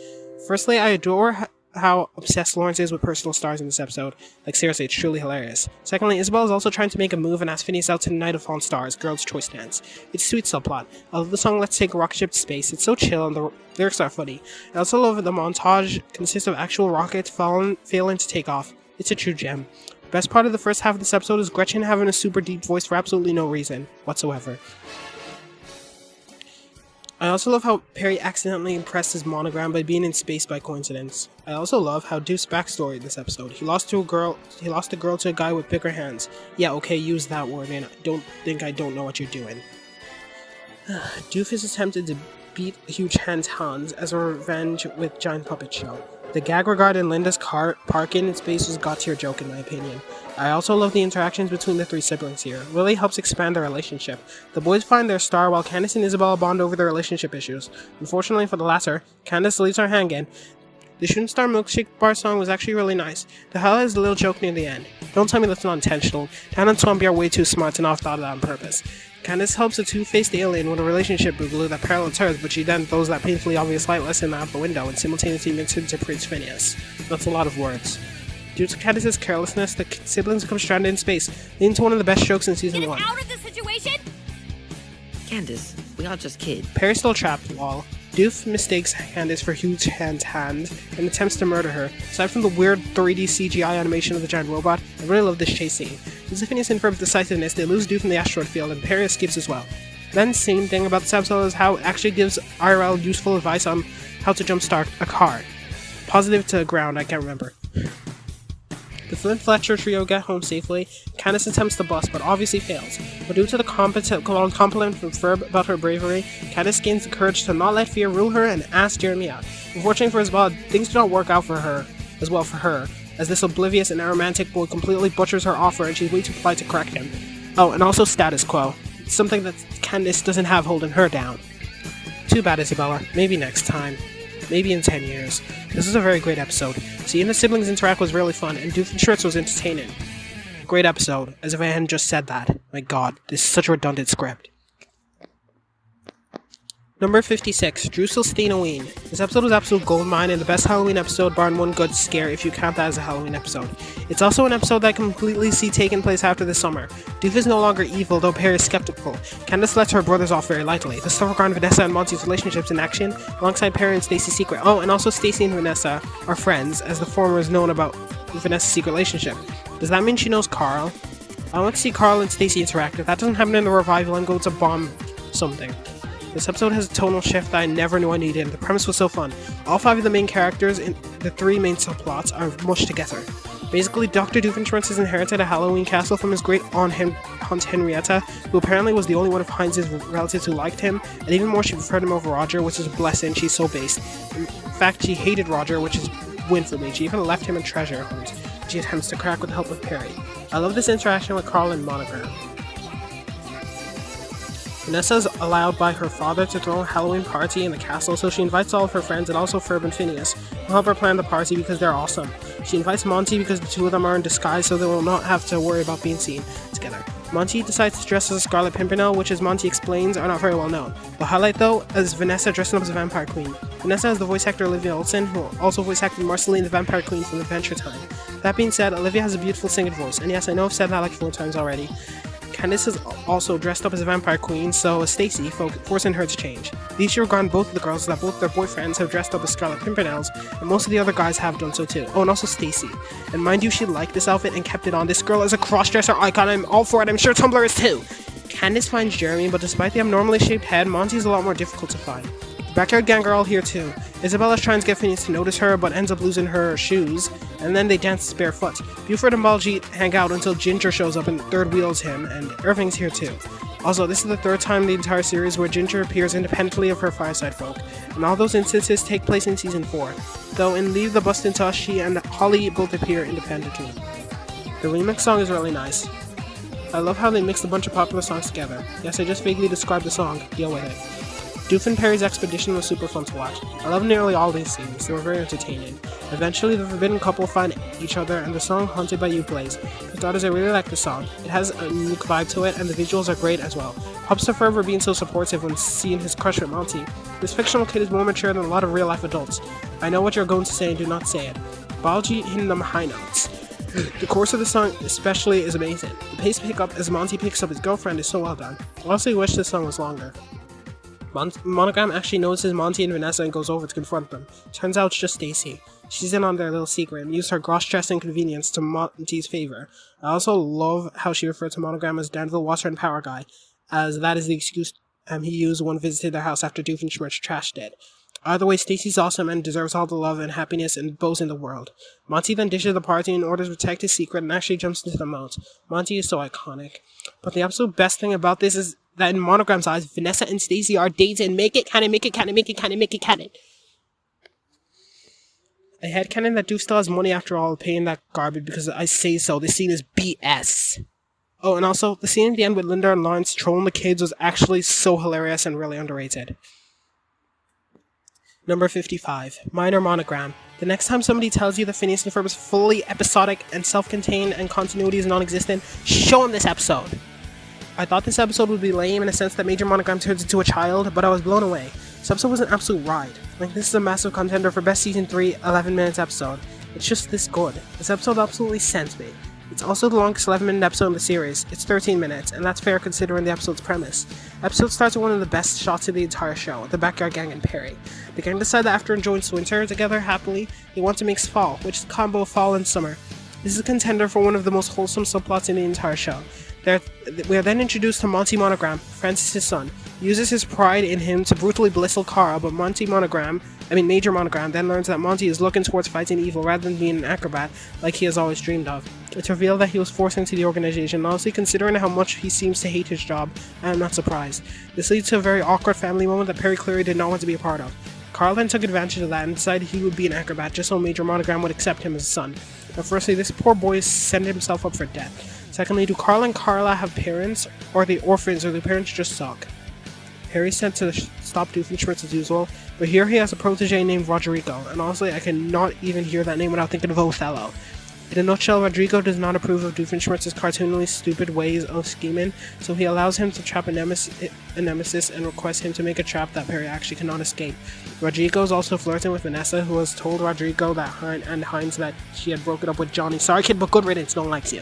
Firstly, I adore how obsessed Lawrence is with personal stars in this episode. Like, seriously, it's truly hilarious. Secondly, Isabel is also trying to make a move and ask Phineas out to the Night of Fallen Stars, Girls' Choice Dance. It's a sweet subplot. I love the song Let's Take a Rocket Ship to Space. It's so chill and the lyrics are funny. I also love that the montage consists of actual rockets failing to take off. It's a true gem. The best part of the first half of this episode is Gretchen having a super deep voice for absolutely no reason whatsoever. I also love how Perry accidentally impressed his monogram by being in space by coincidence. I also love how Doof's backstory in this episode. He lost a girl to a guy with bigger hands. Yeah, okay, use that word, and don't think I don't know what you're doing. Doof is attempted to beat Huge Hands Hans as a revenge with Giant Puppet Show. The gag regarding Linda's car parking in space was a god-tier joke in my opinion. I also love the interactions between the 3 siblings here. It really helps expand their relationship. The boys find their star while Candace and Isabella bond over their relationship issues. Unfortunately for the latter, Candace leaves her hand again. The Shooting Star Milkshake Bar song was actually really nice. The highlight is a little joke near the end. Don't tell me that's not intentional. Dan and Swampy are way too smart to not have thought of that on purpose. Candace helps a two-faced alien with a relationship boogaloo that parallels hers, but she then throws that painfully obvious light lesson out the window and simultaneously makes him to Prince Phineas. That's a lot of words. Due to Candace's carelessness, the siblings become stranded in space, leading to one of the best jokes in Season 1. Out of this situation? Candace, we are just kids. Perry's still trapped, lol. Doof mistakes Candace for Huge Hand's hand and attempts to murder her. Aside from the weird 3D CGI animation of the giant robot, I really love this chase scene. Due to Phineas and Ferb's decisiveness, they lose Doof in the asteroid field, and Perry escapes as well. Then, same thing about this episode is how it actually gives IRL useful advice on how to jumpstart a car. Positive to ground, I can't remember. The Flint Fletcher trio get home safely. Candace attempts to bust, but obviously fails. But due to the compliment from Ferb about her bravery, Candace gains the courage to not let fear rule her and ask Jeremy out. Unfortunately for Isabella, things do not work out for her, as this oblivious and aromantic boy completely butchers her offer and she's way too polite to correct him. Oh, and also status quo. It's something that Candace doesn't have holding her down. Too bad, Isabella. Maybe next time. Maybe in 10 years. This is a very great episode. Seeing the siblings interact was really fun, and Doof and Shirts was entertaining. Great episode, as if I hadn't just said that. My god, this is such a redundant script. Number 56, Drusselsteinoween. This episode was absolute goldmine and the best Halloween episode barring one good scare if you count that as a Halloween episode. It's also an episode that I completely see taking place after the summer. Doof is no longer evil, though Perry is skeptical. Candace lets her brothers off very lightly. The stuff regarding Vanessa and Monty's relationships in action, alongside Perry and Stacy's secret. Oh, and also Stacy and Vanessa are friends, as the former is known about Vanessa's secret relationship. Does that mean she knows Carl? I want to see Carl and Stacy interact. If that doesn't happen in the revival, I'm going to bomb something. This episode has a tonal shift that I never knew I needed, and the premise was so fun. All 5 of the main characters in the 3 main subplots are mushed together. Basically, Dr. Doofenshmirtz has inherited a Halloween castle from his great-aunt Henrietta, who apparently was the only one of Heinz's relatives who liked him, and even more she preferred him over Roger, which is a blessing, she's so based. In fact, she hated Roger, which is a win for me. She even left him in treasure hunt. She attempts to crack with the help of Perry. I love this interaction with Carl and Monogram. Vanessa is allowed by her father to throw a Halloween party in the castle, so she invites all of her friends and also Ferb and Phineas to help her plan the party because they're awesome. She invites Monty because the 2 of them are in disguise, so they will not have to worry about being seen together. Monty decides to dress as a Scarlet Pimpernel, which, as Monty explains, are not very well known. The highlight, though, is Vanessa dressing up as a vampire queen. Vanessa is the voice actor Olivia Olson, who also voice acted Marceline the Vampire Queen from Adventure Time. That being said, Olivia has a beautiful singing voice, and yes, I know I've said that like 4 times already. Candace is also dressed up as a vampire queen, so is Stacy, forcing her to change. These year gone, both of the girls that both their boyfriends have dressed up as Scarlet Pimpernels, and most of the other guys have done so too. Oh, and also Stacy. And mind you, she liked this outfit and kept it on. This girl is a cross-dresser icon, I'm all for it, I'm sure Tumblr is too! Candace finds Jeremy, but despite the abnormally shaped head, Monty is a lot more difficult to find. The Backyard Gang are all here too. Isabella's trying to get Phineas to notice her, but ends up losing her shoes, and then they dance barefoot. Buford and Baljeet hang out until Ginger shows up and third wheels him, and Irving's here too. Also, this is the third time in the entire series where Ginger appears independently of her fireside folk, and all those instances take place in Season 4, though in Leave the Bust Into Us, she and Holly both appear independently. The remix song is really nice. I love how they mixed a bunch of popular songs together. Yes, I just vaguely described the song, deal with it. Doof and Perry's expedition was super fun to watch. I love nearly all these scenes, they were very entertaining. Eventually, the forbidden couple find each other and the song Haunted by You plays. For starters, I really like the song. It has a unique vibe to it and the visuals are great as well. Props to Ferb for being so supportive when seeing his crush with Monty. This fictional kid is more mature than a lot of real life adults. I know what you're going to say and do not say it. Biology hitting them high notes. The chorus of the song especially is amazing. The pace pickup as Monty picks up his girlfriend is so well done. I honestly wish this song was longer. Monogram actually notices Monty and Vanessa and goes over to confront them. Turns out it's just Stacy. She's in on their little secret and used her gross-dress inconvenience to Monty's favor. I also love how she referred to Monogram as Danville Water and Power Guy, as that is the excuse he used when visited their house after Doofenshmirtz trashed it. Either way, Stacy's awesome and deserves all the love and happiness and bows in the world. Monty then dishes the party in order to protect his secret and actually jumps into the moat. Monty is so iconic. But the absolute best thing about this is that in Monogram's eyes, Vanessa and Stacy are dating. Make it canon, make it canon, make it canon, make it canon. I headcanon that Doof still has money after all, paying that garbage because I say so. This scene is BS. Oh, and also, the scene at the end with Linda and Lawrence trolling the kids was actually so hilarious and really underrated. Number 55. Minor Monogram. The next time somebody tells you that Phineas and Ferb is fully episodic and self-contained and continuity is non-existent, show them this episode. I thought this episode would be lame in a sense that Major Monogram turns into a child, but I was blown away. This episode was an absolute ride. Like, this is a massive contender for Best Season 3 11 minutes episode. It's just this good. This episode absolutely sends me. It's also the longest 11-minute episode in the series. It's 13 minutes, and that's fair considering the episode's premise. The episode starts with one of the best shots of the entire show, the Backyard Gang and Perry. The gang decide that after enjoying winter together happily, they want to mix fall, which is a combo of fall and summer. This is a contender for one of the most wholesome subplots in the entire show. We are then introduced to Monty Monogram, Francis' son. He uses his pride in him to brutally blistle Carl, but Major Monogram then learns that Monty is looking towards fighting evil rather than being an acrobat like he has always dreamed of. It's revealed that he was forced into the organization, honestly considering how much he seems to hate his job, I am not surprised. This leads to a very awkward family moment that Perry clearly did not want to be a part of. Carl then took advantage of that and decided he would be an acrobat just so Major Monogram would accept him as a son. But firstly, this poor boy is setting himself up for death. Secondly, do Carl and Carla have parents, or are they orphans, or do parents just suck? Harry's sent to stop Doofenshmirtz as usual, but here he has a protege named Rodrigo, and honestly, I cannot even hear that name without thinking of Othello. In a nutshell, Rodrigo does not approve of Doofenshmirtz's cartoonily stupid ways of scheming, so he allows him to trap a nemesis and requests him to make a trap that Perry actually cannot escape. Rodrigo is also flirting with Vanessa, who has told Rodrigo that Hines that she had broken up with Johnny. Sorry kid, but good riddance, no one likes you.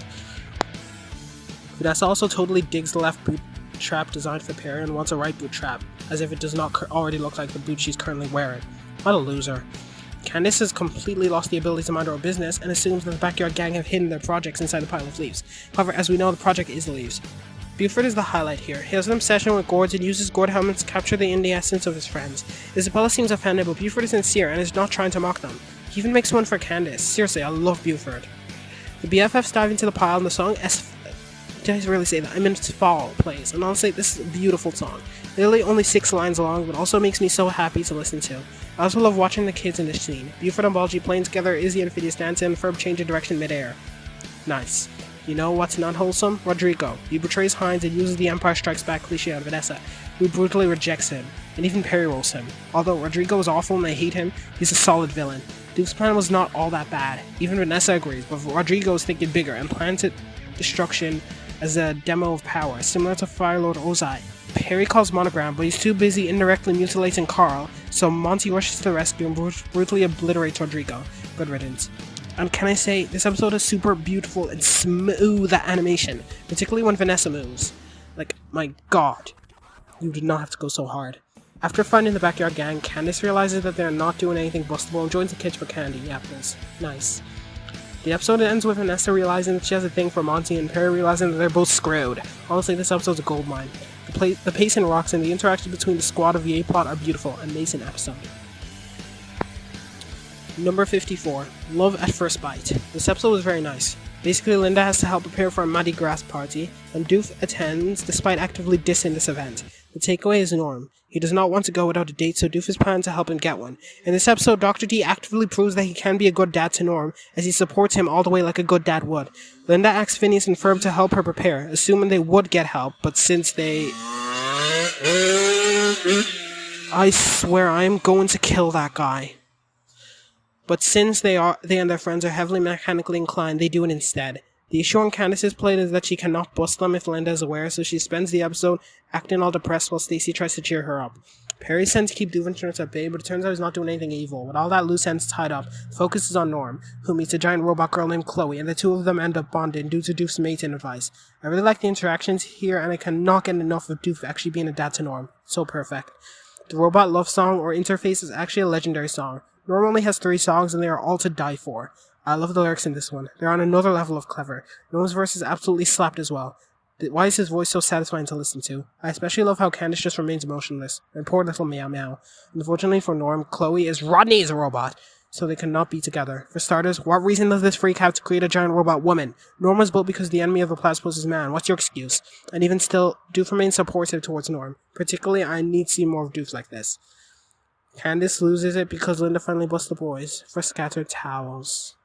Vanessa also totally digs the left boot trap designed for Perry and wants a right boot trap, as if it does not already look like the boot she's currently wearing. What a loser. Candace has completely lost the ability to mind her own business and assumes that the Backyard Gang have hidden their projects inside the pile of leaves. However, as we know, the project is leaves. Buford is the highlight here. He has an obsession with gourds and uses gourd helmets to capture the indie essence of his friends. Isabella seems offended, but Buford is sincere and is not trying to mock them. He even makes one for Candace. Seriously, I love Buford. The BFFs dive into the pile and the song did I really say that? I meant Fall plays, and honestly, this is a beautiful song. Literally only 6 lines long, but also makes me so happy to listen to. I also love watching the kids in this scene. Buford and Balji playing together, Izzy and Phineas dancing, and Ferb changing direction midair. Nice. You know what's non-wholesome? Rodrigo. He betrays Hines and uses the Empire Strikes Back cliché on Vanessa, who brutally rejects him, and even Perry rolls him. Although Rodrigo is awful and I hate him, he's a solid villain. Duke's plan was not all that bad. Even Vanessa agrees, but Rodrigo is thinking bigger and plans destruction as a demo of power, similar to Firelord Ozai. Perry calls Monogram, but he's too busy indirectly mutilating Carl, so Monty rushes to the rescue and brutally obliterates Rodrigo. Good riddance. And can I say, this episode is super beautiful and smooth animation, particularly when Vanessa moves. Like, my god, you did not have to go so hard. After finding the Backyard Gang, Candace realizes that they're not doing anything bustable and joins the kids for candy. Yep, that's nice. The episode ends with Vanessa realizing that she has a thing for Monty and Perry realizing that they're both screwed. Honestly, this episode's a goldmine. The pacing rocks and the interaction between the squad of the A-plot are beautiful. Amazing episode. Number 54, Love at First Bite. This episode was very nice. Basically, Linda has to help prepare for a Mardi Gras party, and Doof attends despite actively dissing this event. The takeaway is Norm. He does not want to go without a date, so Doof is planning to help him get one. In this episode, Dr. D actively proves that he can be a good dad to Norm, as he supports him all the way like a good dad would. Linda asks Phineas and Ferb to help her prepare, assuming they would get help, but since they... I swear I am going to kill that guy. But since they and their friends are heavily mechanically inclined, they do it instead. The issue on Candace's plate is that she cannot bust them if Linda is aware, so she spends the episode acting all depressed while Stacy tries to cheer her up. Perry sends to keep Doofenshmirtz at bay, but it turns out he's not doing anything evil. With all that loose ends tied up, the focus is on Norm, who meets a giant robot girl named Chloe, and the two of them end up bonding due to Doof's mating advice. I really like the interactions here, and I cannot get enough of Doof actually being a dad to Norm. So perfect. The robot love song or interface is actually a legendary song. Norm only has 3 songs, and they are all to die for. I love the lyrics in this one. They're on another level of clever. Norm's verse is absolutely slapped as well. Why is his voice so satisfying to listen to? I especially love how Candace just remains motionless. And poor little meow meow. Unfortunately for Norm, Chloe is Rodney's robot, so they cannot be together. For starters, what reason does this freak have to create a giant robot woman? Norm was built because the enemy of the platypus is man. What's your excuse? And even still, Doof remains supportive towards Norm. Particularly, I need to see more of Doof like this. Candace loses it because Linda finally busts the boys for scattered towels.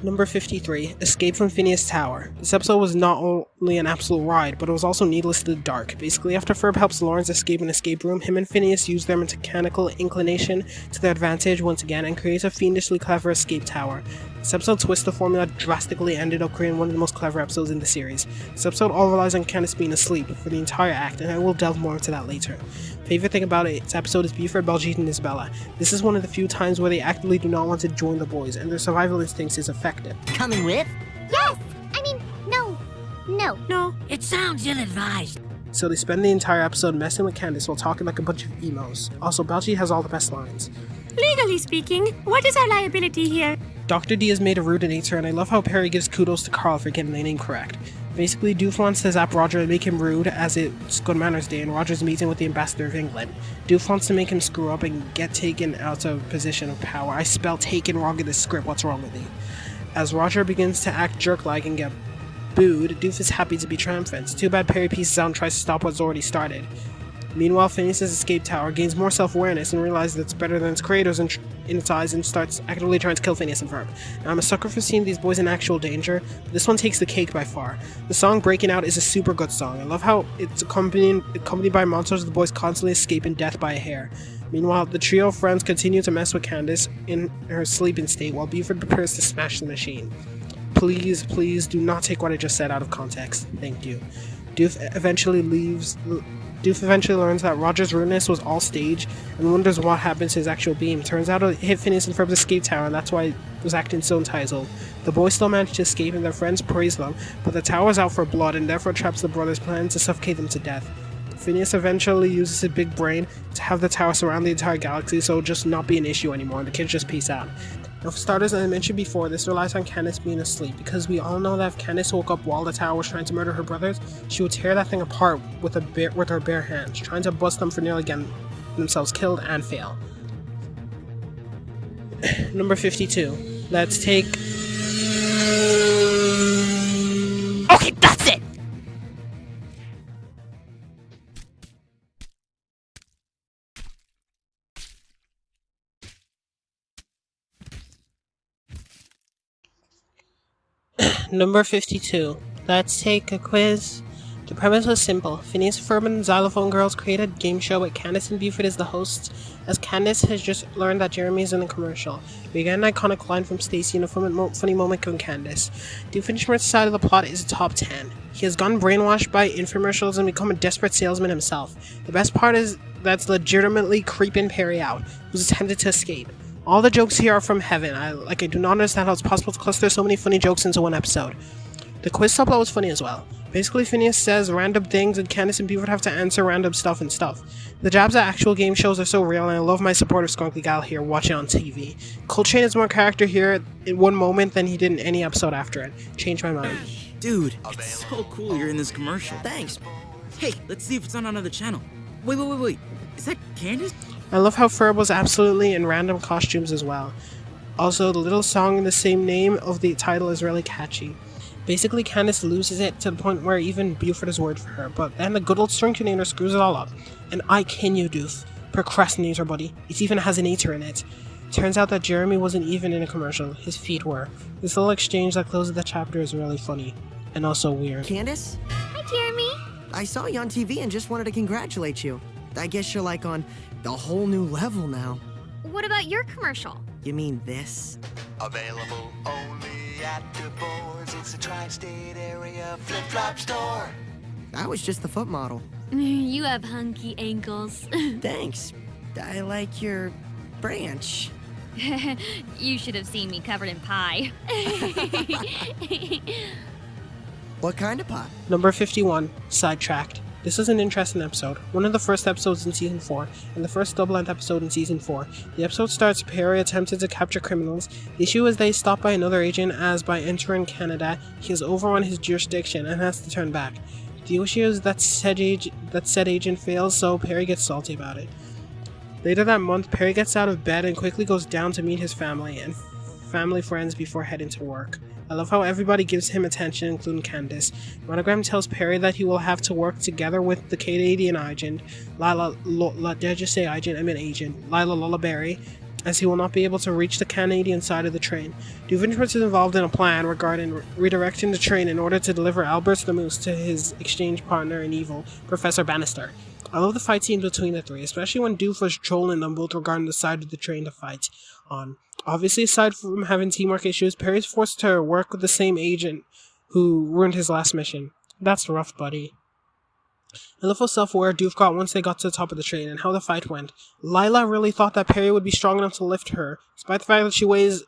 Number 53, Escape from Phineas Tower. This episode was not only an absolute ride, but it was also needlessly dark. Basically, after Ferb helps Lawrence escape an escape room, him and Phineas use their mechanical inclination to their advantage once again and create a fiendishly clever escape tower. This episode twists the formula drastically, ended up creating one of the most clever episodes in the series. This episode all relies on Candace being asleep for the entire act, and I will delve more into that later. Favorite thing about this episode is Buford, Baljeet, and Isabella. This is one of the few times where they actively do not want to join the boys, and their survival instincts is effective. Coming with? Yes! I mean, no. No, it sounds ill-advised. So they spend the entire episode messing with Candace while talking like a bunch of emos. Also, Baljeet has all the best lines. Legally speaking, what is our liability here? Dr. D has made a rude answer, and I love how Perry gives kudos to Carl for getting the name correct. Basically, Doof wants to zap Roger and make him rude, as it's Good Manners Day, and Roger's meeting with the Ambassador of England. Doof wants to make him screw up and get taken out of position of power. I spelled taken wrong in the script, what's wrong with me? As Roger begins to act jerk-like and get booed, Doof is happy to be triumphant. It's too bad Perry pieces out and tries to stop what's already started. Meanwhile, Phineas' escape tower gains more self-awareness and realizes that it's better than its creators in its eyes and starts actively trying to kill Phineas and Ferb. Now, I'm a sucker for seeing these boys in actual danger, but this one takes the cake by far. The song Breaking Out is a super good song. I love how it's accompanied by monsters of the boys constantly escaping death by a hair. Meanwhile, the trio of friends continue to mess with Candace in her sleeping state while Buford prepares to smash the machine. Please, please do not take what I just said out of context. Thank you. Doof eventually learns that Roger's rudeness was all staged and wonders what happened to his actual beam. Turns out it hit Phineas and Ferb's escape tower, and that's why it was acting so entitled. The boys still manage to escape and their friends praise them, but the tower's out for blood and therefore traps the brothers' plan to suffocate them to death. Phineas eventually uses his big brain to have the tower surround the entire galaxy so it'll just not be an issue anymore and the kids just peace out. Now for starters, as I mentioned before, this relies on Candace being asleep, because we all know that if Candace woke up while the tower was trying to murder her brothers, she would tear that thing apart with her bare hands, trying to bust them for nearly getting themselves killed and fail. Number 52. Let's take... Okay, that's it! Number 52. Let's take a quiz. The premise was simple. Phineas, Ferb, and the Xylophone Girls created a game show with Candace and Buford as the hosts, as Candace has just learned that Jeremy is in the commercial. We get an iconic line from Stacy and a funny moment from Candace. Doofenshmirtz's side of the plot is a top 10. He has gotten brainwashed by infomercials and become a desperate salesman himself. The best part is that's legitimately creeping Perry out, who's attempted to escape. All the jokes here are from heaven. I do not understand how it's possible to cluster so many funny jokes into one episode. The quiz subplot was funny as well. Basically, Phineas says random things and Candace and Buford have to answer random stuff. The jabs at actual game shows are so real, and I love my supportive Skunkly Gal here watching on TV. Coltrane has more character here in one moment than he did in any episode after it. Changed my mind. Dude, it's so cool you're in this commercial. Thanks. Hey, let's see if it's on another channel. Wait. Is that Candace? I love how Ferb was absolutely in random costumes as well. Also, the little song in the same name of the title is really catchy. Basically, Candace loses it to the point where even Buford is worried for her, but then the good old string coordinator screws it all up. And I kin you, Doof. Procrastinator, buddy. It even has an eater in it. Turns out that Jeremy wasn't even in a commercial. His feet were. This little exchange that closes the chapter is really funny. And also weird. Candace? Hi, Jeremy. I saw you on TV and just wanted to congratulate you. I guess you're like on the whole new level now. What about your commercial? You mean this? Available only at DeBoer's. It's a tri-state area flip-flop store. I was just the foot model. You have hunky ankles. Thanks. I like your branch. You should have seen me covered in pie. What kind of pie? Number 51, Sidetracked. This is an interesting episode, one of the first episodes in Season 4, and the first double-length episode in Season 4. The episode starts Perry attempted to capture criminals. The issue is they stop by another agent, as by entering Canada, he is over on his jurisdiction and has to turn back. The issue is that said agent fails, so Perry gets salty about it. Later that month, Perry gets out of bed and quickly goes down to meet his family and family friends before heading to work. I love how everybody gives him attention, including Candace. Monogram tells Perry that he will have to work together with the Canadian agent, Lila Lullaberry, as he will not be able to reach the Canadian side of the train. Doofenshmirtz is involved in a plan regarding redirecting the train in order to deliver Albert the Moose to his exchange partner in evil, Professor Bannister. I love the fight scenes between the three, especially when Doof was trolling them both regarding the side of the train to fight on. Obviously, aside from having teamwork issues, Perry's forced to work with the same agent who ruined his last mission. That's rough, buddy. I love how self-aware Doof got once they got to the top of the train and how the fight went. Lila really thought that Perry would be strong enough to lift her, despite the fact that she weighs a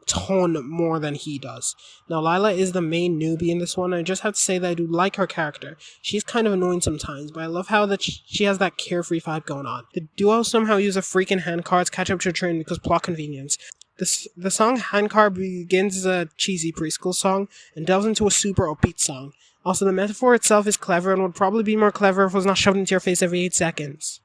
ton more than he does. Now, Lila is the main newbie in this one, and I just have to say that I do like her character. She's kind of annoying sometimes, but I love how that she has that carefree vibe going on. The duo somehow use a freaking handcar to catch up to a train because plot convenience. The song Handcar begins as a cheesy preschool song and delves into a super upbeat song. Also, the metaphor itself is clever and would probably be more clever if it was not shoved into your face every 8 seconds.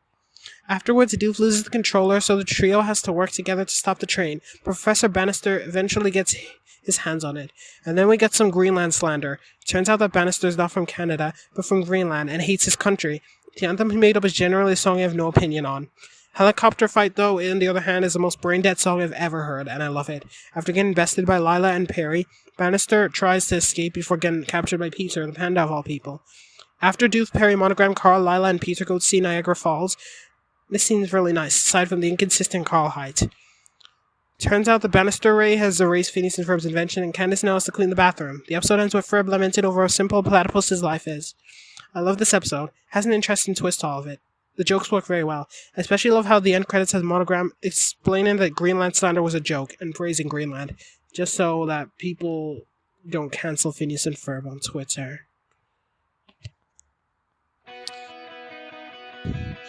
Afterwards, Doof loses the controller, so the trio has to work together to stop the train. Professor Bannister eventually gets his hands on it. And then we get some Greenland slander. It turns out that Bannister is not from Canada, but from Greenland, and hates his country. The anthem he made up is generally a song I have no opinion on. Helicopter Fight, though, on the other hand, is the most brain-dead song I've ever heard, and I love it. After getting bested by Lila and Perry, Bannister tries to escape before getting captured by Peter, the panda of all people. After Doof, Perry, Monogram, Carl, Lila, and Peter go to see Niagara Falls, this scene is really nice, aside from the inconsistent Carl height. Turns out the Bannister Ray has erased Phineas and Ferb's invention, and Candace now has to clean the bathroom. The episode ends with Ferb lamented over how simple platypus his life is. I love this episode. It has an interesting twist to all of it. The jokes work very well. I especially love how the end credits has Monogram explaining that Greenland slander was a joke and praising Greenland, just so that people don't cancel Phineas and Ferb on Twitter.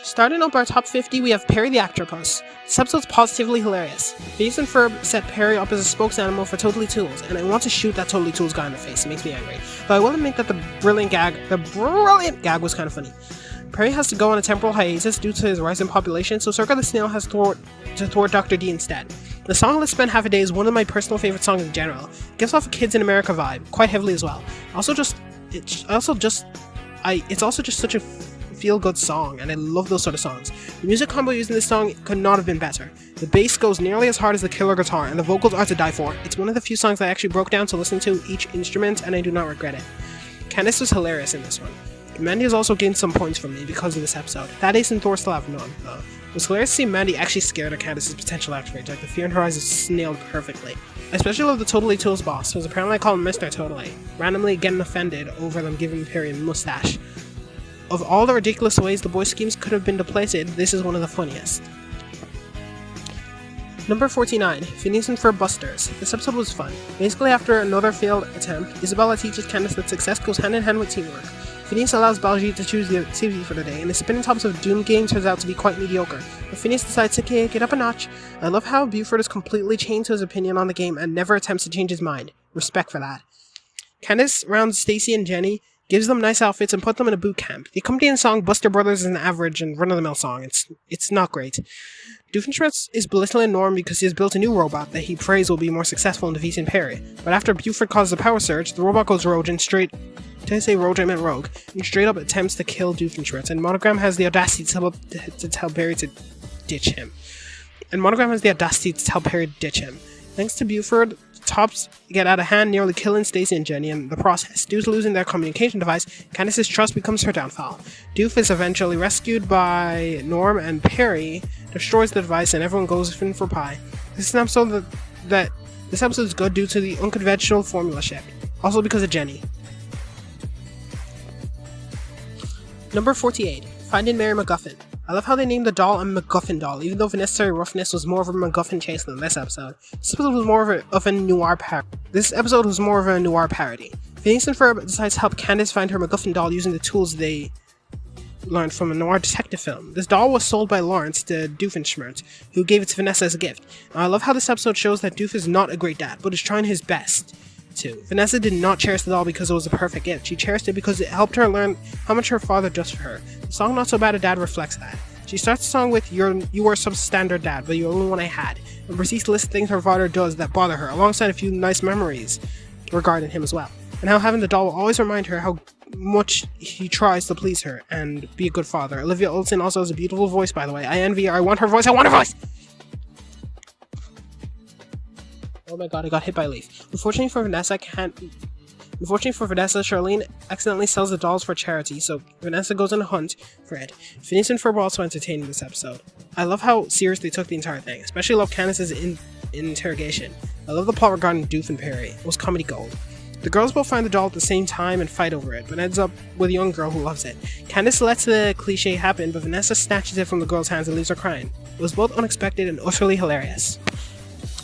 Starting up our top 50, we have Perry the Octopus. This episode's positively hilarious. Phineas and Ferb set Perry up as a spokesanimal for Totally Tools, and I want to shoot that Totally Tools guy in the face. It makes me angry. But I will admit that the brilliant gag was kind of funny. Perry has to go on a temporal hiatus due to his rising population, so Circle the Snail has to thwart Dr. D instead. The song Let's Spend Half a Day is one of my personal favorite songs in general. It gives off a Kids in America vibe, quite heavily as well. It's also just such a feel-good song, and I love those sort of songs. The music combo used in this song could not have been better. The bass goes nearly as hard as the killer guitar, and the vocals are to die for. It's one of the few songs I actually broke down to listen to each instrument, and I do not regret it. Candace was hilarious in this one. Mandy has also gained some points from me because of this episode. Thaddeus and Thor still have none, though. It was hilarious to see Mandy actually scared of Candace's potential outrage, like the fear in her eyes is nailed perfectly. I especially love the Totally Tools boss, who's apparently called Mr. Totally, randomly getting offended over them giving Perry a mustache. Of all the ridiculous ways the boy schemes could have been depleted, this is one of the funniest. Number 49, Phineas and Ferb Busters. This episode was fun. Basically, after another failed attempt, Isabella teaches Candace that success goes hand in hand with teamwork. Phineas allows Baljeet to choose the activity for the day, and the Spinning Tops of Doom game turns out to be quite mediocre, but Phineas decides to kick it up a notch. I love how Buford is completely chained to his opinion on the game and never attempts to change his mind. Respect for that. Candace rounds Stacy and Jenny, gives them nice outfits and put them in a boot camp. The accompanying song Buster Brothers is an average and run-of-the-mill song. It's not great. Doofenshmirtz is belittling Norm because he has built a new robot that he prays will be more successful in defeating Perry. But after Buford causes a power surge, the robot goes rogue and straight... Did I say rogue? I meant rogue. And straight up attempts to kill Doofenshmirtz, and Monogram has the audacity to tell Perry to ditch him. Thanks to Buford, Tops get out of hand, nearly killing Stacy and Jenny in the process. Due to losing their communication device, Candace's trust becomes her downfall. Doof is eventually rescued by Norm, and Perry destroys the device, and everyone goes in for pie. This is an episode this episode is good due to the unconventional formula shift. Also because of Jenny. Number 48. Finding Mary MacGuffin. I love how they named the doll a MacGuffin doll, even though Necessary Roughness was more of a MacGuffin chase than this episode. This episode was more of a noir parody. Phineas and Ferb decides to help Candace find her MacGuffin doll using the tools they learned from a noir detective film. This doll was sold by Lawrence to Doofenshmirtz, who gave it to Vanessa as a gift. Now, I love how this episode shows that Doof is not a great dad, but is trying his best to. Vanessa did not cherish the doll because it was a perfect gift. She cherished it because it helped her learn how much her father does for her. The song Not So Bad a Dad reflects that. She starts the song with, you were some standard dad, but you're the only one I had, and proceeds to list things her father does that bother her, alongside a few nice memories regarding him as well. And how having the doll will always remind her how much he tries to please her and be a good father. Olivia Olsen also has a beautiful voice, by the way. I envy her. I want her voice. Oh my god, I got hit by a leaf. Unfortunately for Vanessa, Charlene accidentally sells the dolls for charity, so Vanessa goes on a hunt for it. Phineas and Ferb were also entertaining this episode. I love how serious they took the entire thing, especially love Candace's interrogation. I love the plot regarding Doof and Perry. It was comedy gold. The girls both find the doll at the same time and fight over it, but ends up with a young girl who loves it. Candace lets the cliche happen, but Vanessa snatches it from the girl's hands and leaves her crying. It was both unexpected and utterly hilarious.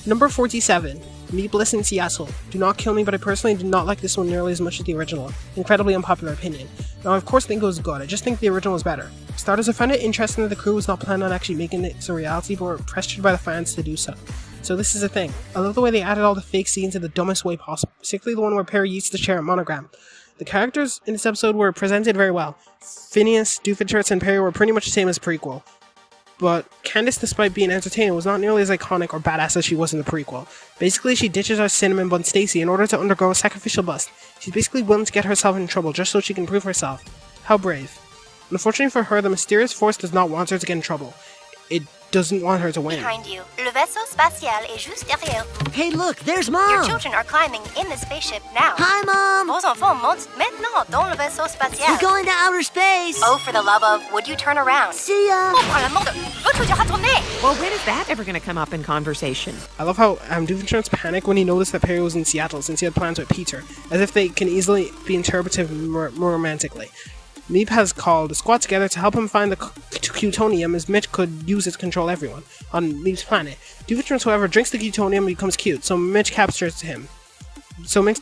Number 47. Me Bliss in Seattle. Do not kill me, but I personally did not like this one nearly as much as the original. Incredibly unpopular opinion. Now, I of course think it was good, I just think the original was better. For starters, I found it interesting that the crew was not planning on actually making it a reality, but were pressured by the fans to do so. So this is the thing. I love the way they added all the fake scenes in the dumbest way possible, particularly the one where Perry used the chair at Monogram. The characters in this episode were presented very well. Phineas, Doofenshmirtz, and Perry were pretty much the same as prequel. But Candace, despite being entertaining, was not nearly as iconic or badass as she was in the prequel. Basically, she ditches our cinnamon bun Stacy in order to undergo a sacrificial bust. She's basically willing to get herself in trouble just so she can prove herself. How brave. Unfortunately for her, the mysterious force does not want her to get in trouble. It doesn't want her to win. Behind you. Le vaisseau spatial est juste derrière vous. Hey, look, there's Mom! Your children are climbing in the spaceship now. Hi, Mom! Vos enfants montent maintenant dans le vaisseau spatial. We're going to outer space! Oh, for the love of, would you turn around? See ya! Oh, par l'amour de, veux-tu te retourner? Well, when is that ever going to come up in conversation? I love how Doofenshmirtz panicked when he noticed that Perry was in Seattle since he had plans with Peter, as if they can easily be interpreted more romantically. Meep has called a squad together to help him find the Cutonium, as Mitch could use it to control everyone on Meep's planet. Doofenshmirtz, however, drinks the Cutonium and becomes cute, so Mitch captures him. So Mitch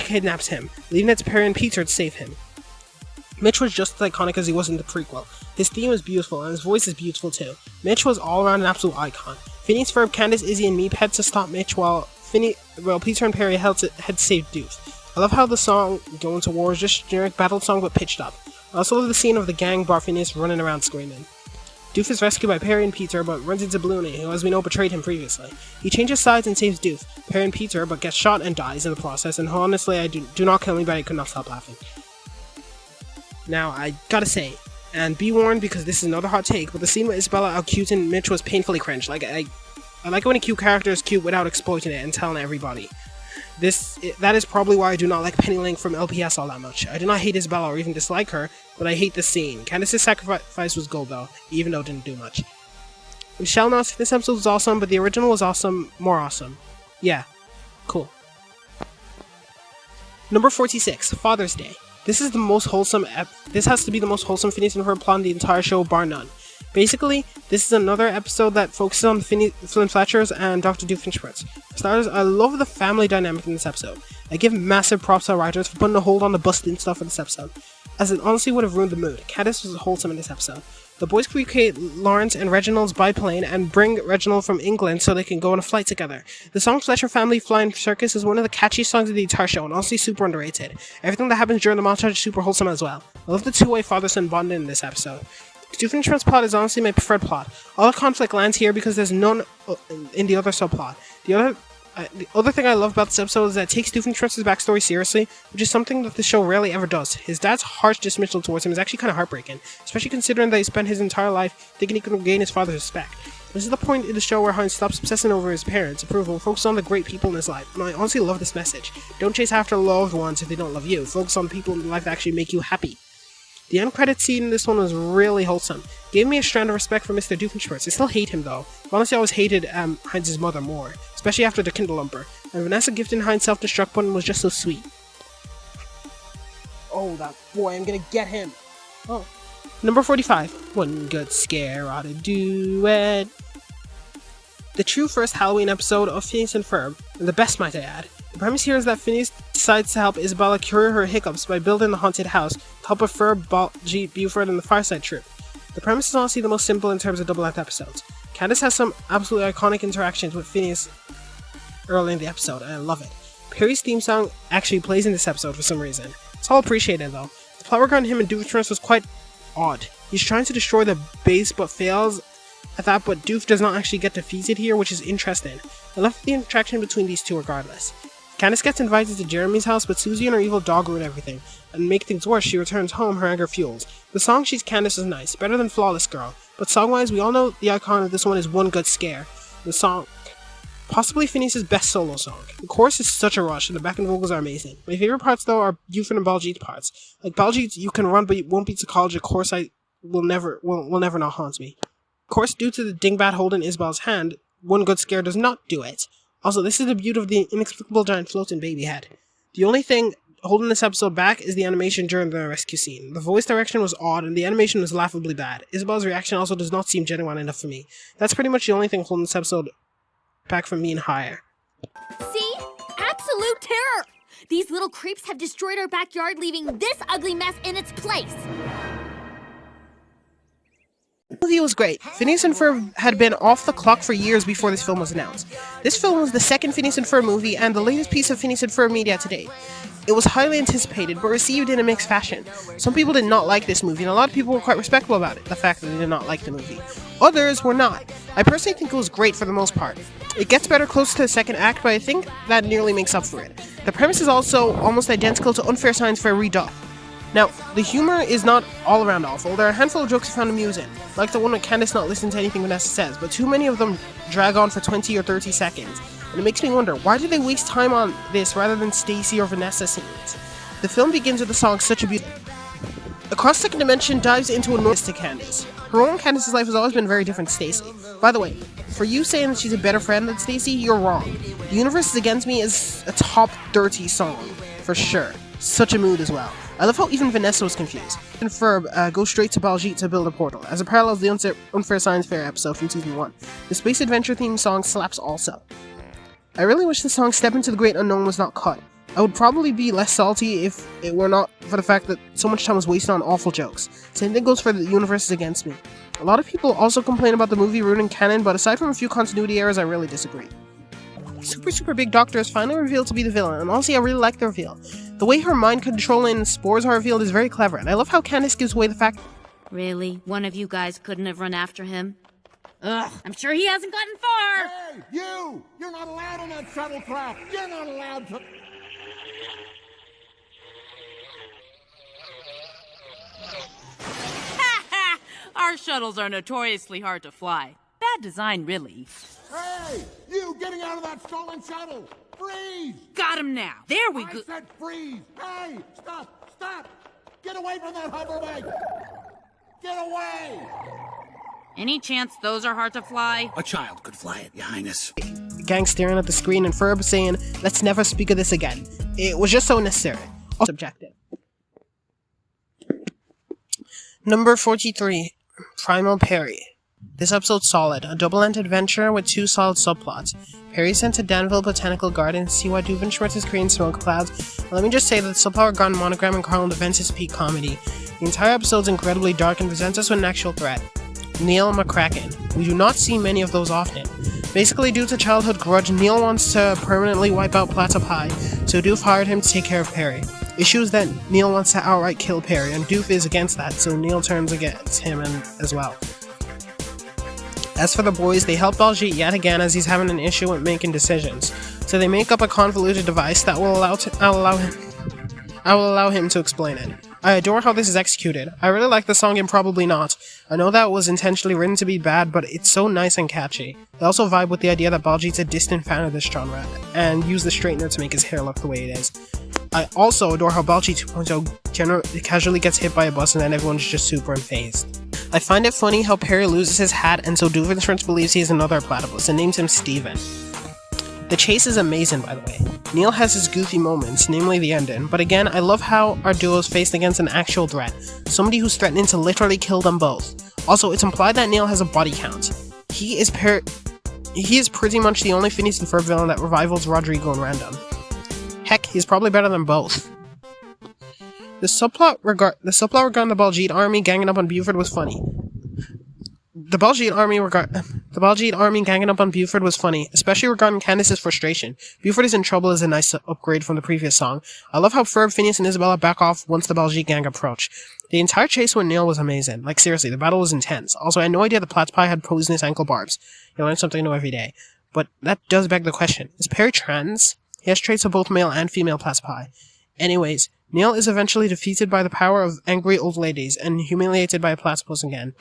kidnaps him, leaving it to Perry and Peter to save him. Mitch was just as iconic as he was in the prequel. His theme is beautiful, and his voice is beautiful too. Mitch was all around an absolute icon. Phineas, Ferb, Candace, Izzy, and Meep had to stop Mitch while Peter and Perry had to save Doof. I love how the song Going to War is just a generic battle song but pitched up. I also love the scene of the gang bar Phineas running around screaming. Doof is rescued by Perry and Peter, but runs into Balloony, who as we know betrayed him previously. He changes sides and saves Doof, Perry and Peter, but gets shot and dies in the process, and honestly, do not kill me, but I could not stop laughing. Now, I gotta say, and be warned because this is another hot take, but the scene with Isabella out cute and Mitch was painfully cringe. Like, I like when a cute character is cute without exploiting it and telling everybody. That is probably why I do not like Penny Link from LPS all that much. I do not hate Isabella or even dislike her, but I hate the scene. Candace's sacrifice was gold though, even though it didn't do much. Michelle knows this episode was awesome, but the original was awesome, more awesome. Yeah, cool. Number 46, Father's Day. This is the most wholesome this has to be the most wholesome Phineas and Ferb plot in the entire show, bar none. Basically, this is another episode that focuses on the Flynn Fletchers and Dr. Doofenshmirtz. For starters, I love the family dynamic in this episode. I give massive props to the writers for putting a hold on the busting stuff in this episode, as it honestly would have ruined the mood. Candace was wholesome in this episode. The boys recreate Lawrence and Reginald's biplane and bring Reginald from England so they can go on a flight together. The song Fletcher Family Flying Circus is one of the catchiest songs of the entire show and honestly super underrated. Everything that happens during the montage is super wholesome as well. I love the two-way father-son bond in this episode. Doofenshmirtz's plot is honestly my preferred plot. All the conflict lands here because there's none in the other subplot. The other thing I love about this episode is that it takes Doofenshmirtz's backstory seriously, which is something that the show rarely ever does. His dad's harsh dismissal towards him is actually kind of heartbreaking, especially considering that he spent his entire life thinking he could regain his father's respect. This is the point in the show where Hines stops obsessing over his parents' approval and focuses on the great people in his life, and I honestly love this message. Don't chase after loved ones if they don't love you. Focus on people in life that actually make you happy. The end credit scene in this one was really wholesome. Gave me a strand of respect for Mr. Doofenshmirtz. I still hate him though. Honestly, I always hated Heinz's mother more, especially after the Kindle Lumper. And Vanessa gifting Heinz self-destruct button was just so sweet. Oh, that boy, I'm gonna get him. Oh. Number 45. One good scare ought to do it. The true first Halloween episode of Phineas and Ferb, and the best might I add. The premise here is that Phineas decides to help Isabella cure her hiccups by building the haunted house to help her Ferb, Baljeet, Buford, and the Fireside Troop. The premise is honestly the most simple in terms of double-length episodes. Candace has some absolutely iconic interactions with Phineas early in the episode, and I love it. Perry's theme song actually plays in this episode for some reason. It's all appreciated though. The plot regarding him and Doofenshmirtz was quite odd. He's trying to destroy the base but fails at that, but Doof does not actually get defeated here, which is interesting. I love the interaction between these two regardless. Candace gets invited to Jeremy's house, but Susie and her evil dog ruin everything, and make things worse, she returns home, her anger fuels. The song She's Candace is nice, better than Flawless Girl, but song-wise, we all know the icon of this one is One Good Scare. The song, possibly Phineas' best solo song. The chorus is such a rush, and the back-end vocals are amazing. My favorite parts, though, are Buford and Baljeet's parts. Like Baljeet's "You Can Run, But You Won't Beat the College," a chorus I will never not haunt me. Of course, due to the dingbat holding Isabel's hand, One Good Scare does not do it. Also, this is the beauty of the inexplicable giant floating baby head. The only thing holding this episode back is the animation during the rescue scene. The voice direction was odd, and the animation was laughably bad. Isabel's reaction also does not seem genuine enough for me. That's pretty much the only thing holding this episode back from being higher. See? Absolute terror! These little creeps have destroyed our backyard, leaving this ugly mess in its place. The movie was great. Phineas and Ferb had been off the clock for years before this film was announced. This film was the second Phineas and Ferb movie and the latest piece of Phineas and Ferb media to date. It was highly anticipated, but received in a mixed fashion. Some people did not like this movie, and a lot of people were quite respectful about it, the fact that they did not like the movie. Others were not. I personally think it was great for the most part. It gets better close to the second act, but I think that nearly makes up for it. The premise is also almost identical to Unfair Science Fair redone. Now, the humor is not all around awful. There are a handful of jokes I found amusing, like the one with Candace not listening to anything Vanessa says, but too many of them drag on for 20 or 30 seconds, and it makes me wonder, why did they waste time on this rather than Stacy or Vanessa scenes? The film begins with the song Such a Beautiful. Across Second Dimension dives into a noise to Candace. Her own Candace's life has always been very different to Stacy. By the way, for you saying that she's a better friend than Stacy, you're wrong. The Universe is Against Me is a top 30 song, for sure. Such a mood as well. I love how even Vanessa was confused. And Ferb goes straight to Baljeet to build a portal, as it parallels the Unfair Science Fair episode from Season 1. The space adventure theme song slaps also. I really wish the song Step Into the Great Unknown was not cut. I would probably be less salty if it were not for the fact that so much time was wasted on awful jokes. Same thing goes for The Universe is Against Me. A lot of people also complain about the movie ruining canon, but aside from a few continuity errors, I really disagree. Super Big Doctor is finally revealed to be the villain, and honestly I really like the reveal. The way her mind-controlling spores are revealed is very clever, and I love how Candace gives away the fact— Really? One of you guys couldn't have run after him? Ugh, I'm sure he hasn't gotten far! Hey, you! You're not allowed on that shuttlecraft! You're not allowed to— Our shuttles are notoriously hard to fly. Bad design, really. Hey! You getting out of that stolen shuttle! Freeze! Got him now. There we go. I said freeze! Hey! Stop! Stop! Get away from that hoverbike! Get away! Any chance those are hard to fly? A child could fly it, Your Highness. The gang staring at the screen and Ferb saying, "Let's never speak of this again." It was just so necessary. Also subjective. Number 43. Primal Perry. This episode's solid. A double-end adventure with two solid subplots. Perry's sent to Danville Botanical Garden to see why Doofenshmirtz is creating smoke clouds. Let me just say that the subplot regarding Monogram and Carl events is peak comedy. The entire episode is incredibly dark and presents us with an actual threat. Neil McCracken. We do not see many of those often. Basically, due to childhood grudge, Neil wants to permanently wipe out Platypi, so Doof hired him to take care of Perry. Issue is that Neil wants to outright kill Perry, and Doof is against that, so Neil turns against him as well. As for the boys, they help Baljeet yet again as he's having an issue with making decisions. So they make up a convoluted device that will allow him to explain it. I adore how this is executed. I really like the song and Probably Not. I know that it was intentionally written to be bad, but it's so nice and catchy. I also vibe with the idea that Baljeet's a distant fan of this genre, and use the straightener to make his hair look the way it is. I also adore how Baljeet 2.0 casually gets hit by a bus and then everyone's just super unfazed. I find it funny how Perry loses his hat and so Doofenshmirtz believes he's another platypus and names him Steven. The chase is amazing, by the way. Neil has his goofy moments, namely the ending, but again, I love how our duo is faced against an actual threat, somebody who's threatening to literally kill them both. Also, it's implied that Neil has a body count. He is pretty much the only Phineas and Ferb villain that revivals Rodrigo and Random. Heck, he's probably better than both. The subplot regarding the Baljeet army ganging up on Buford was funny. The Baljeet army ganging up on Buford was funny, especially regarding Candace's frustration. Buford is in trouble is a nice upgrade from the previous song. I love how Ferb, Phineas, and Isabella back off once the Baljeet gang approach. The entire chase with Neil was amazing. Like, seriously, the battle was intense. Also, I had no idea the Platypi had poisonous ankle barbs. You learn something new every day. But that does beg the question, is Perry trans? He has traits of both male and female Platypi. Anyways, Neil is eventually defeated by the power of angry old ladies and humiliated by a platypus again.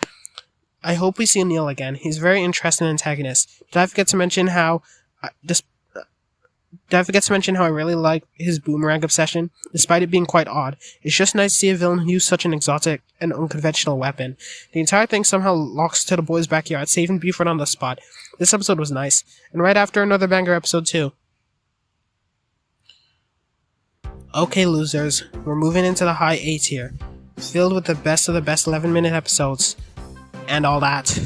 I hope we see Neil again. He's a very interesting antagonist. Did I forget to mention how I really like his boomerang obsession? Despite it being quite odd, it's just nice to see a villain use such an exotic and unconventional weapon. The entire thing somehow locks to the boys' backyard, saving Buford on the spot. This episode was nice, and right after another banger episode too. Okay, losers, we're moving into the high A tier, filled with the best of the best 11-minute episodes, and all that.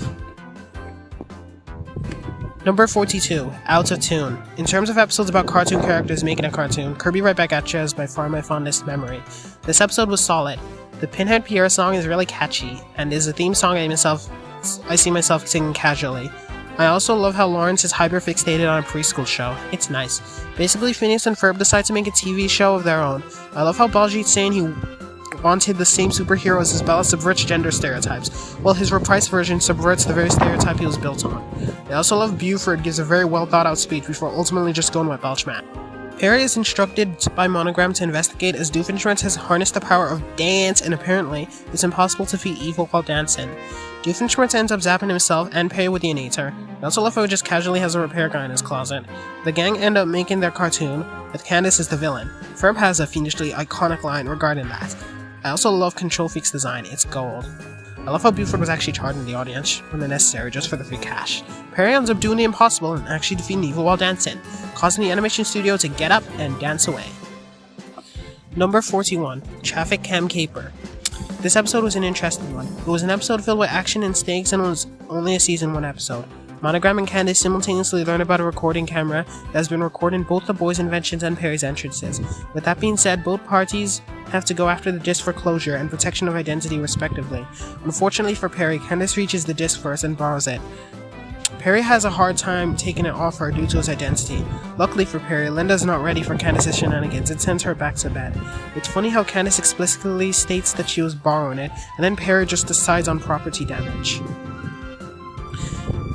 Number 42, Out of Tune. In terms of episodes about cartoon characters making a cartoon, Kirby Right Back At Ya is by far my fondest memory. This episode was solid. The Pinhead Pierre song is really catchy, and is a theme song I see myself singing casually. I also love how Lawrence is hyper-fixated on a preschool show. It's nice. Basically, Phineas and Ferb decide to make a TV show of their own. I love how Baljeet's saying he wanted the same superheroes as Bella subverts gender stereotypes, while his reprised version subverts the very stereotype he was built on. I also love Buford gives a very well thought out speech before ultimately just going with Belchman. Perry is instructed by Monogram to investigate as Doofenshmirtz has harnessed the power of dance, and apparently it's impossible to defeat evil while dancing. Doofenshmirtz ends up zapping himself and Perry with the Inator. I also love how he just casually has a repair guy in his closet. The gang end up making their cartoon, with Candace as the villain. Ferb has a fiendishly iconic line regarding that. I also love Control Freak's design, it's gold. I love how Buford was actually charging the audience when necessary just for the free cash. Perry ends up doing the impossible and actually defeating evil while dancing, causing the animation studio to get up and dance away. Number 41, Traffic Cam Caper. This episode was an interesting one. It was an episode filled with action and stakes and was only a season 1 episode. Monogram and Candace simultaneously learn about a recording camera that has been recording both the boys' inventions and Perry's entrances. With that being said, both parties have to go after the disc for closure and protection of identity respectively. Unfortunately for Perry, Candace reaches the disc first and borrows it. Perry has a hard time taking it off her due to his identity. Luckily for Perry, Linda's not ready for Candace's shenanigans and sends her back to bed. It's funny how Candace explicitly states that she was borrowing it, and then Perry just decides on property damage.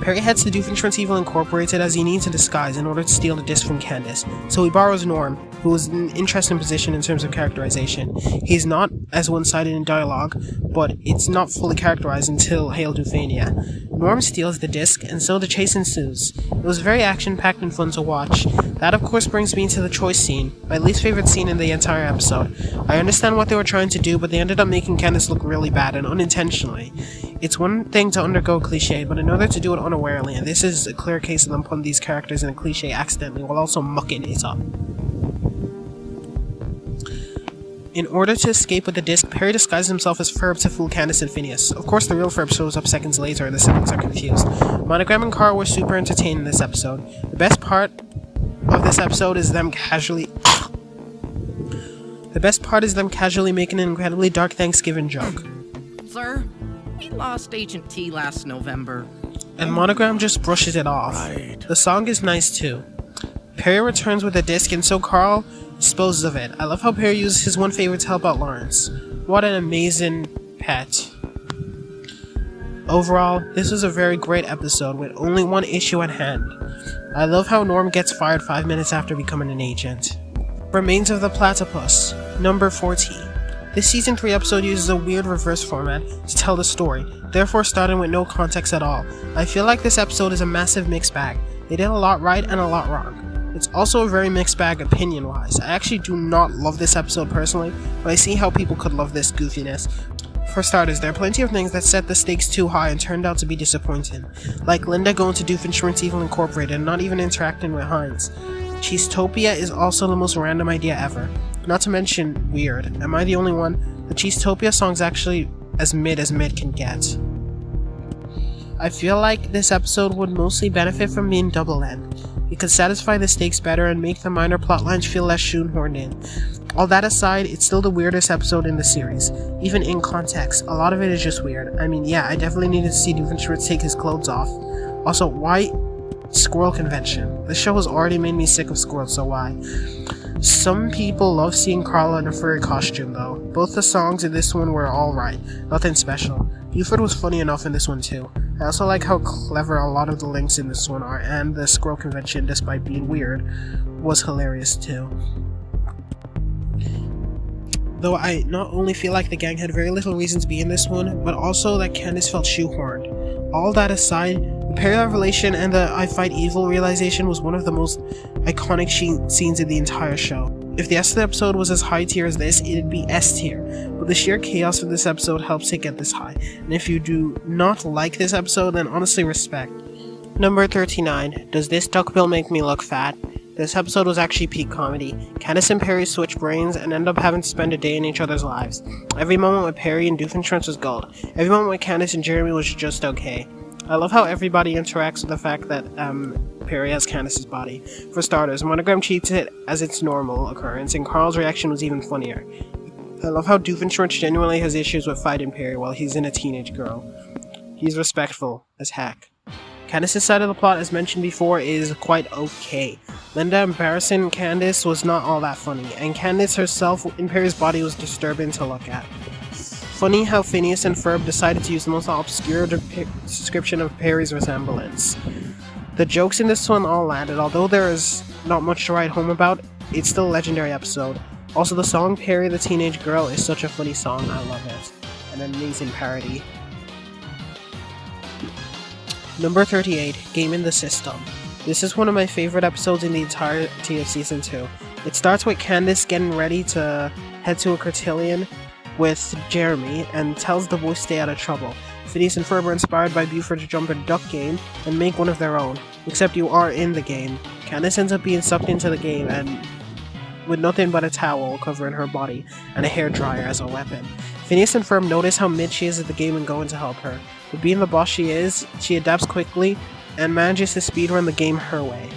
Perry heads to Doofenshmirtz Evil Incorporated as he needs a disguise in order to steal the disc from Candace, so he borrows Norm, who is in an interesting position in terms of characterization. He's not as one-sided in dialogue, but it's not fully characterized until Hail Doofania. Norm steals the disc, and so the chase ensues. It was very action-packed and fun to watch. That of course brings me to the choice scene, my least favorite scene in the entire episode. I understand what they were trying to do, but they ended up making Candace look really bad, and unintentionally. It's one thing to undergo cliche, but another to do it unawarely, and this is a clear case of them putting these characters in a cliche accidentally while also mucking it up. In order to escape with the disc, Perry disguises himself as Ferb to fool Candace and Phineas. Of course, the real Ferb shows up seconds later and the siblings are confused. Monogram and Carl were super entertained in this episode. The best part of this episode is them casually The best part is them casually making an incredibly dark Thanksgiving joke. Sir, we lost Agent T last November. And Monogram just brushes it off. The song is nice too. Perry returns with a disc and so Carl disposes of it. I love how Perry uses his one favorite to help out Lawrence. What an amazing pet. Overall, this was a very great episode with only one issue at hand. I love how Norm gets fired 5 minutes after becoming an agent. Remains of the Platypus, number 14. This season 3 episode uses a weird reverse format to tell the story, therefore starting with no context at all. I feel like this episode is a massive mixed bag. They did a lot right and a lot wrong. It's also a very mixed bag opinion-wise. I actually do not love this episode personally, but I see how people could love this goofiness. For starters, there are plenty of things that set the stakes too high and turned out to be disappointing, like Linda going to Doofenshmirtz Evil Incorporated and not even interacting with Heinz. Cheesetopia is also the most random idea ever. Not to mention weird. Am I the only one? The Cheesetopia song's actually as mid can get. I feel like this episode would mostly benefit from being double-end. It could satisfy the stakes better and make the minor plotlines feel less shoehorned in. All that aside, it's still the weirdest episode in the series. Even in context, a lot of it is just weird. I mean, yeah, I definitely needed to see Doofenshmirtz take his clothes off. Also, why squirrel convention? The show has already made me sick of squirrels, so why? Some people love seeing Carla in a furry costume, though. Both the songs in this one were alright, nothing special. Buford was funny enough in this one too. I also like how clever a lot of the links in this one are, and the squirrel convention, despite being weird, was hilarious too. Though I not only feel like the gang had very little reason to be in this one, but also that Candace felt shoehorned. All that aside, the Perry revelation and the I fight evil realization was one of the most iconic scenes in the entire show. If the S of the episode was as high tier as this, it'd be S tier, but the sheer chaos of this episode helps it get this high, and if you do not like this episode, then honestly respect. Number 39, does this duckbill make me look fat? This episode was actually peak comedy. Candace and Perry switch brains and end up having to spend a day in each other's lives. Every moment with Perry and Doofenshmirtz was gold. Every moment with Candace and Jeremy was just okay. I love how everybody interacts with the fact that Perry has Candace's body. For starters, Monogram cheats it as its normal occurrence, and Carl's reaction was even funnier. I love how Doofenshmirtz genuinely has issues with fighting Perry while he's in a teenage girl. He's respectful as heck. Candace's side of the plot, as mentioned before, is quite okay. Linda embarrassing Candace was not all that funny, and Candace herself in Perry's body was disturbing to look at. Funny how Phineas and Ferb decided to use the most obscure description of Perry's resemblance. The jokes in this one all landed, although there is not much to write home about, it's still a legendary episode. Also, the song Perry the Teenage Girl is such a funny song, I love it. An amazing parody. Number 38, Game in the System. This is one of my favorite episodes in the entirety of Season 2. It starts with Candace getting ready to head to a cotillion with Jeremy and tells the boys to stay out of trouble. Phineas and Ferb are inspired by Buford to jump a duck game and make one of their own, except you are in the game. Candace ends up being sucked into the game and with nothing but a towel covering her body and a hairdryer as a weapon. Phineas and Ferb notice how mid she is at the game and go in to help her. But being the boss she is, she adapts quickly and manages to speedrun the game her way.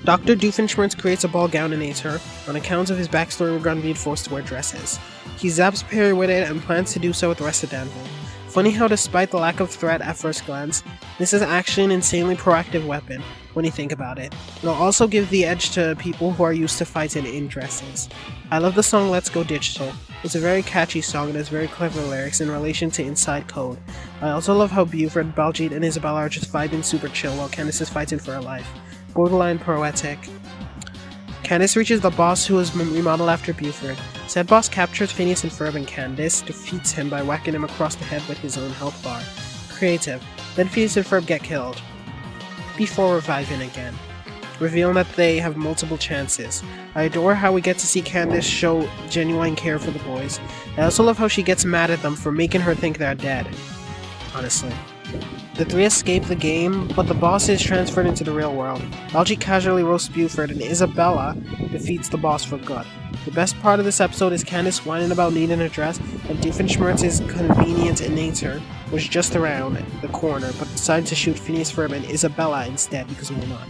Dr. Doofenshmirtz creates a ball gown and aids her, on account of his backstory regarding being forced to wear dresses. He zaps Perry with it and plans to do so with the rest of Danville. Funny how despite the lack of threat at first glance, this is actually an insanely proactive weapon, when you think about it. It'll also give the edge to people who are used to fighting in dresses. I love the song Let's Go Digital. It's a very catchy song and has very clever lyrics in relation to Inside Code. I also love how Buford, Baljeet, and Isabella are just vibing super chill while Candace is fighting for her life. Borderline poetic. Candace reaches the boss, who is remodeled after Buford. Said boss captures Phineas and Ferb, and Candace defeats him by whacking him across the head with his own health bar. Creative. Then Phineas and Ferb get killed, before reviving again, revealing that they have multiple chances. I adore how we get to see Candace show genuine care for the boys. I also love how she gets mad at them for making her think they're dead. Honestly. The three escape the game, but the boss is transferred into the real world. Baljeet casually roasts Buford, and Isabella defeats the boss for good. The best part of this episode is Candace whining about needing a dress, and Doofenshmirtz's convenient nature was just around the corner, but decided to shoot Phineas, Ferb, and Isabella instead, because why not?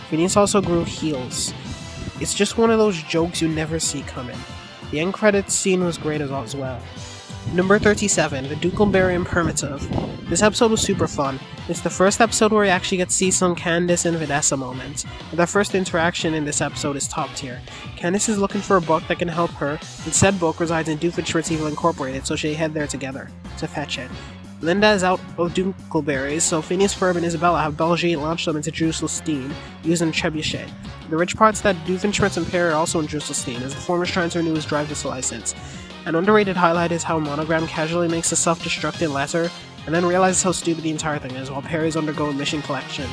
Phineas also grew heels. It's just one of those jokes you never see coming. The end credits scene was great as well. Number 37, the Dunkleberry and Primitive. This episode was super fun. It's the first episode where we actually get to see some Candace and Vanessa moments. Their first interaction in this episode is top tier. Candace is looking for a book that can help her, and said book resides in Doofenshmirtz Evil Incorporated, so they head there together to fetch it. Linda is out of Dunkleberries, so Phineas, Ferb, and Isabella have Belgique launch them into Jerusalem using Trebuchet. The rich part's that Doofenshmirtz and Perry are also in Jerusalem, as the former is trying to renew his driver's license. An underrated highlight is how Monogram casually makes a self-destructing letter, and then realizes how stupid the entire thing is while Perry's undergoing mission collection.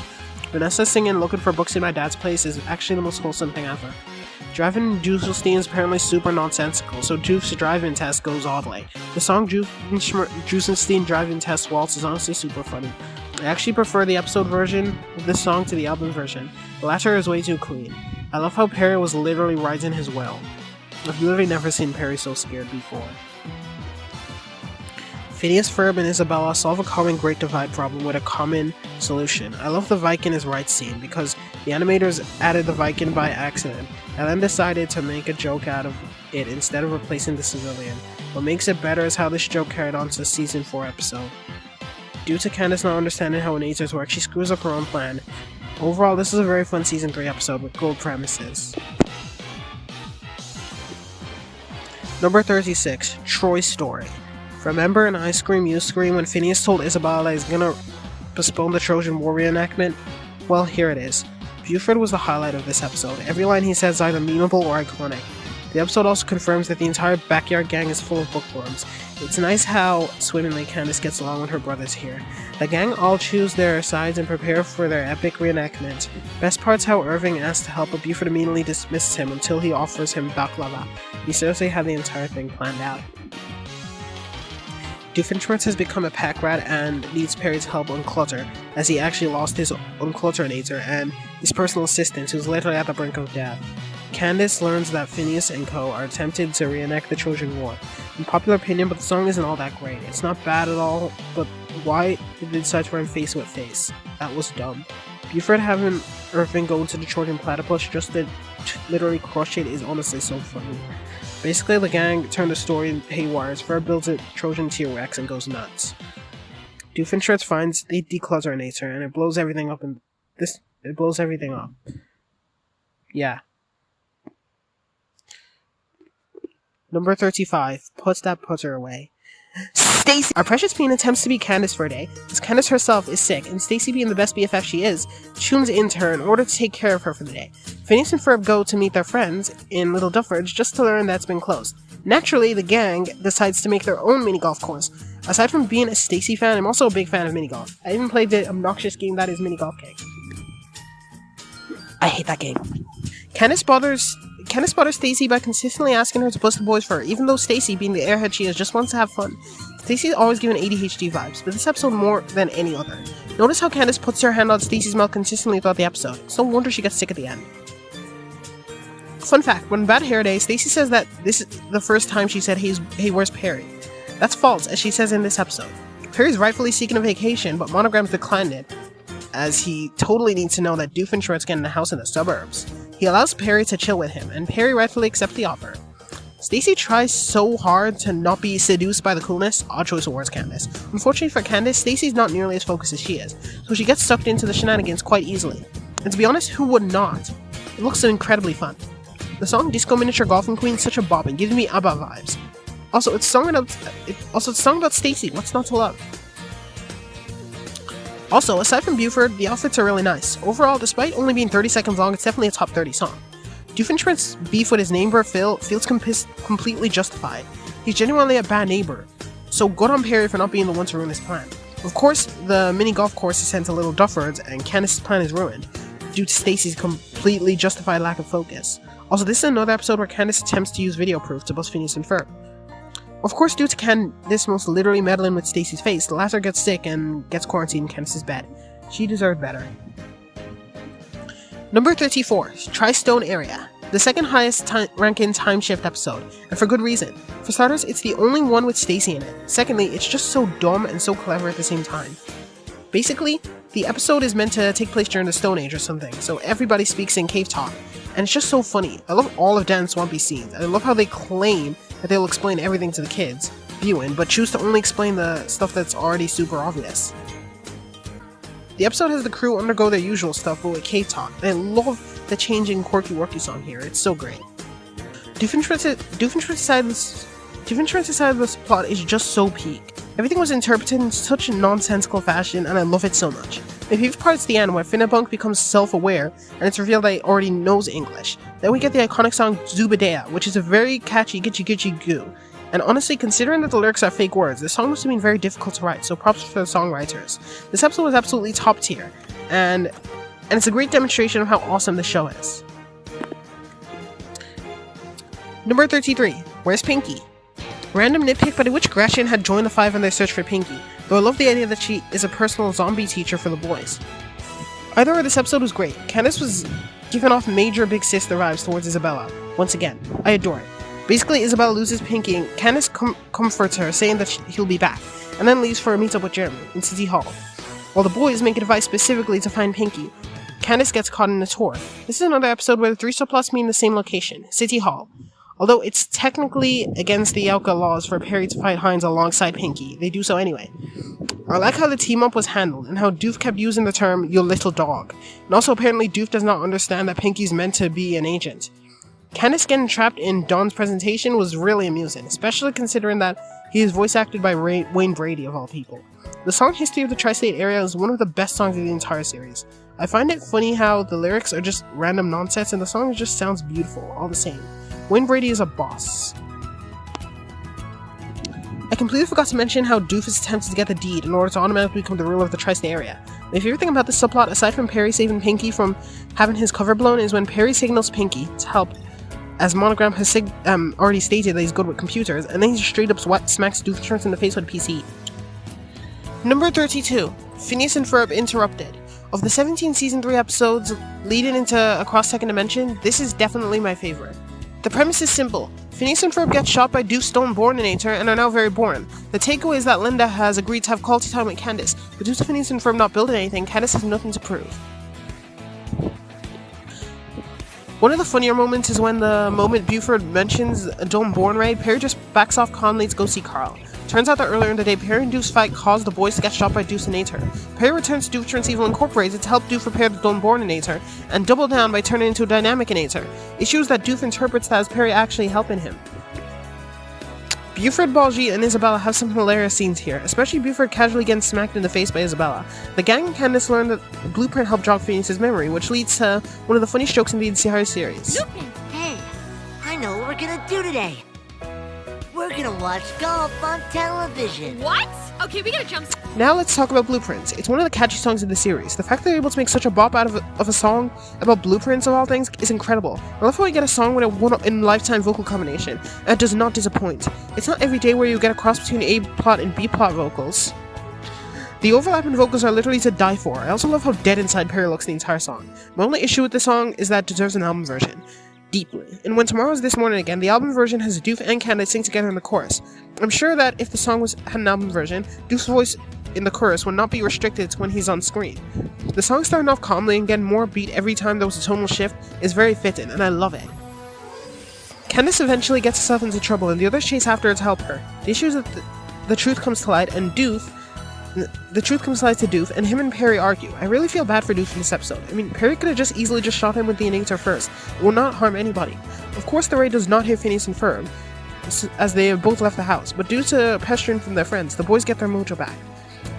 Vanessa singing Looking for Books in My Dad's Place is actually the most wholesome thing ever. Driving in Jerusalem is apparently super nonsensical, so Doof's driving test goes oddly. The song Jerusalem driving test waltz is honestly super funny. I actually prefer the episode version of this song to the album version. The latter is way too clean. I love how Perry was literally riding his well. I've literally never seen Perry so scared before. Phineas, Ferb, and Isabella solve a common Great Divide problem with a common solution. I love the Viking is right scene because the animators added the Viking by accident and then decided to make a joke out of it instead of replacing the civilian. What makes it better is how this joke carried on to the season 4 episode. Due to Candace not understanding how lasers work, she screws up her own plan. Overall, this is a very fun season 3 episode with gold premises. Number 36, Troy's Story. Remember in Ice Cream, You Scream when Phineas told Isabella he's gonna postpone the Trojan War reenactment? Well, here it is. Buford was the highlight of this episode. Every line he says is either memeable or iconic. The episode also confirms that the entire backyard gang is full of bookworms. It's nice how swimmingly Candace gets along with her brothers here. The gang all choose their sides and prepare for their epic reenactment. Best part's how Irving asks to help, but Buford immediately dismisses him until he offers him baklava. He seriously had the entire thing planned out. Doofenshmirtz has become a pack rat and needs Perry's help on Clutter, as he actually lost his Unclutterinator and his personal assistant, who's literally at the brink of death. Candace learns that Phineas and co. are attempted to reenact the Trojan War. In popular opinion, but the song isn't all that great. It's not bad at all, but why did they decide to run face with face? That was dumb. Buford having Irving go into the Trojan Platypus just to literally crush it is honestly so funny. Basically, the gang turned the story haywire as Ferb builds a Trojan T-Rex and goes nuts. Doofenshmirtz finds the Declutterator and it blows everything up it blows everything up. Yeah. Number 35, Puts That Putter Away. Stacy! Our precious Bean attempts to be Candace for a day, as Candace herself is sick, and Stacy, being the best BFF she is, tunes into her in order to take care of her for the day. Phineas and Ferb go to meet their friends in Little Dufferage just to learn that's been closed. Naturally, the gang decides to make their own mini golf course. Aside from being a Stacy fan, I'm also a big fan of mini golf. I even played the obnoxious game that is Mini Golf King. I hate that game. Candace bothers Stacy by consistently asking her to push the boys for her, even though Stacy, being the airhead she is, just wants to have fun. Stacy's always given ADHD vibes, but this episode more than any other. Notice how Candace puts her hand on Stacy's mouth consistently throughout the episode. It's no wonder she gets sick at the end. Fun fact, when Bad Hair Day, Stacy says that this is the first time she said, hey, where's Perry? That's false, as she says in this episode. Perry's rightfully seeking a vacation, but Monogram's declined it, as he totally needs to know that Doofenshmirtz getting a house in the suburbs. He allows Perry to chill with him, and Perry rightfully accepts the offer. Stacy tries so hard to not be seduced by the coolness. Odd choice of words, Candace. Unfortunately for Candace, Stacy's not nearly as focused as she is, so she gets sucked into the shenanigans quite easily. And to be honest, who would not? It looks so incredibly fun. The song Disco Miniature Golfing Queen is such a bop and gives me ABBA vibes. Also, it's sung about Stacy. What's not to love? Also, aside from Buford, the outfits are really nice. Overall, despite only being 30 seconds long, it's definitely a top 30 song. Doofenshmirtz's beef with his neighbor Phil feels completely justified. He's genuinely a bad neighbor, so good on Perry for not being the one to ruin his plan. Of course, the mini golf course is sent to Little Duffords, and Candace's plan is ruined, due to Stacy's completely justified lack of focus. Also, this is another episode where Candace attempts to use video proof to bust Phineas and Ferb. Of course, due to Candace most literally meddling with Stacy's face, the latter gets sick and gets quarantined in Candace's bed. She deserved better. Number 34, Tri-Stone Area. The second highest ranking time shift episode, and for good reason. For starters, it's the only one with Stacy in it. Secondly, it's just so dumb and so clever at the same time. Basically, the episode is meant to take place during the Stone Age or something, so everybody speaks in cave talk, and it's just so funny. I love all of Dan's Swampy scenes. I love how they claim that they'll explain everything to the kids viewing, but choose to only explain the stuff that's already super obvious. The episode has the crew undergo their usual stuff, but with K-Talk, and I love the changing Quirky Worky song here. It's so great. Doofenshmirtz's side of this plot is just so peak. Everything was interpreted in such a nonsensical fashion, and I love it so much. My favorite part is the end, where Finnabunk becomes self-aware, and it's revealed that he already knows English. Then we get the iconic song Zubadea, which is a very catchy gitchy gitchy goo. And honestly, considering that the lyrics are fake words, the song must have been very difficult to write, so props for the songwriters. This episode was absolutely top tier, and it's a great demonstration of how awesome the show is. Number 33. Where's Pinky? Random nitpick, but I wish Gretchen had joined the five on their search for Pinky, though I love the idea that she is a personal zombie teacher for the boys. Either way, this episode was great. Candace was giving off major big sister vibes towards Isabella. Once again, I adore it. Basically, Isabella loses Pinky, and Candace comforts her, saying that he'll be back, and then leaves for a meetup with Jeremy in City Hall. While the boys make a device specifically to find Pinky, Candace gets caught in a tour. This is another episode where the three subplots mean the same location, City Hall. Although it's technically against the Yauka laws for Perry to fight Hines alongside Pinky, they do so anyway. I like how the team-up was handled, and how Doof kept using the term, "your little dog." And also apparently Doof does not understand that Pinky's meant to be an agent. Candace getting trapped in Don's presentation was really amusing, especially considering that he is voice acted by Wayne Brady of all people. The song History of the Tri-State Area is one of the best songs of the entire series. I find it funny how the lyrics are just random nonsense and the song just sounds beautiful, all the same. Wayne Brady is a boss. I completely forgot to mention how Doof is attempting to get the deed in order to automatically become the ruler of the Tri-State Area. My favorite thing about this subplot, aside from Perry saving Pinky from having his cover blown, is when Perry signals Pinky to help, as Monogram has already stated that he's good with computers, and then he straight up smacks Doofenshmirtz in the face with a PC. Number 32. Phineas and Ferb Interrupted. Of the 17 Season 3 episodes leading into Across Second Dimension, this is definitely my favorite. The premise is simple. Phineas and Ferb get shot by Doof's stone Borninator and are now very boring. The takeaway is that Linda has agreed to have quality time with Candace, but due to Phineas and Ferb not building anything, Candace has nothing to prove. One of the funnier moments is when the moment Buford mentions a Dome Born raid, Perry just backs off calmly to go see Carl. Turns out that earlier in the day, Perry and Doof's fight caused the boys to get shot by Doof's Inator. Perry returns to Doofenshmirtz Evil Incorporated to help Doof repair the Dawnborn Inator, and double down by turning into a dynamic Inator. It shows that Doof interprets that as Perry actually helping him. Buford, Baljeet, and Isabella have some hilarious scenes here, especially Buford casually getting smacked in the face by Isabella. The gang and Candace learn that the blueprint helped jog Phineas' memory, which leads to one of the funniest jokes in the entire series. Hey, I know what we're gonna do today. We're gonna watch golf on television. What? Okay, we gotta jump. Now let's talk about Blueprints. It's one of the catchy songs in the series. The fact that they're able to make such a bop out of a song about blueprints of all things is incredible. I love how we get a song with a one-in-a-lifetime vocal combination, and it does not disappoint. It's not every day where you get a cross between A-plot and B-plot vocals. The overlapping vocals are literally to die for. I also love how dead inside Perry looks the entire song. My only issue with the song is that it deserves an album version. Deeply. And when Tomorrow's This Morning Again, the album version has Doof and Candace sing together in the chorus. I'm sure that if the song had an album version, Doof's voice in the chorus would not be restricted to when he's on screen. The song starting off calmly and getting more beat every time there was a tonal shift is very fitting, and I love it. Candace eventually gets herself into trouble, and the others chase after her to help her. The issue is that the truth comes to light, and the truth comes to light to Doof, and him and Perry argue. I really feel bad for Doof in this episode. I mean, Perry could have just easily shot him with the Inator first. It will not harm anybody. Of course, the raid does not hit Phineas and Ferb, as they have both left the house, but due to pestering from their friends, the boys get their mojo back.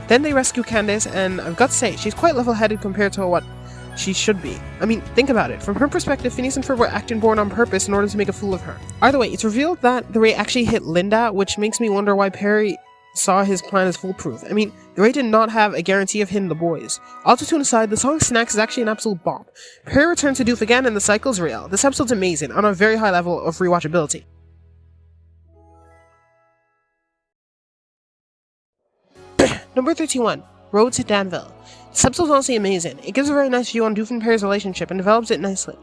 Then they rescue Candace, and I've got to say, she's quite level-headed compared to what she should be. I mean, think about it. From her perspective, Phineas and Ferb were acting born on purpose in order to make a fool of her. Either way, it's revealed that the raid actually hit Linda, which makes me wonder why Perry saw his plan as foolproof. I mean, the raid did not have a guarantee of hitting the boys. Autotune aside, the song Snacks is actually an absolute bop. Perry returns to Doof again and the cycle's real. This episode's amazing, on a very high level of rewatchability. Number 31. Road to Danville. This episode's honestly amazing. It gives a very nice view on Doof and Perry's relationship and develops it nicely.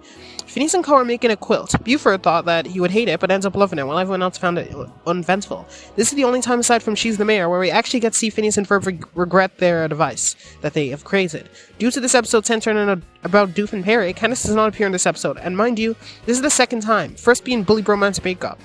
Phineas and Co are making a quilt. Buford thought that he would hate it, but ends up loving it, while everyone else found it uneventful. This is the only time aside from She's the Mayor where we actually get to see Phineas and Ferb regret their device that they have created. Due to this episode centering about Doof and Perry, Candace does not appear in this episode, and mind you, this is the second time, first being Bully Bromance Bake Up.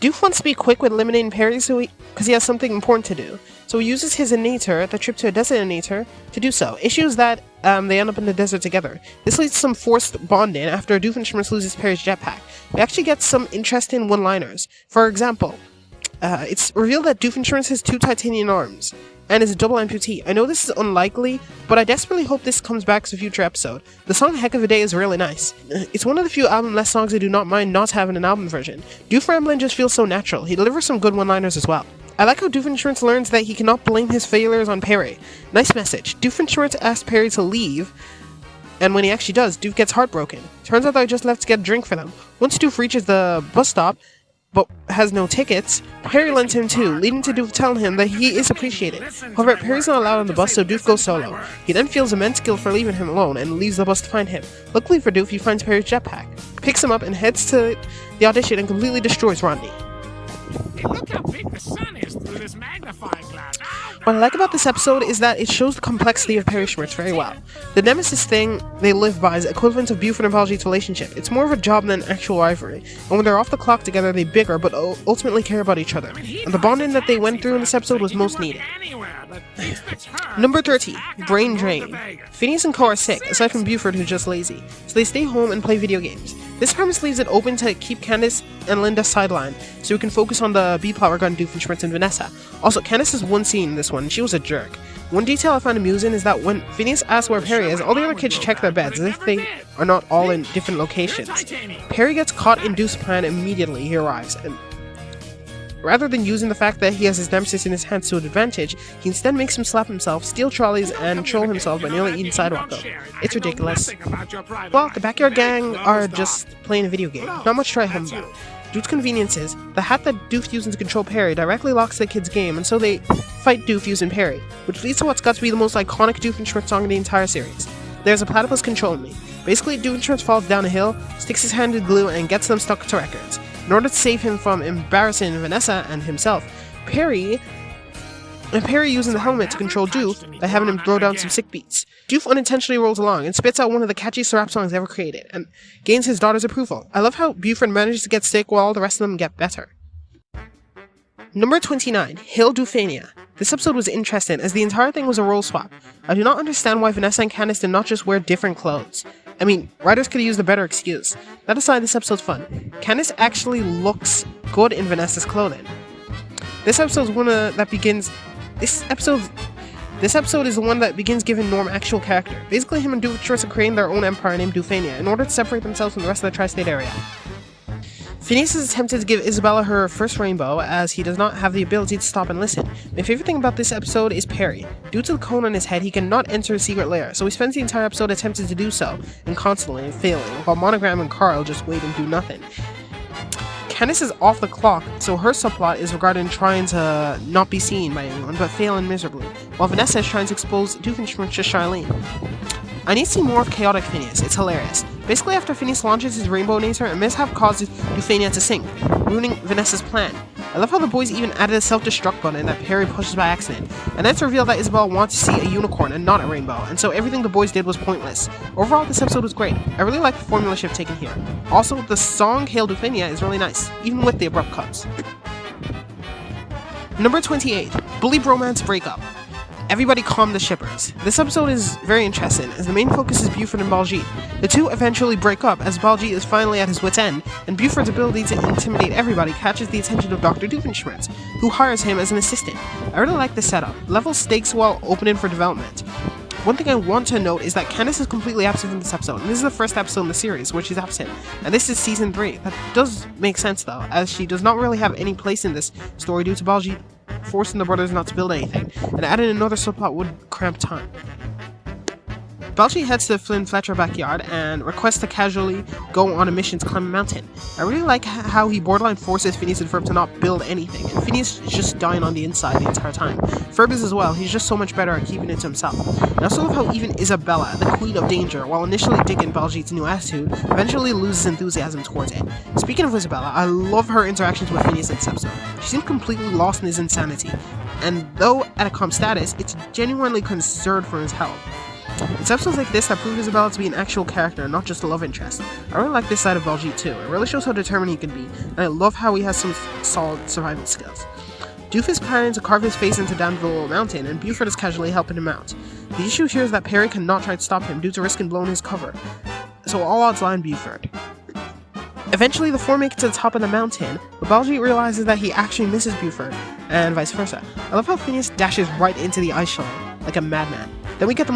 Doof wants to be quick with eliminating Perry because he has something important to do. So he uses his innator, the trip to a desert innator, to do so. Issues that they end up in the desert together. This leads to some forced bonding after Doofenshmirtz loses Perry's jetpack. We actually get some interesting one-liners. For example, it's revealed that Doofenshmirtz has 2 titanium arms and is a double amputee. I know this is unlikely, but I desperately hope this comes back as a future episode. The song Heck of a Day is really nice. It's one of the few album-less songs I do not mind not having an album version. Doof Ramblin' just feels so natural. He delivers some good one-liners as well. I like how Doofenshmirtz learns that he cannot blame his failures on Perry. Nice message. Doofenshmirtz asks Perry to leave, and when he actually does, Doof gets heartbroken. Turns out that I just left to get a drink for them. Once Doof reaches the bus stop, but has no tickets, Perry lends him 2, leading to Doof telling him that he is appreciated. However, Perry's not allowed on the bus, so Doof goes solo. He then feels immense guilt for leaving him alone and leaves the bus to find him. Luckily for Doof, he finds Perry's jetpack, picks him up, and heads to the audition and completely destroys Rodney. Hey, look how big the sun is through this magnifying glass. What I like about this episode is that it shows the complexity of Perry Schmurtz very well. The nemesis thing they live by is equivalent of Buford and Baljeet's relationship. It's more of a job than actual rivalry, and when they're off the clock together they bicker but ultimately care about each other, and the bonding that they went through in this episode was most needed. Number 30, Brain Drain. Phineas and Co are sick, aside from Buford who's just lazy, so they stay home and play video games. This premise leaves it open to keep Candace and Linda sidelined, so we can focus on the B-plot regarding Doofenshmirtz and Vanessa. Also, Candace has one scene in this one, and she was a jerk. One detail I found amusing is that when Phineas asks where Perry is, all the other kids check their beds as if they are not all in different locations. Perry gets caught in Doof's plan immediately he arrives, and rather than using the fact that he has his nemesis in his hands to an advantage, he instead makes him slap himself, steal trolleys, and troll himself by nearly eating sidewalk though. It's ridiculous. Well, the Backyard Gang are just playing a video game. Not much try home about. Due to conveniences, the hat that Doof uses to control Perry directly locks the kid's game, and so they fight Doof using Perry, which leads to what's got to be the most iconic Doofenshmirtz song in the entire series. There's a platypus controlling me. Basically, Doofenshmirtz falls down a hill, sticks his hand in glue, and gets them stuck to records. In order to save him from embarrassing Vanessa and himself, Perry using the helmet to control Doof by having him throw down some sick beats. Doof unintentionally rolls along and spits out one of the catchiest rap songs ever created, and gains his daughter's approval. I love how Buford manages to get sick while all the rest of them get better. Number 29, Hail Doofania. This episode was interesting, as the entire thing was a role swap. I do not understand why Vanessa and Candace did not just wear different clothes. I mean, writers could have used a better excuse. That aside, this episode's fun. Candace actually looks good in Vanessa's clothing. This episode is the one that begins giving Norm actual character. Basically, him and Doofenshmirtz are creating their own empire named Doofania in order to separate themselves from the rest of the tri-state area. Phineas has attempted to give Isabella her first rainbow, as he does not have the ability to stop and listen. My favorite thing about this episode is Perry. Due to the cone on his head, he cannot enter a secret lair, so he spends the entire episode attempting to do so, and constantly failing, while Monogram and Carl just wait and do nothing. Candace is off the clock, so her subplot is regarding trying to not be seen by anyone, but failing miserably, while Vanessa is trying to expose Doofenshmirtz to Charlene. I need to see more of Chaotic Phineas, it's hilarious. Basically, after Phineas launches his Rainbow Nacer, a mishap causes Doofania to sink, ruining Vanessa's plan. I love how the boys even added a self-destruct button that Perry pushes by accident, and then it's revealed that Isabella wants to see a unicorn and not a rainbow, and so everything the boys did was pointless. Overall, this episode was great. I really like the formula shift taken here. Also, the song Hail Doofania is really nice, even with the abrupt cuts. Number 28, Bully Bromance Breakup. Everybody calm the shippers. This episode is very interesting, as the main focus is Buford and Baljeet. The two eventually break up, as Baljeet is finally at his wit's end, and Buford's ability to intimidate everybody catches the attention of Dr. Doofenshmirtz, who hires him as an assistant. I really like the setup. Level stakes while opening for development. One thing I want to note is that Candace is completely absent from this episode, and this is the first episode in the series where she's absent, and this is season 3. That does make sense though, as she does not really have any place in this story due to Baljeet forcing the brothers not to build anything, and adding another subplot would cramp time. Baljeet heads to Flynn Fletcher backyard and requests to casually go on a mission to climb a mountain. I really like how he borderline forces Phineas and Ferb to not build anything, and Phineas is just dying on the inside the entire time. Ferb is as well, he's just so much better at keeping it to himself. And I also love how even Isabella, the Queen of Danger, while initially digging Baljeet's new attitude, eventually loses enthusiasm towards it. Speaking of Isabella, I love her interactions with Phineas in this episode. She seems completely lost in his insanity, and though at a calm status, it's genuinely concerned for his health. It's episodes like this that prove Isabella to be an actual character and not just a love interest. I really like this side of Baljeet too. It really shows how determined he can be, and I love how he has some solid survival skills. Doof is planning to carve his face into Danville Mountain, and Buford is casually helping him out. The issue here is that Perry cannot try to stop him due to risking blowing his cover, so all odds lie on Buford. Eventually, the four make it to the top of the mountain, but Baljeet realizes that he actually misses Buford, and vice versa. I love how Phineas dashes right into the ice shelf like a madman. Then we get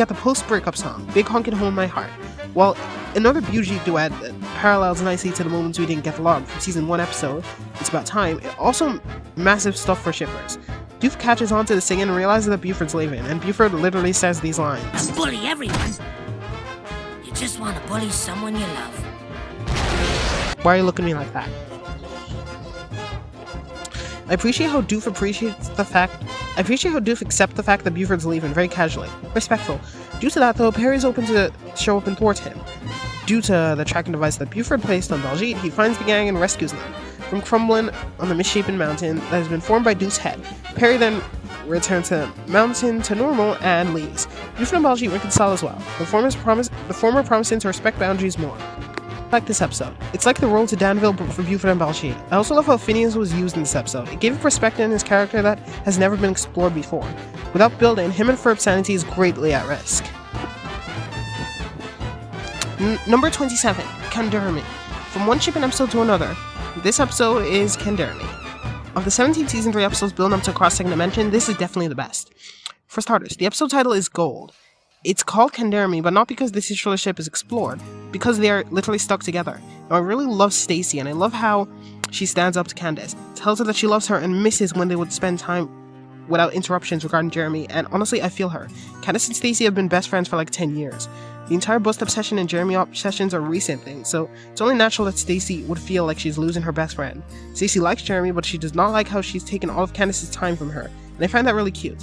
the post-breakup song, Big Honkin' Hole in My Heart. While another Bugee duet that parallels nicely to the moments we didn't get along from season 1 episode, It's About Time, it also massive stuff for shippers. Doof catches on to the singing and realizes that Buford's leaving, and Buford literally says these lines. Bully everyone. You just want to bully someone you love. Why are you looking at me like that? I appreciate how Doof accepts the fact that Buford's leaving very casually. Respectful. Due to that though, Perry's open to show up and thwart him. Due to the tracking device that Buford placed on Baljeet, he finds the gang and rescues them from crumbling on the misshapen mountain that has been formed by Doof's head. Perry then returns the mountain to normal and leaves. Buford and Baljeet reconcile as well, the former promising to respect boundaries more. I like this episode. It's like the road to Danville for Buford and Baljeet. I also love how Phineas was used in this episode. It gave a perspective in his character that has never been explored before. Without building, him and Ferb's sanity is greatly at risk. Number 27, Candermi. From one shipping episode to another, this episode is Candermi. Of the 17 Season 3 episodes building up to Cross-Second Dimension, this is definitely the best. For starters, the episode title is Gold. It's called Candermi, but not because this titular ship is explored, because they are literally stuck together. Now, I really love Stacy, and I love how she stands up to Candace, tells her that she loves her and misses when they would spend time without interruptions regarding Jeremy, and honestly, I feel her. Candace and Stacy have been best friends for like 10 years. The entire bust obsession and Jeremy obsessions are recent things, so it's only natural that Stacy would feel like she's losing her best friend. Stacy likes Jeremy, but she does not like how she's taken all of Candace's time from her, and I find that really cute.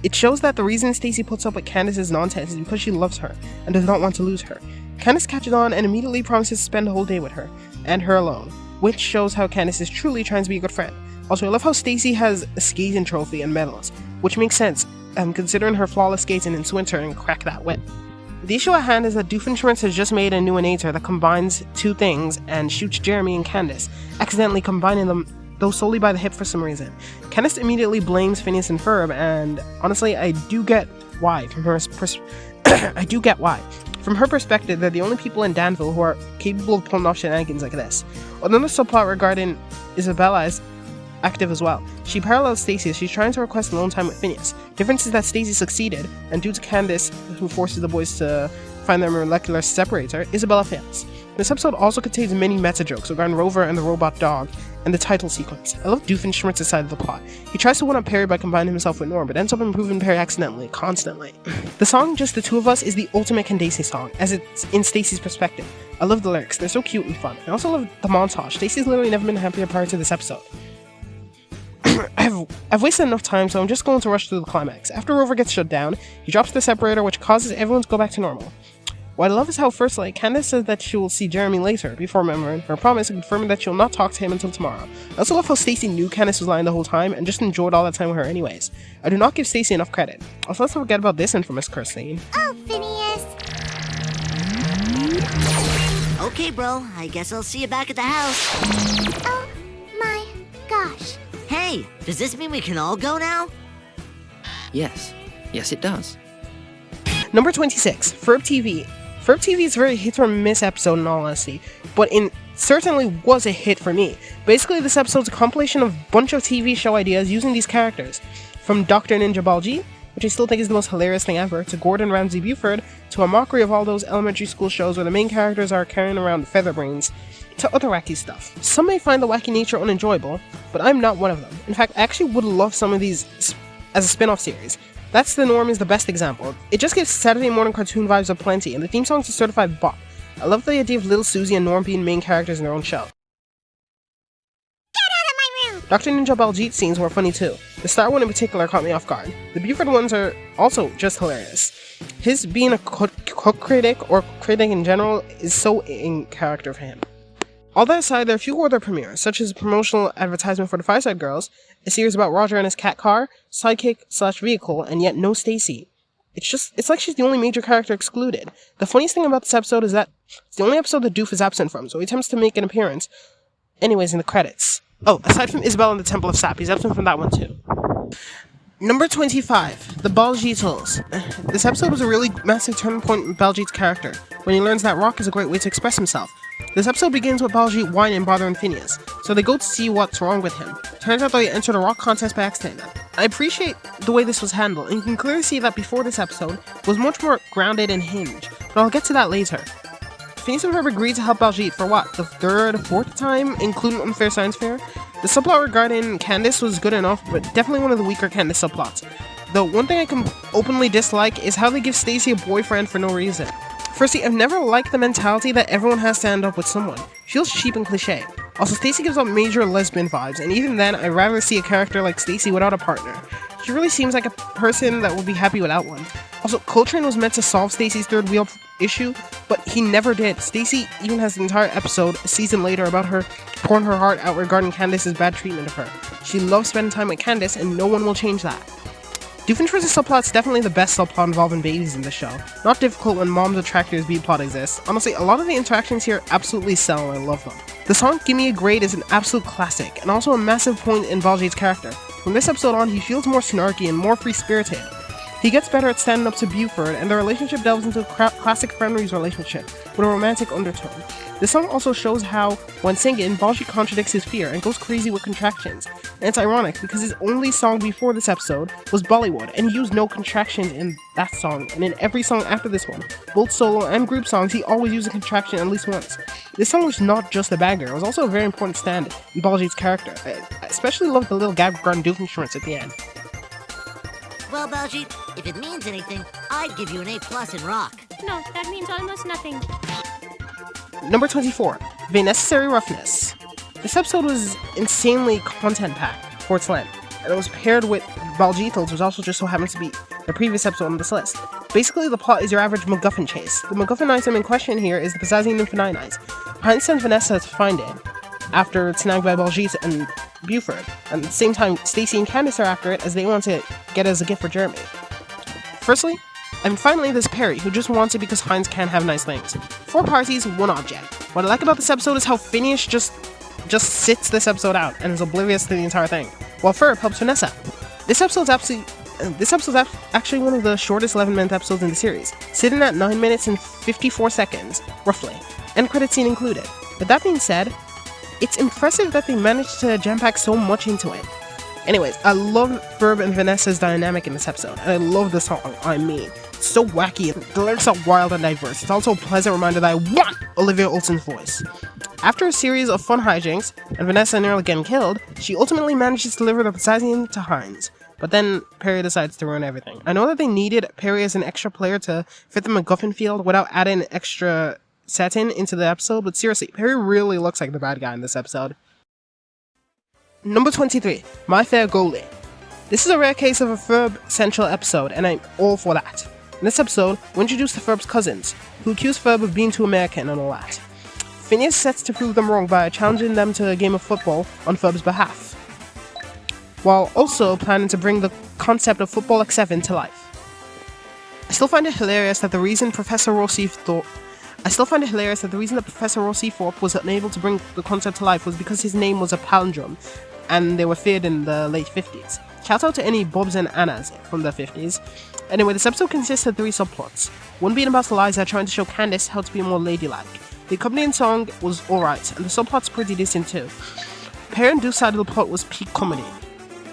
It shows that the reason Stacy puts up with Candace's nonsense is because she loves her and does not want to lose her. Candace catches on and immediately promises to spend the whole day with her, and her alone, which shows how Candace is truly trying to be a good friend. Also, I love how Stacy has a skating trophy and medals, which makes sense, considering her flawless skating in Swinter and Crack That Whip. The issue at hand is that Doofenshmirtz has just made a new enator that combines two things and shoots Jeremy and Candace, accidentally combining them, though solely by the hip for some reason. Candace immediately blames Phineas and Ferb, and honestly, I do get why. From her perspective, they're the only people in Danville who are capable of pulling off shenanigans like this. Another subplot regarding Isabella is active as well. She parallels Stacy as she's trying to request alone time with Phineas. Difference is that Stacy succeeded, and due to Candace, who forces the boys to find their molecular separator, Isabella fails. This episode also contains many meta jokes regarding Rover and the robot dog, and the title sequence. I love Doofenshmirtz's side of the plot. He tries to one-up Perry by combining himself with Norm, but ends up improving Perry accidentally, constantly. The song Just the Two of Us is the ultimate Candace song, as it's in Stacy's perspective. I love the lyrics, they're so cute and fun. I also love the montage. Stacy's literally never been happier prior to this episode. I've wasted enough time, so I'm just going to rush through the climax. After Rover gets shut down, he drops the separator, which causes everyone to go back to normal. What I love is how firstly, Candace says that she will see Jeremy later, before remembering her promise and confirming that she'll not talk to him until tomorrow. I also love how Stacy knew Candace was lying the whole time, and just enjoyed all that time with her anyways. I do not give Stacy enough credit. Also, let's not forget about this infamous curse scene. Oh, Phineas! Okay, bro, I guess I'll see you back at the house. Oh my gosh. Hey, does this mean we can all go now? Yes. Yes, it does. Number 26, Ferb TV. Ferb TV is a very hit or miss episode in all honesty, but it certainly was a hit for me. Basically, this episode's a compilation of a bunch of TV show ideas using these characters. From Dr. Ninja Baljeet, which I still think is the most hilarious thing ever, to Gordon Ramsay Buford, to a mockery of all those elementary school shows where the main characters are carrying around featherbrains, to other wacky stuff. Some may find the wacky nature unenjoyable, but I'm not one of them. In fact, I actually would love some of these as a spin-off series. That's the Norm is the best example. It just gives Saturday morning cartoon vibes aplenty, and the theme song's a certified bop. I love the idea of Little Susie and Norm being main characters in their own show. Dr. Ninja Baljeet scenes were funny too. The Star one in particular caught me off guard. The Buford ones are also just hilarious. His being a cook critic, or critic in general, is so in character for him. All that aside, there are a few other premieres, such as a promotional advertisement for the Fireside Girls, a series about Roger and his cat car, sidekick/vehicle, and yet no Stacy. It's like she's the only major character excluded. The funniest thing about this episode is that it's the only episode that Doof is absent from, so he attempts to make an appearance, anyways, in the credits. Oh, aside from Isabelle and the Temple of Sap, he's absent from that one too. Number 25, the Baljeetles. This episode was a really massive turning point in Baljeet's character, when he learns that rock is a great way to express himself. This episode begins with Baljeet whining and bothering Phineas, so they go to see what's wrong with him. Turns out that he entered a rock contest by accident. I appreciate the way this was handled, and you can clearly see that before this episode was much more grounded and hinged, but I'll get to that later. Phineas and Ferb agreed to help Baljeet for what, the fourth time, including Unfair Science Fair? The subplot regarding Candace was good enough, but definitely one of the weaker Candace subplots. The one thing I can openly dislike is how they give Stacy a boyfriend for no reason. Firstly, I've never liked the mentality that everyone has to end up with someone. Feels cheap and cliche. Also, Stacy gives off major lesbian vibes, and even then, I'd rather see a character like Stacy without a partner. She really seems like a person that would be happy without one. Also, Coltrane was meant to solve Stacy's third wheel issue, but he never did. Stacy even has an entire episode, a season later, about her pouring her heart out regarding Candace's bad treatment of her. She loves spending time with Candace, and no one will change that. Doofenshmirtz's subplot's definitely the best subplot involving babies in the show. Not difficult when Mom's a Tractor's B-plot exists. Honestly, a lot of the interactions here absolutely sell, and I love them. The song Gimme a Grade is an absolute classic, and also a massive point in Baljeet's character. From this episode on, he feels more snarky and more free-spirited. He gets better at standing up to Buford, and their relationship delves into a classic friendlies relationship, with a romantic undertone. This song also shows how, when singing, Baljeet contradicts his fear and goes crazy with contractions. And it's ironic, because his only song before this episode was Bollywood, and he used no contractions in that song, and in every song after this one, both solo and group songs, he always used a contraction at least once. This song was not just a banger, it was also a very important stand in Baljeet's character. I especially love the little gag regarding Doofenshmirtz at the end. Well, Baljeet, if it means anything, I'd give you an A+ in rock. No, that means almost nothing. Number 24, The Necessary Roughness. This episode was insanely content-packed for its length, and it was paired with Baljeetles, which also just so happens to be the previous episode on this list. Basically, the plot is your average MacGuffin chase. The MacGuffin item in question here is the Pizzazzy Nymph Nine Eyes. Heinz sends Vanessa to find it, after it's snagged by Baljeet and Buford, and at the same time, Stacy and Candace are after it as they want to get it as a gift for Jeremy. Firstly, and finally, there's Perry, who just wants it because Heinz can't have nice things. 4 parties, 1 object. What I like about this episode is how Phineas just sits this episode out and is oblivious to the entire thing, while Ferb helps Vanessa. This episode's actually one of the shortest 11-minute episodes in the series, sitting at 9 minutes and 54 seconds, roughly, end credit scene included. But that being said, it's impressive that they managed to jam-pack so much into it. Anyways, I love Ferb and Vanessa's dynamic in this episode, and I love the song, I mean. It's so wacky, and the lyrics are wild and diverse. It's also a pleasant reminder that I want Olivia Olsen's voice. After a series of fun hijinks, and Vanessa nearly getting killed, she ultimately manages to deliver the Pizzazzy to Heinz. But then, Perry decides to ruin everything. I know that they needed Perry as an extra player to fit the MacGuffin field without adding extra setting into the episode, but seriously, Perry really looks like the bad guy in this episode. Number 23, My Fair Goalie. This is a rare case of a Ferb-central episode, and I'm all for that. In this episode, we introduce the Ferb's cousins, who accuse Ferb of being too American and all that. Phineas sets to prove them wrong by challenging them to a game of football on Ferb's behalf, while also planning to bring the concept of Football X7 to life. I still find it hilarious that the reason Professor Rossi Thorpe was unable to bring the concept to life was because his name was a palindrome, and they were feared in the late 50s. Shout out to any Bobs and Annas from the 50s. Anyway, this episode consists of 3 subplots. One being about Eliza trying to show Candace how to be more ladylike. The accompanying song was alright, and the subplot's pretty decent too. Perry and Doof's side of the plot was peak comedy.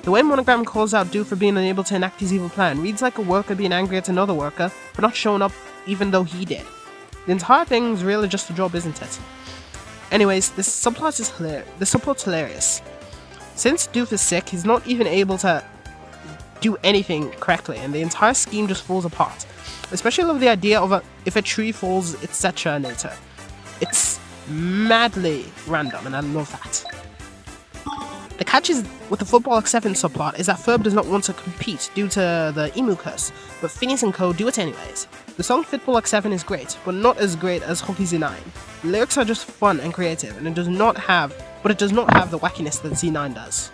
The way Monogram calls out Doof for being unable to enact his evil plan reads like a worker being angry at another worker for not showing up even though he did. The entire thing is really just a job, isn't it? Anyways, this subplot's hilarious. Since Doof is sick, he's not even able to do anything correctly, and the entire scheme just falls apart. Especially love the idea of if a tree falls, etc. nature. It's madly random, and I love that. The catch is with the Football X7 subplot is that Ferb does not want to compete due to the emu curse, but Phineas and Co do it anyways. The song Football X7 is great, but not as great as Hockey Z9. The lyrics are just fun and creative, and it does not have the wackiness that Z9 does.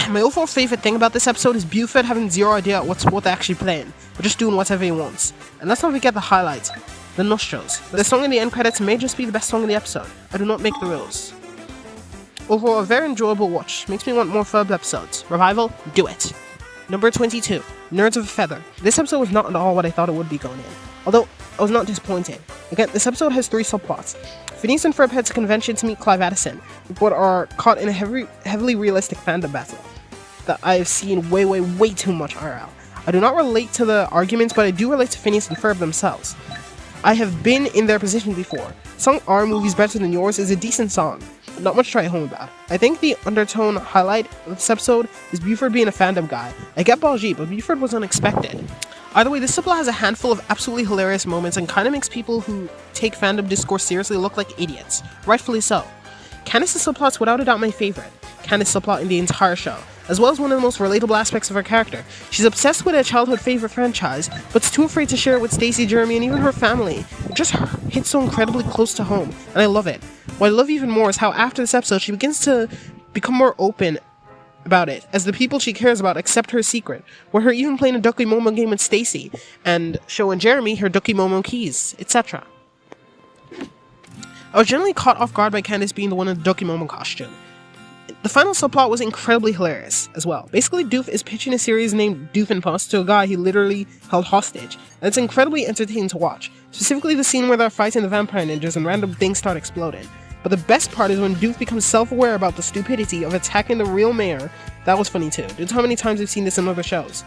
My overall favourite thing about this episode is Buford having zero idea what they're actually playing, but just doing whatever he wants. And let's not forget the highlight, the nostrils. The song in the end credits may just be the best song in the episode. I do not make the rules. Overall, a very enjoyable watch. Makes me want more Ferb episodes. Revival? Do it. Number 22. Nerds of a Feather. This episode was not at all what I thought it would be going in. Although, I was not disappointed. Again, this episode has 3 subplots. Phineas and Ferb head to convention to meet Clive Addison, but are caught in a heavily realistic fandom battle that I have seen way too much IRL. I do not relate to the arguments, but I do relate to Phineas and Ferb themselves. I have been in their position before. The song Our Movie's Better Than Yours is a decent song, but not much to write home about. I think the undertone highlight of this episode is Buford being a fandom guy. I get Balji, but Buford was unexpected. Either way, this subplot has a handful of absolutely hilarious moments and kind of makes people who take fandom discourse seriously look like idiots. Rightfully so. Candace's subplot's without a doubt my favorite. Candace's subplot in the entire show, as well as one of the most relatable aspects of her character. She's obsessed with a childhood favorite franchise, but's too afraid to share it with Stacy, Jeremy, and even her family. It just hits so incredibly close to home, and I love it. What I love even more is how after this episode she begins to become more open about it, as the people she cares about accept her secret, with her even playing a Ducky Momo game with Stacy, and showing Jeremy her Ducky Momo keys, etc. I was generally caught off guard by Candace being the one in the Ducky Momo costume. The final subplot was incredibly hilarious as well. Basically, Doof is pitching a series named Doofenpuss to a guy he literally held hostage, and it's incredibly entertaining to watch. Specifically the scene where they're fighting the vampire ninjas and random things start exploding. But the best part is when Doof becomes self-aware about the stupidity of attacking the real mayor. That was funny too. Due to how many times I've seen this in other shows.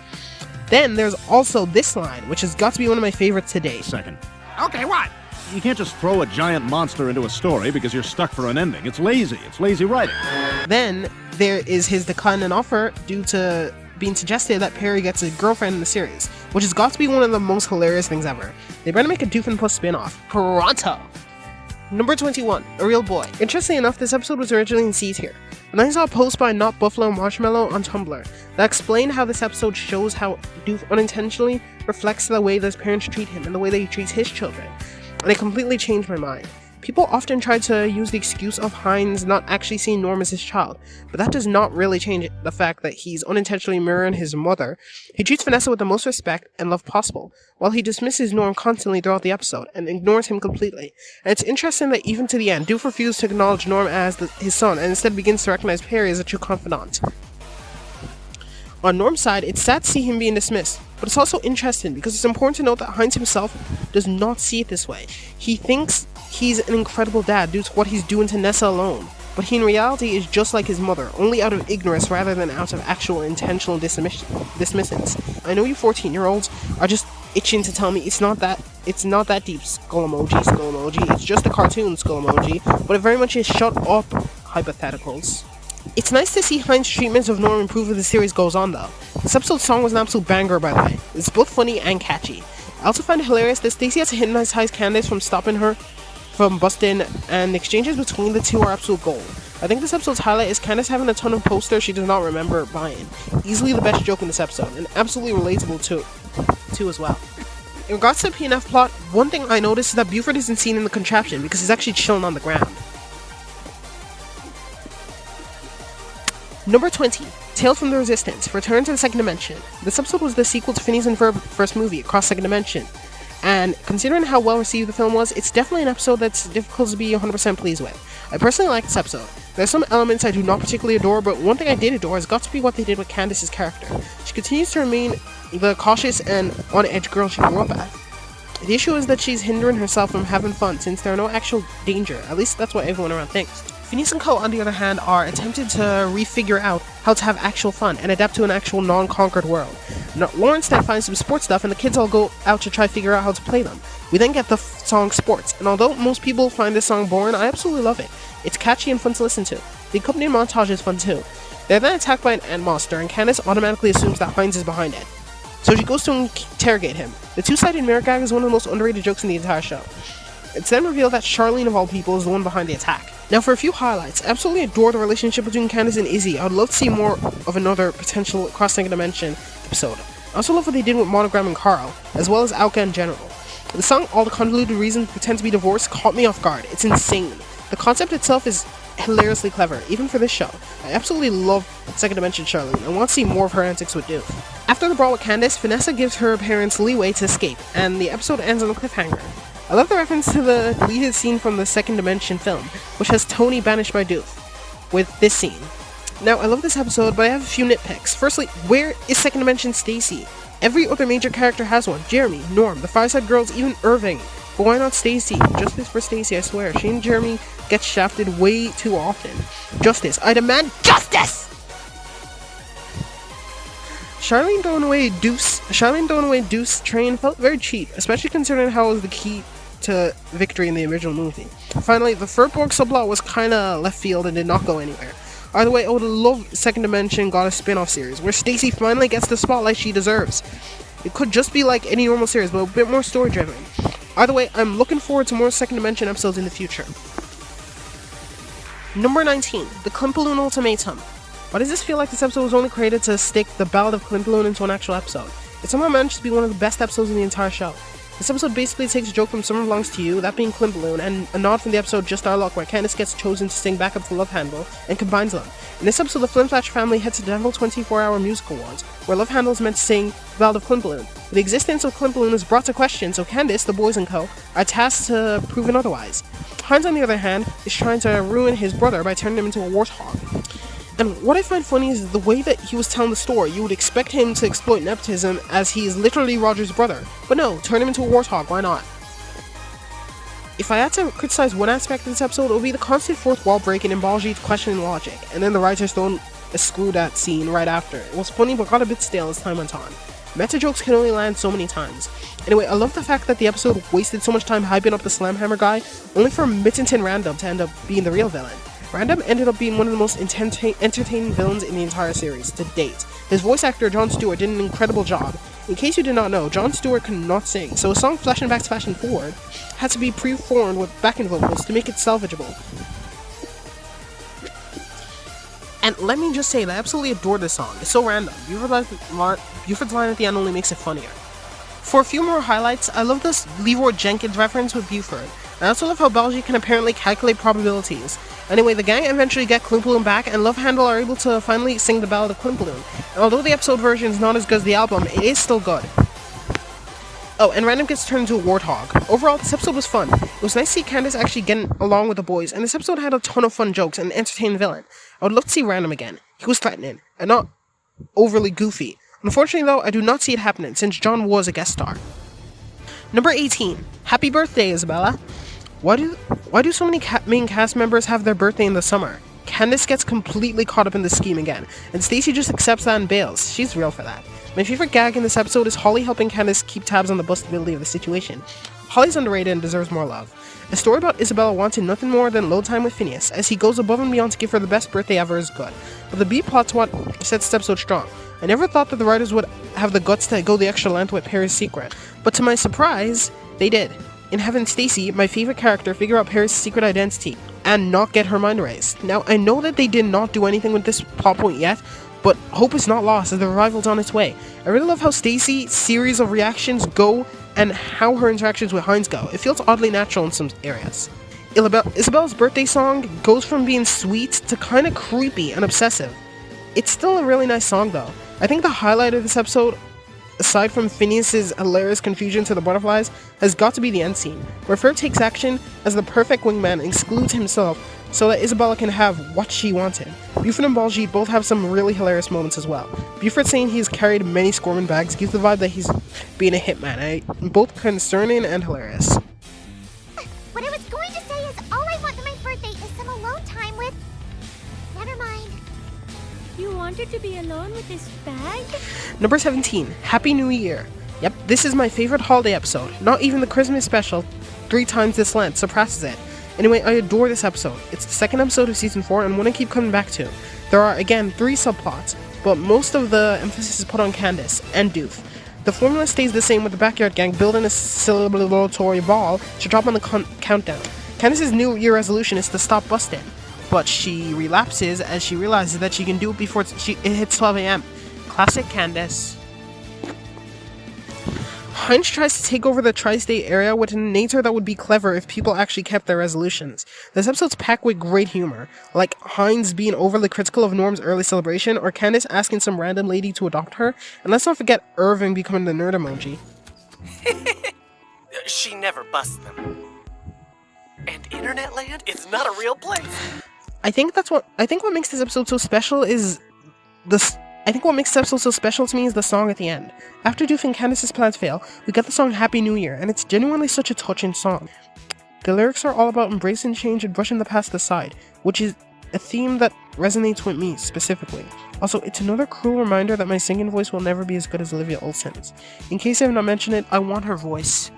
Then there's also this line, which has got to be one of my favorites to date. Second. Okay, what? You can't just throw a giant monster into a story because you're stuck for an ending. It's lazy. It's lazy writing. Then there is his decline in offer due to being suggested that Perry gets a girlfriend in the series, which has got to be one of the most hilarious things ever. They better make a Doofenpuss spin-off. Pronto! Number 21, A Real Boy. Interestingly enough, this episode was originally in C tier, and I saw a post by Not Buffalo Marshmallow on Tumblr that explained how this episode shows how Doof unintentionally reflects the way that his parents treat him and the way that he treats his children, and it completely changed my mind. People often try to use the excuse of Hines not actually seeing Norm as his child, but that does not really change the fact that he's unintentionally mirroring his mother. He treats Vanessa with the most respect and love possible, while he dismisses Norm constantly throughout the episode and ignores him completely. And it's interesting that even to the end, Doof refuses to acknowledge Norm as his son and instead begins to recognize Perry as a true confidant. On Norm's side, it's sad to see him being dismissed, but it's also interesting because it's important to note that Hines himself does not see it this way. He thinks he's an incredible dad due to what he's doing to Nessa alone, but he in reality is just like his mother, only out of ignorance rather than out of actual intentional dismissance. I know you 14-year-olds are just itching to tell me it's not that deep, skull emoji, it's just a cartoon, skull emoji, but it very much is shut up, hypotheticals. It's nice to see Hines' treatment of Norm improve as the series goes on though. This episode's song was an absolute banger by the way. It's both funny and catchy. I also find it hilarious that Stacey has to hypnotize Candace from stopping her from busting, and the exchanges between the two are absolute gold. I think this episode's highlight is Candace having a ton of posters she does not remember buying. Easily the best joke in this episode, and absolutely relatable too as well. In regards to the PnF plot, one thing I noticed is that Buford isn't seen in the contraption because he's actually chilling on the ground. Number 20, Tales from the Resistance, Return to the Second Dimension. This episode was the sequel to Phineas and Ferb's first movie, Across Second Dimension. And considering how well received the film was, it's definitely an episode that's difficult to be 100% pleased with. I personally like this episode. There are some elements I do not particularly adore, but one thing I did adore has got to be what they did with Candace's character. She continues to remain the cautious and on-edge girl she grew up as. The issue is that she's hindering herself from having fun since there are no actual danger, at least that's what everyone around thinks. Phineas and Co, on the other hand, are attempting to refigure out how to have actual fun and adapt to an actual non-conquered world. Now, Lawrence then finds some sports stuff and the kids all go out to try to figure out how to play them. We then get the song Sports, and although most people find this song boring, I absolutely love it. It's catchy and fun to listen to. The accompanying montage is fun too. They're then attacked by an ant monster, and Candace automatically assumes that Heinz is behind it. So she goes to interrogate him. The two-sided mirror gag is one of the most underrated jokes in the entire show. It's then revealed that Charlene, of all people, is the one behind the attack. Now for a few highlights, I absolutely adore the relationship between Candace and Izzy. I would love to see more of another potential cross-second dimension episode. I also love what they did with Monogram and Carl, as well as Alka in general. The song All the Convoluted Reasons We Pretend to Be Divorced caught me off guard. It's insane. The concept itself is hilariously clever, even for this show. I absolutely love Second Dimension Charlene. I want to see more of her antics with Doof. After the brawl with Candace, Vanessa gives her parents leeway to escape, and the episode ends on a cliffhanger. I love the reference to the deleted scene from the Second Dimension film, which has Tony banished by Doof, with this scene. Now, I love this episode, but I have a few nitpicks. Firstly, where is Second Dimension Stacy? Every other major character has one. Jeremy, Norm, the Fireside Girls, even Irving. But why not Stacy? Justice for Stacy, I swear. She and Jeremy get shafted way too often. Justice. I demand justice! Charlene throwing away Deuce train felt very cheap, especially considering how it was the key to victory in the original movie. Finally, the Ferb subplot was kinda left field and did not go anywhere. Either way, I would love Second Dimension got a spin-off series, where Stacy finally gets the spotlight she deserves. It could just be like any normal series, but a bit more story-driven. Either way, I'm looking forward to more Second Dimension episodes in the future. Number 19, The Klimpaloon Ultimatum. Why does this feel like this episode was only created to stick the Ballad of Klimpaloon into an actual episode? It somehow managed to be one of the best episodes in the entire show. This episode basically takes a joke from Summer Belongs to You, that being Klimpaloon, and a nod from the episode Just Our Luck, where Candace gets chosen to sing backup to Love Handle, and combines them. In this episode, the Flimflash family heads to the Devil 24-Hour Music Awards, where Love Handle is meant to sing the Ballad of Klimpaloon. The existence of Klimpaloon is brought to question, so Candace, the boys and co, are tasked to prove it otherwise. Heinz, on the other hand, is trying to ruin his brother by turning him into a warthog. And what I find funny is the way that he was telling the story. You would expect him to exploit nepotism, as he is literally Roger's brother. But no, turn him into a warthog, why not? If I had to criticize one aspect of this episode, it would be the constant fourth wall breaking and Baljeet questioning logic, and then the writers throwing a screw that scene right after. It was funny but got a bit stale as time went on. Meta jokes can only land so many times. Anyway, I love the fact that the episode wasted so much time hyping up the Slamhammer guy, only for Mittenton Random to end up being the real villain. Random ended up being one of the most entertaining villains in the entire series, to date. His voice actor, Jon Stewart, did an incredible job. In case you did not know, Jon Stewart cannot sing, so a song Flashing Back to Fashion Forward had to be pre-formed with backing vocals to make it salvageable. And let me just say that I absolutely adore this song. It's so random. Buford's line at the end only makes it funnier. For a few more highlights, I love this Leroy Jenkins reference with Buford. I also love how Baljeet can apparently calculate probabilities. Anyway, the gang eventually get Klimpaloon back, and Love Handle are able to finally sing the Ballad of Klimpaloon. And although the episode version is not as good as the album, it is still good. Oh, and Random gets turned into a warthog. Overall, this episode was fun. It was nice to see Candace actually getting along with the boys, and this episode had a ton of fun jokes and an entertaining villain. I would love to see Random again. He was threatening, and not overly goofy. Unfortunately though, I do not see it happening, since John was a guest star. Number 18. Happy birthday, Isabella. Why do so many main cast members have their birthday in the summer? Candace gets completely caught up in the scheme again, and Stacy just accepts that and bails. She's real for that. My favorite gag in this episode is Holly helping Candace keep tabs on the bustability of the situation. Holly's underrated and deserves more love. A story about Isabella wanting nothing more than load time with Phineas, as he goes above and beyond to give her the best birthday ever is good. But the B plot's what sets this episode strong. I never thought that the writers would have the guts to go the extra length with Perry's secret, but to my surprise, they did. In having Stacy, my favorite character, figure out Perry's secret identity, and not get her mind erased. Now, I know that they did not do anything with this plot point yet, but hope is not lost as the revival's on its way. I really love how Stacy's series of reactions go and how her interactions with Heinz go. It feels oddly natural in some areas. Isabella's birthday song goes from being sweet to kinda creepy and obsessive. It's still a really nice song though. I think the highlight of this episode, aside from Phineas's hilarious confusion to the butterflies, has got to be the end scene, where Ferb takes action as the perfect wingman and excludes himself so that Isabella can have what she wanted. Buford and Baljeet both have some really hilarious moments as well. Buford saying he's carried many Scorman bags gives the vibe that he's being a hitman, both concerning and hilarious. What I was going to say is all I want for my birthday is some alone time with... Never mind. You wanted to be alone with this bag? Number 17. Happy New Year. Yep, this is my favorite holiday episode. Not even the Christmas special, 3 times this length, surpasses it. Anyway, I adore this episode. It's the second episode of Season 4 and one I keep coming back to. There are again 3 subplots, but most of the emphasis is put on Candace and Doof. The formula stays the same with the Backyard Gang building a celebratory ball to drop on the countdown. Candace's New Year resolution is to stop busting, but she relapses as she realizes that she can do it before it hits 12 AM. Classic Candace. Heinz tries to take over the tri-state area with an nature that would be clever if people actually kept their resolutions. This episode's packed with great humor, like Heinz being overly critical of Norm's early celebration, or Candace asking some random lady to adopt her, and let's not forget Irving becoming the nerd emoji. She never busts them. And Internet Land is not a real place. I think what makes this episode so special is what makes this episode so special to me is the song at the end. After Doof and Candace's plans fail, we get the song Happy New Year, and it's genuinely such a touching song. The lyrics are all about embracing change and brushing the past aside, which is a theme that resonates with me specifically. Also, it's another cruel reminder that my singing voice will never be as good as Olivia Olsen's. In case I have not mentioned it, I want her voice.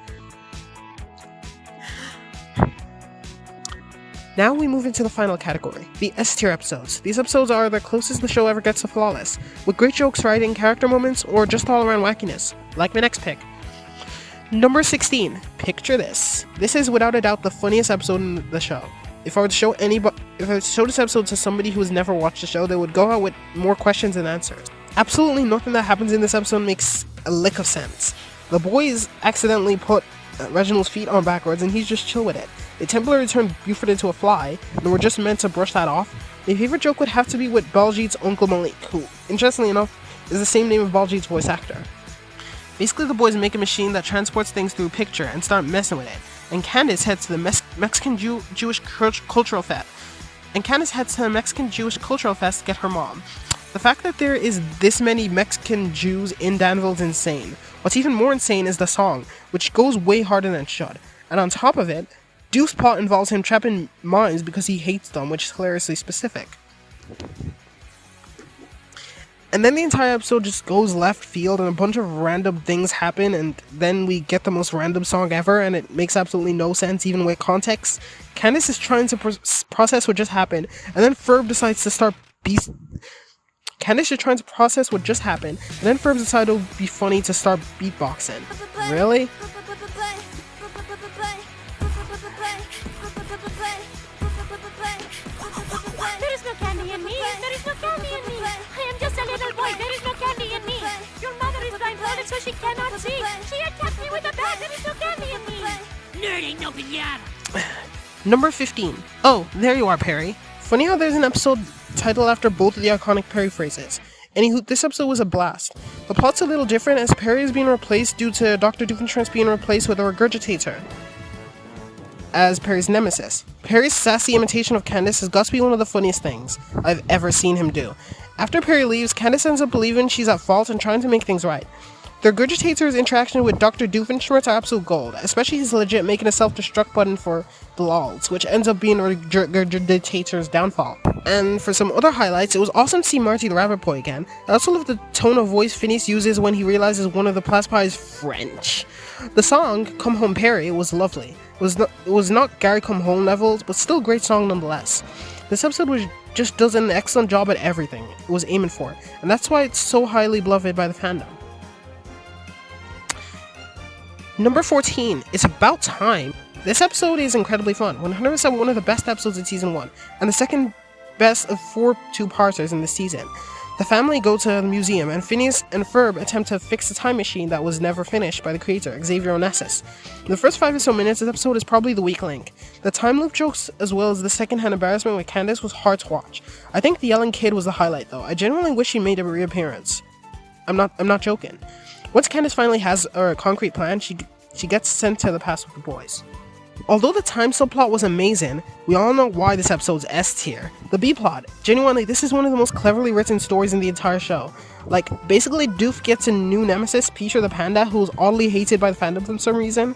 Now we move into the final category, the S-tier episodes. These episodes are the closest the show ever gets to flawless, with great jokes, writing, character moments, or just all-around wackiness, like my next pick. Number 16, Picture This. This is without a doubt the funniest episode in the show. If I were to show this episode to somebody who has never watched the show, they would go out with more questions than answers. Absolutely nothing that happens in this episode makes a lick of sense. The boys accidentally put Reginald's feet on backwards and he's just chill with it. They temporarily turned Buford into a fly, and were just meant to brush that off. My favorite joke would have to be with Baljeet's Uncle Malik, who, interestingly enough, is the same name of Baljeet's voice actor. Basically, the boys make a machine that transports things through picture and start messing with it, and Candace heads to the Mexican Jewish Cultural Fest. To get her mom. The fact that there is this many Mexican Jews in Danville is insane. What's even more insane is the song, which goes way harder than it should. And on top of it, Doof's plot involves him trapping mimes because he hates them, which is hilariously specific. And then the entire episode just goes left field and a bunch of random things happen, and then we get the most random song ever, and it makes absolutely no sense even with context. Candace is trying to process what just happened, and then Ferb decides to start Candace is trying to process what just happened, and then Ferb decided it would be funny to start beatboxing. Really? There is no candy in me. There is no candy in me. I am just a little boy. There is no candy in me. Your mother is blindfolded so she cannot see. She attacked me with a bat. There is no candy in me. Nerd ain't no pinata. Number 15. Oh, there you are, Perry. Funny how there's an episode titled after both of the iconic Perry phrases. Anywho, this episode was a blast. The plot's a little different as Perry is being replaced due to Dr. Doofenshmirtz being replaced with a regurgitator as Perry's nemesis. Perry's sassy imitation of Candace has got to be one of the funniest things I've ever seen him do. After Perry leaves, Candace ends up believing she's at fault and trying to make things right. The regurgitator's interaction with Dr. Doofenshmirtz are absolute gold, especially his legit making a self-destruct button for the lols, which ends up being regurgitator's downfall. And for some other highlights, it was awesome to see Marty the Rabbit Boy again. I also love the tone of voice Phineas uses when he realizes one of the Platypi is French. The song, Come Home Perry, was lovely. It was not Gary Come Home levels, but still a great song nonetheless. This episode just does an excellent job at everything it was aiming for, and that's why it's so highly beloved by the fandom. Number 14, It's About Time. This episode is incredibly fun, 100% one of the best episodes in Season 1, and the second best of 4 two-parters in this season. The family go to the museum, and Phineas and Ferb attempt to fix the time machine that was never finished by the creator, Xavier Onassis. The first 5 or so minutes of the episode is probably the weak link. The time loop jokes, as well as the second-hand embarrassment with Candace, was hard to watch. I think the yelling kid was the highlight, though. I genuinely wish he made a reappearance. I'm not joking. Once Candace finally has a concrete plan, she gets sent to the past with the boys. Although the time subplot was amazing, we all know why this episode's S tier. The B-plot. Genuinely, this is one of the most cleverly written stories in the entire show. Like, basically Doof gets a new nemesis, Peter the Panda, who is oddly hated by the fandom for some reason,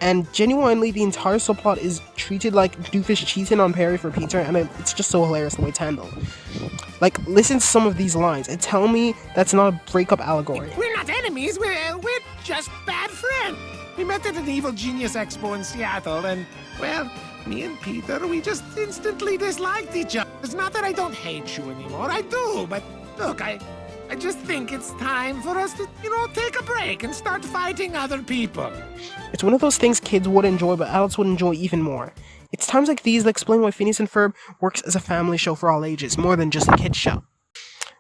and genuinely the entire subplot is treated like Doof is cheating on Perry for Peter, and it's just so hilarious the way it's handled. Like, listen to some of these lines and tell me that's not a breakup allegory. We're not enemies, we're just bad friends. We met at an Evil Genius Expo in Seattle, and, well, me and Peter, we just instantly disliked each other. It's not that I don't hate you anymore, I do, but look, I just think it's time for us to, take a break and start fighting other people. It's one of those things kids would enjoy, but adults would enjoy even more. It's times like these that explain why Phineas and Ferb works as a family show for all ages, more than just a kids show.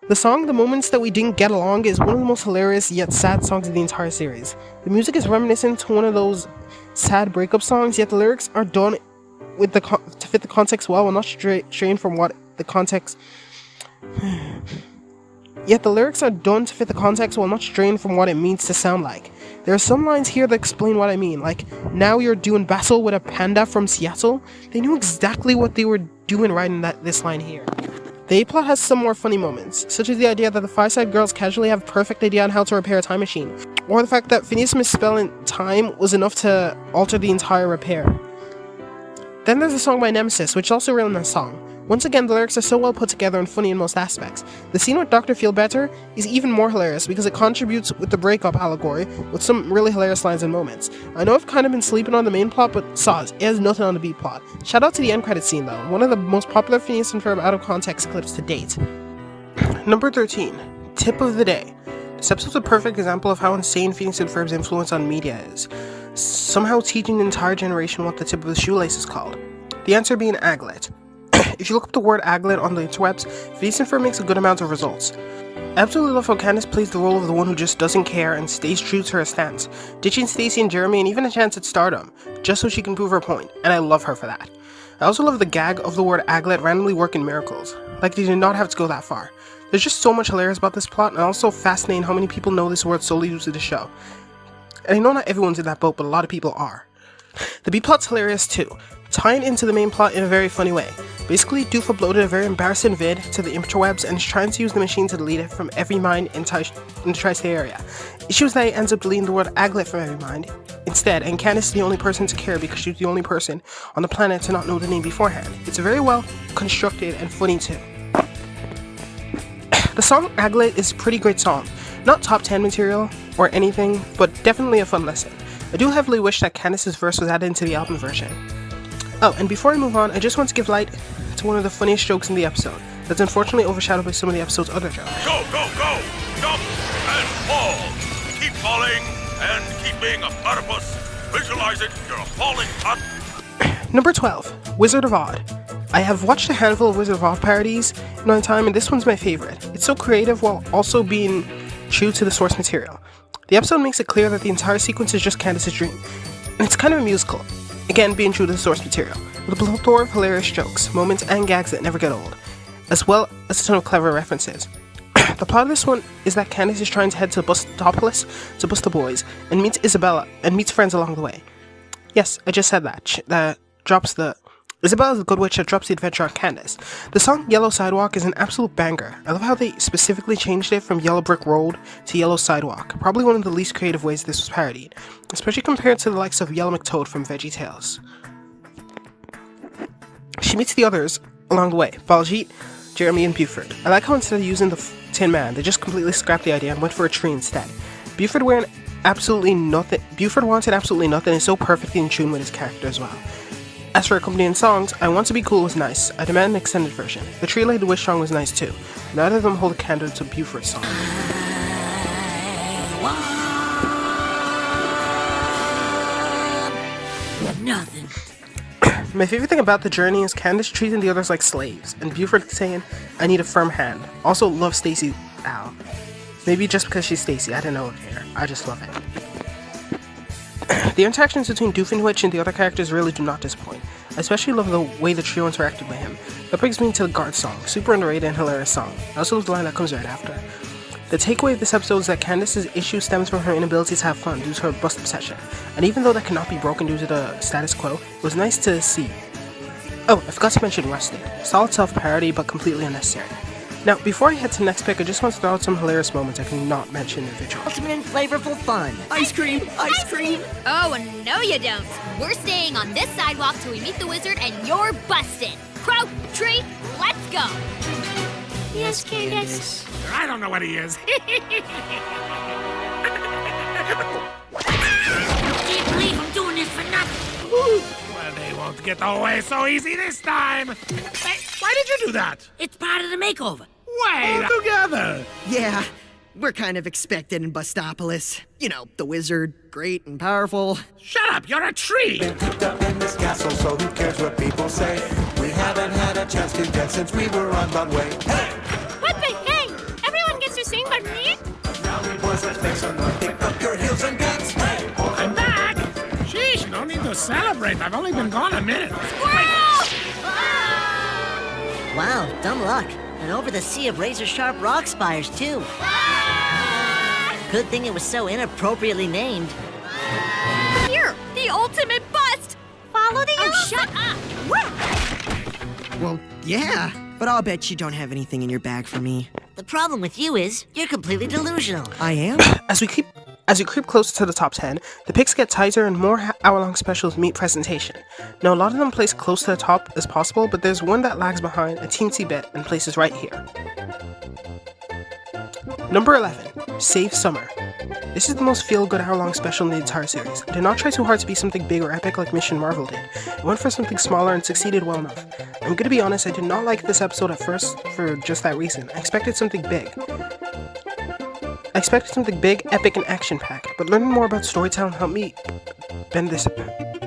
The song, The Moments That We Didn't Get Along, is one of the most hilarious yet sad songs of the entire series. The music is reminiscent to one of those sad breakup songs, yet the lyrics are done with to fit the context well, and not straying from what the context... Yet the lyrics are done to fit the context while not straying from what it means to sound like. There are some lines here that explain what I mean, like, now you're doing battle with a panda from Seattle. They knew exactly what they were doing writing this line here. The A-plot has some more funny moments, such as the idea that the Fireside Girls casually have a perfect idea on how to repair a time machine, or the fact that Phineas misspelling time was enough to alter the entire repair. Then there's a song by Nemesis, which is also a real nice song. Once again, the lyrics are so well put together and funny in most aspects. The scene with Dr. Feel Better is even more hilarious because it contributes with the breakup allegory with some really hilarious lines and moments. I know I've kind of been sleeping on the main plot, but soz, it has nothing on the B plot. Shout out to the end credit scene though, one of the most popular Phineas and Ferb out of context clips to date. Number 13. Tip of the day. This episode's a perfect example of how insane Phineas and Ferb's influence on media is. Somehow teaching an entire generation what the tip of the shoelace is called. The answer being aglet. If you look up the word aglet on the interwebs, Phineas and Ferb makes a good amount of results. I absolutely love how Candace plays the role of the one who just doesn't care and stays true to her stance, ditching Stacy and Jeremy and even a chance at stardom, just so she can prove her point, and I love her for that. I also love the gag of the word aglet randomly working miracles, like they did not have to go that far. There's just so much hilarious about this plot, and also fascinating how many people know this word solely due to the show. And I know not everyone's in that boat, but a lot of people are. The B-plot's hilarious too, tying into the main plot in a very funny way. Basically, Doof uploaded a very embarrassing vid to the interwebs and is trying to use the machine to delete it from every mind in the tri-state area. Issue is that he ends up deleting the word aglet from every mind instead, and Candace is the only person to care because she's the only person on the planet to not know the name beforehand. It's very well constructed and funny too. The song Aglet is a pretty great song. Not top 10 material or anything, but definitely a fun listen. I do heavily wish that Candace's verse was added into the album version. Oh, and before I move on, I just want to give light to one of the funniest jokes in the episode, that's unfortunately overshadowed by some of the episode's other jokes. Go, go, go! Jump and fall! Keep falling and keep being a platypus. Visualize it, you're a falling pup. Number 12, Wizard of Odd. I have watched a handful of Wizard of Odd parodies in my time, and this one's my favorite. It's so creative while also being true to the source material. The episode makes it clear that the entire sequence is just Candace's dream, and it's kind of a musical, again being true to the source material, with a plethora of hilarious jokes, moments, and gags that never get old, as well as a ton of clever references. The plot of this one is that Candace is trying to head to Bustopolis to bust the boys, and meets Isabella, and meets friends along the way. Yes, I just said that. Isabella's the good witch that drops the adventure on Candace. The song Yellow Sidewalk is an absolute banger. I love how they specifically changed it from Yellow Brick Road to Yellow Sidewalk, probably one of the least creative ways this was parodied, especially compared to the likes of Yellow McToad from VeggieTales. She meets the others along the way, Baljeet, Jeremy, and Buford. I like how instead of using the Tin Man, they just completely scrapped the idea and went for a tree instead. Buford wanted absolutely nothing and is so perfectly in tune with his character as well. As for accompanying songs, I Want to Be Cool was nice. I Demand an Extended Version. The Tree Laid the Wish song was nice too. Neither of them hold a candle to Buford's song. Nothing. My favorite thing about the journey is Candace treating the others like slaves, and Buford saying, I need a firm hand. Also love Stacy Al. Maybe just because she's Stacy, I don't know here. I just love it. The interactions between Doofenwitch and the other characters really do not disappoint. I especially love the way the trio interacted with him. That brings me to the Guard song, super underrated and hilarious song. I also love the line that comes right after. The takeaway of this episode is that Candace's issue stems from her inability to have fun due to her bust obsession, and even though that cannot be broken due to the status quo, it was nice to see. Oh, I forgot to mention Rusted. Solid self-parody, but completely unnecessary. Now, before I head to the next pick, I just want to throw out some hilarious moments I cannot mention individually. Ultimate and flavorful fun. Ice cream! Ice cream! Oh, no you don't. We're staying on this sidewalk till we meet the wizard and you're busted. Crow, tree, let's go. Yes, Candace. I don't know what he is. won't get away so easy this time. Hey, why did you do that? It's part of the makeover. Wait, all together. Yeah, we're kind of expected in Bustopolis. You know, the wizard, great and powerful. Shut up, you're a tree. Been cooped up in this castle, so who cares what people say? We haven't had a chance to dance since we were on Broadway. Hey! What the hey? Everyone gets to sing but me? Now we boys, let's make some noise. Pick up your heels and guns. Hey! I'm back. Sheesh, no need to celebrate. I've only been gone a minute. Wow, dumb luck. And over the sea of razor-sharp rock spires, too. Good thing it was so inappropriately named. Here, the ultimate bust! Follow the yellow. Shut up! Well, yeah, but I'll bet you don't have anything in your bag for me. The problem with you is, you're completely delusional. I am? As we creep closer to the top 10, the picks get tighter and more hour-long specials meet presentation. Now, a lot of them place close to the top as possible, but there's one that lags behind a teensy bit and places right here. Number 11, Save Summer. This is the most feel-good hour-long special in the entire series. It did not try too hard to be something big or epic like Mission Marvel did. It went for something smaller and succeeded well enough. I'm gonna be honest, I did not like this episode at first for just that reason. I expected something big. Epic, and action-packed, but learning more about storytelling helped me bend this.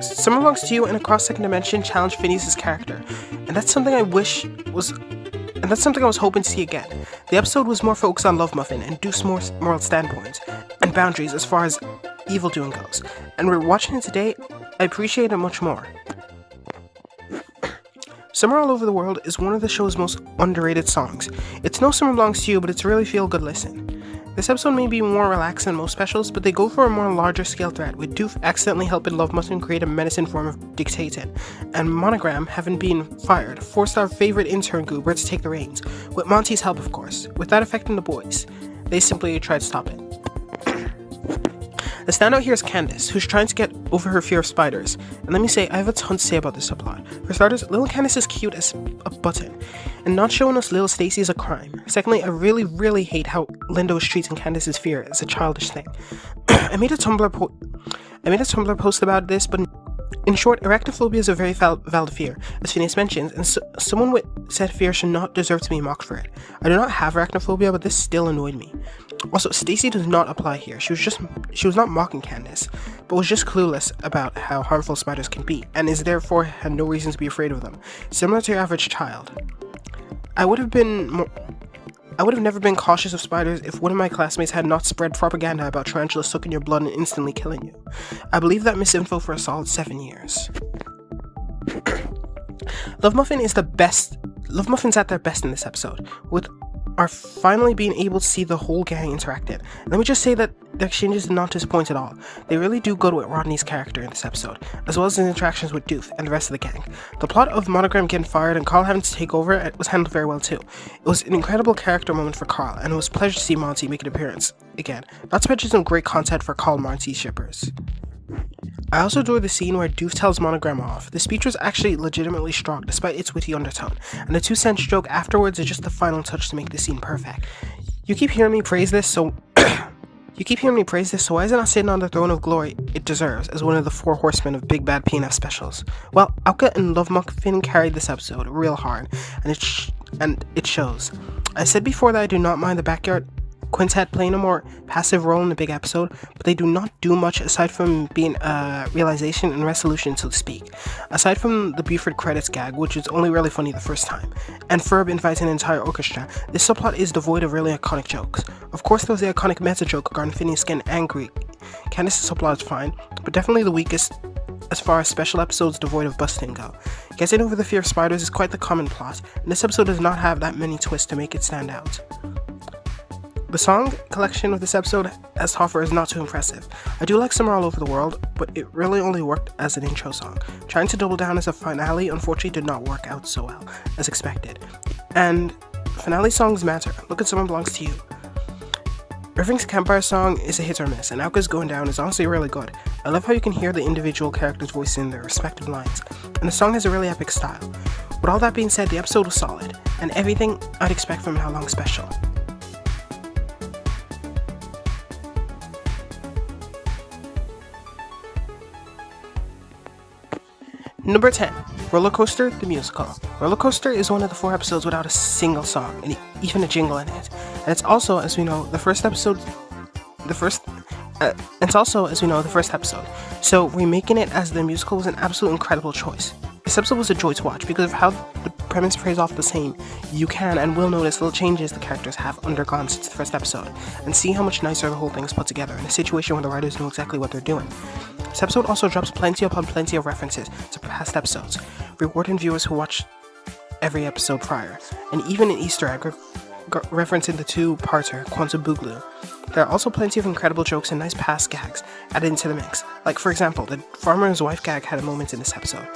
Summer Belongs to You and Across Second Dimension challenged Phineas' character, and that's something I was hoping to see again. The episode was more focused on Love Muffin and Deuce's moral standpoints and boundaries as far as evil doing goes, and we're watching it today, I appreciate it much more. Summer All Over the World is one of the show's most underrated songs. It's no Summer Belongs to You, but it's a really feel-good listen. This episode may be more relaxed than most specials, but they go for a more larger scale threat, with Doof accidentally helping Love Muffin create a menacing form of dictating, and Monogram, having been fired, forced our favorite intern Goober to take the reins, with Monty's help of course, with that affecting the boys. They simply tried to stop it. The standout here is Candace, who's trying to get over her fear of spiders, and let me say, I have a ton to say about this subplot. For starters, little Candace is cute as a button, and not showing us little Stacy is a crime. Secondly, I really hate how Lindo is treating Candace's fear as a childish thing. I made a Tumblr post about this, but in short, arachnophobia is a very valid fear, as Phineas mentions, and someone with said fear should not deserve to be mocked for it. I do not have arachnophobia, but this still annoyed me. Also, Stacy does not apply here. She was not mocking Candace, but was just clueless about how harmful spiders can be, and is therefore had no reason to be afraid of them, similar to your average child. I would have never been cautious of spiders if one of my classmates had not spread propaganda about tarantulas sucking your blood and instantly killing you. I believe that misinfo for a solid 7 years. Love Muffin's at their best in this episode, with our finally being able to see the whole gang interacting. Let me just say that the exchanges did not disappoint at all. They really do go with Rodney's character in this episode, as well as his interactions with Doof and the rest of the gang. The plot of Monogram getting fired and Carl having to take over was handled very well too. It was an incredible character moment for Carl, and it was a pleasure to see Monty make an appearance again. Not to mention some great content for Carl and Monty shippers. I also enjoyed the scene where Doof tells Monogram off. The speech was actually legitimately strong despite its witty undertone, and the 2-cent joke afterwards is just the final touch to make the scene perfect. You keep hearing me praise this, so why is it not sitting on the throne of glory it deserves as one of the 4 horsemen of Big Bad PnF specials? Well, Alka and Love Muffin carried this episode real hard, and it shows. I said before that I do not mind the backyard quintet playing a more passive role in the big episode, but they do not do much aside from being a realization and resolution, so to speak. Aside from the Buford credits gag, which is only really funny the first time, and Ferb invites an entire orchestra, this subplot is devoid of really iconic jokes. Of course, there's the iconic meta joke regarding Phineas getting angry. Candace's subplot is fine, but definitely the weakest as far as special episodes devoid of busting go. Getting over the fear of spiders is quite the common plot, and this episode does not have that many twists to make it stand out. The song collection of this episode as to offer is not too impressive. I do like Summer All Over the World, but it really only worked as an intro song. Trying to double down as a finale unfortunately did not work out so well as expected. And finale songs matter. Look at Summer Belongs to You. Irving's Campfire song is a hit or miss, and Alka's Going Down is honestly really good. I love how you can hear the individual characters voicing their respective lines, and the song has a really epic style. With all that being said, the episode was solid, and everything I'd expect from an hour-long special. Number 10, Roller Coaster, the musical. Roller Coaster is one of the 4 episodes without a single song, and even a jingle in it. And it's also, as we know, the first episode. So remaking it as the musical was an absolute incredible choice. This episode was a joy to watch because of how the premise plays off the same. You can and will notice little changes the characters have undergone since the first episode, and see how much nicer the whole thing is put together in a situation where the writers know exactly what they're doing. This episode also drops plenty upon plenty of references to past episodes, rewarding viewers who watch every episode prior, and even an Easter egg referencing the 2-parter Quantum Boogaloo. There are also plenty of incredible jokes and nice past gags added into the mix. Like, for example, the farmer and his wife gag had a moment in this episode.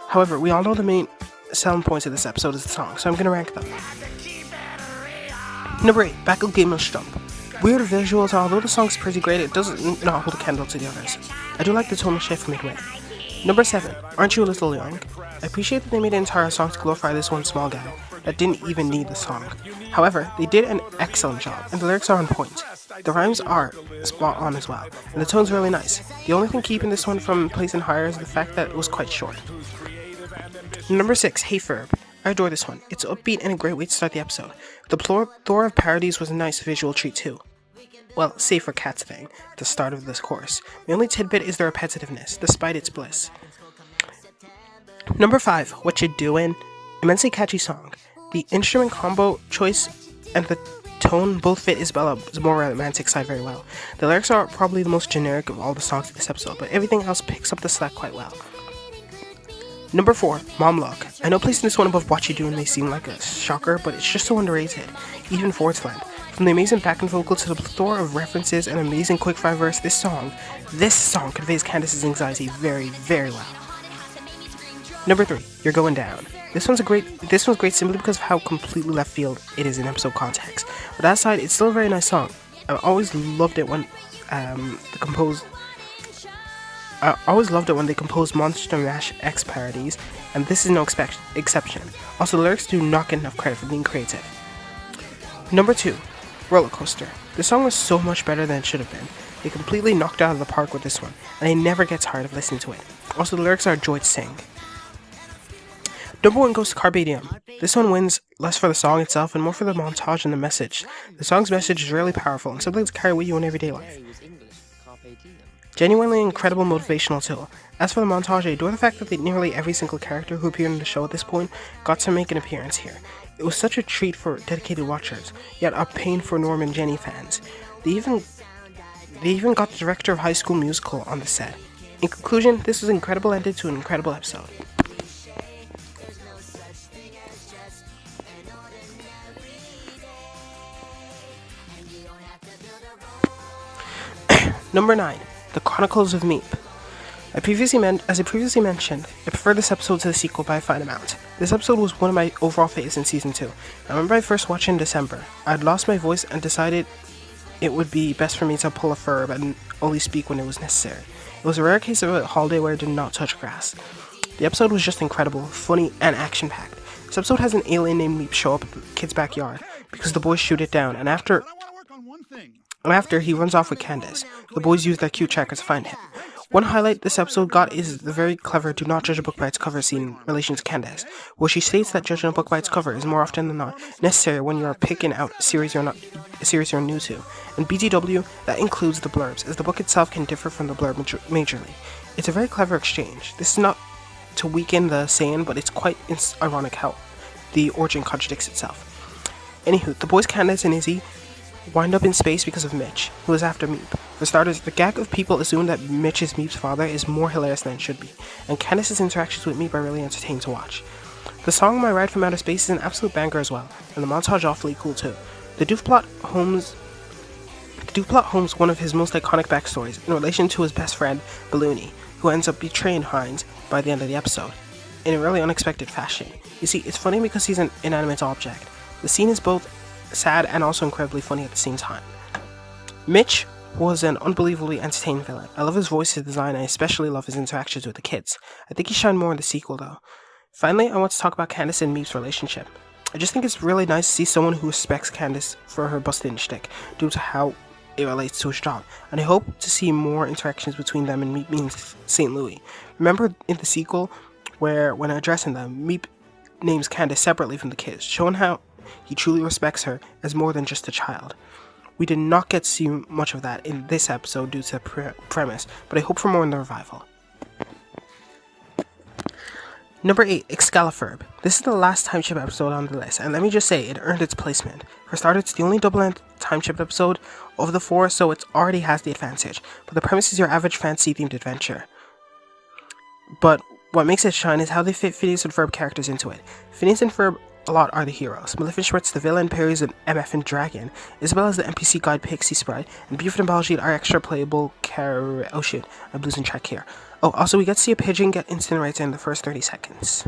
However, we all know the main selling points of this episode is the song, so I'm going to rank them. Number 8, Battlegamer's Jump. Weird visuals, although the song's pretty great, it doesn't not hold a candle to the others. I do like the tonal shift midway. Number 7, Aren't You a Little Young? I appreciate that they made an entire song to glorify this one small guy that didn't even need the song. However, they did an excellent job, and the lyrics are on point. The rhymes are spot on as well, and the tone's really nice. The only thing keeping this one from placing higher is the fact that it was quite short. Number 6, Hey Ferb. I adore this one. It's upbeat and a great way to start the episode. The plethora of parodies was a nice visual treat too. Well, save for Cat's thing, at the start of this course. The only tidbit is the repetitiveness, despite its bliss. Number 5, What You Doin'? Immensely catchy song. The instrument combo choice and the tone both fit Isabella's more romantic side very well. The lyrics are probably the most generic of all the songs in this episode, but everything else picks up the slack quite well. Number 4, Mom Luck. I know placing this one above What You Doin' may seem like a shocker, but it's just so underrated, even for its length. From the amazing backing vocal to the plethora of references and amazing quickfire verse, this song conveys Candace's anxiety very, very well. Number 3, You're Going Down. This one's great simply because of how completely left field it is in episode context. But that aside, it's still a very nice song. I always loved it when they composed Monster Mash X parodies, and this is no exception. Also, the lyrics do not get enough credit for being creative. Number 2, Roller Coaster. The song was so much better than it should have been. They completely knocked out of the park with this one, and I never get tired of listening to it. Also, the lyrics are a joy to sing. Number 1 goes to Carpe Diem. This one wins less for the song itself and more for the montage and the message. The song's message is really powerful and something to carry with you in everyday life. Genuinely incredible motivational tool. As for the montage, I adore the fact that nearly every single character who appeared in the show at this point got to make an appearance here. It was such a treat for dedicated watchers, yet a pain for Norm and Jenny fans. They even got the director of High School Musical on the set. In conclusion, this was an incredible ending to an incredible episode. Number 9, The Chronicles of Meep. As I previously mentioned, I prefer this episode to the sequel by a fine amount. This episode was one of my overall favorites in Season 2. I remember I first watched it in December. I had lost my voice and decided it would be best for me to pull a Ferb and only speak when it was necessary. It was a rare case of a holiday where I did not touch grass. The episode was just incredible, funny, and action-packed. This episode has an alien named Meep show up at the kid's backyard because the boys shoot it down, and after he runs off with Candace. The boys use their cute tracker to find him. One highlight this episode got is the very clever do not judge a book by its cover scene in relation to Candace, where she states that judging a book by its cover is more often than not necessary when you are picking out a series you're new to. In BTW, that includes the blurbs, as the book itself can differ from the blurb majorly. It's a very clever exchange. This is not to weaken the saying, but it's quite ironic how the origin contradicts itself. Anywho, the boys Candace and Izzy wind up in space because of Mitch, who is after Meep. For starters, the gag of people assuming that Mitch is Meep's father is more hilarious than it should be, and Candace's interactions with Meep are really entertaining to watch. The song My Ride from Outer Space is an absolute banger as well, and the montage awfully cool too. The Doof plot homes one of his most iconic backstories in relation to his best friend, Balloony, who ends up betraying Hines by the end of the episode, in a really unexpected fashion. You see, it's funny because he's an inanimate object. The scene is both sad and also incredibly funny at the same time. Mitch was an unbelievably entertaining villain. I love his voice, his design, and I especially love his interactions with the kids. I think he shined more in the sequel though. Finally, I want to talk about Candace and Meep's relationship. I just think it's really nice to see someone who respects Candace for her busting shtick due to how it relates to his job, and I hope to see more interactions between them and Meep being St. Louis. Remember in the sequel, where, when addressing them, Meep names Candace separately from the kids, showing how he truly respects her as more than just a child. We did not get to see much of that in this episode due to the premise, but I hope for more in the revival. Number 8, Excalifurb. This is the last time skip episode on the list, and let me just say, it earned its placement. For starters, it's the only double-length time skip episode of the 4, so it already has the advantage, but the premise is your average fantasy-themed adventure. But what makes it shine is how they fit Phineas and Ferb characters into it. Phineas and Ferb a lot are the heroes. Maleficent's the villain, Perry's an MF and Dragon, Isabel is the NPC guide Pixie Sprite, and Buford and Baljeet are extra playable oh shoot, I'm losing track here. Oh, also we get to see a pigeon get incinerated in the first 30 seconds.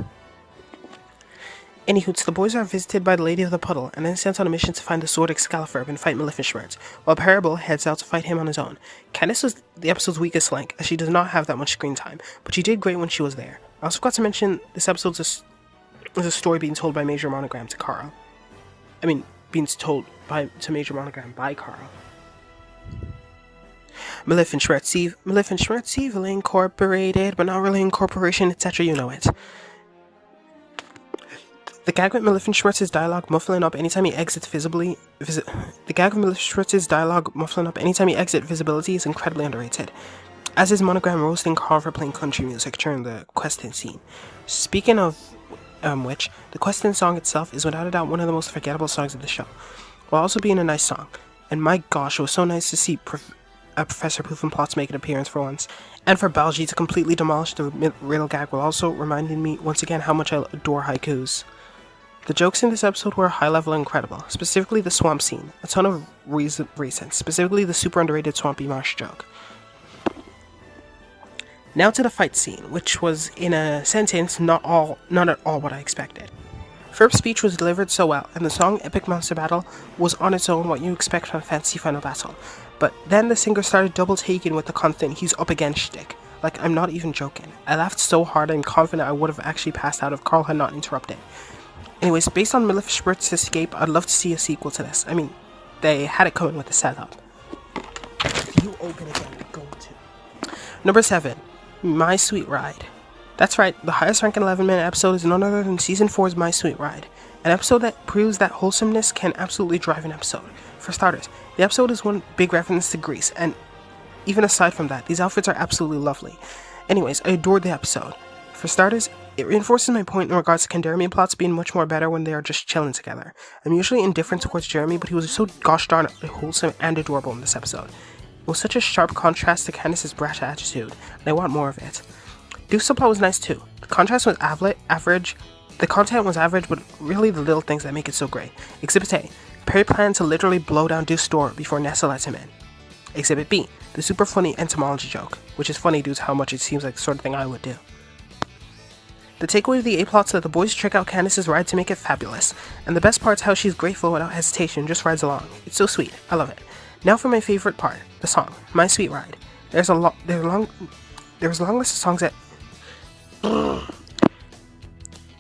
Anywho, the boys are visited by the Lady of the Puddle, and then sent on a mission to find the sword Excalifurb and fight Maleficent, while Parable heads out to fight him on his own. Candace was the episode's weakest link, as she does not have that much screen time, but she did great when she was there. I also forgot to mention, this episode's a story being told by Major Monogram to Carl. I mean, being told to Major Monogram by Carl. Maleficent's evil incorporated, but not really incorporation, etc. You know it. The gag with Maleficent's dialogue muffling up anytime he exits visibility is incredibly underrated. As is Monogram roasting Carl for playing country music during the questing scene. Speaking of which, the questing song itself is without a doubt one of the most forgettable songs of the show, while also being a nice song. And my gosh, it was so nice to see Professor Poofenplots make an appearance for once, and for Baljeet to completely demolish the riddle gag while also reminding me once again how much I adore haikus. The jokes in this episode were high level and incredible, specifically the swamp scene, a ton of reasons, specifically the super underrated Swampy Marsh joke. Now to the fight scene, which was, in a sentence, not at all what I expected. Ferb's speech was delivered so well, and the song Epic Monster Battle was on its own what you expect from a fantasy final battle. But then the singer started double taking with the constant "he's up against" shtick. Like, I'm not even joking. I laughed so hard I'm confident I would have actually passed out if Carl had not interrupted. Anyways, based on Maleficent's escape, I'd love to see a sequel to this. I mean, they had it coming with the setup. You open again, go to. Number 7. My Sweet Ride. That's right, the highest ranking 11-minute episode is none other than Season 4's My Sweet Ride. An episode that proves that wholesomeness can absolutely drive an episode. For starters, the episode is one big reference to Greece, and even aside from that, these outfits are absolutely lovely. Anyways, I adored the episode. For starters, it reinforces my point in regards to Jeremy plots being much more better when they are just chilling together. I'm usually indifferent towards Jeremy, but he was so gosh darn wholesome and adorable in this episode. It was such a sharp contrast to Candace's brash attitude, and I want more of it. Duke's subplot was nice too. The contrast was average. The content was average, but really the little things that make it so great. Exhibit A. Perry planned to literally blow down Duke's store before Nessa lets him in. Exhibit B. The super funny entomology joke, which is funny due to how much it seems like the sort of thing I would do. The takeaway of the A-plot is that the boys trick out Candace's ride to make it fabulous, and the best part is how she's grateful without hesitation, just rides along. It's so sweet. I love it. Now for my favorite part, the song, My Sweet Ride. There was a long list of songs that...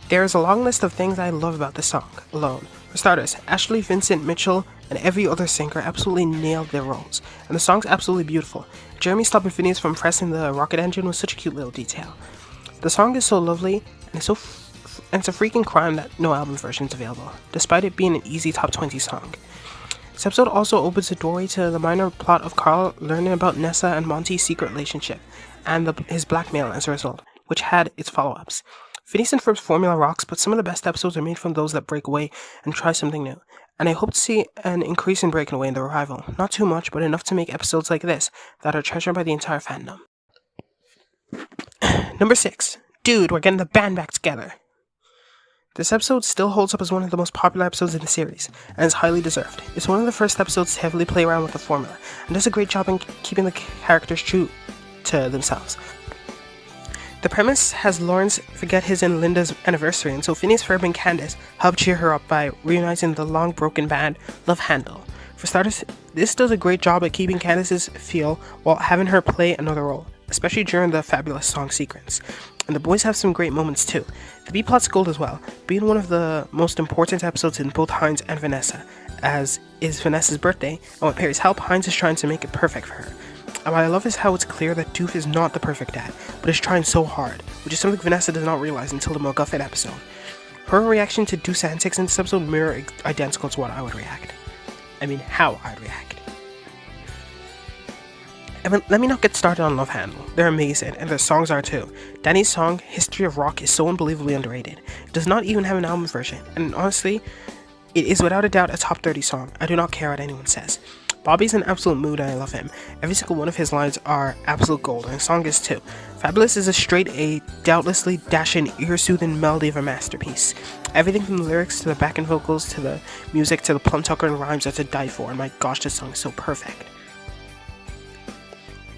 There is a long list of things I love about this song, alone. For starters, Ashley, Vincent, Mitchell, and every other singer absolutely nailed their roles, and the song's absolutely beautiful. Jeremy stopping Phineas from pressing the rocket engine was such a cute little detail. The song is so lovely, and it's a freaking crime that no album version is available, despite it being an easy top 20 song. This episode also opens the doorway to the minor plot of Carl learning about Nessa and Monty's secret relationship, and his blackmail as a result, which had its follow-ups. Phineas and Ferb's formula rocks, but some of the best episodes are made from those that break away and try something new, and I hope to see an increase in breaking away in the revival. Not too much, but enough to make episodes like this that are treasured by the entire fandom. Number 6. Dude, we're getting the band back together. This episode still holds up as one of the most popular episodes in the series, and is highly deserved. It's one of the first episodes to heavily play around with the formula, and does a great job in keeping the characters true to themselves. The premise has Lawrence forget his and Linda's anniversary, and so Phineas, Ferb, and Candace help cheer her up by reuniting the long-broken band Love Handle. For starters, this does a great job at keeping Candace's feel while having her play another role, especially during the fabulous song sequence. And the boys have some great moments too. The B-plot's gold as well, being one of the most important episodes in both Hines and Vanessa, as is Vanessa's birthday, and with Perry's help, Hines is trying to make it perfect for her. And what I love is how it's clear that Doof is not the perfect dad, but is trying so hard, which is something Vanessa does not realize until the MacGuffin episode. Her reaction to Deuce's antics in this episode mirror identical to what I would react. I mean, how I'd react. I mean, let me not get started on Love Handle. They're amazing, and their songs are too. Danny's song, History of Rock, is so unbelievably underrated. It does not even have an album version, and honestly, it is without a doubt a top 30 song. I do not care what anyone says. Bobby's an absolute mood and I love him. Every single one of his lines are absolute gold, and his song is too. Fabulous is a straight A, doubtlessly dashing, ear-soothing melody of a masterpiece. Everything from the lyrics to the back-end vocals to the music to the plum tucker and rhymes are to die for, and my gosh, this song is so perfect.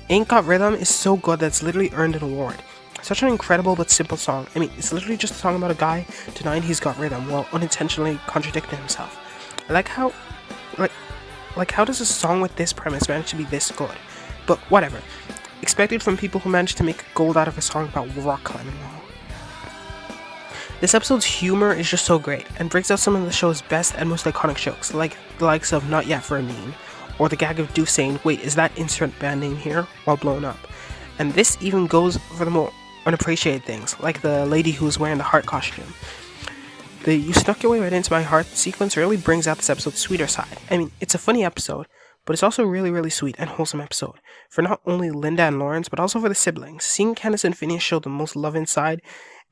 Ain't Got Rhythm is so good that it's literally earned an award. Such an incredible but simple song. I mean, it's literally just a song about a guy denying he's got rhythm while unintentionally contradicting himself. I like how, like how does a song with this premise manage to be this good? But whatever. Expected from people who managed to make gold out of a song about rock climbing wall. This episode's humor is just so great, and brings out some of the show's best and most iconic jokes, like the likes of Not Yet for a Meme, or the gag of Deuce saying, "Wait, is that insert band name here?" while blown up. And this even goes for the more unappreciated things, like the lady who was wearing the heart costume. The "You snuck your way right into my heart" sequence really brings out this episode's sweeter side. I mean, it's a funny episode, but it's also a really, really sweet and wholesome episode. For not only Linda and Lawrence, but also for the siblings. Seeing Candace and Phineas show the most love inside,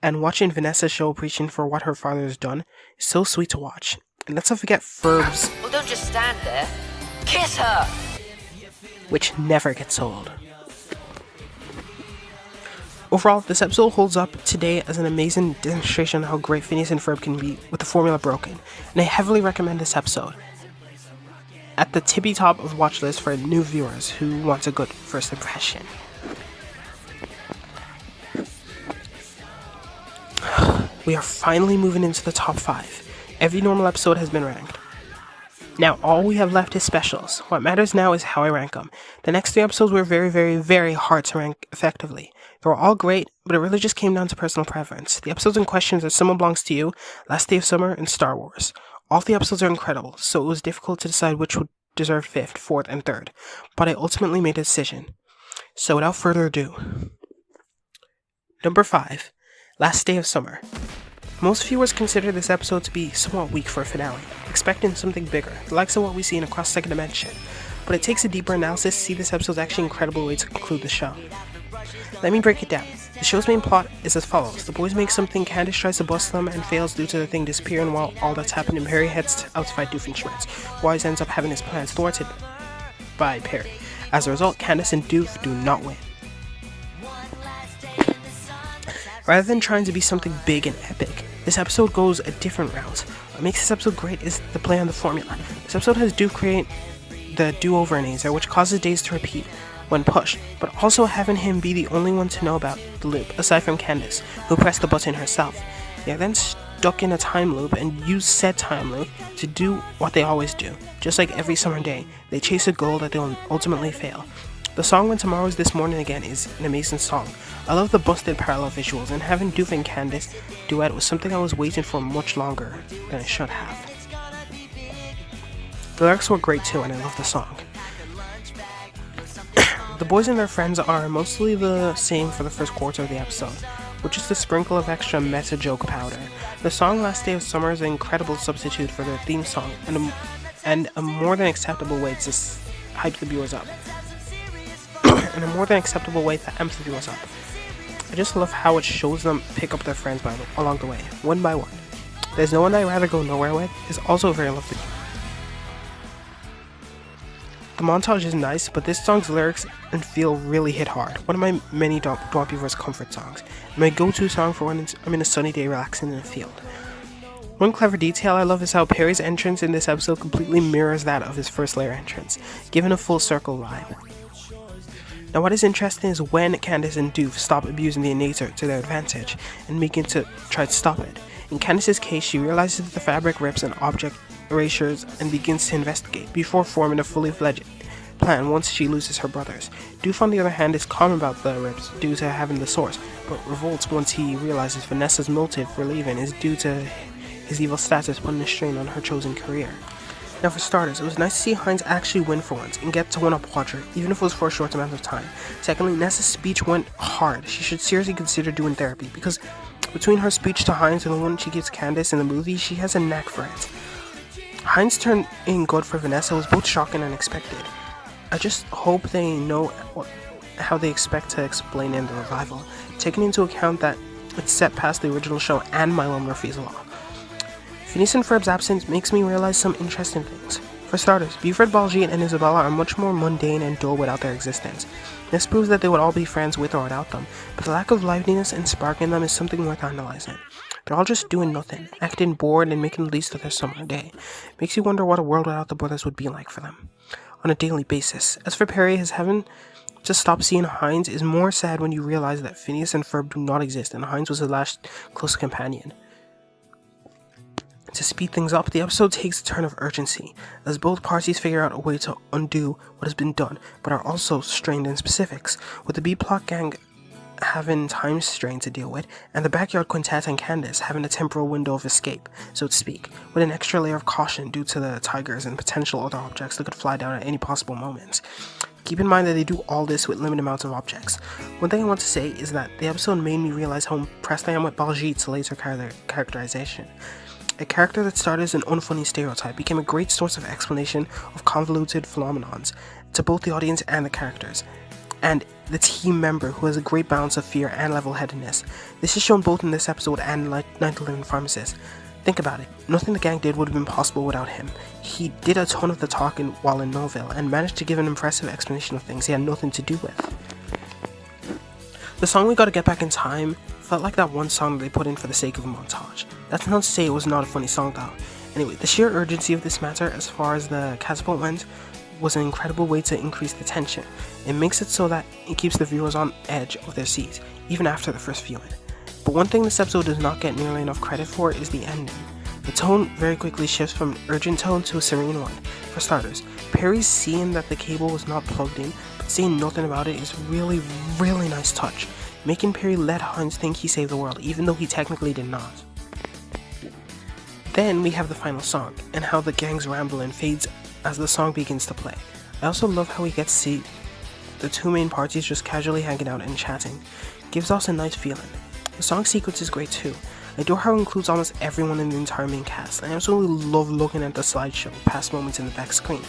and watching Vanessa show appreciation for what her father has done, is so sweet to watch. And let's not forget Ferb's, Well, don't just stand there. Kiss her! which never gets old. Overall, this episode holds up today as an amazing demonstration of how great Phineas and Ferb can be with the formula broken, and I heavily recommend this episode. At the tippy top of the watch list for new viewers who want a good first impression. We are finally moving into the top 5. Every normal episode has been ranked. Now all we have left is specials. What matters now is how I rank them. The next 3 episodes were very, very, very hard to rank effectively. They were all great, but it really just came down to personal preference. The episodes in question are Someone Belongs to You, Last Day of Summer, and Star Wars. All the episodes are incredible, so it was difficult to decide which would deserve 5th, 4th, and 3rd, but I ultimately made a decision. So without further ado, number 5, Last Day of Summer. Most viewers consider this episode to be somewhat weak for a finale, expecting something bigger, the likes of what we see in Across the Second Dimension, but it takes a deeper analysis to see this episode's actually incredible way to conclude the show. Let me break it down. The show's main plot is as follows. The boys make something, Candace tries to bust them and fails due to the thing disappearing while all that's happening, Perry heads out to fight Doofenshmirtz. Wise ends up having his plans thwarted by Perry. As a result, Candace and Doof do not win. Rather than trying to be something big and epic, this episode goes a different route. What makes this episode great is the play on the formula. This episode has Doof create the do-over in Azer, which causes days to repeat when pushed, but also having him be the only one to know about the loop, aside from Candace, who pressed the button herself. They are then stuck in a time loop and use said time loop to do what they always do. Just like every summer day, they chase a goal that they'll ultimately fail. The song When Tomorrow's This Morning Again is an amazing song. I love the busted parallel visuals, and having Doof and Candace duet was something I was waiting for much longer than I should have. The lyrics were great too, and I love the song. The boys and their friends are mostly the same for the first quarter of the episode, with just a sprinkle of extra meta joke powder. The song Last Day of Summer is an incredible substitute for their theme song, and a more than acceptable way to hype the viewers up. And a more than acceptable way to amp the viewers up. I just love how it shows them pick up their friends along the way, one by one. There's No One I'd Rather Go Nowhere With is also very lovely. The montage is nice, but this song's lyrics and feel really hit hard. One of my many Dwampyverse comfort songs. My go-to song for when I'm in a sunny day relaxing in a field. One clever detail I love is how Perry's entrance in this episode completely mirrors that of his first layer entrance, giving a full circle vibe. Now what is interesting is when Candace and Doof stop abusing the innator to their advantage and begin to try to stop it. In Candace's case, she realizes that the fabric rips and object erasures and begins to investigate before forming a fully fledged plan once she loses her brothers. Doof on the other hand is calm about the rips due to having the source, but revolts once he realizes Vanessa's motive for leaving is due to his evil status putting a strain on her chosen career. Now for starters, it was nice to see Heinz actually win for once and get to one-up Roger, even if it was for a short amount of time. Secondly, Nessa's speech went hard. She should seriously consider doing therapy, because between her speech to Heinz and the one she gives Candace in the movie, she has a knack for it. Heinz turned in good for Vanessa was both shocking and unexpected. I just hope they know how they expect to explain in the revival, taking into account that it's set past the original show and Milo Murphy's Law. Phineas and Ferb's absence makes me realize some interesting things. For starters, Buford, Baljeet, and Isabella are much more mundane and dull without their existence. This proves that they would all be friends with or without them, but the lack of liveliness and spark in them is something worth analyzing. They're all just doing nothing, acting bored and making the least of their summer day. Makes you wonder what a world without the brothers would be like for them, on a daily basis. As for Perry, his having to stop seeing Heinz is more sad when you realize that Phineas and Ferb do not exist and Heinz was his last close companion. To speed things up, the episode takes a turn of urgency, as both parties figure out a way to undo what has been done, but are also strained in specifics, with the B-Plot gang having time strain to deal with, and the Backyard Quintet and Candace having a temporal window of escape, so to speak, with an extra layer of caution due to the tigers and potential other objects that could fly down at any possible moment. Keep in mind that they do all this with limited amounts of objects. One thing I want to say is that the episode made me realize how impressed I am with Baljeet's later characterization. A character that started as an unfunny stereotype became a great source of explanation of convoluted phenomenons to both the audience and the characters, and the team member who has a great balance of fear and level-headedness. This is shown both in this episode and in Night of the Living Pharmacist. Think about it, nothing the gang did would have been possible without him. He did a ton of the talking while in Millville, and managed to give an impressive explanation of things he had nothing to do with. The song We Gotta Get Back in Time felt like that one song that they put in for the sake of a montage. That's not to say it was not a funny song though. Anyway, the sheer urgency of this matter as far as the catapult went was an incredible way to increase the tension. It makes it so that it keeps the viewers on edge of their seats, even after the first viewing. But one thing this episode does not get nearly enough credit for is the ending. The tone very quickly shifts from an urgent tone to a serene one. For starters, Perry's seeing that the cable was not plugged in, but saying nothing about it is really nice touch, making Perry let Heinz think he saved the world, even though he technically did not. Then we have the final song, and how the gang's rambling fades as the song begins to play. I also love how we get to see the two main parties just casually hanging out and chatting. Gives us a nice feeling. The song sequence is great too. I adore how it includes almost everyone in the entire main cast, and I absolutely love looking at the slideshow, past moments in the back screen.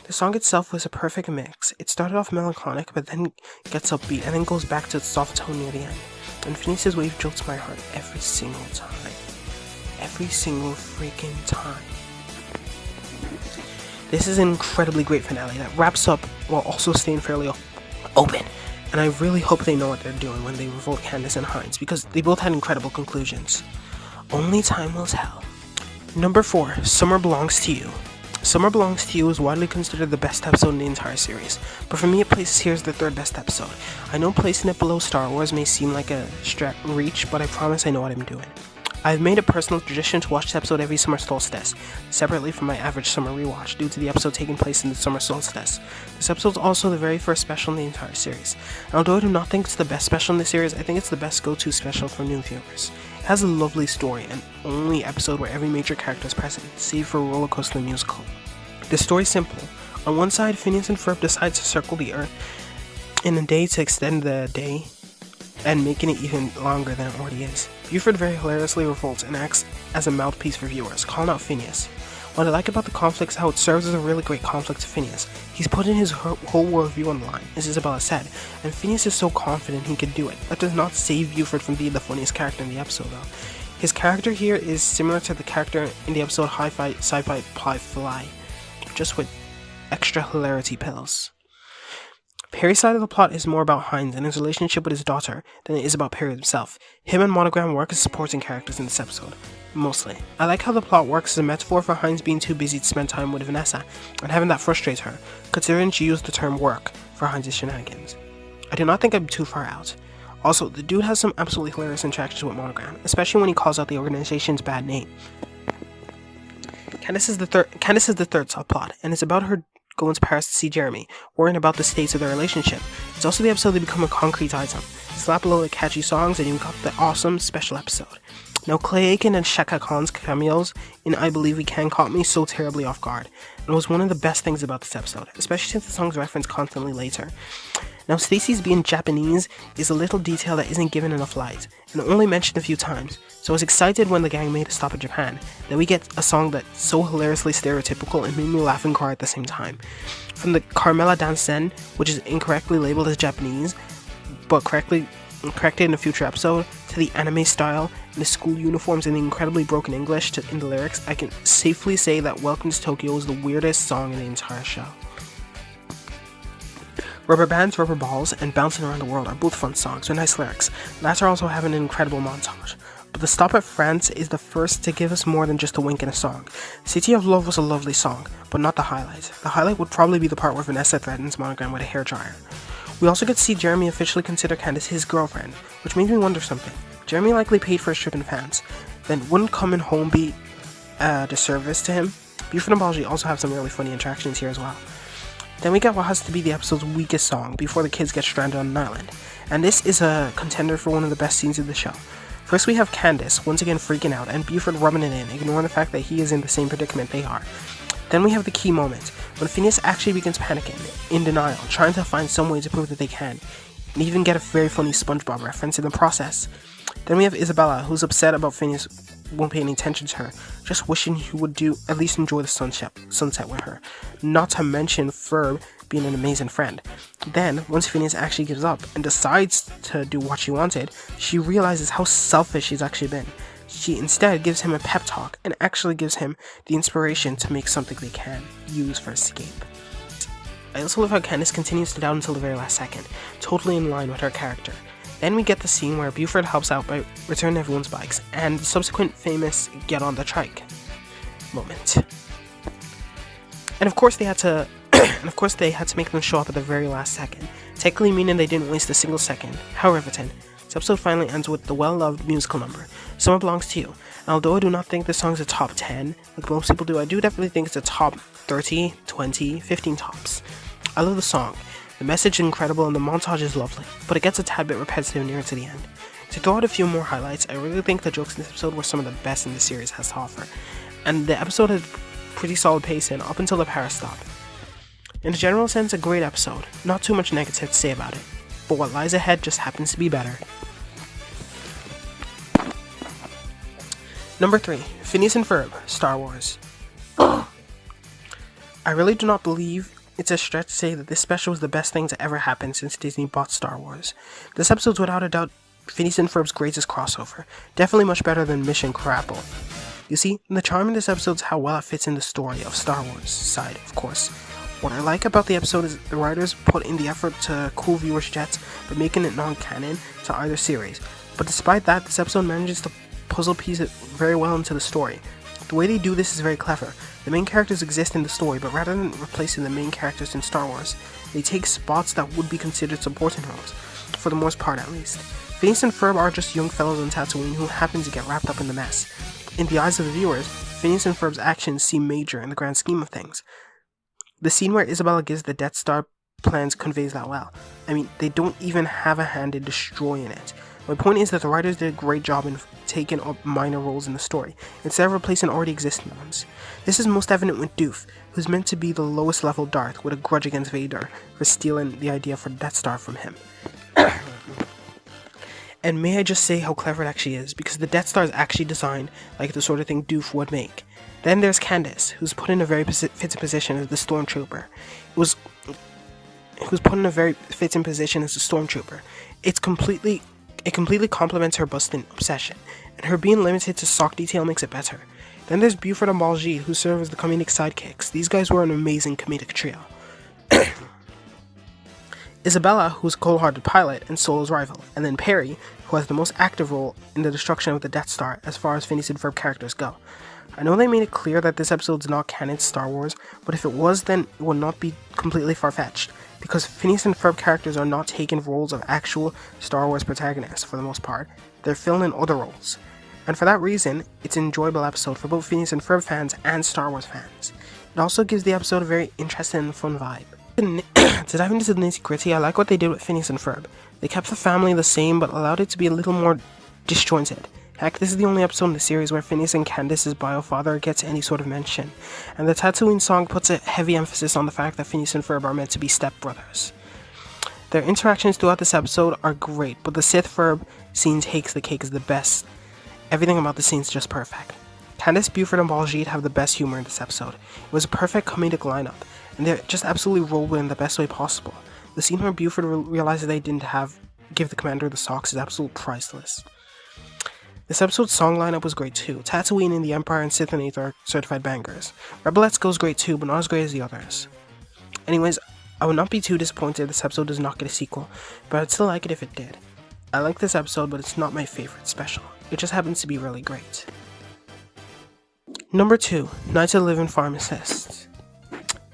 The song itself was a perfect mix. It started off melancholic, but then gets upbeat, and then goes back to its soft tone near the end. And Phineas's wave jolts my heart every single time. Every single freaking time. This is an incredibly great finale that wraps up while also staying fairly open. And I really hope they know what they're doing when they revolt Candace and Heinz, because they both had incredible conclusions. Only time will tell. Number 4, Summer Belongs to You. Summer Belongs to You is widely considered the best episode in the entire series, but for me it places here as the third best episode. I know placing it below Star Wars may seem like a reach, but I promise I know what I'm doing. I've made a personal tradition to watch this episode every summer solstice, separately from my average summer rewatch, due to the episode taking place in the summer solstice. This episode is also the very first special in the entire series. And although I do not think it's the best special in the series, I think it's the best go-to special for new viewers. It has a lovely story, and only episode where every major character is present, save for Roller Coaster the Musical. The story is simple. On one side, Phineas and Ferb decide to circle the Earth in a day to extend the day, and making it even longer than it already is. Buford very hilariously revolts and acts as a mouthpiece for viewers, calling out Phineas. What I like about the conflict is how it serves as a really great conflict to Phineas. He's putting his whole worldview on the line, as Isabella said, and Phineas is so confident he can do it. That does not save Buford from being the funniest character in the episode though. His character here is similar to the character in the episode Hi-Fi Sci-Fi Pie Fly, just with extra hilarity pills. Perry's side of the plot is more about Heinz and his relationship with his daughter than it is about Perry himself. Him and Monogram work as supporting characters in this episode, mostly. I like how the plot works as a metaphor for Heinz being too busy to spend time with Vanessa, and having that frustrate her, considering she used the term work for Heinz's shenanigans. I do not think I'm too far out. Also, the dude has some absolutely hilarious interactions with Monogram, especially when he calls out the organization's bad name. Candace is the third subplot, and it's about her going to Paris to see Jeremy, worrying about the states of their relationship. It's also the episode they become a concrete item. Slap below the catchy songs and you got the awesome special episode. Now, Clay Aiken and Shaka Khan's cameos in I Believe We Can caught me so terribly off guard, and was one of the best things about this episode, especially since the song's referenced constantly later. Now, Stacy's being Japanese is a little detail that isn't given enough light, and only mentioned a few times, so I was excited when the gang made a stop in Japan, that we get a song that's so hilariously stereotypical and made me laugh and cry at the same time. From the Carmela Dansen, which is incorrectly labeled as Japanese, but corrected in a future episode, to the anime style, and the school uniforms and the incredibly broken English in the lyrics, I can safely say that Welcome to Tokyo is the weirdest song in the entire show. Rubber Bands, Rubber Balls, and Bouncing Around the World are both fun songs with nice lyrics. Latter also have an incredible montage. But the Stop at France is the first to give us more than just a wink in a song. City of Love was a lovely song, but not the highlight. The highlight would probably be the part where Vanessa threatens Monogram with a hairdryer. We also get to see Jeremy officially consider Candace his girlfriend, which made me wonder something. Jeremy likely paid for his trip in advance, then wouldn't coming home be a disservice to him? Buford and Balji also have some really funny interactions here as well. Then we get what has to be the episode's weakest song before the kids get stranded on an island, and this is a contender for one of the best scenes of the show. First we have Candace once again freaking out and Buford rubbing it in, ignoring the fact that he is in the same predicament they are. Then we have the key moment, when Phineas actually begins panicking, in denial, trying to find some way to prove that they can, and even get a very funny SpongeBob reference in the process. Then we have Isabella, who's upset about Phineas won't pay any attention to her, just wishing he would at least enjoy the sunset with her. Not to mention Ferb being an amazing friend. Then, once Phineas actually gives up and decides to do what she wanted, she realizes how selfish she's actually been. She instead gives him a pep talk and actually gives him the inspiration to make something they can use for escape. I also love how Candace continues to doubt until the very last second, totally in line with her character. Then we get the scene where Buford helps out by returning everyone's bikes, and the subsequent famous get on the trike moment. And of course they had to make them show up at the very last second, technically meaning they didn't waste a single second. However, this episode finally ends with the well-loved musical number, Summer Belongs to You. And although I do not think this song is a top 10, like most people do, I do definitely think it's a top 30, 20, 15 tops. I love the song. The message is incredible and the montage is lovely, but it gets a tad bit repetitive near to the end. To throw out a few more highlights, I really think the jokes in this episode were some of the best in the series has to offer, and the episode had pretty solid pacing up until the Paris stop. In a general sense, a great episode, not too much negative to say about it, but what lies ahead just happens to be better. Number 3, Phineas and Ferb, Star Wars. I really do not believe it's a stretch to say that this special was the best thing to ever happen since Disney bought Star Wars. This episode's without a doubt Phineas and Ferb's greatest crossover, definitely much better than Mission Crapple. You see, the charm in this episode is how well it fits in the story of Star Wars side, of course. What I like about the episode is the writers put in the effort to cool viewers' jets by making it non-canon to either series, but despite that, this episode manages to puzzle piece it very well into the story. The way they do this is very clever. The main characters exist in the story, but rather than replacing the main characters in Star Wars, they take spots that would be considered supporting roles, for the most part at least. Phineas and Ferb are just young fellows on Tatooine who happen to get wrapped up in the mess. In the eyes of the viewers, Phineas and Ferb's actions seem major in the grand scheme of things. The scene where Isabella gives the Death Star plans conveys that well. I mean, they don't even have a hand in destroying it. My point is that the writers did a great job in taking up minor roles in the story, instead of replacing already existing ones. This is most evident with Doof, who's meant to be the lowest level Darth with a grudge against Vader for stealing the idea for Death Star from him. And may I just say how clever it actually is, because the Death Star is actually designed like the sort of thing Doof would make. Then there's Candace, who's put in a very fitting position as the Stormtrooper. Who's put in a very fitting position as the Stormtrooper. It completely complements her busting obsession, and her being limited to sock detail makes it better. Then there's Buford and Balji, who serve as the comedic sidekicks. These guys were an amazing comedic trio. Isabella, who's a cold-hearted pilot and Solo's rival, and then Perry, who has the most active role in the destruction of the Death Star as far as Phineas and Ferb characters go. I know they made it clear that this episode's not canon to Star Wars, but if it was, then it would not be completely far-fetched, because Phineas and Ferb characters are not taking roles of actual Star Wars protagonists for the most part. They're filling in other roles. And for that reason, it's an enjoyable episode for both Phineas and Ferb fans and Star Wars fans. It also gives the episode a very interesting and fun vibe. To dive into the nitty-gritty, I like what they did with Phineas and Ferb. They kept the family the same, but allowed it to be a little more disjointed. Heck, this is the only episode in the series where Phineas and Candace's bio-father gets any sort of mention, and the Tatooine song puts a heavy emphasis on the fact that Phineas and Ferb are meant to be stepbrothers. Their interactions throughout this episode are great, but the Sith Ferb scene takes the cake as the best. Everything about the scene is just perfect. Candace, Buford, and Baljeet have the best humor in this episode. It was a perfect comedic lineup, and they just absolutely rolled in the best way possible. The scene where Buford realizes they didn't give the commander the socks is absolutely priceless. This episode's song lineup was great too. Tatooine and the Empire and Sith and Aether are certified bangers. Rebelettes goes great too, but not as great as the others. Anyways, I would not be too disappointed if this episode does not get a sequel, but I'd still like it if it did. I like this episode, but it's not my favorite special. It just happens to be really great. Number 2, Night of the Living Pharmacist.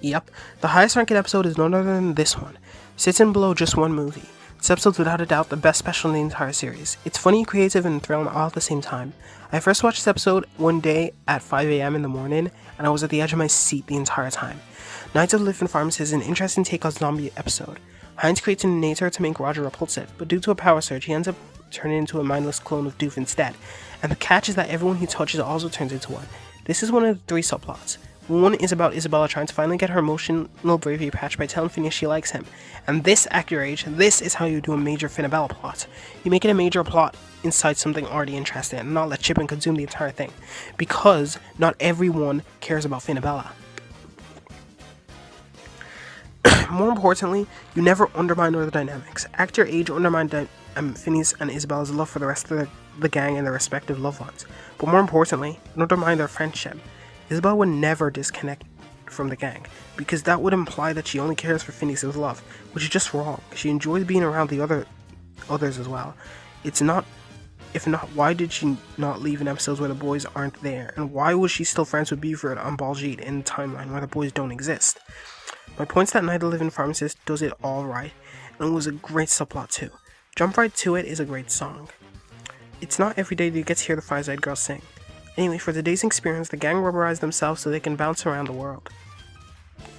Yep, the highest ranked episode is none other than this one. Sits in below just one movie. This episode's without a doubt the best special in the entire series. It's funny, creative, and thrilling all at the same time. I first watched this episode one day at 5 AM in the morning, and I was at the edge of my seat the entire time. Night of the Living Pharmacist is an interesting take on zombie episode. Heinz creates an innator to make Roger repulsive, but due to a power surge, he ends up turning into a mindless clone of Doof instead. And the catch is that everyone he touches also turns into one. This is one of the 3 subplots. One is about Isabella trying to finally get her emotional bravery patch by telling Phineas she likes him. And this, at your age, this is how you do a major Finnabella plot. You make it a major plot inside something already interesting and not let Chippen consume the entire thing. Because not everyone cares about Finnabella. More importantly, you never undermine other dynamics. Act your age undermine Phineas and Isabella's love for the rest of the gang and their respective loved ones. But more importantly, undermine their friendship. Isabella would never disconnect from the gang, because that would imply that she only cares for Phineas' love, which is just wrong. She enjoys being around the others as well. If not, why did she not leave in episodes where the boys aren't there? And why was she still friends with Buford on Baljeet in the timeline where the boys don't exist? My point's that Night of the Living Pharmacist does it all right, and it was a great subplot too. Jump Right To It is a great song. It's not every day that you get to hear the Five-Eyed Girls sing. Anyway, for today's experience, the gang rubberized themselves so they can bounce around the world.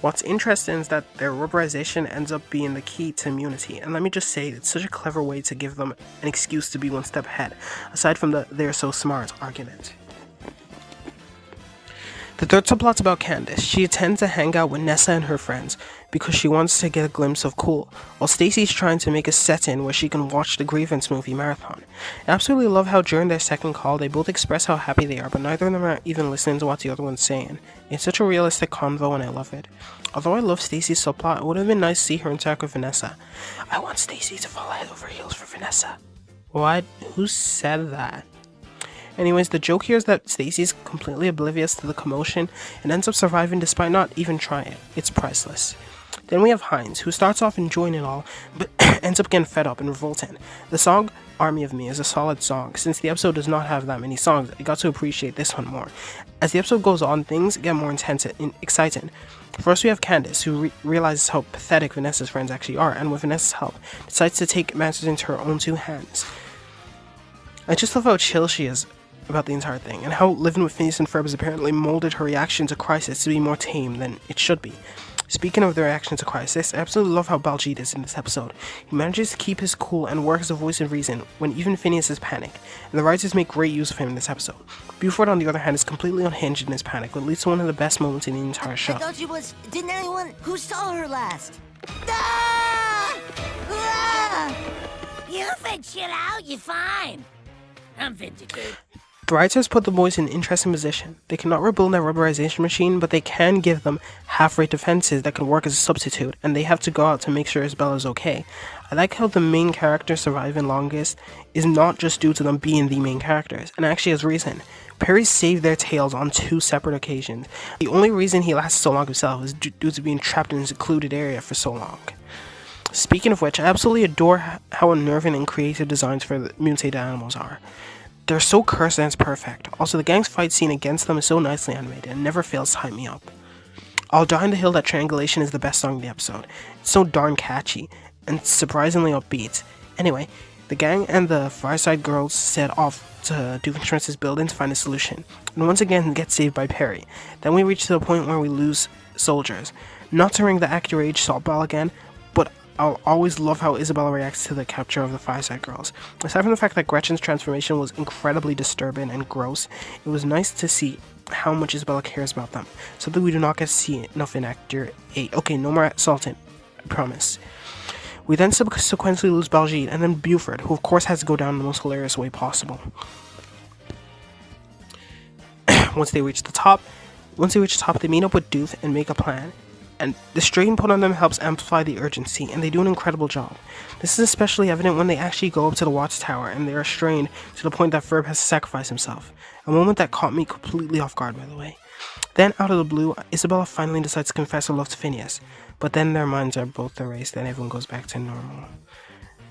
What's interesting is that their rubberization ends up being the key to immunity, and let me just say, it's such a clever way to give them an excuse to be one step ahead, aside from the "they're so smart" argument. The third subplot's about Candace. She intends to hang out with Nessa and her friends because she wants to get a glimpse of cool, while Stacy's trying to make a set-in where she can watch the Grievance movie marathon. I absolutely love how during their second call, they both express how happy they are, but neither of them are even listening to what the other one's saying. It's such a realistic convo and I love it. Although I love Stacy's subplot, it would have been nice to see her interact with Vanessa. I want Stacy to fall head over heels for Vanessa. What? Who said that? Anyways, the joke here is that Stacy's completely oblivious to the commotion and ends up surviving despite not even trying it. It's priceless. Then we have Heinz, who starts off enjoying it all, but ends up getting fed up and revolting. The song Army of Me is a solid song. Since the episode does not have that many songs, I got to appreciate this one more. As the episode goes on, things get more intense and exciting. First we have Candace, who realizes how pathetic Vanessa's friends actually are, and with Vanessa's help, decides to take matters into her own 2 hands. I just love how chill she is about the entire thing, and how living with Phineas and Ferb has apparently molded her reaction to crisis to be more tame than it should be. Speaking of the reaction to crisis, I absolutely love how Baljeet is in this episode. He manages to keep his cool and work as a voice of reason when even Phineas is panicked, and the writers make great use of him in this episode. Buford, on the other hand, is completely unhinged in his panic, what leads to one of the best moments in the entire show. I thought she was... Didn't anyone... Who saw her last? Ah! Ah! You can chill out, you're fine. I'm vindicated. The writers put the boys in an interesting position. They cannot rebuild their rubberization machine, but they can give them half-rate defenses that can work as a substitute, and they have to go out to make sure Isabella's okay. I like how the main characters surviving longest is not just due to them being the main characters, and actually has reason. Perry saved their tails on 2 separate occasions. The only reason he lasted so long himself is due to being trapped in a secluded area for so long. Speaking of which, I absolutely adore how unnerving and creative designs for the mutated animals are. They're so cursed and it's perfect. Also, the gang's fight scene against them is so nicely animated and never fails to hype me up. I'll die on the hill that Triangulation is the best song in the episode. It's so darn catchy and surprisingly upbeat. Anyway, the gang and the Fireside Girls set off to Doofenshmirtz's building to find a solution, and once again get saved by Perry. Then we reach to the point where we lose soldiers. Not to ring the Act Your Age salt ball again, but I'll always love how Isabella reacts to the capture of the Fireside Girls. Aside from the fact that Gretchen's transformation was incredibly disturbing and gross, it was nice to see how much Isabella cares about them, something we do not get to see enough in Actor 8. Okay, no more Sultan, I promise. We then subsequently lose Baljeet and then Buford, who of course has to go down in the most hilarious way possible. Once they reach the top, they meet up with Doof and make a plan. And the strain put on them helps amplify the urgency, and they do an incredible job. This is especially evident when they actually go up to the watchtower and they are strained to the point that Ferb has to sacrifice himself. A moment that caught me completely off guard, by the way. Then, out of the blue, Isabella finally decides to confess her love to Phineas, but then their minds are both erased and everyone goes back to normal.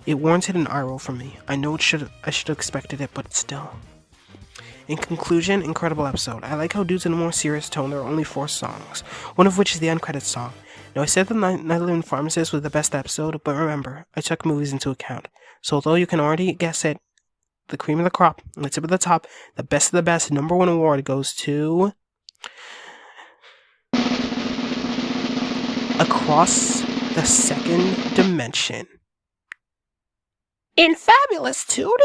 It warranted an eye roll from me. I know I should have expected it, but still. In conclusion, incredible episode. I like how due to the more serious tone, there are only 4 songs, one of which is the end credits song. Now, I said the Nightlight Pharmacist was the best episode, but remember, I took movies into account. So although you can already guess it, the cream of the crop, the tip of the top, the best of the best, #1 award goes to Across the Second Dimension. In Fabulous 2D!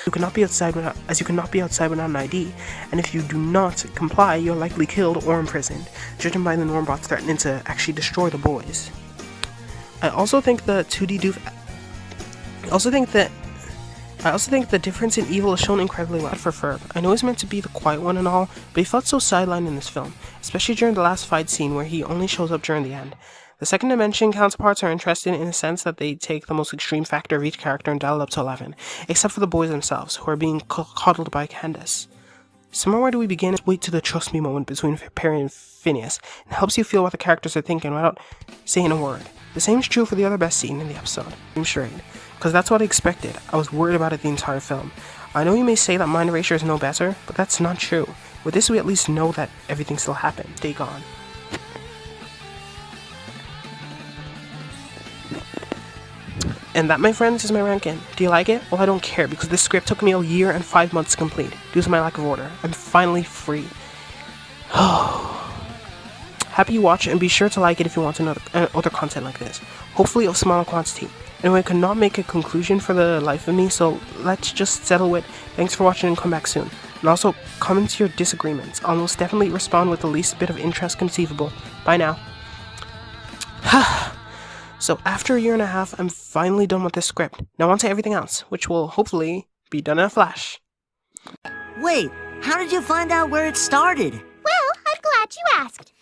You cannot be outside without an ID, and if you do not comply, you're likely killed or imprisoned, judging by the Normbots threatening to actually destroy the boys. I also think the 2D doof. I also think the difference in evil is shown incredibly well for Ferb. I know he's meant to be the quiet one and all, but he felt so sidelined in this film, especially during the last fight scene where he only shows up during the end. The second dimension counterparts are interesting in a sense that they take the most extreme factor of each character and dial it up to 11, except for the boys themselves, who are being coddled by Candace. Somewhere where do we begin is wait to the trust me moment between Perry and Phineas, and helps you feel what the characters are thinking without saying a word. The same is true for the other best scene in the episode, I'm charade, because that's what I expected. I was worried about it the entire film. I know you may say that Mind Erasure is no better, but that's not true. With this we at least know that everything still happened. Stay gone. And that, my friends, is my ranking. Do you like it? Well, I don't care, because this script took me a year and 5 months to complete, due to my lack of order. I'm finally free. Happy you watch, and be sure to like it if you want other content like this. Hopefully of smaller quantity. Anyway, I could not make a conclusion for the life of me, so let's just settle with thanks for watching and come back soon. And also, comment your disagreements. I'll most definitely respond with the least bit of interest conceivable. Bye now. So after a year and a half, I'm finally done with this script. Now on to everything else, which will hopefully be done in a flash. Wait, how did you find out where it started? Well, I'm glad you asked.